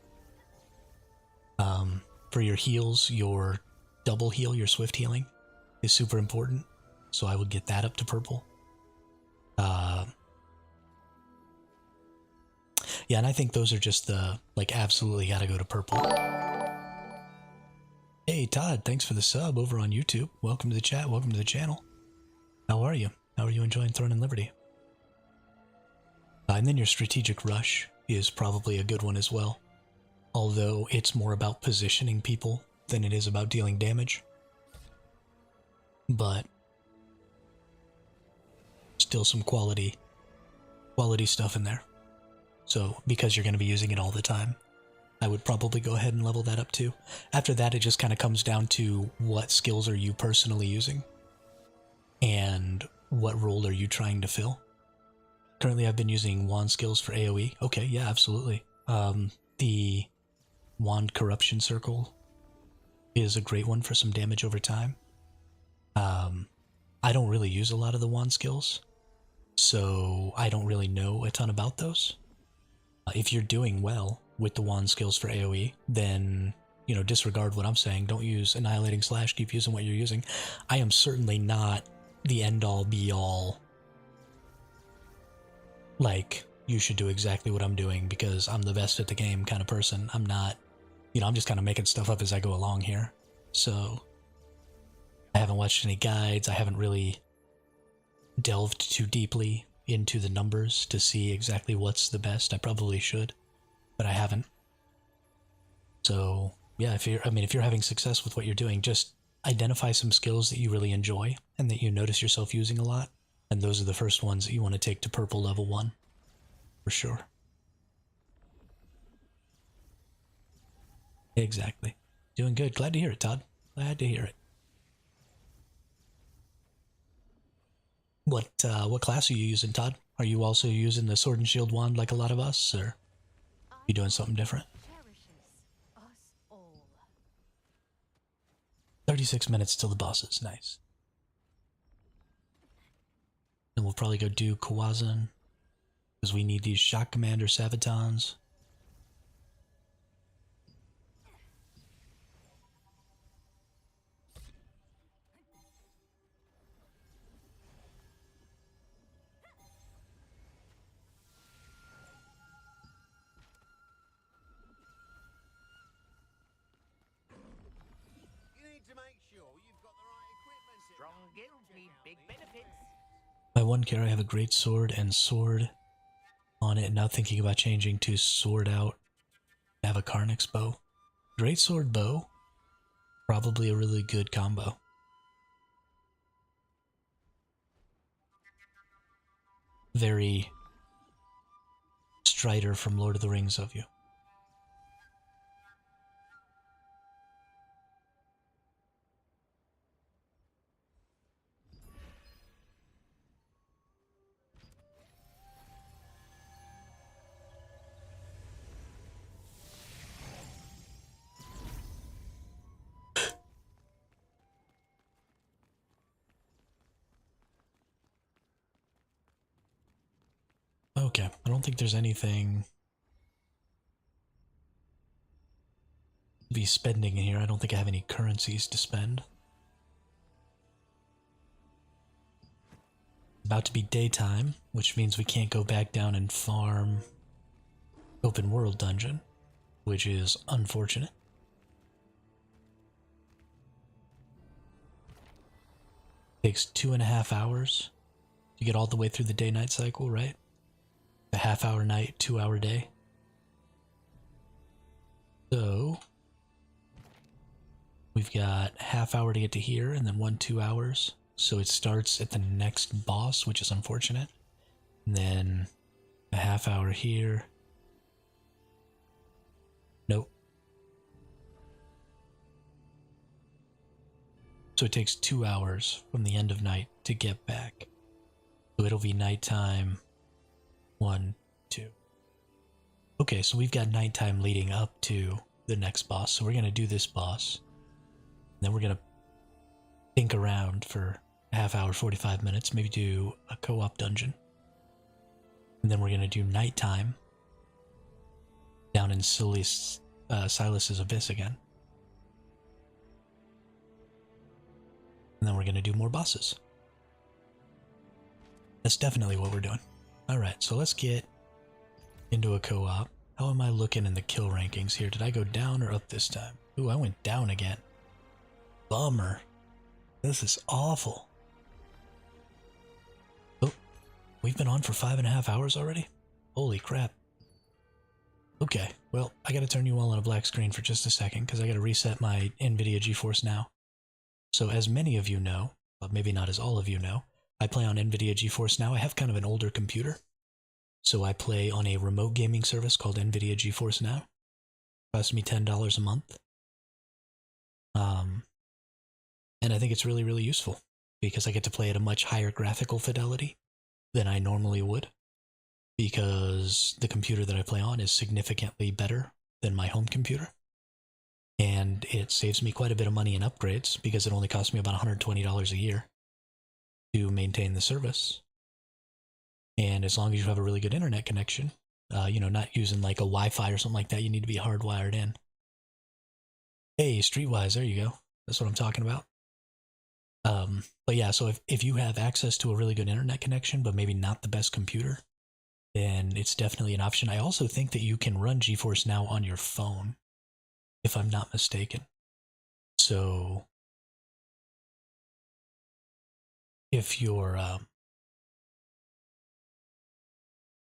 For your heals, your double heal, your swift healing, is super important. So I would get that up to purple. Yeah, and I think those are just the, like, absolutely gotta go to purple. Hey, Todd, thanks for the sub over on YouTube. Welcome to the chat, welcome to the channel. How are you? How are you enjoying Throne and Liberty? And then your Strategic Rush is probably a good one as well. Although it's more about positioning people than it is about dealing damage. But still some quality stuff in there. So, because you're going to be using it all the time, I would probably go ahead and level that up too. After that, it just kind of comes down to what skills are you personally using and what role are you trying to fill. Currently, I've been using wand skills for AoE. Okay, yeah, absolutely. The Wand Corruption Circle is a great one for some damage over time. I don't really use a lot of the wand skills, so I don't really know a ton about those. If you're doing well with the wand skills for AoE, then, you know, disregard what I'm saying. Don't use Annihilating Slash, keep using what you're using. I am certainly not the end-all, be-all, like, you should do exactly what I'm doing because I'm the best at the game kind of person. I'm not, you know, I'm just kind of making stuff up as I go along here. So, I haven't watched any guides. I haven't really delved too deeply into the numbers to see exactly what's the best. I probably should, but I haven't. So, yeah, if you're having success with what you're doing, just identify some skills that you really enjoy and that you notice yourself using a lot, and those are the first ones that you want to take to purple level 1, for sure. Exactly. Doing good. Glad to hear it, Todd. Glad to hear it. What class are you using, Todd? Are you also using the Sword and Shield wand like a lot of us, or are you doing something different? Cherishes us all. 36 minutes till the bosses. Nice. And we'll probably go do Kawazan, because we need these Shock Commander Savatons. Strong guilds need big benefits. My one care, I have a great sword and sword on it. Now thinking about changing to sword out. I have a Karnix bow. Great sword bow. Probably a really good combo. Very Strider from Lord of the Rings of you. Okay, I don't think there's anything to be spending in here. I don't think I have any currencies to spend. About to be daytime, which means we can't go back down and farm open world dungeon, which is unfortunate. Takes 2.5 hours to get all the way through the day-night cycle, right? a half-hour night, 2-hour day. So we've got half hour to get to here, and then 2 hours. So it starts at the next boss, which is unfortunate. And then a half hour here. Nope. So it takes 2 hours from the end of night to get back. So it'll be nighttime 1, 2. Okay, so we've got nighttime leading up to the next boss. So we're going to do this boss. Then we're going to think around for a half hour, 45 minutes. Maybe do a co-op dungeon. And then we're going to do nighttime down in Silas's Abyss again. And then we're going to do more bosses. That's definitely what we're doing. Alright, so let's get into a co-op. How am I looking in the kill rankings here? Did I go down or up this time? Ooh, I went down again. Bummer. This is awful. Oh, we've been on for 5.5 hours already? Holy crap. Okay, well, I gotta turn you all on a black screen for just a second because I gotta reset my NVIDIA GeForce Now. So as many of you know, but maybe not as all of you know, I play on NVIDIA GeForce Now. I have kind of an older computer. So I play on a remote gaming service called NVIDIA GeForce Now. It costs me $10 a month. And I think it's really, really useful because I get to play at a much higher graphical fidelity than I normally would because the computer that I play on is significantly better than my home computer. And it saves me quite a bit of money in upgrades because it only costs me about $120 a year to maintain the service. And as long as you have a really good internet connection, not using like a Wi-Fi or something like that, you need to be hardwired in. Hey, Streetwise, there you go. That's what I'm talking about. But yeah, so if you have access to a really good internet connection, but maybe not the best computer, then it's definitely an option. I also think that you can run GeForce Now on your phone, if I'm not mistaken. So if you're,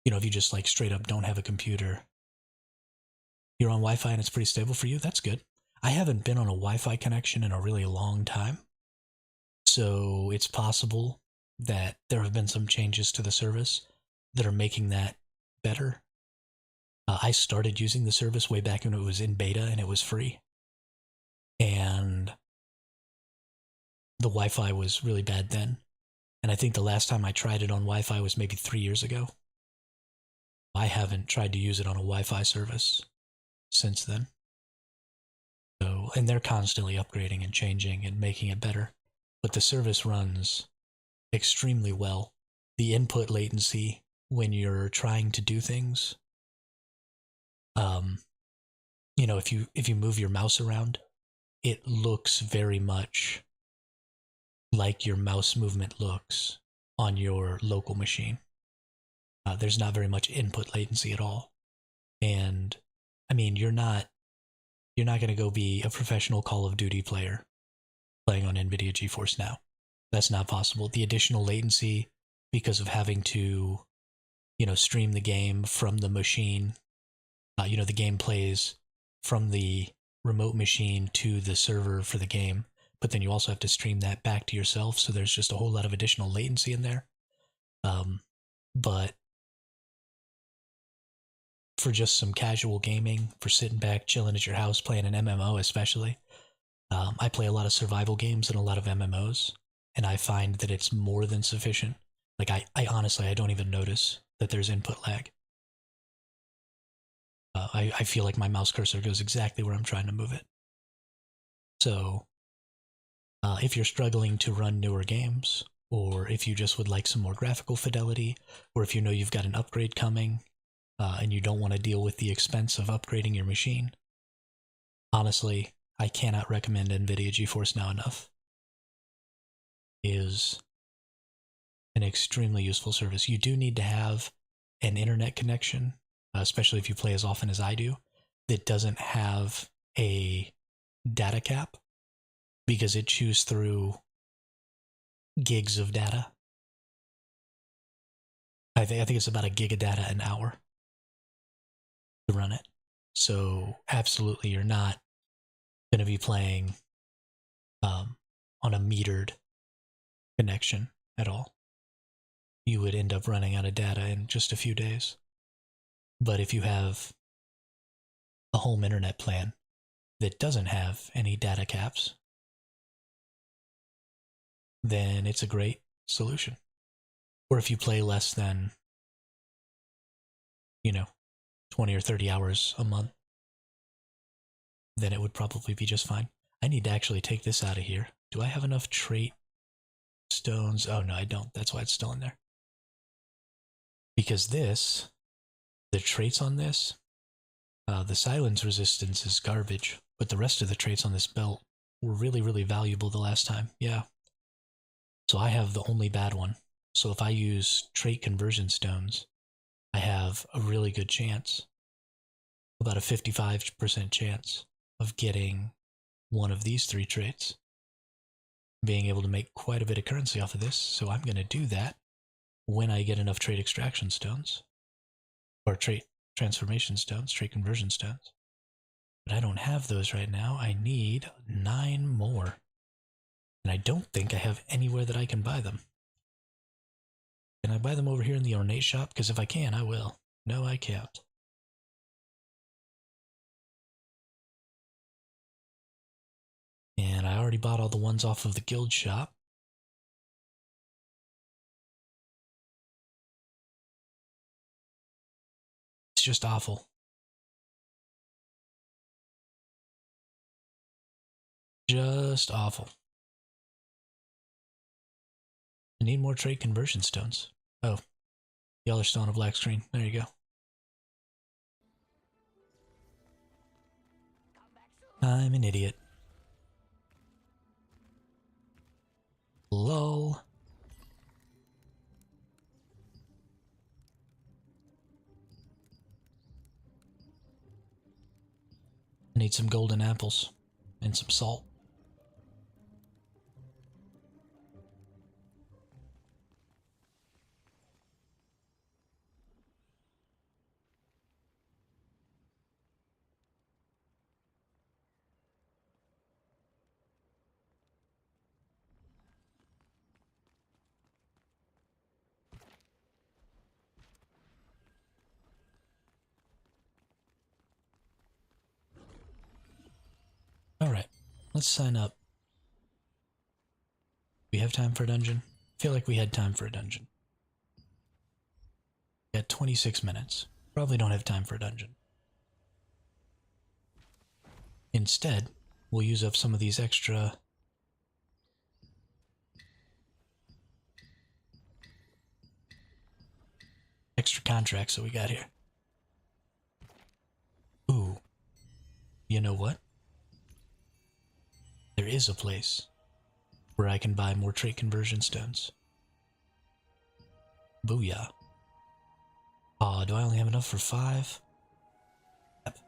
if you just like straight up don't have a computer, you're on Wi-Fi and it's pretty stable for you, that's good. I haven't been on a Wi-Fi connection in a really long time. So it's possible that there have been some changes to the service that are making that better. I started using the service way back when it was in beta and it was free. And the Wi-Fi was really bad then. And I think the last time I tried it on Wi-Fi was maybe 3 years ago. I haven't tried to use it on a Wi-Fi service since then. So, and they're constantly upgrading and changing and making it better. But the service runs extremely well. The input latency when you're trying to do things, if you move your mouse around, it looks very much like your mouse movement looks on your local machine. There's not very much input latency at all. And I mean, you're not going to go be a professional Call of Duty player playing on NVIDIA GeForce Now. That's not possible. The additional latency because of having to, stream the game from the machine, the game plays from the remote machine to the server for the game, but then you also have to stream that back to yourself, so there's just a whole lot of additional latency in there. But for just some casual gaming, for sitting back, chilling at your house, playing an MMO especially, I play a lot of survival games and a lot of MMOs, and I find that it's more than sufficient. Like, I honestly, I don't even notice that there's input lag. I feel like my mouse cursor goes exactly where I'm trying to move it. So, if you're struggling to run newer games, or if you just would like some more graphical fidelity, or if you know you've got an upgrade coming, and you don't want to deal with the expense of upgrading your machine, honestly, I cannot recommend NVIDIA GeForce Now enough. It is an extremely useful service. You do need to have an internet connection, especially if you play as often as I do, that doesn't have a data cap, because it chews through gigs of data. I think it's about a gig of data an hour to run it. So absolutely, you're not going to be playing on a metered connection at all. You would end up running out of data in just a few days. But if you have a home internet plan that doesn't have any data caps, then it's a great solution. Or if you play less than, 20 or 30 hours a month, then it would probably be just fine. I need to actually take this out of here. Do I have enough trait stones? Oh, no, I don't. That's why it's still in there. Because the traits on this, the silence resistance is garbage, but the rest of the traits on this belt were really, really valuable the last time. Yeah. So I have the only bad one. So if I use trait conversion stones, I have a really good chance, about a 55% chance of getting one of these 3 traits, being able to make quite a bit of currency off of this. So I'm going to do that when I get enough trait extraction stones, or trait transformation stones, trait conversion stones. But I don't have those right now. I need 9 more. And I don't think I have anywhere that I can buy them. Can I buy them over here in the ornate shop? Because if I can, I will. No, I can't. And I already bought all the ones off of the guild shop. It's just awful. Just awful. I need more trait conversion stones. Oh, y'all are still on a black screen. There you go. I'm an idiot. Lol. I need some golden apples and some salt. Alright, let's sign up. We have time for a dungeon? I feel like we had time for a dungeon. We got 26 minutes. Probably don't have time for a dungeon. Instead, we'll use up some of these extra contracts that we got here. Ooh. You know what? There is a place where I can buy more trait conversion stones. Booyah. Aw, do I only have enough for 5? Yep.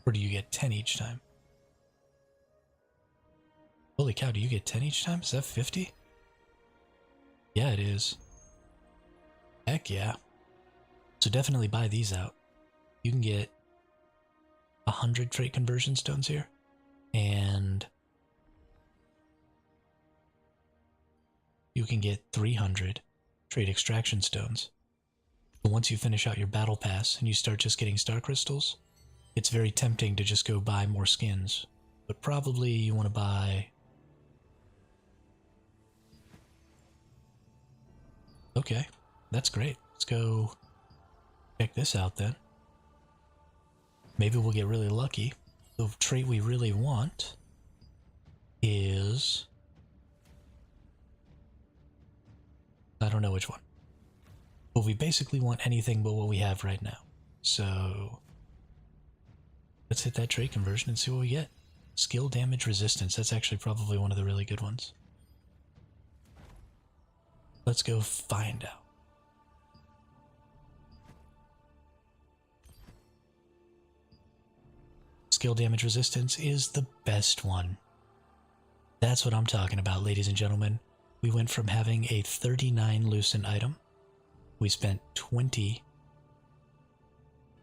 Or do you get 10 each time? Holy cow, do you get 10 each time? Is that 50? Yeah, it is. Heck yeah. So definitely buy these out. You can get 100 trait conversion stones here, and you can get 300 trait extraction stones. But once you finish out your battle pass and you start just getting star crystals, it's very tempting to just go buy more skins. But probably you want to buy... Okay, that's great. Let's go check this out then. Maybe we'll get really lucky. The trait we really want is... I don't know which one. But we basically want anything but what we have right now. So let's hit that trait conversion and see what we get. Skill damage resistance. That's actually probably one of the really good ones. Let's go find out. Skill damage resistance is the best one. That's what I'm talking about, ladies and gentlemen. we went from having a 39 lucent item. We spent 20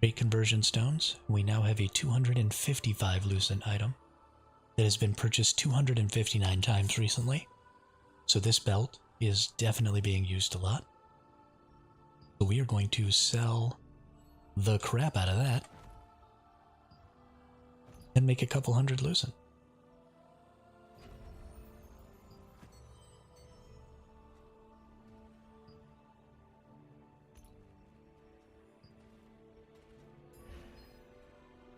trait conversion stones. We now have a 255 lucent item that has been purchased 259 times recently. So this belt is definitely being used a lot. So we are going to sell the crap out of that and make a couple hundred lucent.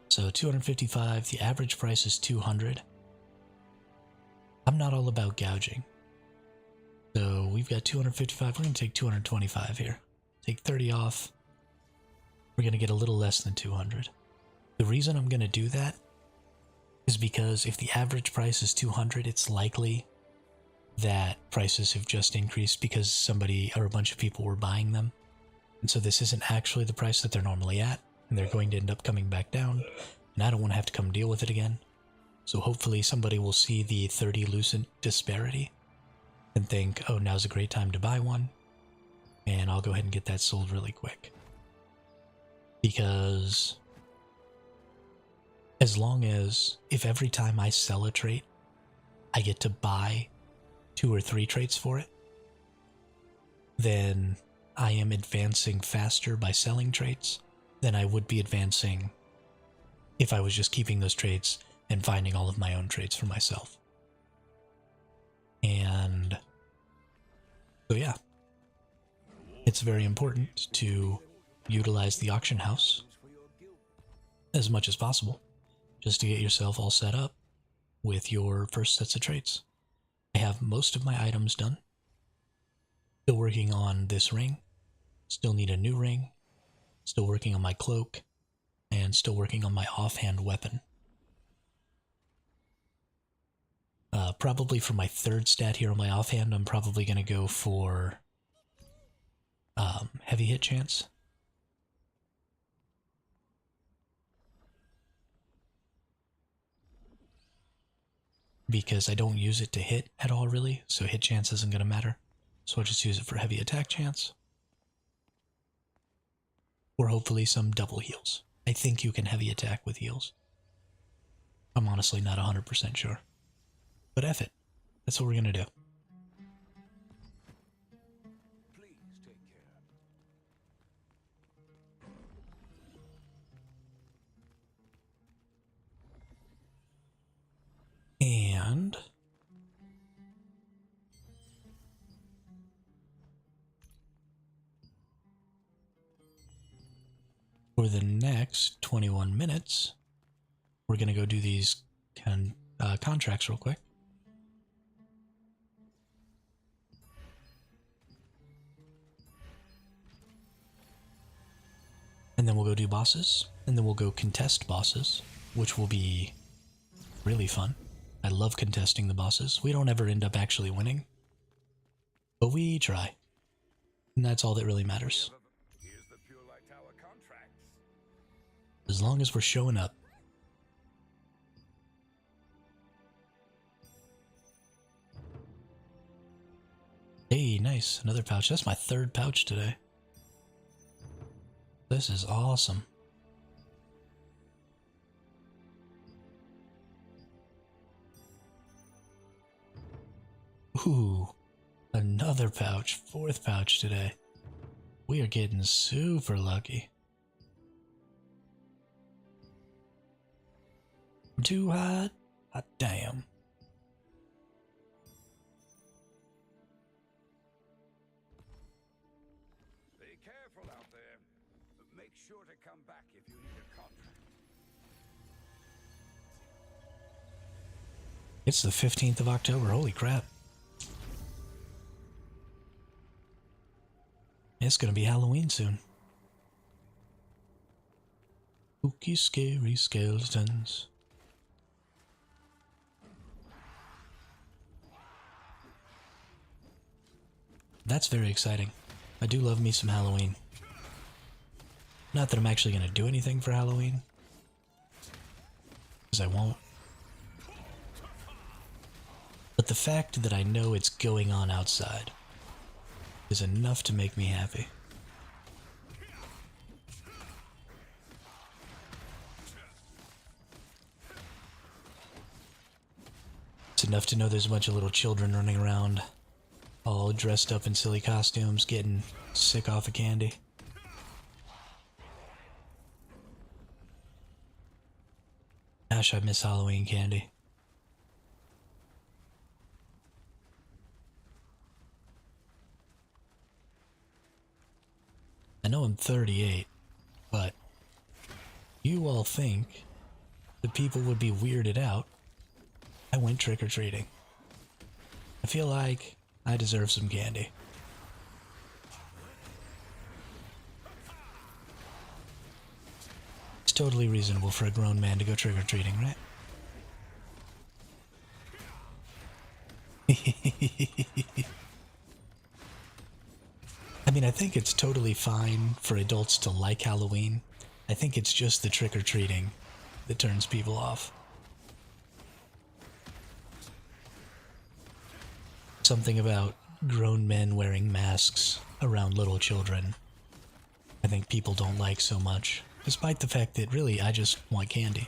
So 255, the average price is 200. I'm not all about gouging. So we've got 255, we're going to take 225 here. Take 30 off. We're going to get a little less than 200. The reason I'm going to do that is because if the average price is 200, it's likely that prices have just increased because somebody or a bunch of people were buying them. And so this isn't actually the price that they're normally at, and they're going to end up coming back down, and I don't want to have to come deal with it again. So hopefully somebody will see the 30 lucent disparity and think, oh, now's a great time to buy one, and I'll go ahead and get that sold really quick. Because as long as, if every time I sell a trait, I get to buy 2 or 3 traits for it, then I am advancing faster by selling traits than I would be advancing if I was just keeping those traits and finding all of my own traits for myself. And so yeah, it's very important to utilize the auction house as much as possible just to get yourself all set up with your first sets of traits. I have most of my items done. Still working on this ring. Still need a new ring. Still working on my cloak. And still working on my offhand weapon. Probably for my 3rd stat here on my offhand, I'm probably going to go for heavy hit chance. Because I don't use it to hit at all, really, so hit chance isn't going to matter. So I'll just use it for heavy attack chance. Or hopefully some double heals. I think you can heavy attack with heals. I'm honestly not 100% sure. But F it. That's what we're going to do. Please take care. And for the next 21 minutes, we're going to go do these contracts real quick. And then we'll go do bosses, and then we'll go contest bosses, which will be really fun. I love contesting the bosses. We don't ever end up actually winning, but we try. And that's all that really matters. Here's the Pure Light Tower contracts. As long as we're showing up. Hey, nice. Another pouch. That's my 3rd pouch today. This is awesome. Ooh, another pouch. 4th pouch today. We are getting super lucky. Too hot? Hot damn. Be careful out there. But make sure to come back if you need a contract. It's the 15th of October. Holy crap. It's gonna be Halloween soon. Spooky, scary skeletons. That's very exciting. I do love me some Halloween. Not that I'm actually gonna do anything for Halloween, because I won't. But the fact that I know it's going on outside is enough to make me happy. It's enough to know there's a bunch of little children running around, all dressed up in silly costumes, getting sick off of candy. Gosh, I miss Halloween candy. I know I'm 38, but you all think the people would be weirded out I went trick-or-treating. I feel like I deserve some candy. It's totally reasonable for a grown man to go trick-or-treating, right? I mean, I think it's totally fine for adults to like Halloween. I think it's just the trick-or-treating that turns people off. Something about grown men wearing masks around little children I think people don't like so much, despite the fact that really I just want candy.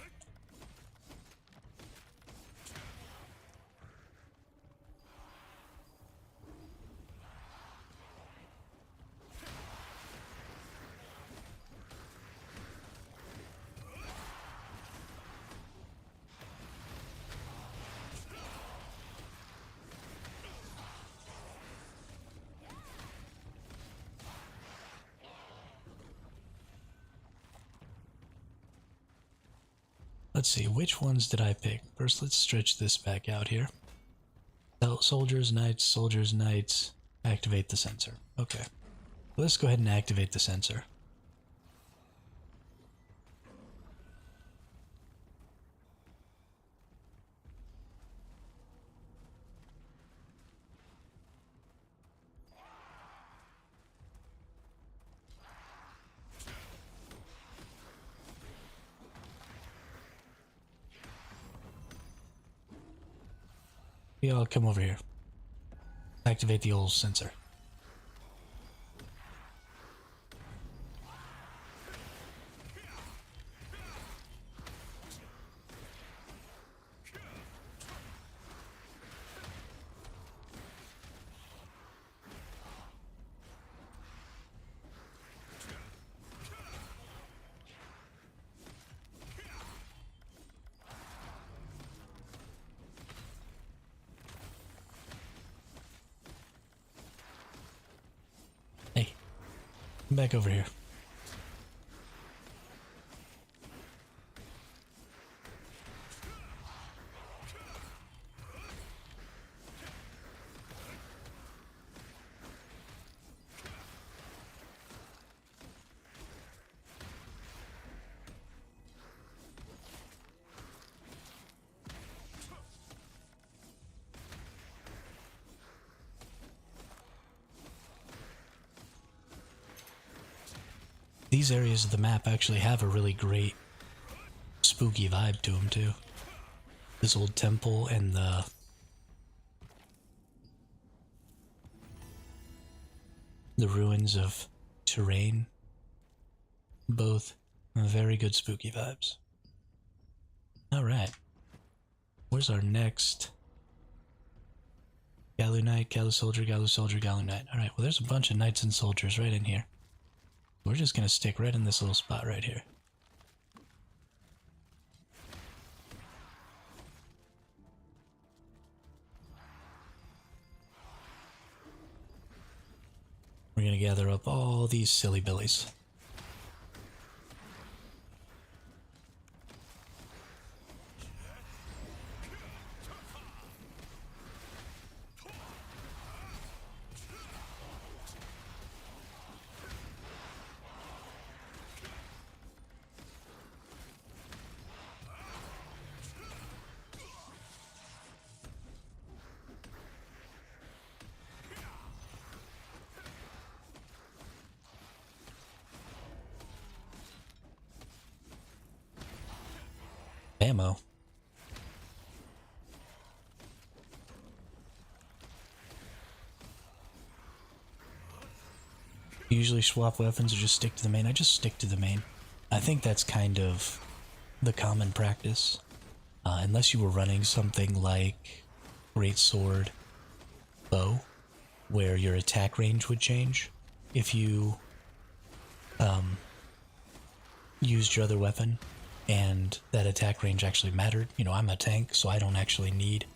Let's see, which ones did I pick? First, let's stretch this back out here. Soldiers, knights, activate the sensor. Okay. Let's go ahead and activate the sensor. Y'all come over here. Activate the old sensor. Hey, come back over here. These areas of the map actually have a really great spooky vibe to them too. This old temple and the ruins of terrain, both very good spooky vibes. Alright, where's our next? Galu Knight, Galu Soldier, Galu Knight. Alright, well there's a bunch of knights and soldiers right in here. We're just gonna stick right in this little spot right here. We're gonna gather up all these silly billies. Ammo. You usually swap weapons or just stick to the main? I just stick to the main. I think that's kind of the common practice. Unless you were running something like Great Sword Bow, where your attack range would change if you used your other weapon, and that attack range actually mattered. You know, I'm a tank, so I don't actually need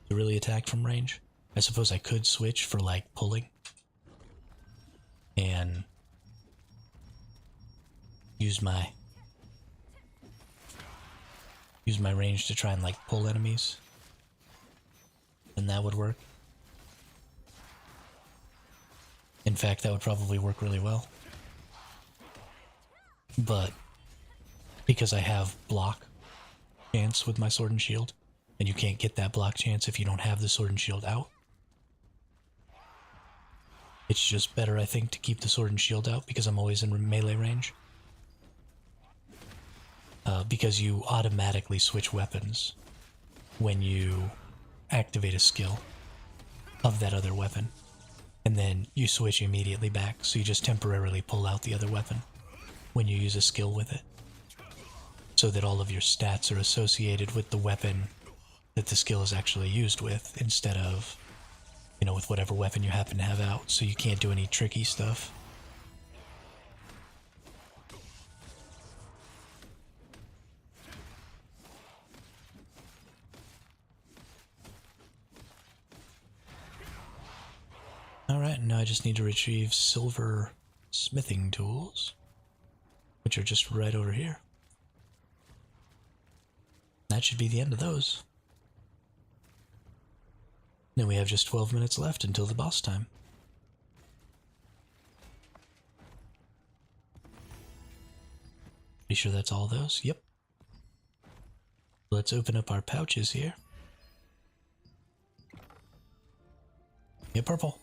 to really attack from range. I suppose I could switch for, like, pulling. And use my range to try and, like, pull enemies. And that would work. In fact, that would probably work really well. But because I have block chance with my sword and shield, and you can't get that block chance if you don't have the sword and shield out, it's just better, I think, to keep the sword and shield out because I'm always in melee range. Because you automatically switch weapons when you activate a skill of that other weapon. And then you switch immediately back, so you just temporarily pull out the other weapon when you use a skill with it. So that all of your stats are associated with the weapon that the skill is actually used with, instead of, you know, with whatever weapon you happen to have out, so you can't do any tricky stuff. Alright, now I just need to retrieve silver smithing tools, which are just right over here. That should be the end of those. Then we have just 12 minutes left until the boss time. Be sure that's all those? Yep. Let's open up our pouches here. Get purple.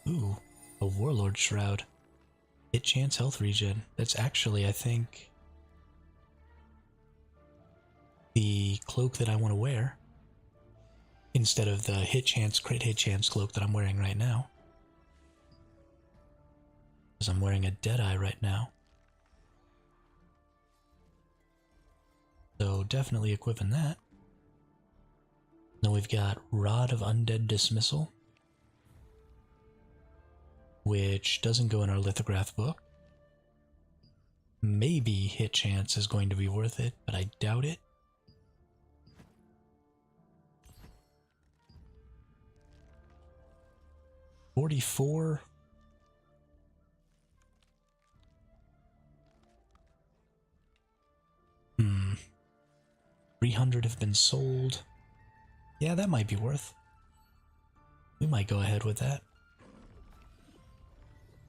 Ooh, a Warlord Shroud. Hit chance health regen. That's actually, I think, the cloak that I want to wear, instead of the crit hit chance cloak that I'm wearing right now. Because I'm wearing a Deadeye right now. So definitely equipping that. Then we've got Rod of Undead Dismissal, which doesn't go in our lithograph book. Maybe hit chance is going to be worth it, but I doubt it. $44. 300 have been sold. Yeah, that might be worth. We might go ahead with that.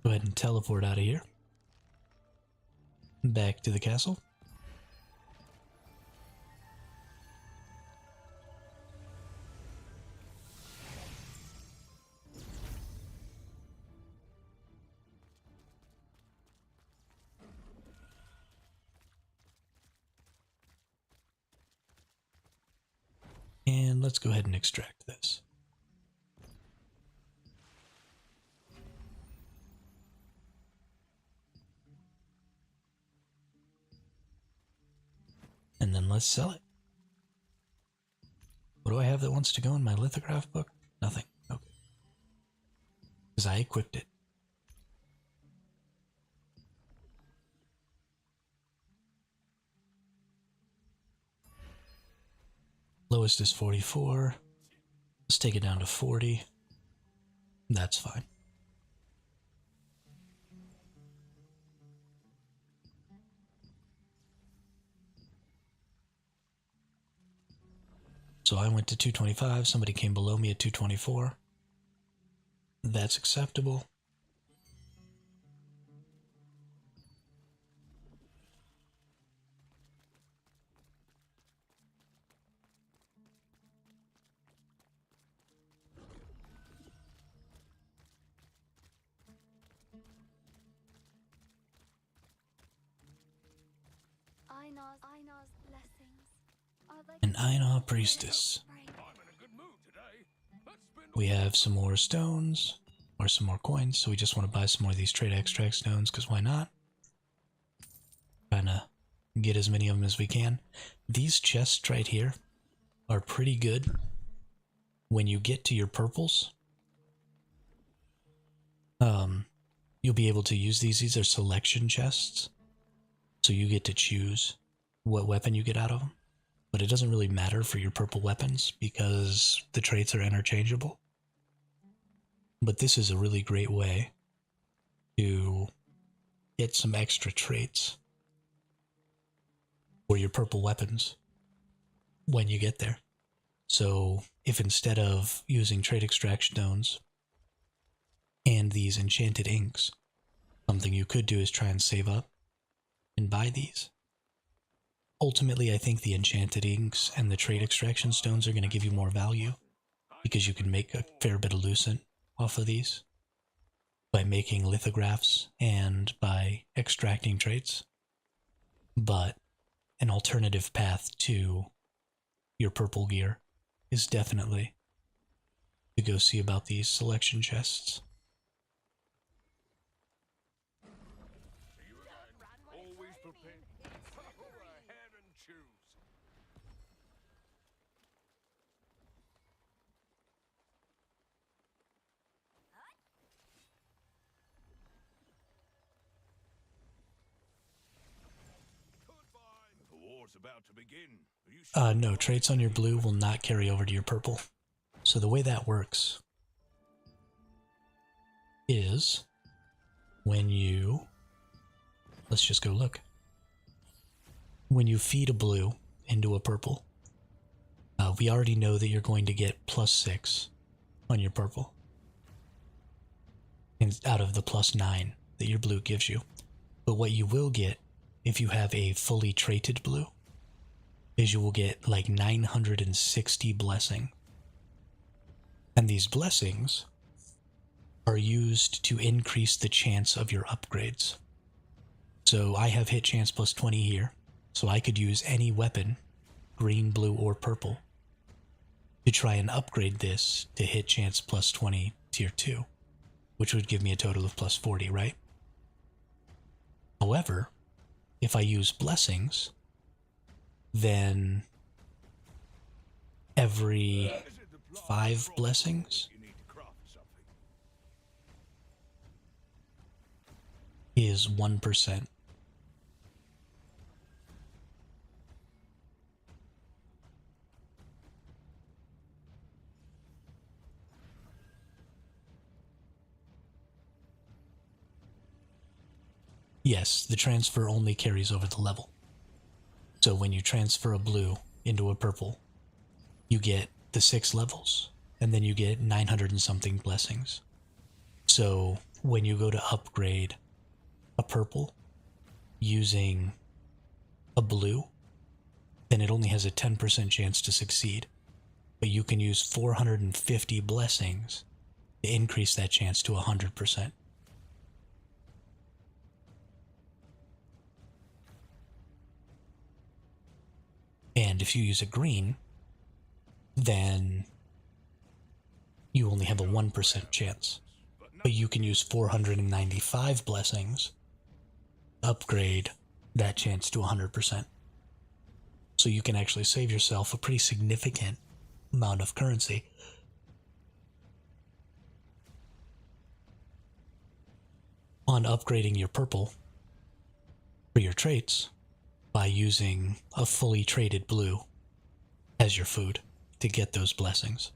Go ahead and teleport out of here. Back to the castle. And let's go ahead and extract this. And then let's sell it. What do I have that wants to go in my lithograph book? Nothing. Okay. Because I equipped it. Lowest is 44. Let's take it down to 40. That's fine. So I went to 225, somebody came below me at 224. That's acceptable. Einar's blessings are like An Einar Priestess. I'm in a good mood today. Let's spin We have some more stones. or some more coins, so we just want to buy some more of these trade extract stones, because why not? Trying to get as many of them as we can. These chests right here are pretty good when you get to your purples. You'll be able to use these. These are selection chests, so you get to choose what weapon you get out of them. But it doesn't really matter for your purple weapons because the traits are interchangeable. But this is a really great way to get some extra traits for your purple weapons when you get there. So if instead of using trade extraction stones and these enchanted inks, something you could do is try and save up and buy these. Ultimately, I think the enchanted inks and the trade extraction stones are going to give you more value because you can make a fair bit of lucent off of these by making lithographs and by extracting traits. But an alternative path to your purple gear is definitely to go see about these selection chests. Always prepared. Go ahead and choose. Goodbye. The war's about to begin. Are you sure? No, traits on your blue will not carry over to your purple. So the way that works is when you... Let's just go look. When you feed a blue into a purple, we already know that you're going to get +6 on your purple. And out of the +9 that your blue gives you. But what you will get if you have a fully traded blue is you will get like 960 blessing. And these blessings are used to increase the chance of your upgrades. So I have hit chance +20 here, so I could use any weapon, green, blue, or purple, to try and upgrade this to hit chance +20 tier 2, which would give me a total of +40, right? However, if I use blessings, then every 5 blessings You need to craft something. is 1%. Yes, the transfer only carries over the level. So when you transfer a blue into a purple, you get the 6 levels, and then you get 900 and something blessings. So when you go to upgrade a purple using a blue, then it only has a 10% chance to succeed. But you can use 450 blessings to increase that chance to 100%. And if you use a green, then you only have a 1% chance. But you can use 495 blessings to upgrade that chance to 100%. So you can actually save yourself a pretty significant amount of currency. On upgrading your purple for your traits by using a fully traded blue as your food to get those blessings.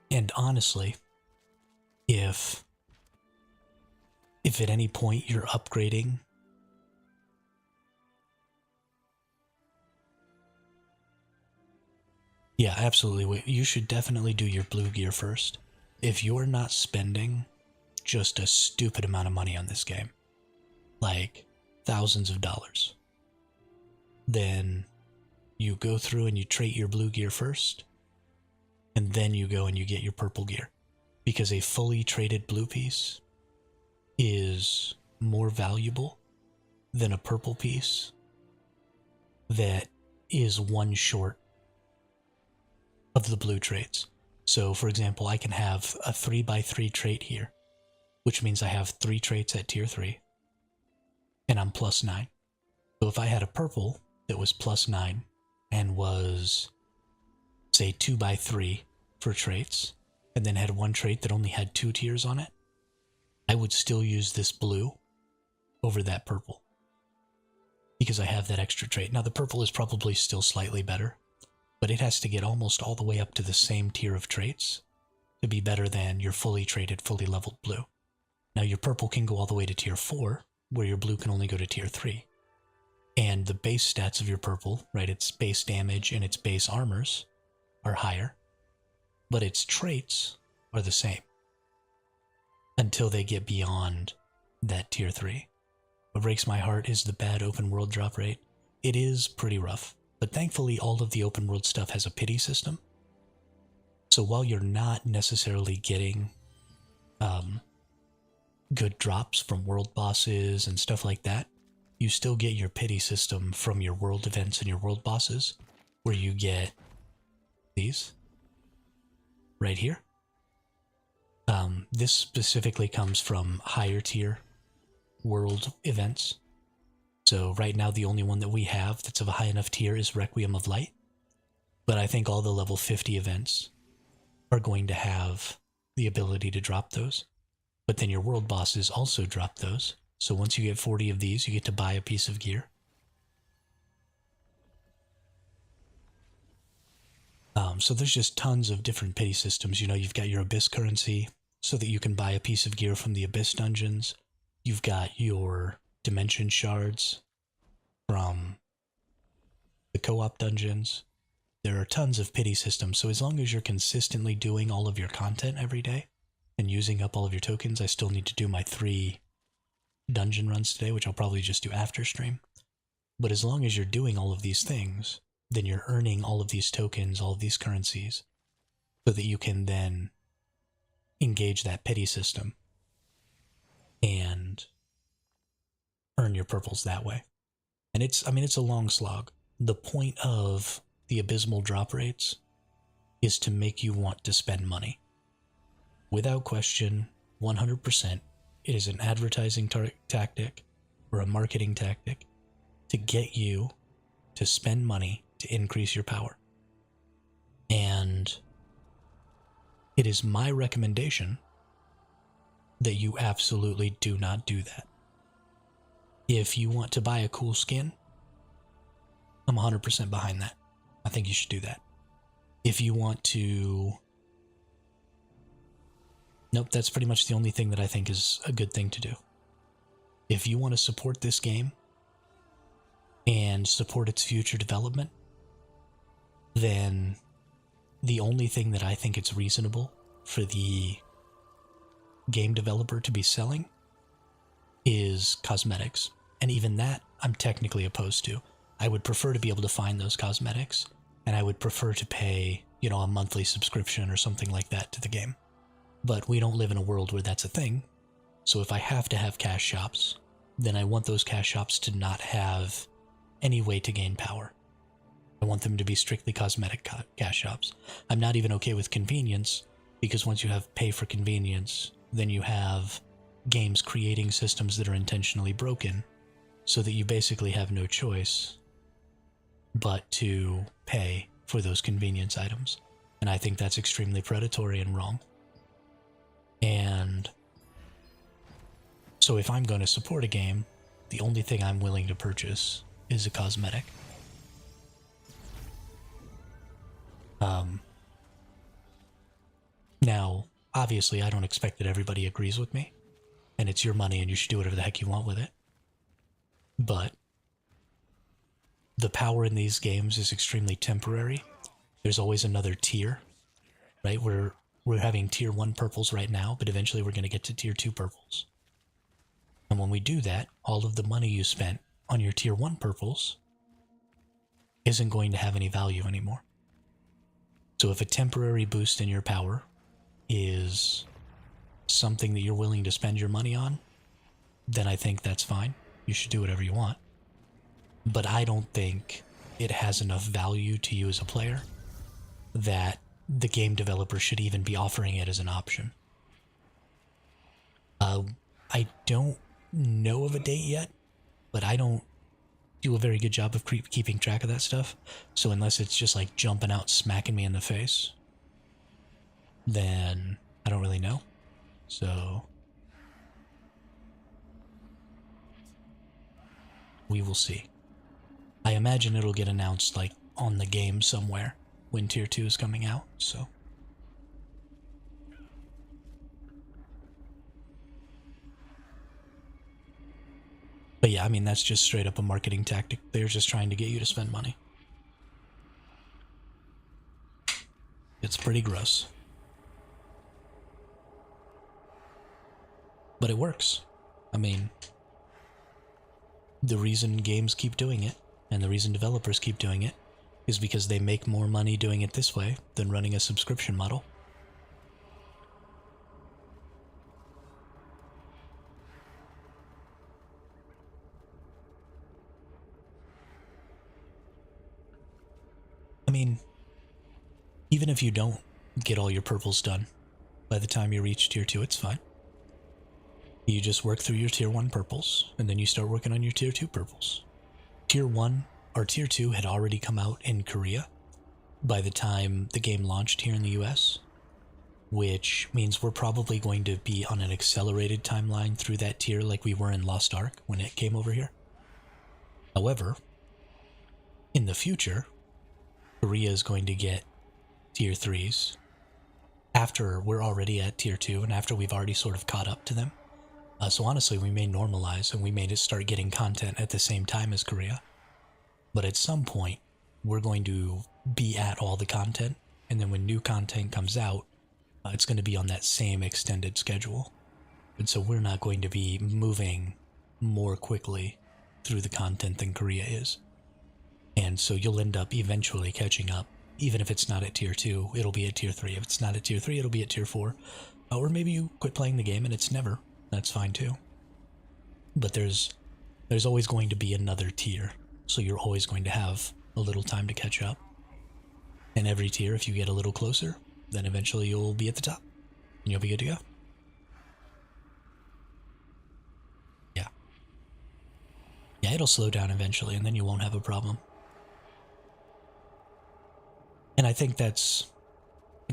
And honestly, if at any point you're upgrading yeah, absolutely. You should definitely do your blue gear first. If you're not spending just a stupid amount of money on this game, like thousands of dollars, then you go through and you trait your blue gear first, and then you go and you get your purple gear. Because a fully traded blue piece is more valuable than a purple piece that is one short of the blue traits. So, for example, I can have a 3x3 trait here, which means I have 3 traits at tier 3, and I'm plus 9. So if I had a purple that was plus 9 and was, say, 2x3 for traits, and then had one trait that only had 2 tiers on it, I would still use this blue over that purple, because I have that extra trait. Now, the purple is probably still slightly better, but it has to get almost all the way up to the same tier of traits to be better than your fully traded, fully leveled blue. Now, your purple can go all the way to tier 4, where your blue can only go to tier 3. And the base stats of your purple, right, its base damage and its base armors are higher, but its traits are the same until they get beyond that tier 3. What breaks my heart is the bad open world drop rate. It is pretty rough, but thankfully all of the open world stuff has a pity system. So while you're not necessarily getting good drops from world bosses and stuff like that, you still get your pity system from your world events and your world bosses, where you get these right here. This specifically comes from higher tier world events. So right now the only one that we have that's of a high enough tier is Requiem of Light. But I think all the level 50 events are going to have the ability to drop those. But then your world bosses also drop those. So once you get 40 of these, you get to buy a piece of gear. So there's just tons of different pity systems. You know, you've got your Abyss currency so that you can buy a piece of gear from the Abyss dungeons. You've got your Dimension shards from the co-op dungeons. There are tons of pity systems. So as long as you're consistently doing all of your content every day and using up all of your tokens, I still need to do my 3 dungeon runs today, which I'll probably just do after stream. But as long as you're doing all of these things, then you're earning all of these tokens, all of these currencies, so that you can then engage that pity system and earn your purples that way. And it's a long slog. The point of the abysmal drop rates is to make you want to spend money. Without question, 100%, it is an advertising tactic or a marketing tactic to get you to spend money to increase your power. And it is my recommendation that you absolutely do not do that. If you want to buy a cool skin, I'm 100% behind that. I think you should do that. If you want to... Nope, that's pretty much the only thing that I think is a good thing to do. If you want to support this game and support its future development, then the only thing that I think it's reasonable for the game developer to be selling is cosmetics. And even that, I'm technically opposed to. I would prefer to be able to find those cosmetics, and I would prefer to pay, you know, a monthly subscription or something like that to the game. But we don't live in a world where that's a thing. So if I have to have cash shops, then I want those cash shops to not have any way to gain power. I want them to be strictly cosmetic cash shops. I'm not even okay with convenience, because once you have pay for convenience, then you have games creating systems that are intentionally broken, so that you basically have no choice but to pay for those convenience items. And I think that's extremely predatory and wrong. And so if I'm going to support a game, the only thing I'm willing to purchase is a cosmetic. Now, obviously, I don't expect that everybody agrees with me, and it's your money and you should do whatever the heck you want with it. But the power in these games is extremely temporary. There's always another tier, right? We're having tier 1 purples right now, but eventually we're going to get to tier 2 purples. And when we do that, all of the money you spent on your tier 1 purples isn't going to have any value anymore. So if a temporary boost in your power is something that you're willing to spend your money on, then I think that's fine. You should do whatever you want. But I don't think it has enough value to you as a player that the game developer should even be offering it as an option. I don't know of a date yet, but I don't do a very good job of keeping track of that stuff. So unless it's just like jumping out, smacking me in the face, then I don't really know. So we will see. I imagine it'll get announced like on the game somewhere when Tier 2 is coming out, so. But yeah, I mean, that's just straight up a marketing tactic. They're just trying to get you to spend money. It's pretty gross. But it works. I mean, the reason games keep doing it, and the reason developers keep doing it, is because they make more money doing it this way than running a subscription model. I mean, even if you don't get all your purples done by the time you reach Tier 2, it's fine. You just work through your Tier 1 purples, and then you start working on your Tier 2 purples. Tier 1 or Tier 2 had already come out in Korea by the time the game launched here in the US, which means we're probably going to be on an accelerated timeline through that tier like we were in Lost Ark when it came over here. However, in the future, Korea is going to get Tier 3s after we're already at Tier 2 and after we've already sort of caught up to them. So honestly, we may normalize and we may just start getting content at the same time as Korea. But at some point, we're going to be at all the content, and then when new content comes out, it's going to be on that same extended schedule. And so we're not going to be moving more quickly through the content than Korea is. And so you'll end up eventually catching up. Even if it's not at Tier 2, it'll be at Tier 3. If it's not at Tier 3, it'll be at Tier 4. Or maybe you quit playing the game and it's never. That's fine too. But there's always going to be another tier. So you're always going to have a little time to catch up. And every tier, if you get a little closer, then eventually you'll be at the top. And you'll be good to go. Yeah. Yeah, it'll slow down eventually, and then you won't have a problem. And I think it's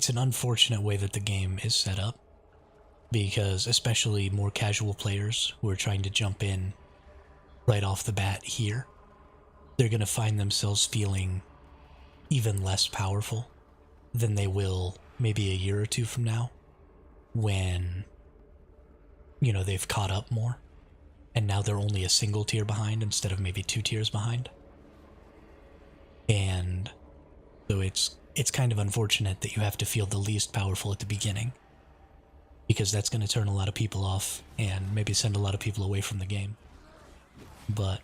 an unfortunate way that the game is set up, because especially more casual players who are trying to jump in right off the bat here, they're going to find themselves feeling even less powerful than they will maybe a year or two from now when, you know, they've caught up more and now they're only a single tier behind instead of maybe 2 tiers behind. And so it's kind of unfortunate that you have to feel the least powerful at the beginning, because that's going to turn a lot of people off and maybe send a lot of people away from the game. But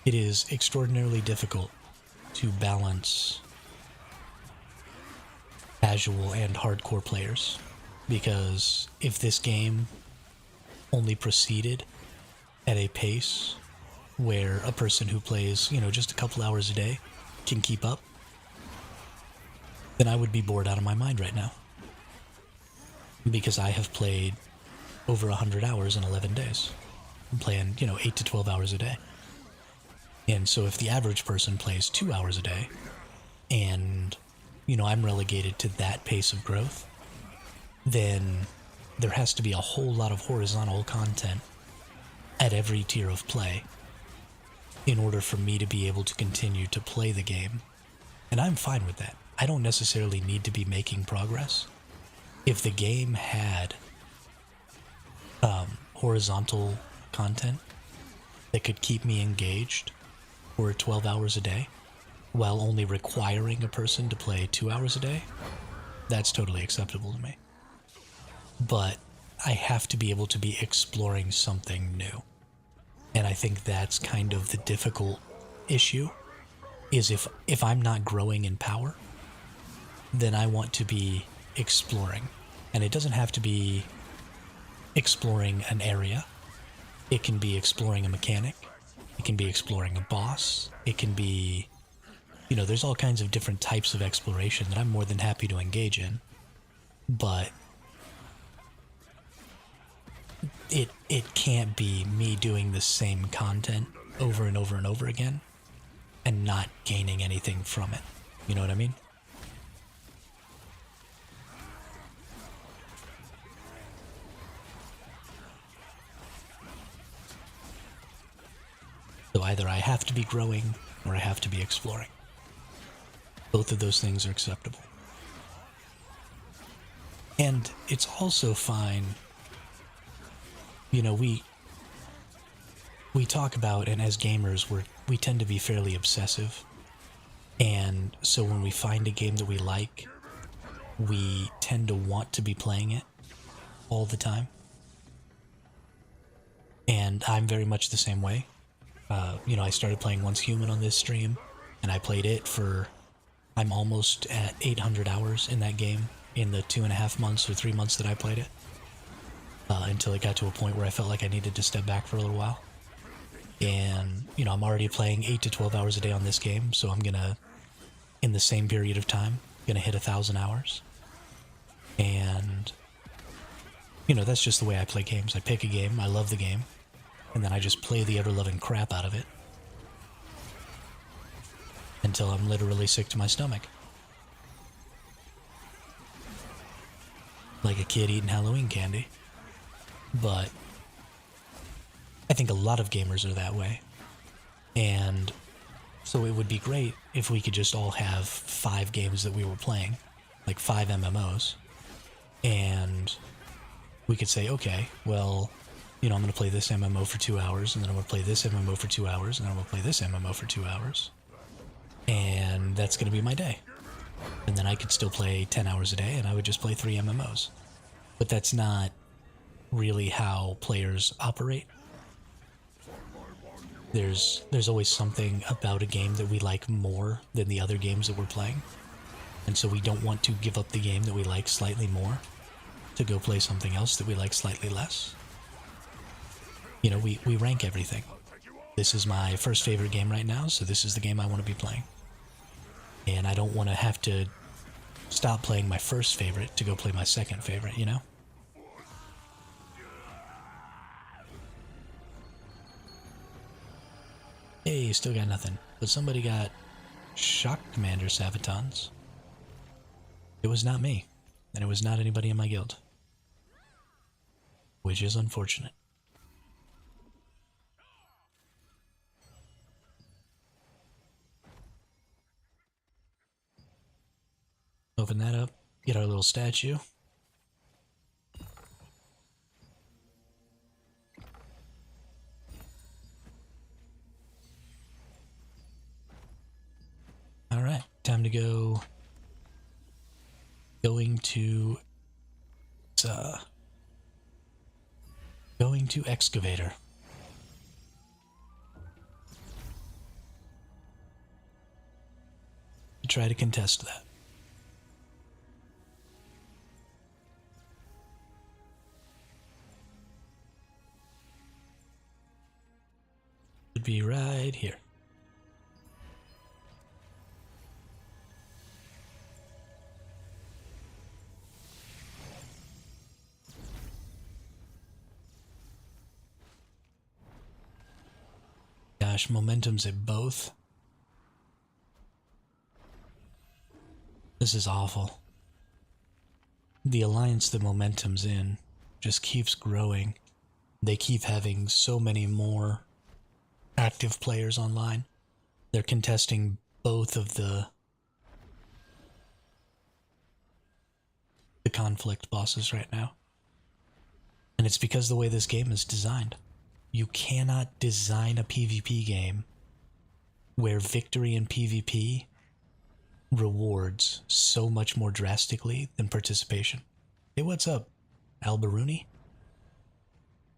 it is extraordinarily difficult to balance casual and hardcore players, because if this game only proceeded at a pace where a person who plays, you know, just a couple hours a day can keep up, then I would be bored out of my mind right now. Because I have played over 100 hours in 11 days. I'm playing, 8 to 12 hours a day. And so if the average person plays 2 hours a day, and, I'm relegated to that pace of growth, then there has to be a whole lot of horizontal content at every tier of play in order for me to be able to continue to play the game. And I'm fine with that. I don't necessarily need to be making progress. If the game had horizontal content that could keep me engaged for 12 hours a day while only requiring a person to play 2 hours a day, that's totally acceptable to me. But I have to be able to be exploring something new. And I think that's kind of the difficult issue, is if I'm not growing in power, then I want to be exploring. And it doesn't have to be exploring an area. It can be exploring a mechanic. It can be exploring a boss. It can be, you know, there's all kinds of different types of exploration that I'm more than happy to engage in. But it can't be me doing the same content over and over and over again and not gaining anything from it. You know what I mean? So either I have to be growing or I have to be exploring. Both of those things are acceptable. And it's also fine, you know, we talk about, and as gamers, we tend to be fairly obsessive. And so when we find a game that we like, we tend to want to be playing it all the time. And I'm very much the same way. You know, I started playing Once Human on this stream, and I played it for, I'm almost at 800 hours in that game in the 2.5 months or 3 months that I played it. Until it got to a point where I felt like I needed to step back for a little while. And, you know, I'm already playing 8 to 12 hours a day on this game, so I'm gonna, in the same period of time, gonna hit 1,000 hours. And, you know, that's just the way I play games. I pick a game, I love the game, and then I just play the ever-loving crap out of it until I'm literally sick to my stomach. Like a kid eating Halloween candy. But I think a lot of gamers are that way. And so it would be great if we could just all have 5 games that we were playing, like 5 MMOs, and we could say, okay, well, you know, I'm going to play this MMO for 2 hours, and then I'm going to play this MMO for 2 hours, and then I'm going to play this MMO for 2 hours. And that's going to be my day. And then I could still play 10 hours a day, and I would just play 3 MMOs. But that's not really how players operate. There's always something about a game that we like more than the other games that we're playing. And so we don't want to give up the game that we like slightly more to go play something else that we like slightly less. You know, we rank everything. This is my first favorite game right now, so this is the game I want to be playing. And I don't want to have to stop playing my first favorite to go play my second favorite, you know? Hey, still got nothing. But somebody got Shock Commander Savatons. It was not me. And it was not anybody in my guild. Which is unfortunate. Open that up. Get our little statue. Alright, time to go. Going to Excavator. To try to contest that. Should be right here. Gosh, momentum's at both. This is awful. The alliance that momentum's in just keeps growing. They keep having so many more active players online. They're contesting both of the conflict bosses right now. And it's because the way this game is designed. You cannot design a PvP game where victory in PvP rewards so much more drastically than participation. Hey, what's up, Albaruni?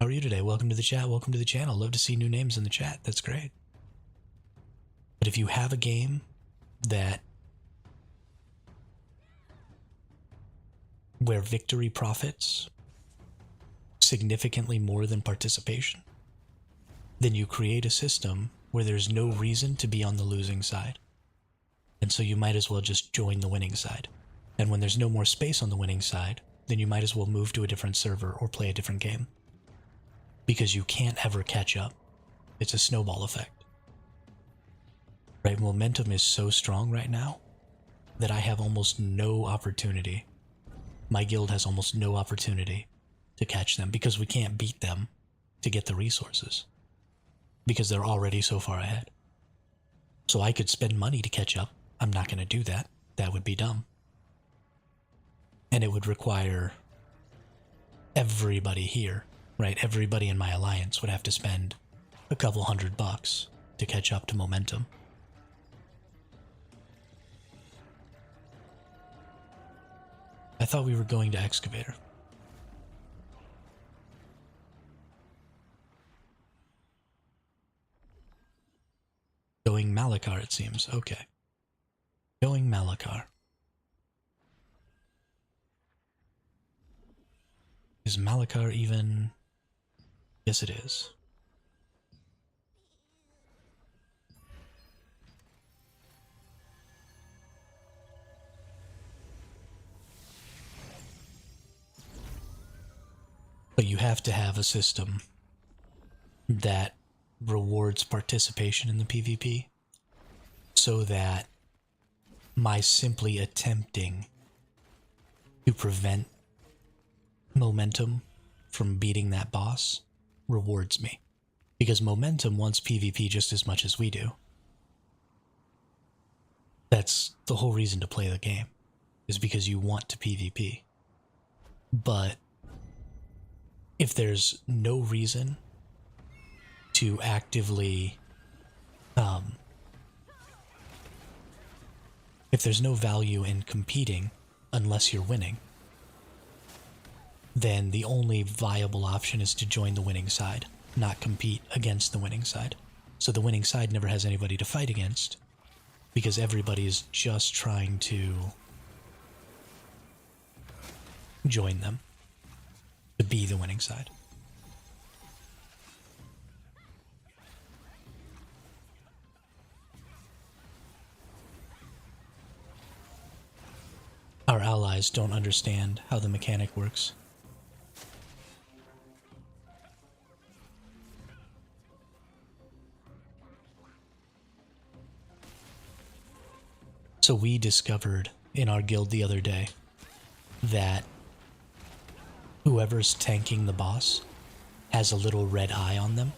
How are you today? Welcome to the chat. Welcome to the channel. Love to see new names in the chat. That's great. But if you have a game that where victory profits significantly more than participation, then you create a system where there's no reason to be on the losing side. And so you might as well just join the winning side. And when there's no more space on the winning side, then you might as well move to a different server or play a different game. Because you can't ever catch up. It's a snowball effect. Right? Momentum is so strong right now that I have almost no opportunity. My guild has almost no opportunity to catch them because we can't beat them to get the resources. Because they're already so far ahead. So I could spend money to catch up. I'm not going to do that. That would be dumb. And it would require everybody here, right? Everybody in my alliance would have to spend a couple $100 to catch up to momentum. I thought we were going to excavator. Going Malachar, it seems. Okay. Going Malachar. Is Malachar even... Yes, it is. But you have to have a system that rewards participation in the PvP so that my simply attempting to prevent momentum from beating that boss rewards me. Because momentum wants PvP just as much as we do. That's the whole reason to play the game, is because you want to PvP. But if there's no reason to actively, if there's no value in competing unless you're winning, then the only viable option is to join the winning side, not compete against the winning side. So the winning side never has anybody to fight against, because everybody is just trying to join them, to be the winning side. Our allies don't understand how the mechanic works. So we discovered in our guild the other day that whoever's tanking the boss has a little red eye on them.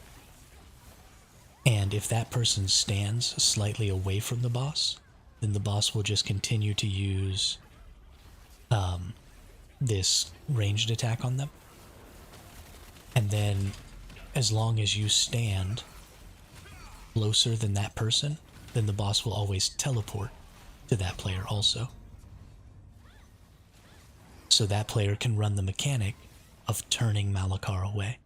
And if that person stands slightly away from the boss, then the boss will just continue to use this ranged attack on them. And then as long as you stand closer than that person, then the boss will always teleport to that player also. So that player can run the mechanic of turning Malachar away.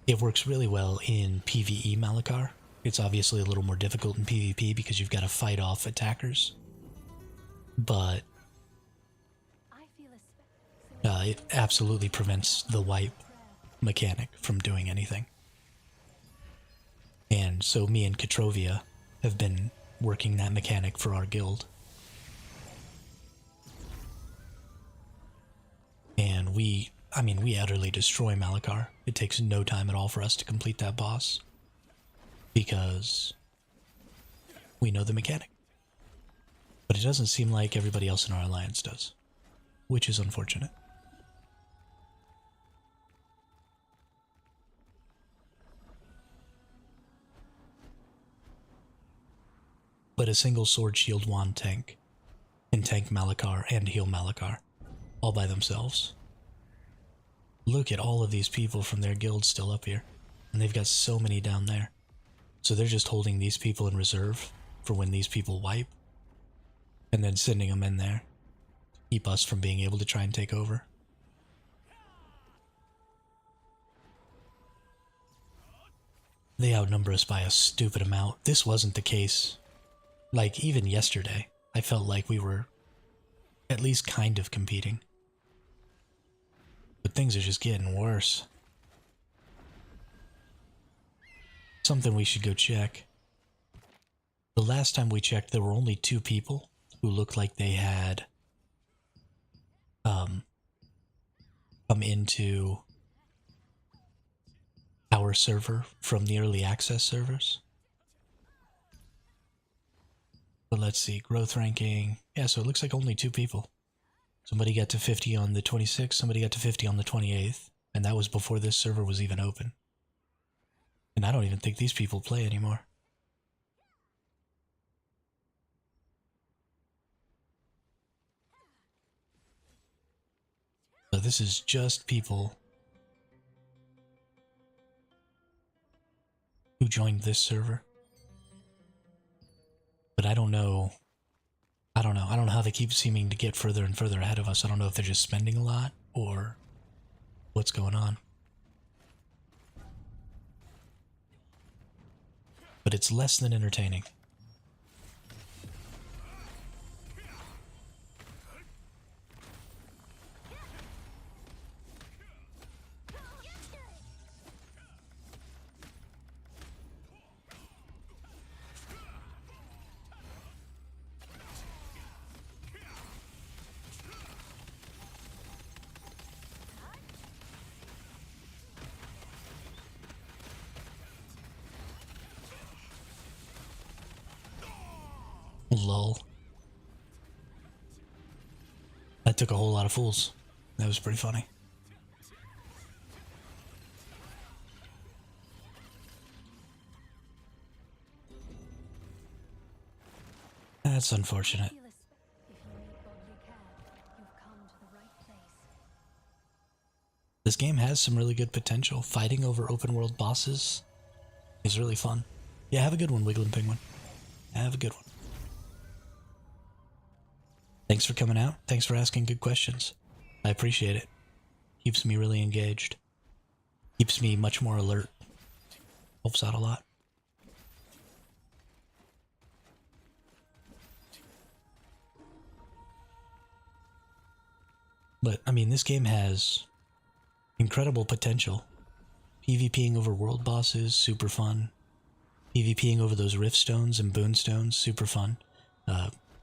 It works really well in PvE Malachar. It's obviously a little more difficult in PvP because you've got to fight off attackers. But it absolutely prevents the wipe mechanic from doing anything. And so me and Katrovia have been working that mechanic for our guild. And we utterly destroy Malachar. It takes no time at all for us to complete that boss, because we know the mechanic. But it doesn't seem like everybody else in our alliance does, which is unfortunate. But a single sword shield wand tank can tank Malachar and heal Malachar all by themselves. Look at all of these people from their guild still up here, and they've got so many down there. So they're just holding these people in reserve for when these people wipe, and then sending them in there to keep us from being able to try and take over. They outnumber us by a stupid amount. This wasn't the case. Like, even yesterday, I felt like we were at least kind of competing. But things are just getting worse. Something we should go check. The last time we checked, there were only 2 people who looked like they had come into our server from the early access servers. But let's see, growth ranking. Yeah, so it looks like only 2 people. Somebody got to 50 on the 26th, somebody got to 50 on the 28th, and that was before this server was even open. And I don't even think these people play anymore. So this is just people who joined this server. But I don't know. I don't know how they keep seeming to get further and further ahead of us. I don't know if they're just spending a lot or what's going on. But it's less than entertaining. Lol. That took a whole lot of fools. That was pretty funny. That's unfortunate. If you need bodily care, you've come to the right place. This game has some really good potential. Fighting over open world bosses is really fun. Yeah, have a good one, Wiggling Penguin. Have a good one. Thanks for coming out. Thanks for asking good questions. I appreciate it. Keeps me really engaged. Keeps me much more alert. Helps out a lot. But, I mean, this game has incredible potential. PvPing over world bosses, super fun. PvPing over those rift stones and boon stones, super fun.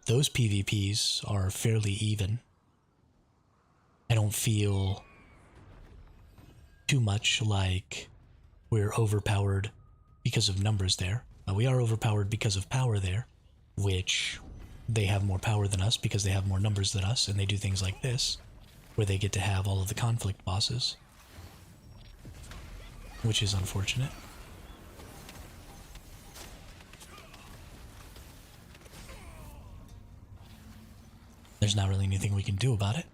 Those PvPs are fairly even. I don't feel too much like we're overpowered because of numbers there. We are overpowered because of power there, which they have more power than us because they have more numbers than us, and they do things like this, where they get to have all of the conflict bosses, which is unfortunate. There's not really anything we can do about it.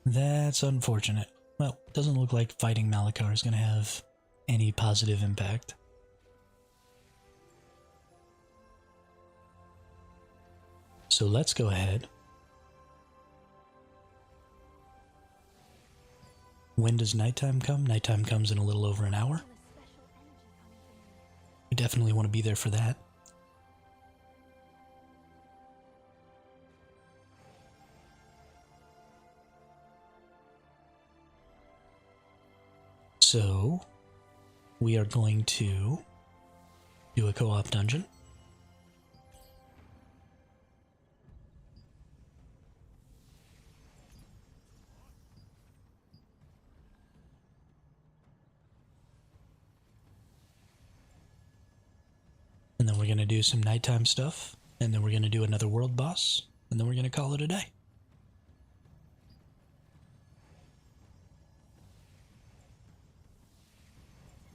That's unfortunate. Well, doesn't look like fighting Malachar is going to have any positive impact. So let's go ahead. When does nighttime come? Nighttime comes in a little over an hour. We definitely want to be there for that. So, we are going to do a co-op dungeon. And then we're going to do some nighttime stuff. And then we're going to do another world boss. And then we're going to call it a day.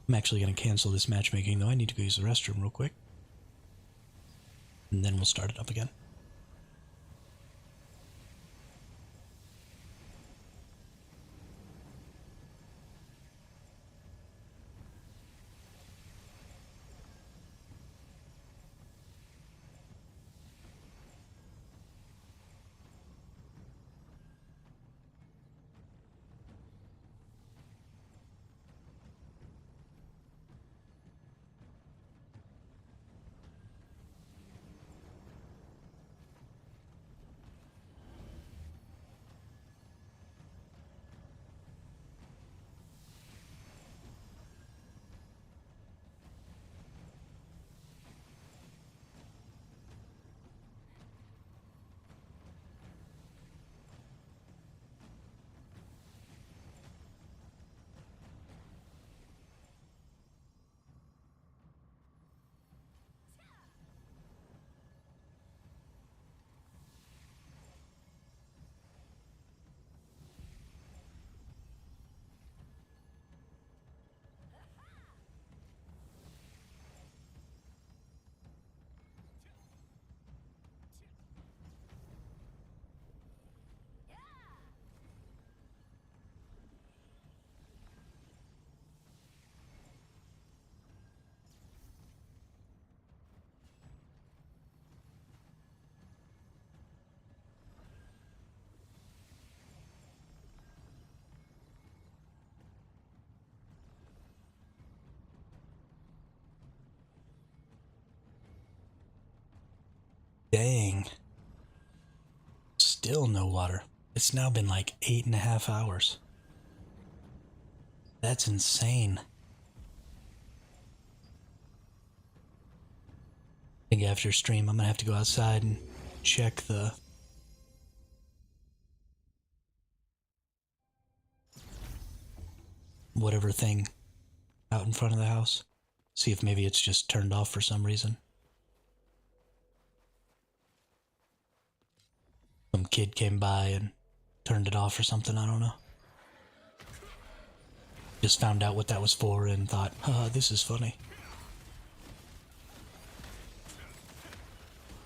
I'm actually going to cancel this matchmaking, though. I need to go use the restroom real quick. And then we'll start it up again. Dang. Still no water. It's now been like 8.5 hours. That's insane. I think after stream I'm gonna have to go outside and check the whatever thing out in front of the house. See if maybe it's just turned off for some reason. Some kid came by and turned it off or something, I don't know. Just found out what that was for and thought, this is funny.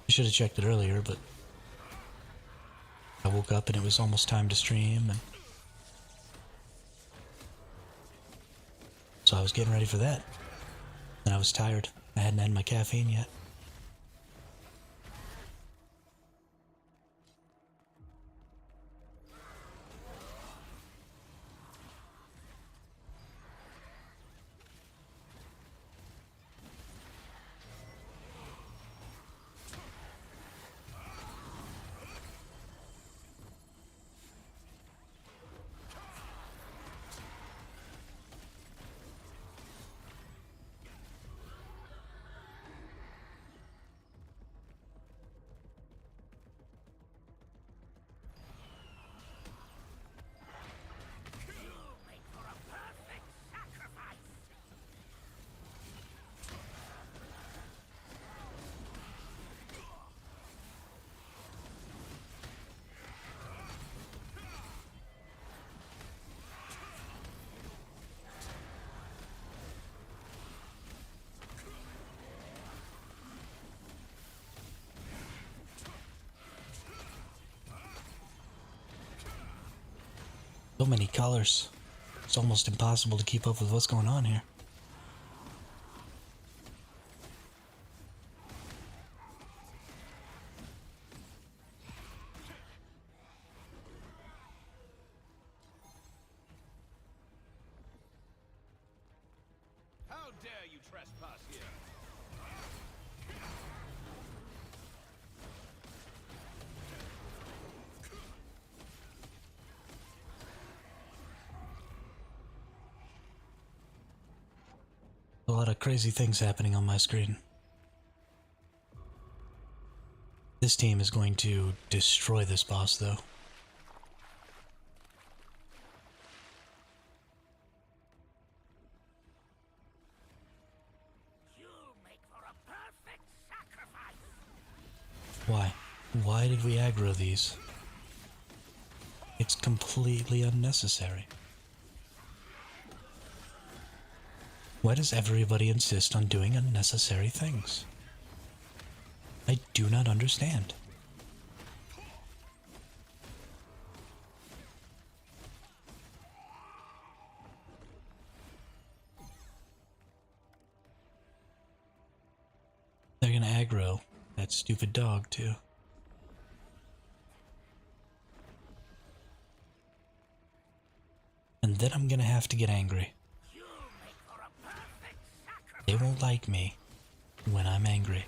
I should have checked it earlier, but I woke up and it was almost time to stream, and so I was getting ready for that. And I was tired. I hadn't had my caffeine yet. So many colors. It's almost impossible to keep up with what's going on here. How dare you trespass here? lot of crazy things happening on my screen. This team is going to destroy this boss, though. You make for a perfect sacrifice. Why? Why did we aggro these? It's completely unnecessary. Why does everybody insist on doing unnecessary things? I do not understand. They're gonna aggro that stupid dog, too. And then I'm gonna have to get angry. You make for a perfect sacrifice. They won't like me when I'm angry.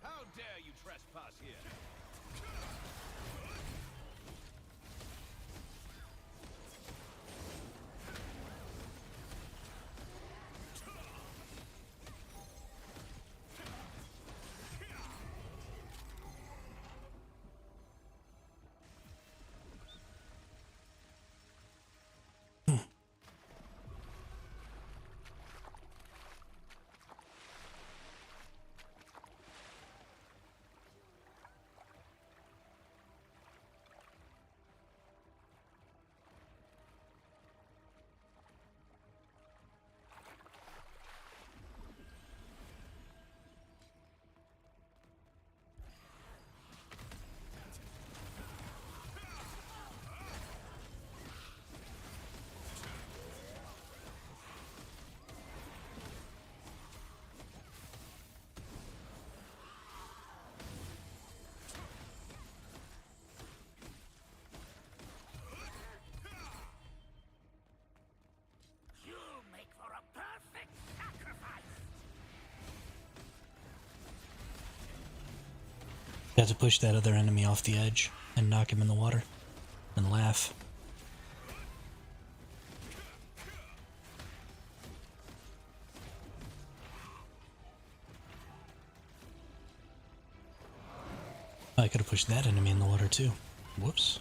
How dare you trespass here? You make for a perfect sacrifice. Got to push that other enemy off the edge and knock him in the water and laugh. I could have pushed that enemy in the water too. Whoops.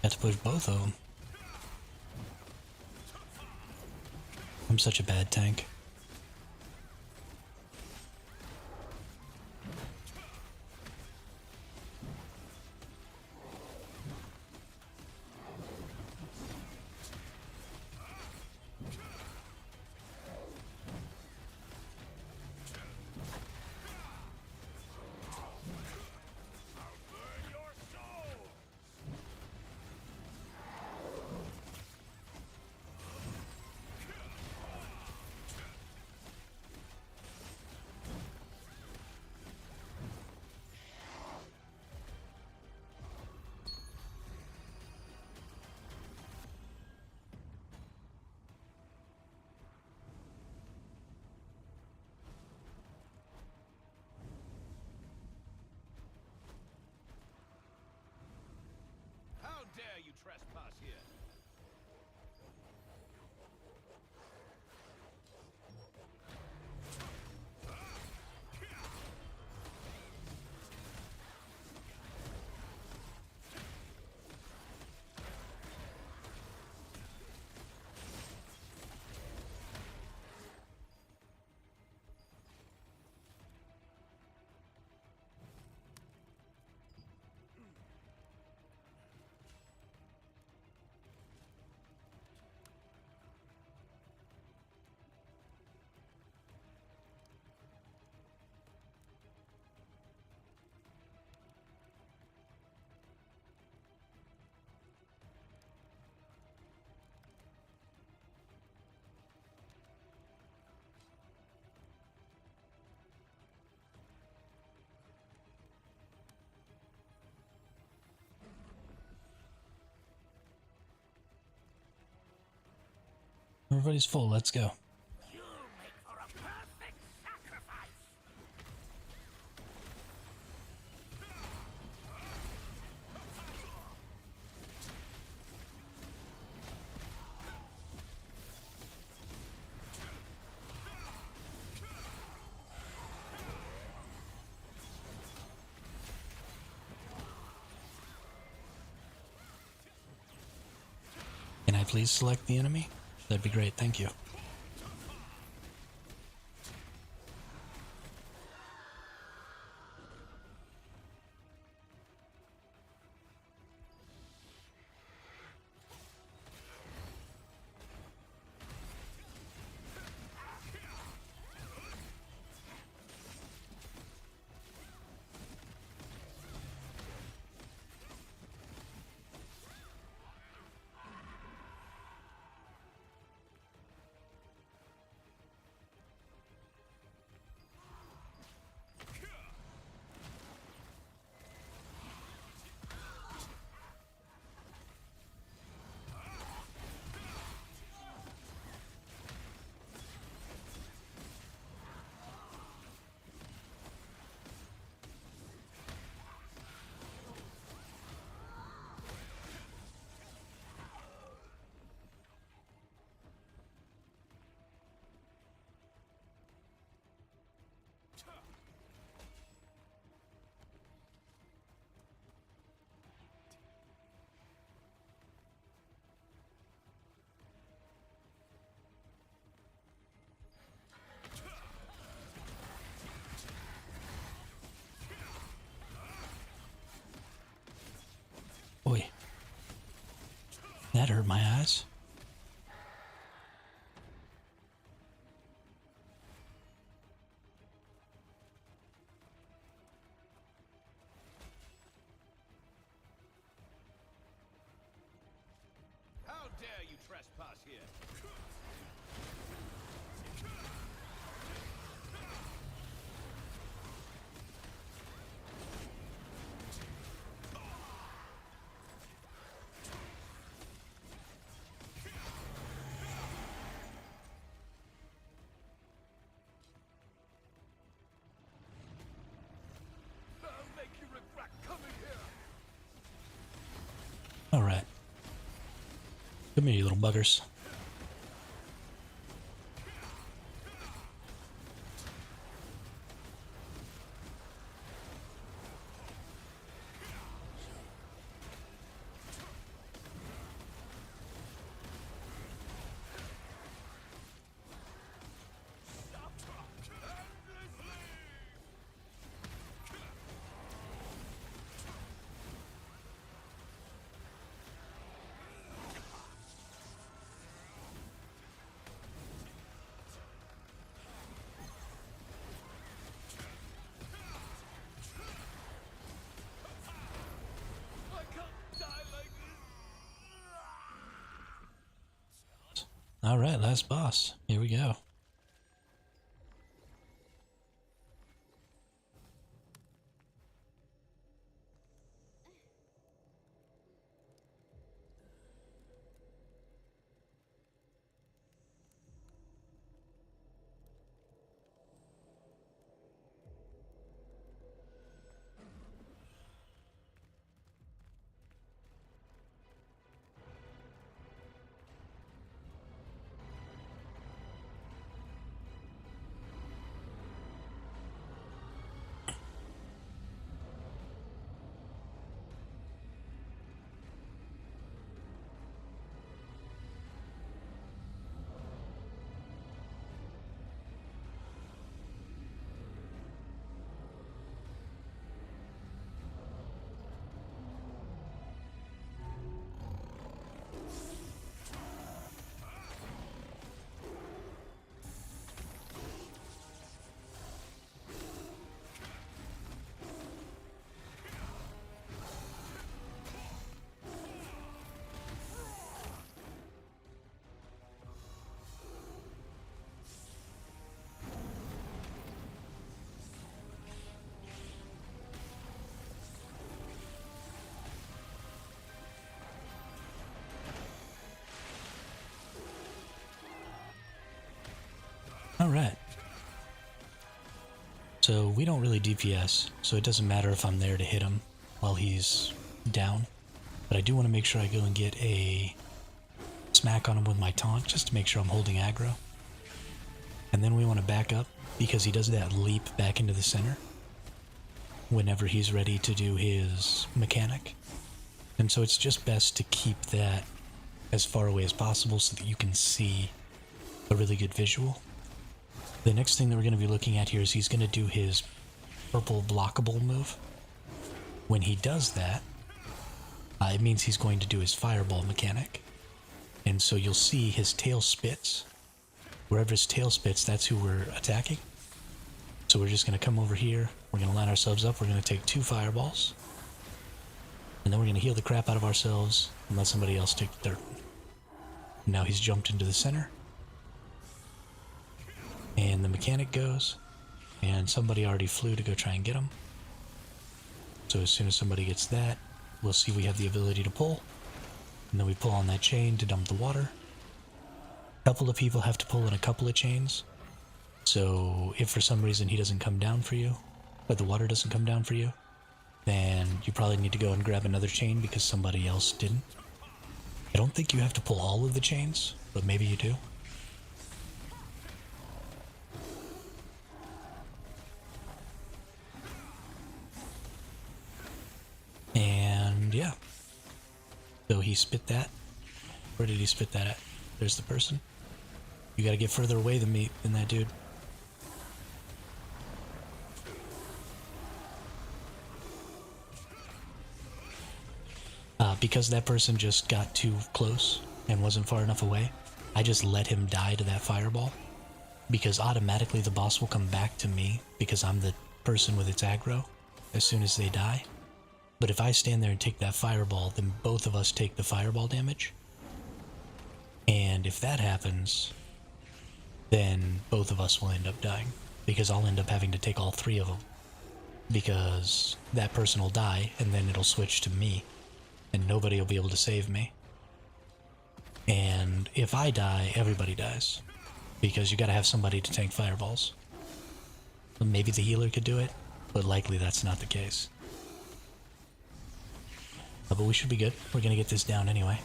Had to push both of them. I'm such a bad tank. Burn your soul! Everybody's full. Let's go. You'll make for a perfect sacrifice. Can I please select the enemy? That'd be great. Thank you. Boy, that hurt my eyes. How dare you trespass here? I'll make you regret coming here. All right. Come here, you little buggers. I can't die like this. All right, last boss. Here we go. So we don't really DPS, so it doesn't matter if I'm there to hit him while he's down. But I do want to make sure I go and get a smack on him with my taunt, just to make sure I'm holding aggro. And then we want to back up, because he does that leap back into the center whenever he's ready to do his mechanic. And so it's just best to keep that as far away as possible so that you can see a really good visual. The next thing that we're going to be looking at here is he's going to do his purple blockable move. When he does that, it means he's going to do his fireball mechanic. And so you'll see his tail spits. Wherever his tail spits, that's who we're attacking. So we're just going to come over here. We're going to line ourselves up. We're going to take 2 fireballs. And then we're going to heal the crap out of ourselves and let somebody else take the 3rd one. Now he's jumped into the center. And the mechanic goes. And somebody already flew to go try and get him. So as soon as somebody gets that, we'll see we have the ability to pull. And then we pull on that chain to dump the water. A couple of people have to pull in a couple of chains. So if for some reason he doesn't come down for you, or the water doesn't come down for you, then you probably need to go and grab another chain because somebody else didn't. I don't think you have to pull all of the chains, but maybe you do. And yeah. So he spit that. Where did he spit that at? There's the person. You gotta get further away than me, than that dude. Because that person just got too close and wasn't far enough away, I just let him die to that fireball. Because automatically the boss will come back to me because I'm the person with its aggro as soon as they die. But if I stand there and take that fireball, then both of us take the fireball damage. And if that happens, then both of us will end up dying. Because I'll end up having to take all 3 of them. Because that person will die, and then it'll switch to me. And nobody will be able to save me. And if I die, everybody dies. Because you gotta have somebody to tank fireballs. Maybe the healer could do it, but likely that's not the case. But we should be good. We're gonna get this down anyway.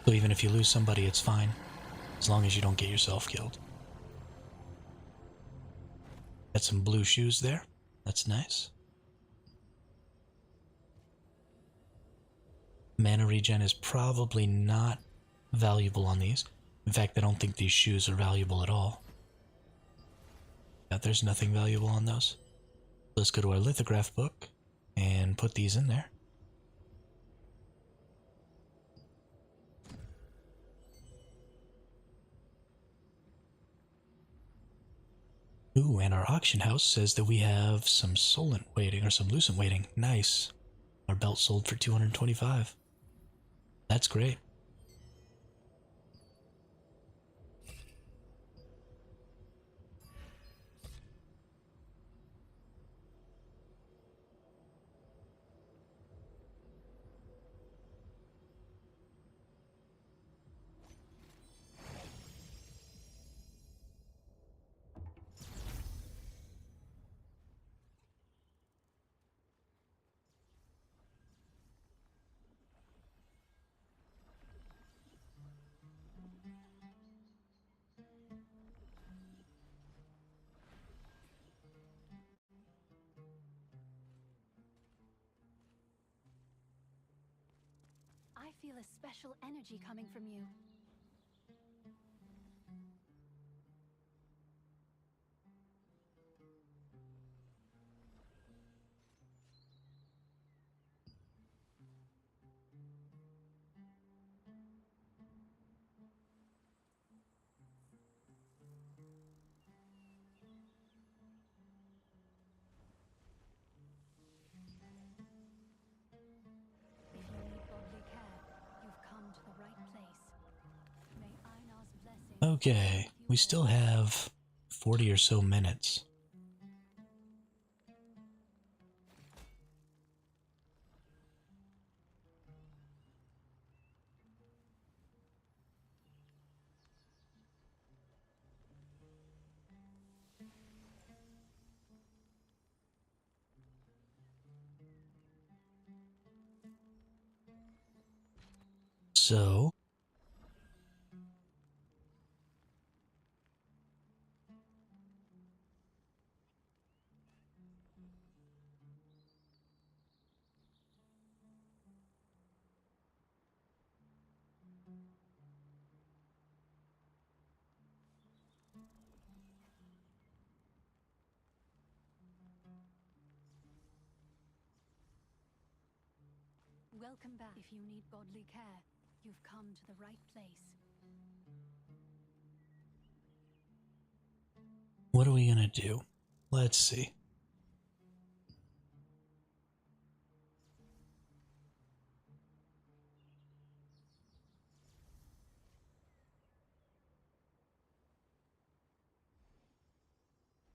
So even if you lose somebody, it's fine. As long as you don't get yourself killed. Got some blue shoes there. That's nice. Mana regen is probably not valuable on these. In fact, I don't think these shoes are valuable at all. Yeah, there's nothing valuable on those. Let's go to our lithograph book and put these in there. Ooh, and our auction house says that we have some Solent waiting, or some Lucent waiting. Nice. Our belt sold for 225. That's great. I feel a special energy coming from you. If you need bodily care, you've come to the right place. May Einar's blessing... Okay, we still have 40 or so minutes. So... Welcome back. If you need godly care, you've come to the right place. What are we gonna do? Let's see.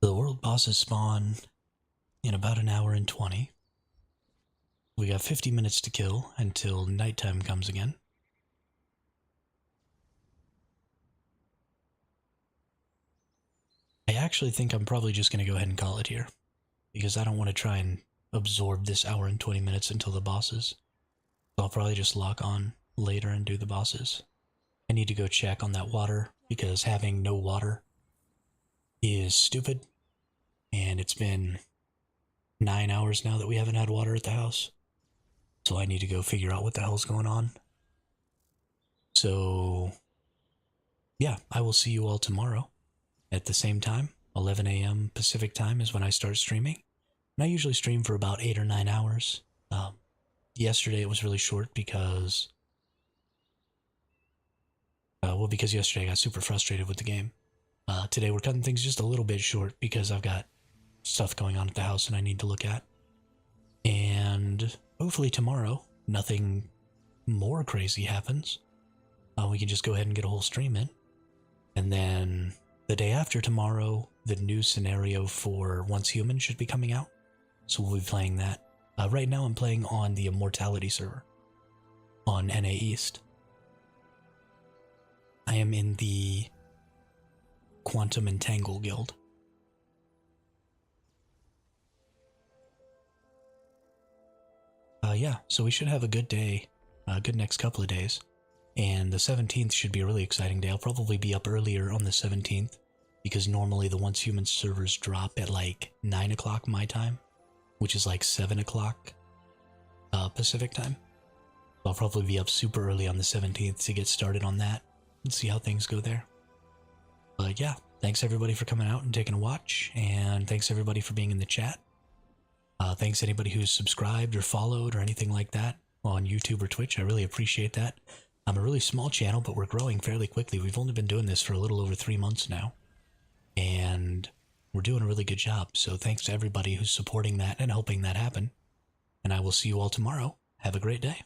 The world bosses spawn in about an hour and 20. We got 50 minutes to kill until nighttime comes again. I actually think I'm probably just going to go ahead and call it here, because I don't want to try and absorb this hour and 20 minutes until the bosses. So I'll probably just lock on later and do the bosses. I need to go check on that water, because having no water is stupid. And it's been 9 hours now that we haven't had water at the house. So I need to go figure out what the hell's going on. So, yeah, I will see you all tomorrow at the same time. 11 a.m. Pacific time is when I start streaming. And I usually stream for about 8 or 9 hours. Yesterday it was really short because... because yesterday I got super frustrated with the game. Today we're cutting things just a little bit short because I've got stuff going on at the house and I need to look at. And hopefully tomorrow, nothing more crazy happens. We can just go ahead and get a whole stream in. And then the day after tomorrow, the new scenario for Once Human should be coming out. So we'll be playing that. Right now I'm playing on the Immortality server on NA East. I am in the Quantum Entangle Guild. Yeah, so we should have a good day, a good next couple of days. And the 17th should be a really exciting day. I'll probably be up earlier on the 17th, because normally the Once Human servers drop at like 9 o'clock my time, which is like 7 o'clock Pacific time. So I'll probably be up super early on the 17th to get started on that and see how things go there. But yeah, thanks everybody for coming out and taking a watch, and thanks everybody for being in the chat. Thanks anybody who's subscribed or followed or anything like that on YouTube or Twitch. I really appreciate that. I'm a really small channel, but we're growing fairly quickly. We've only been doing this for a little over 3 months now, and we're doing a really good job. So thanks to everybody who's supporting that and helping that happen. And I will see you all tomorrow. Have a great day.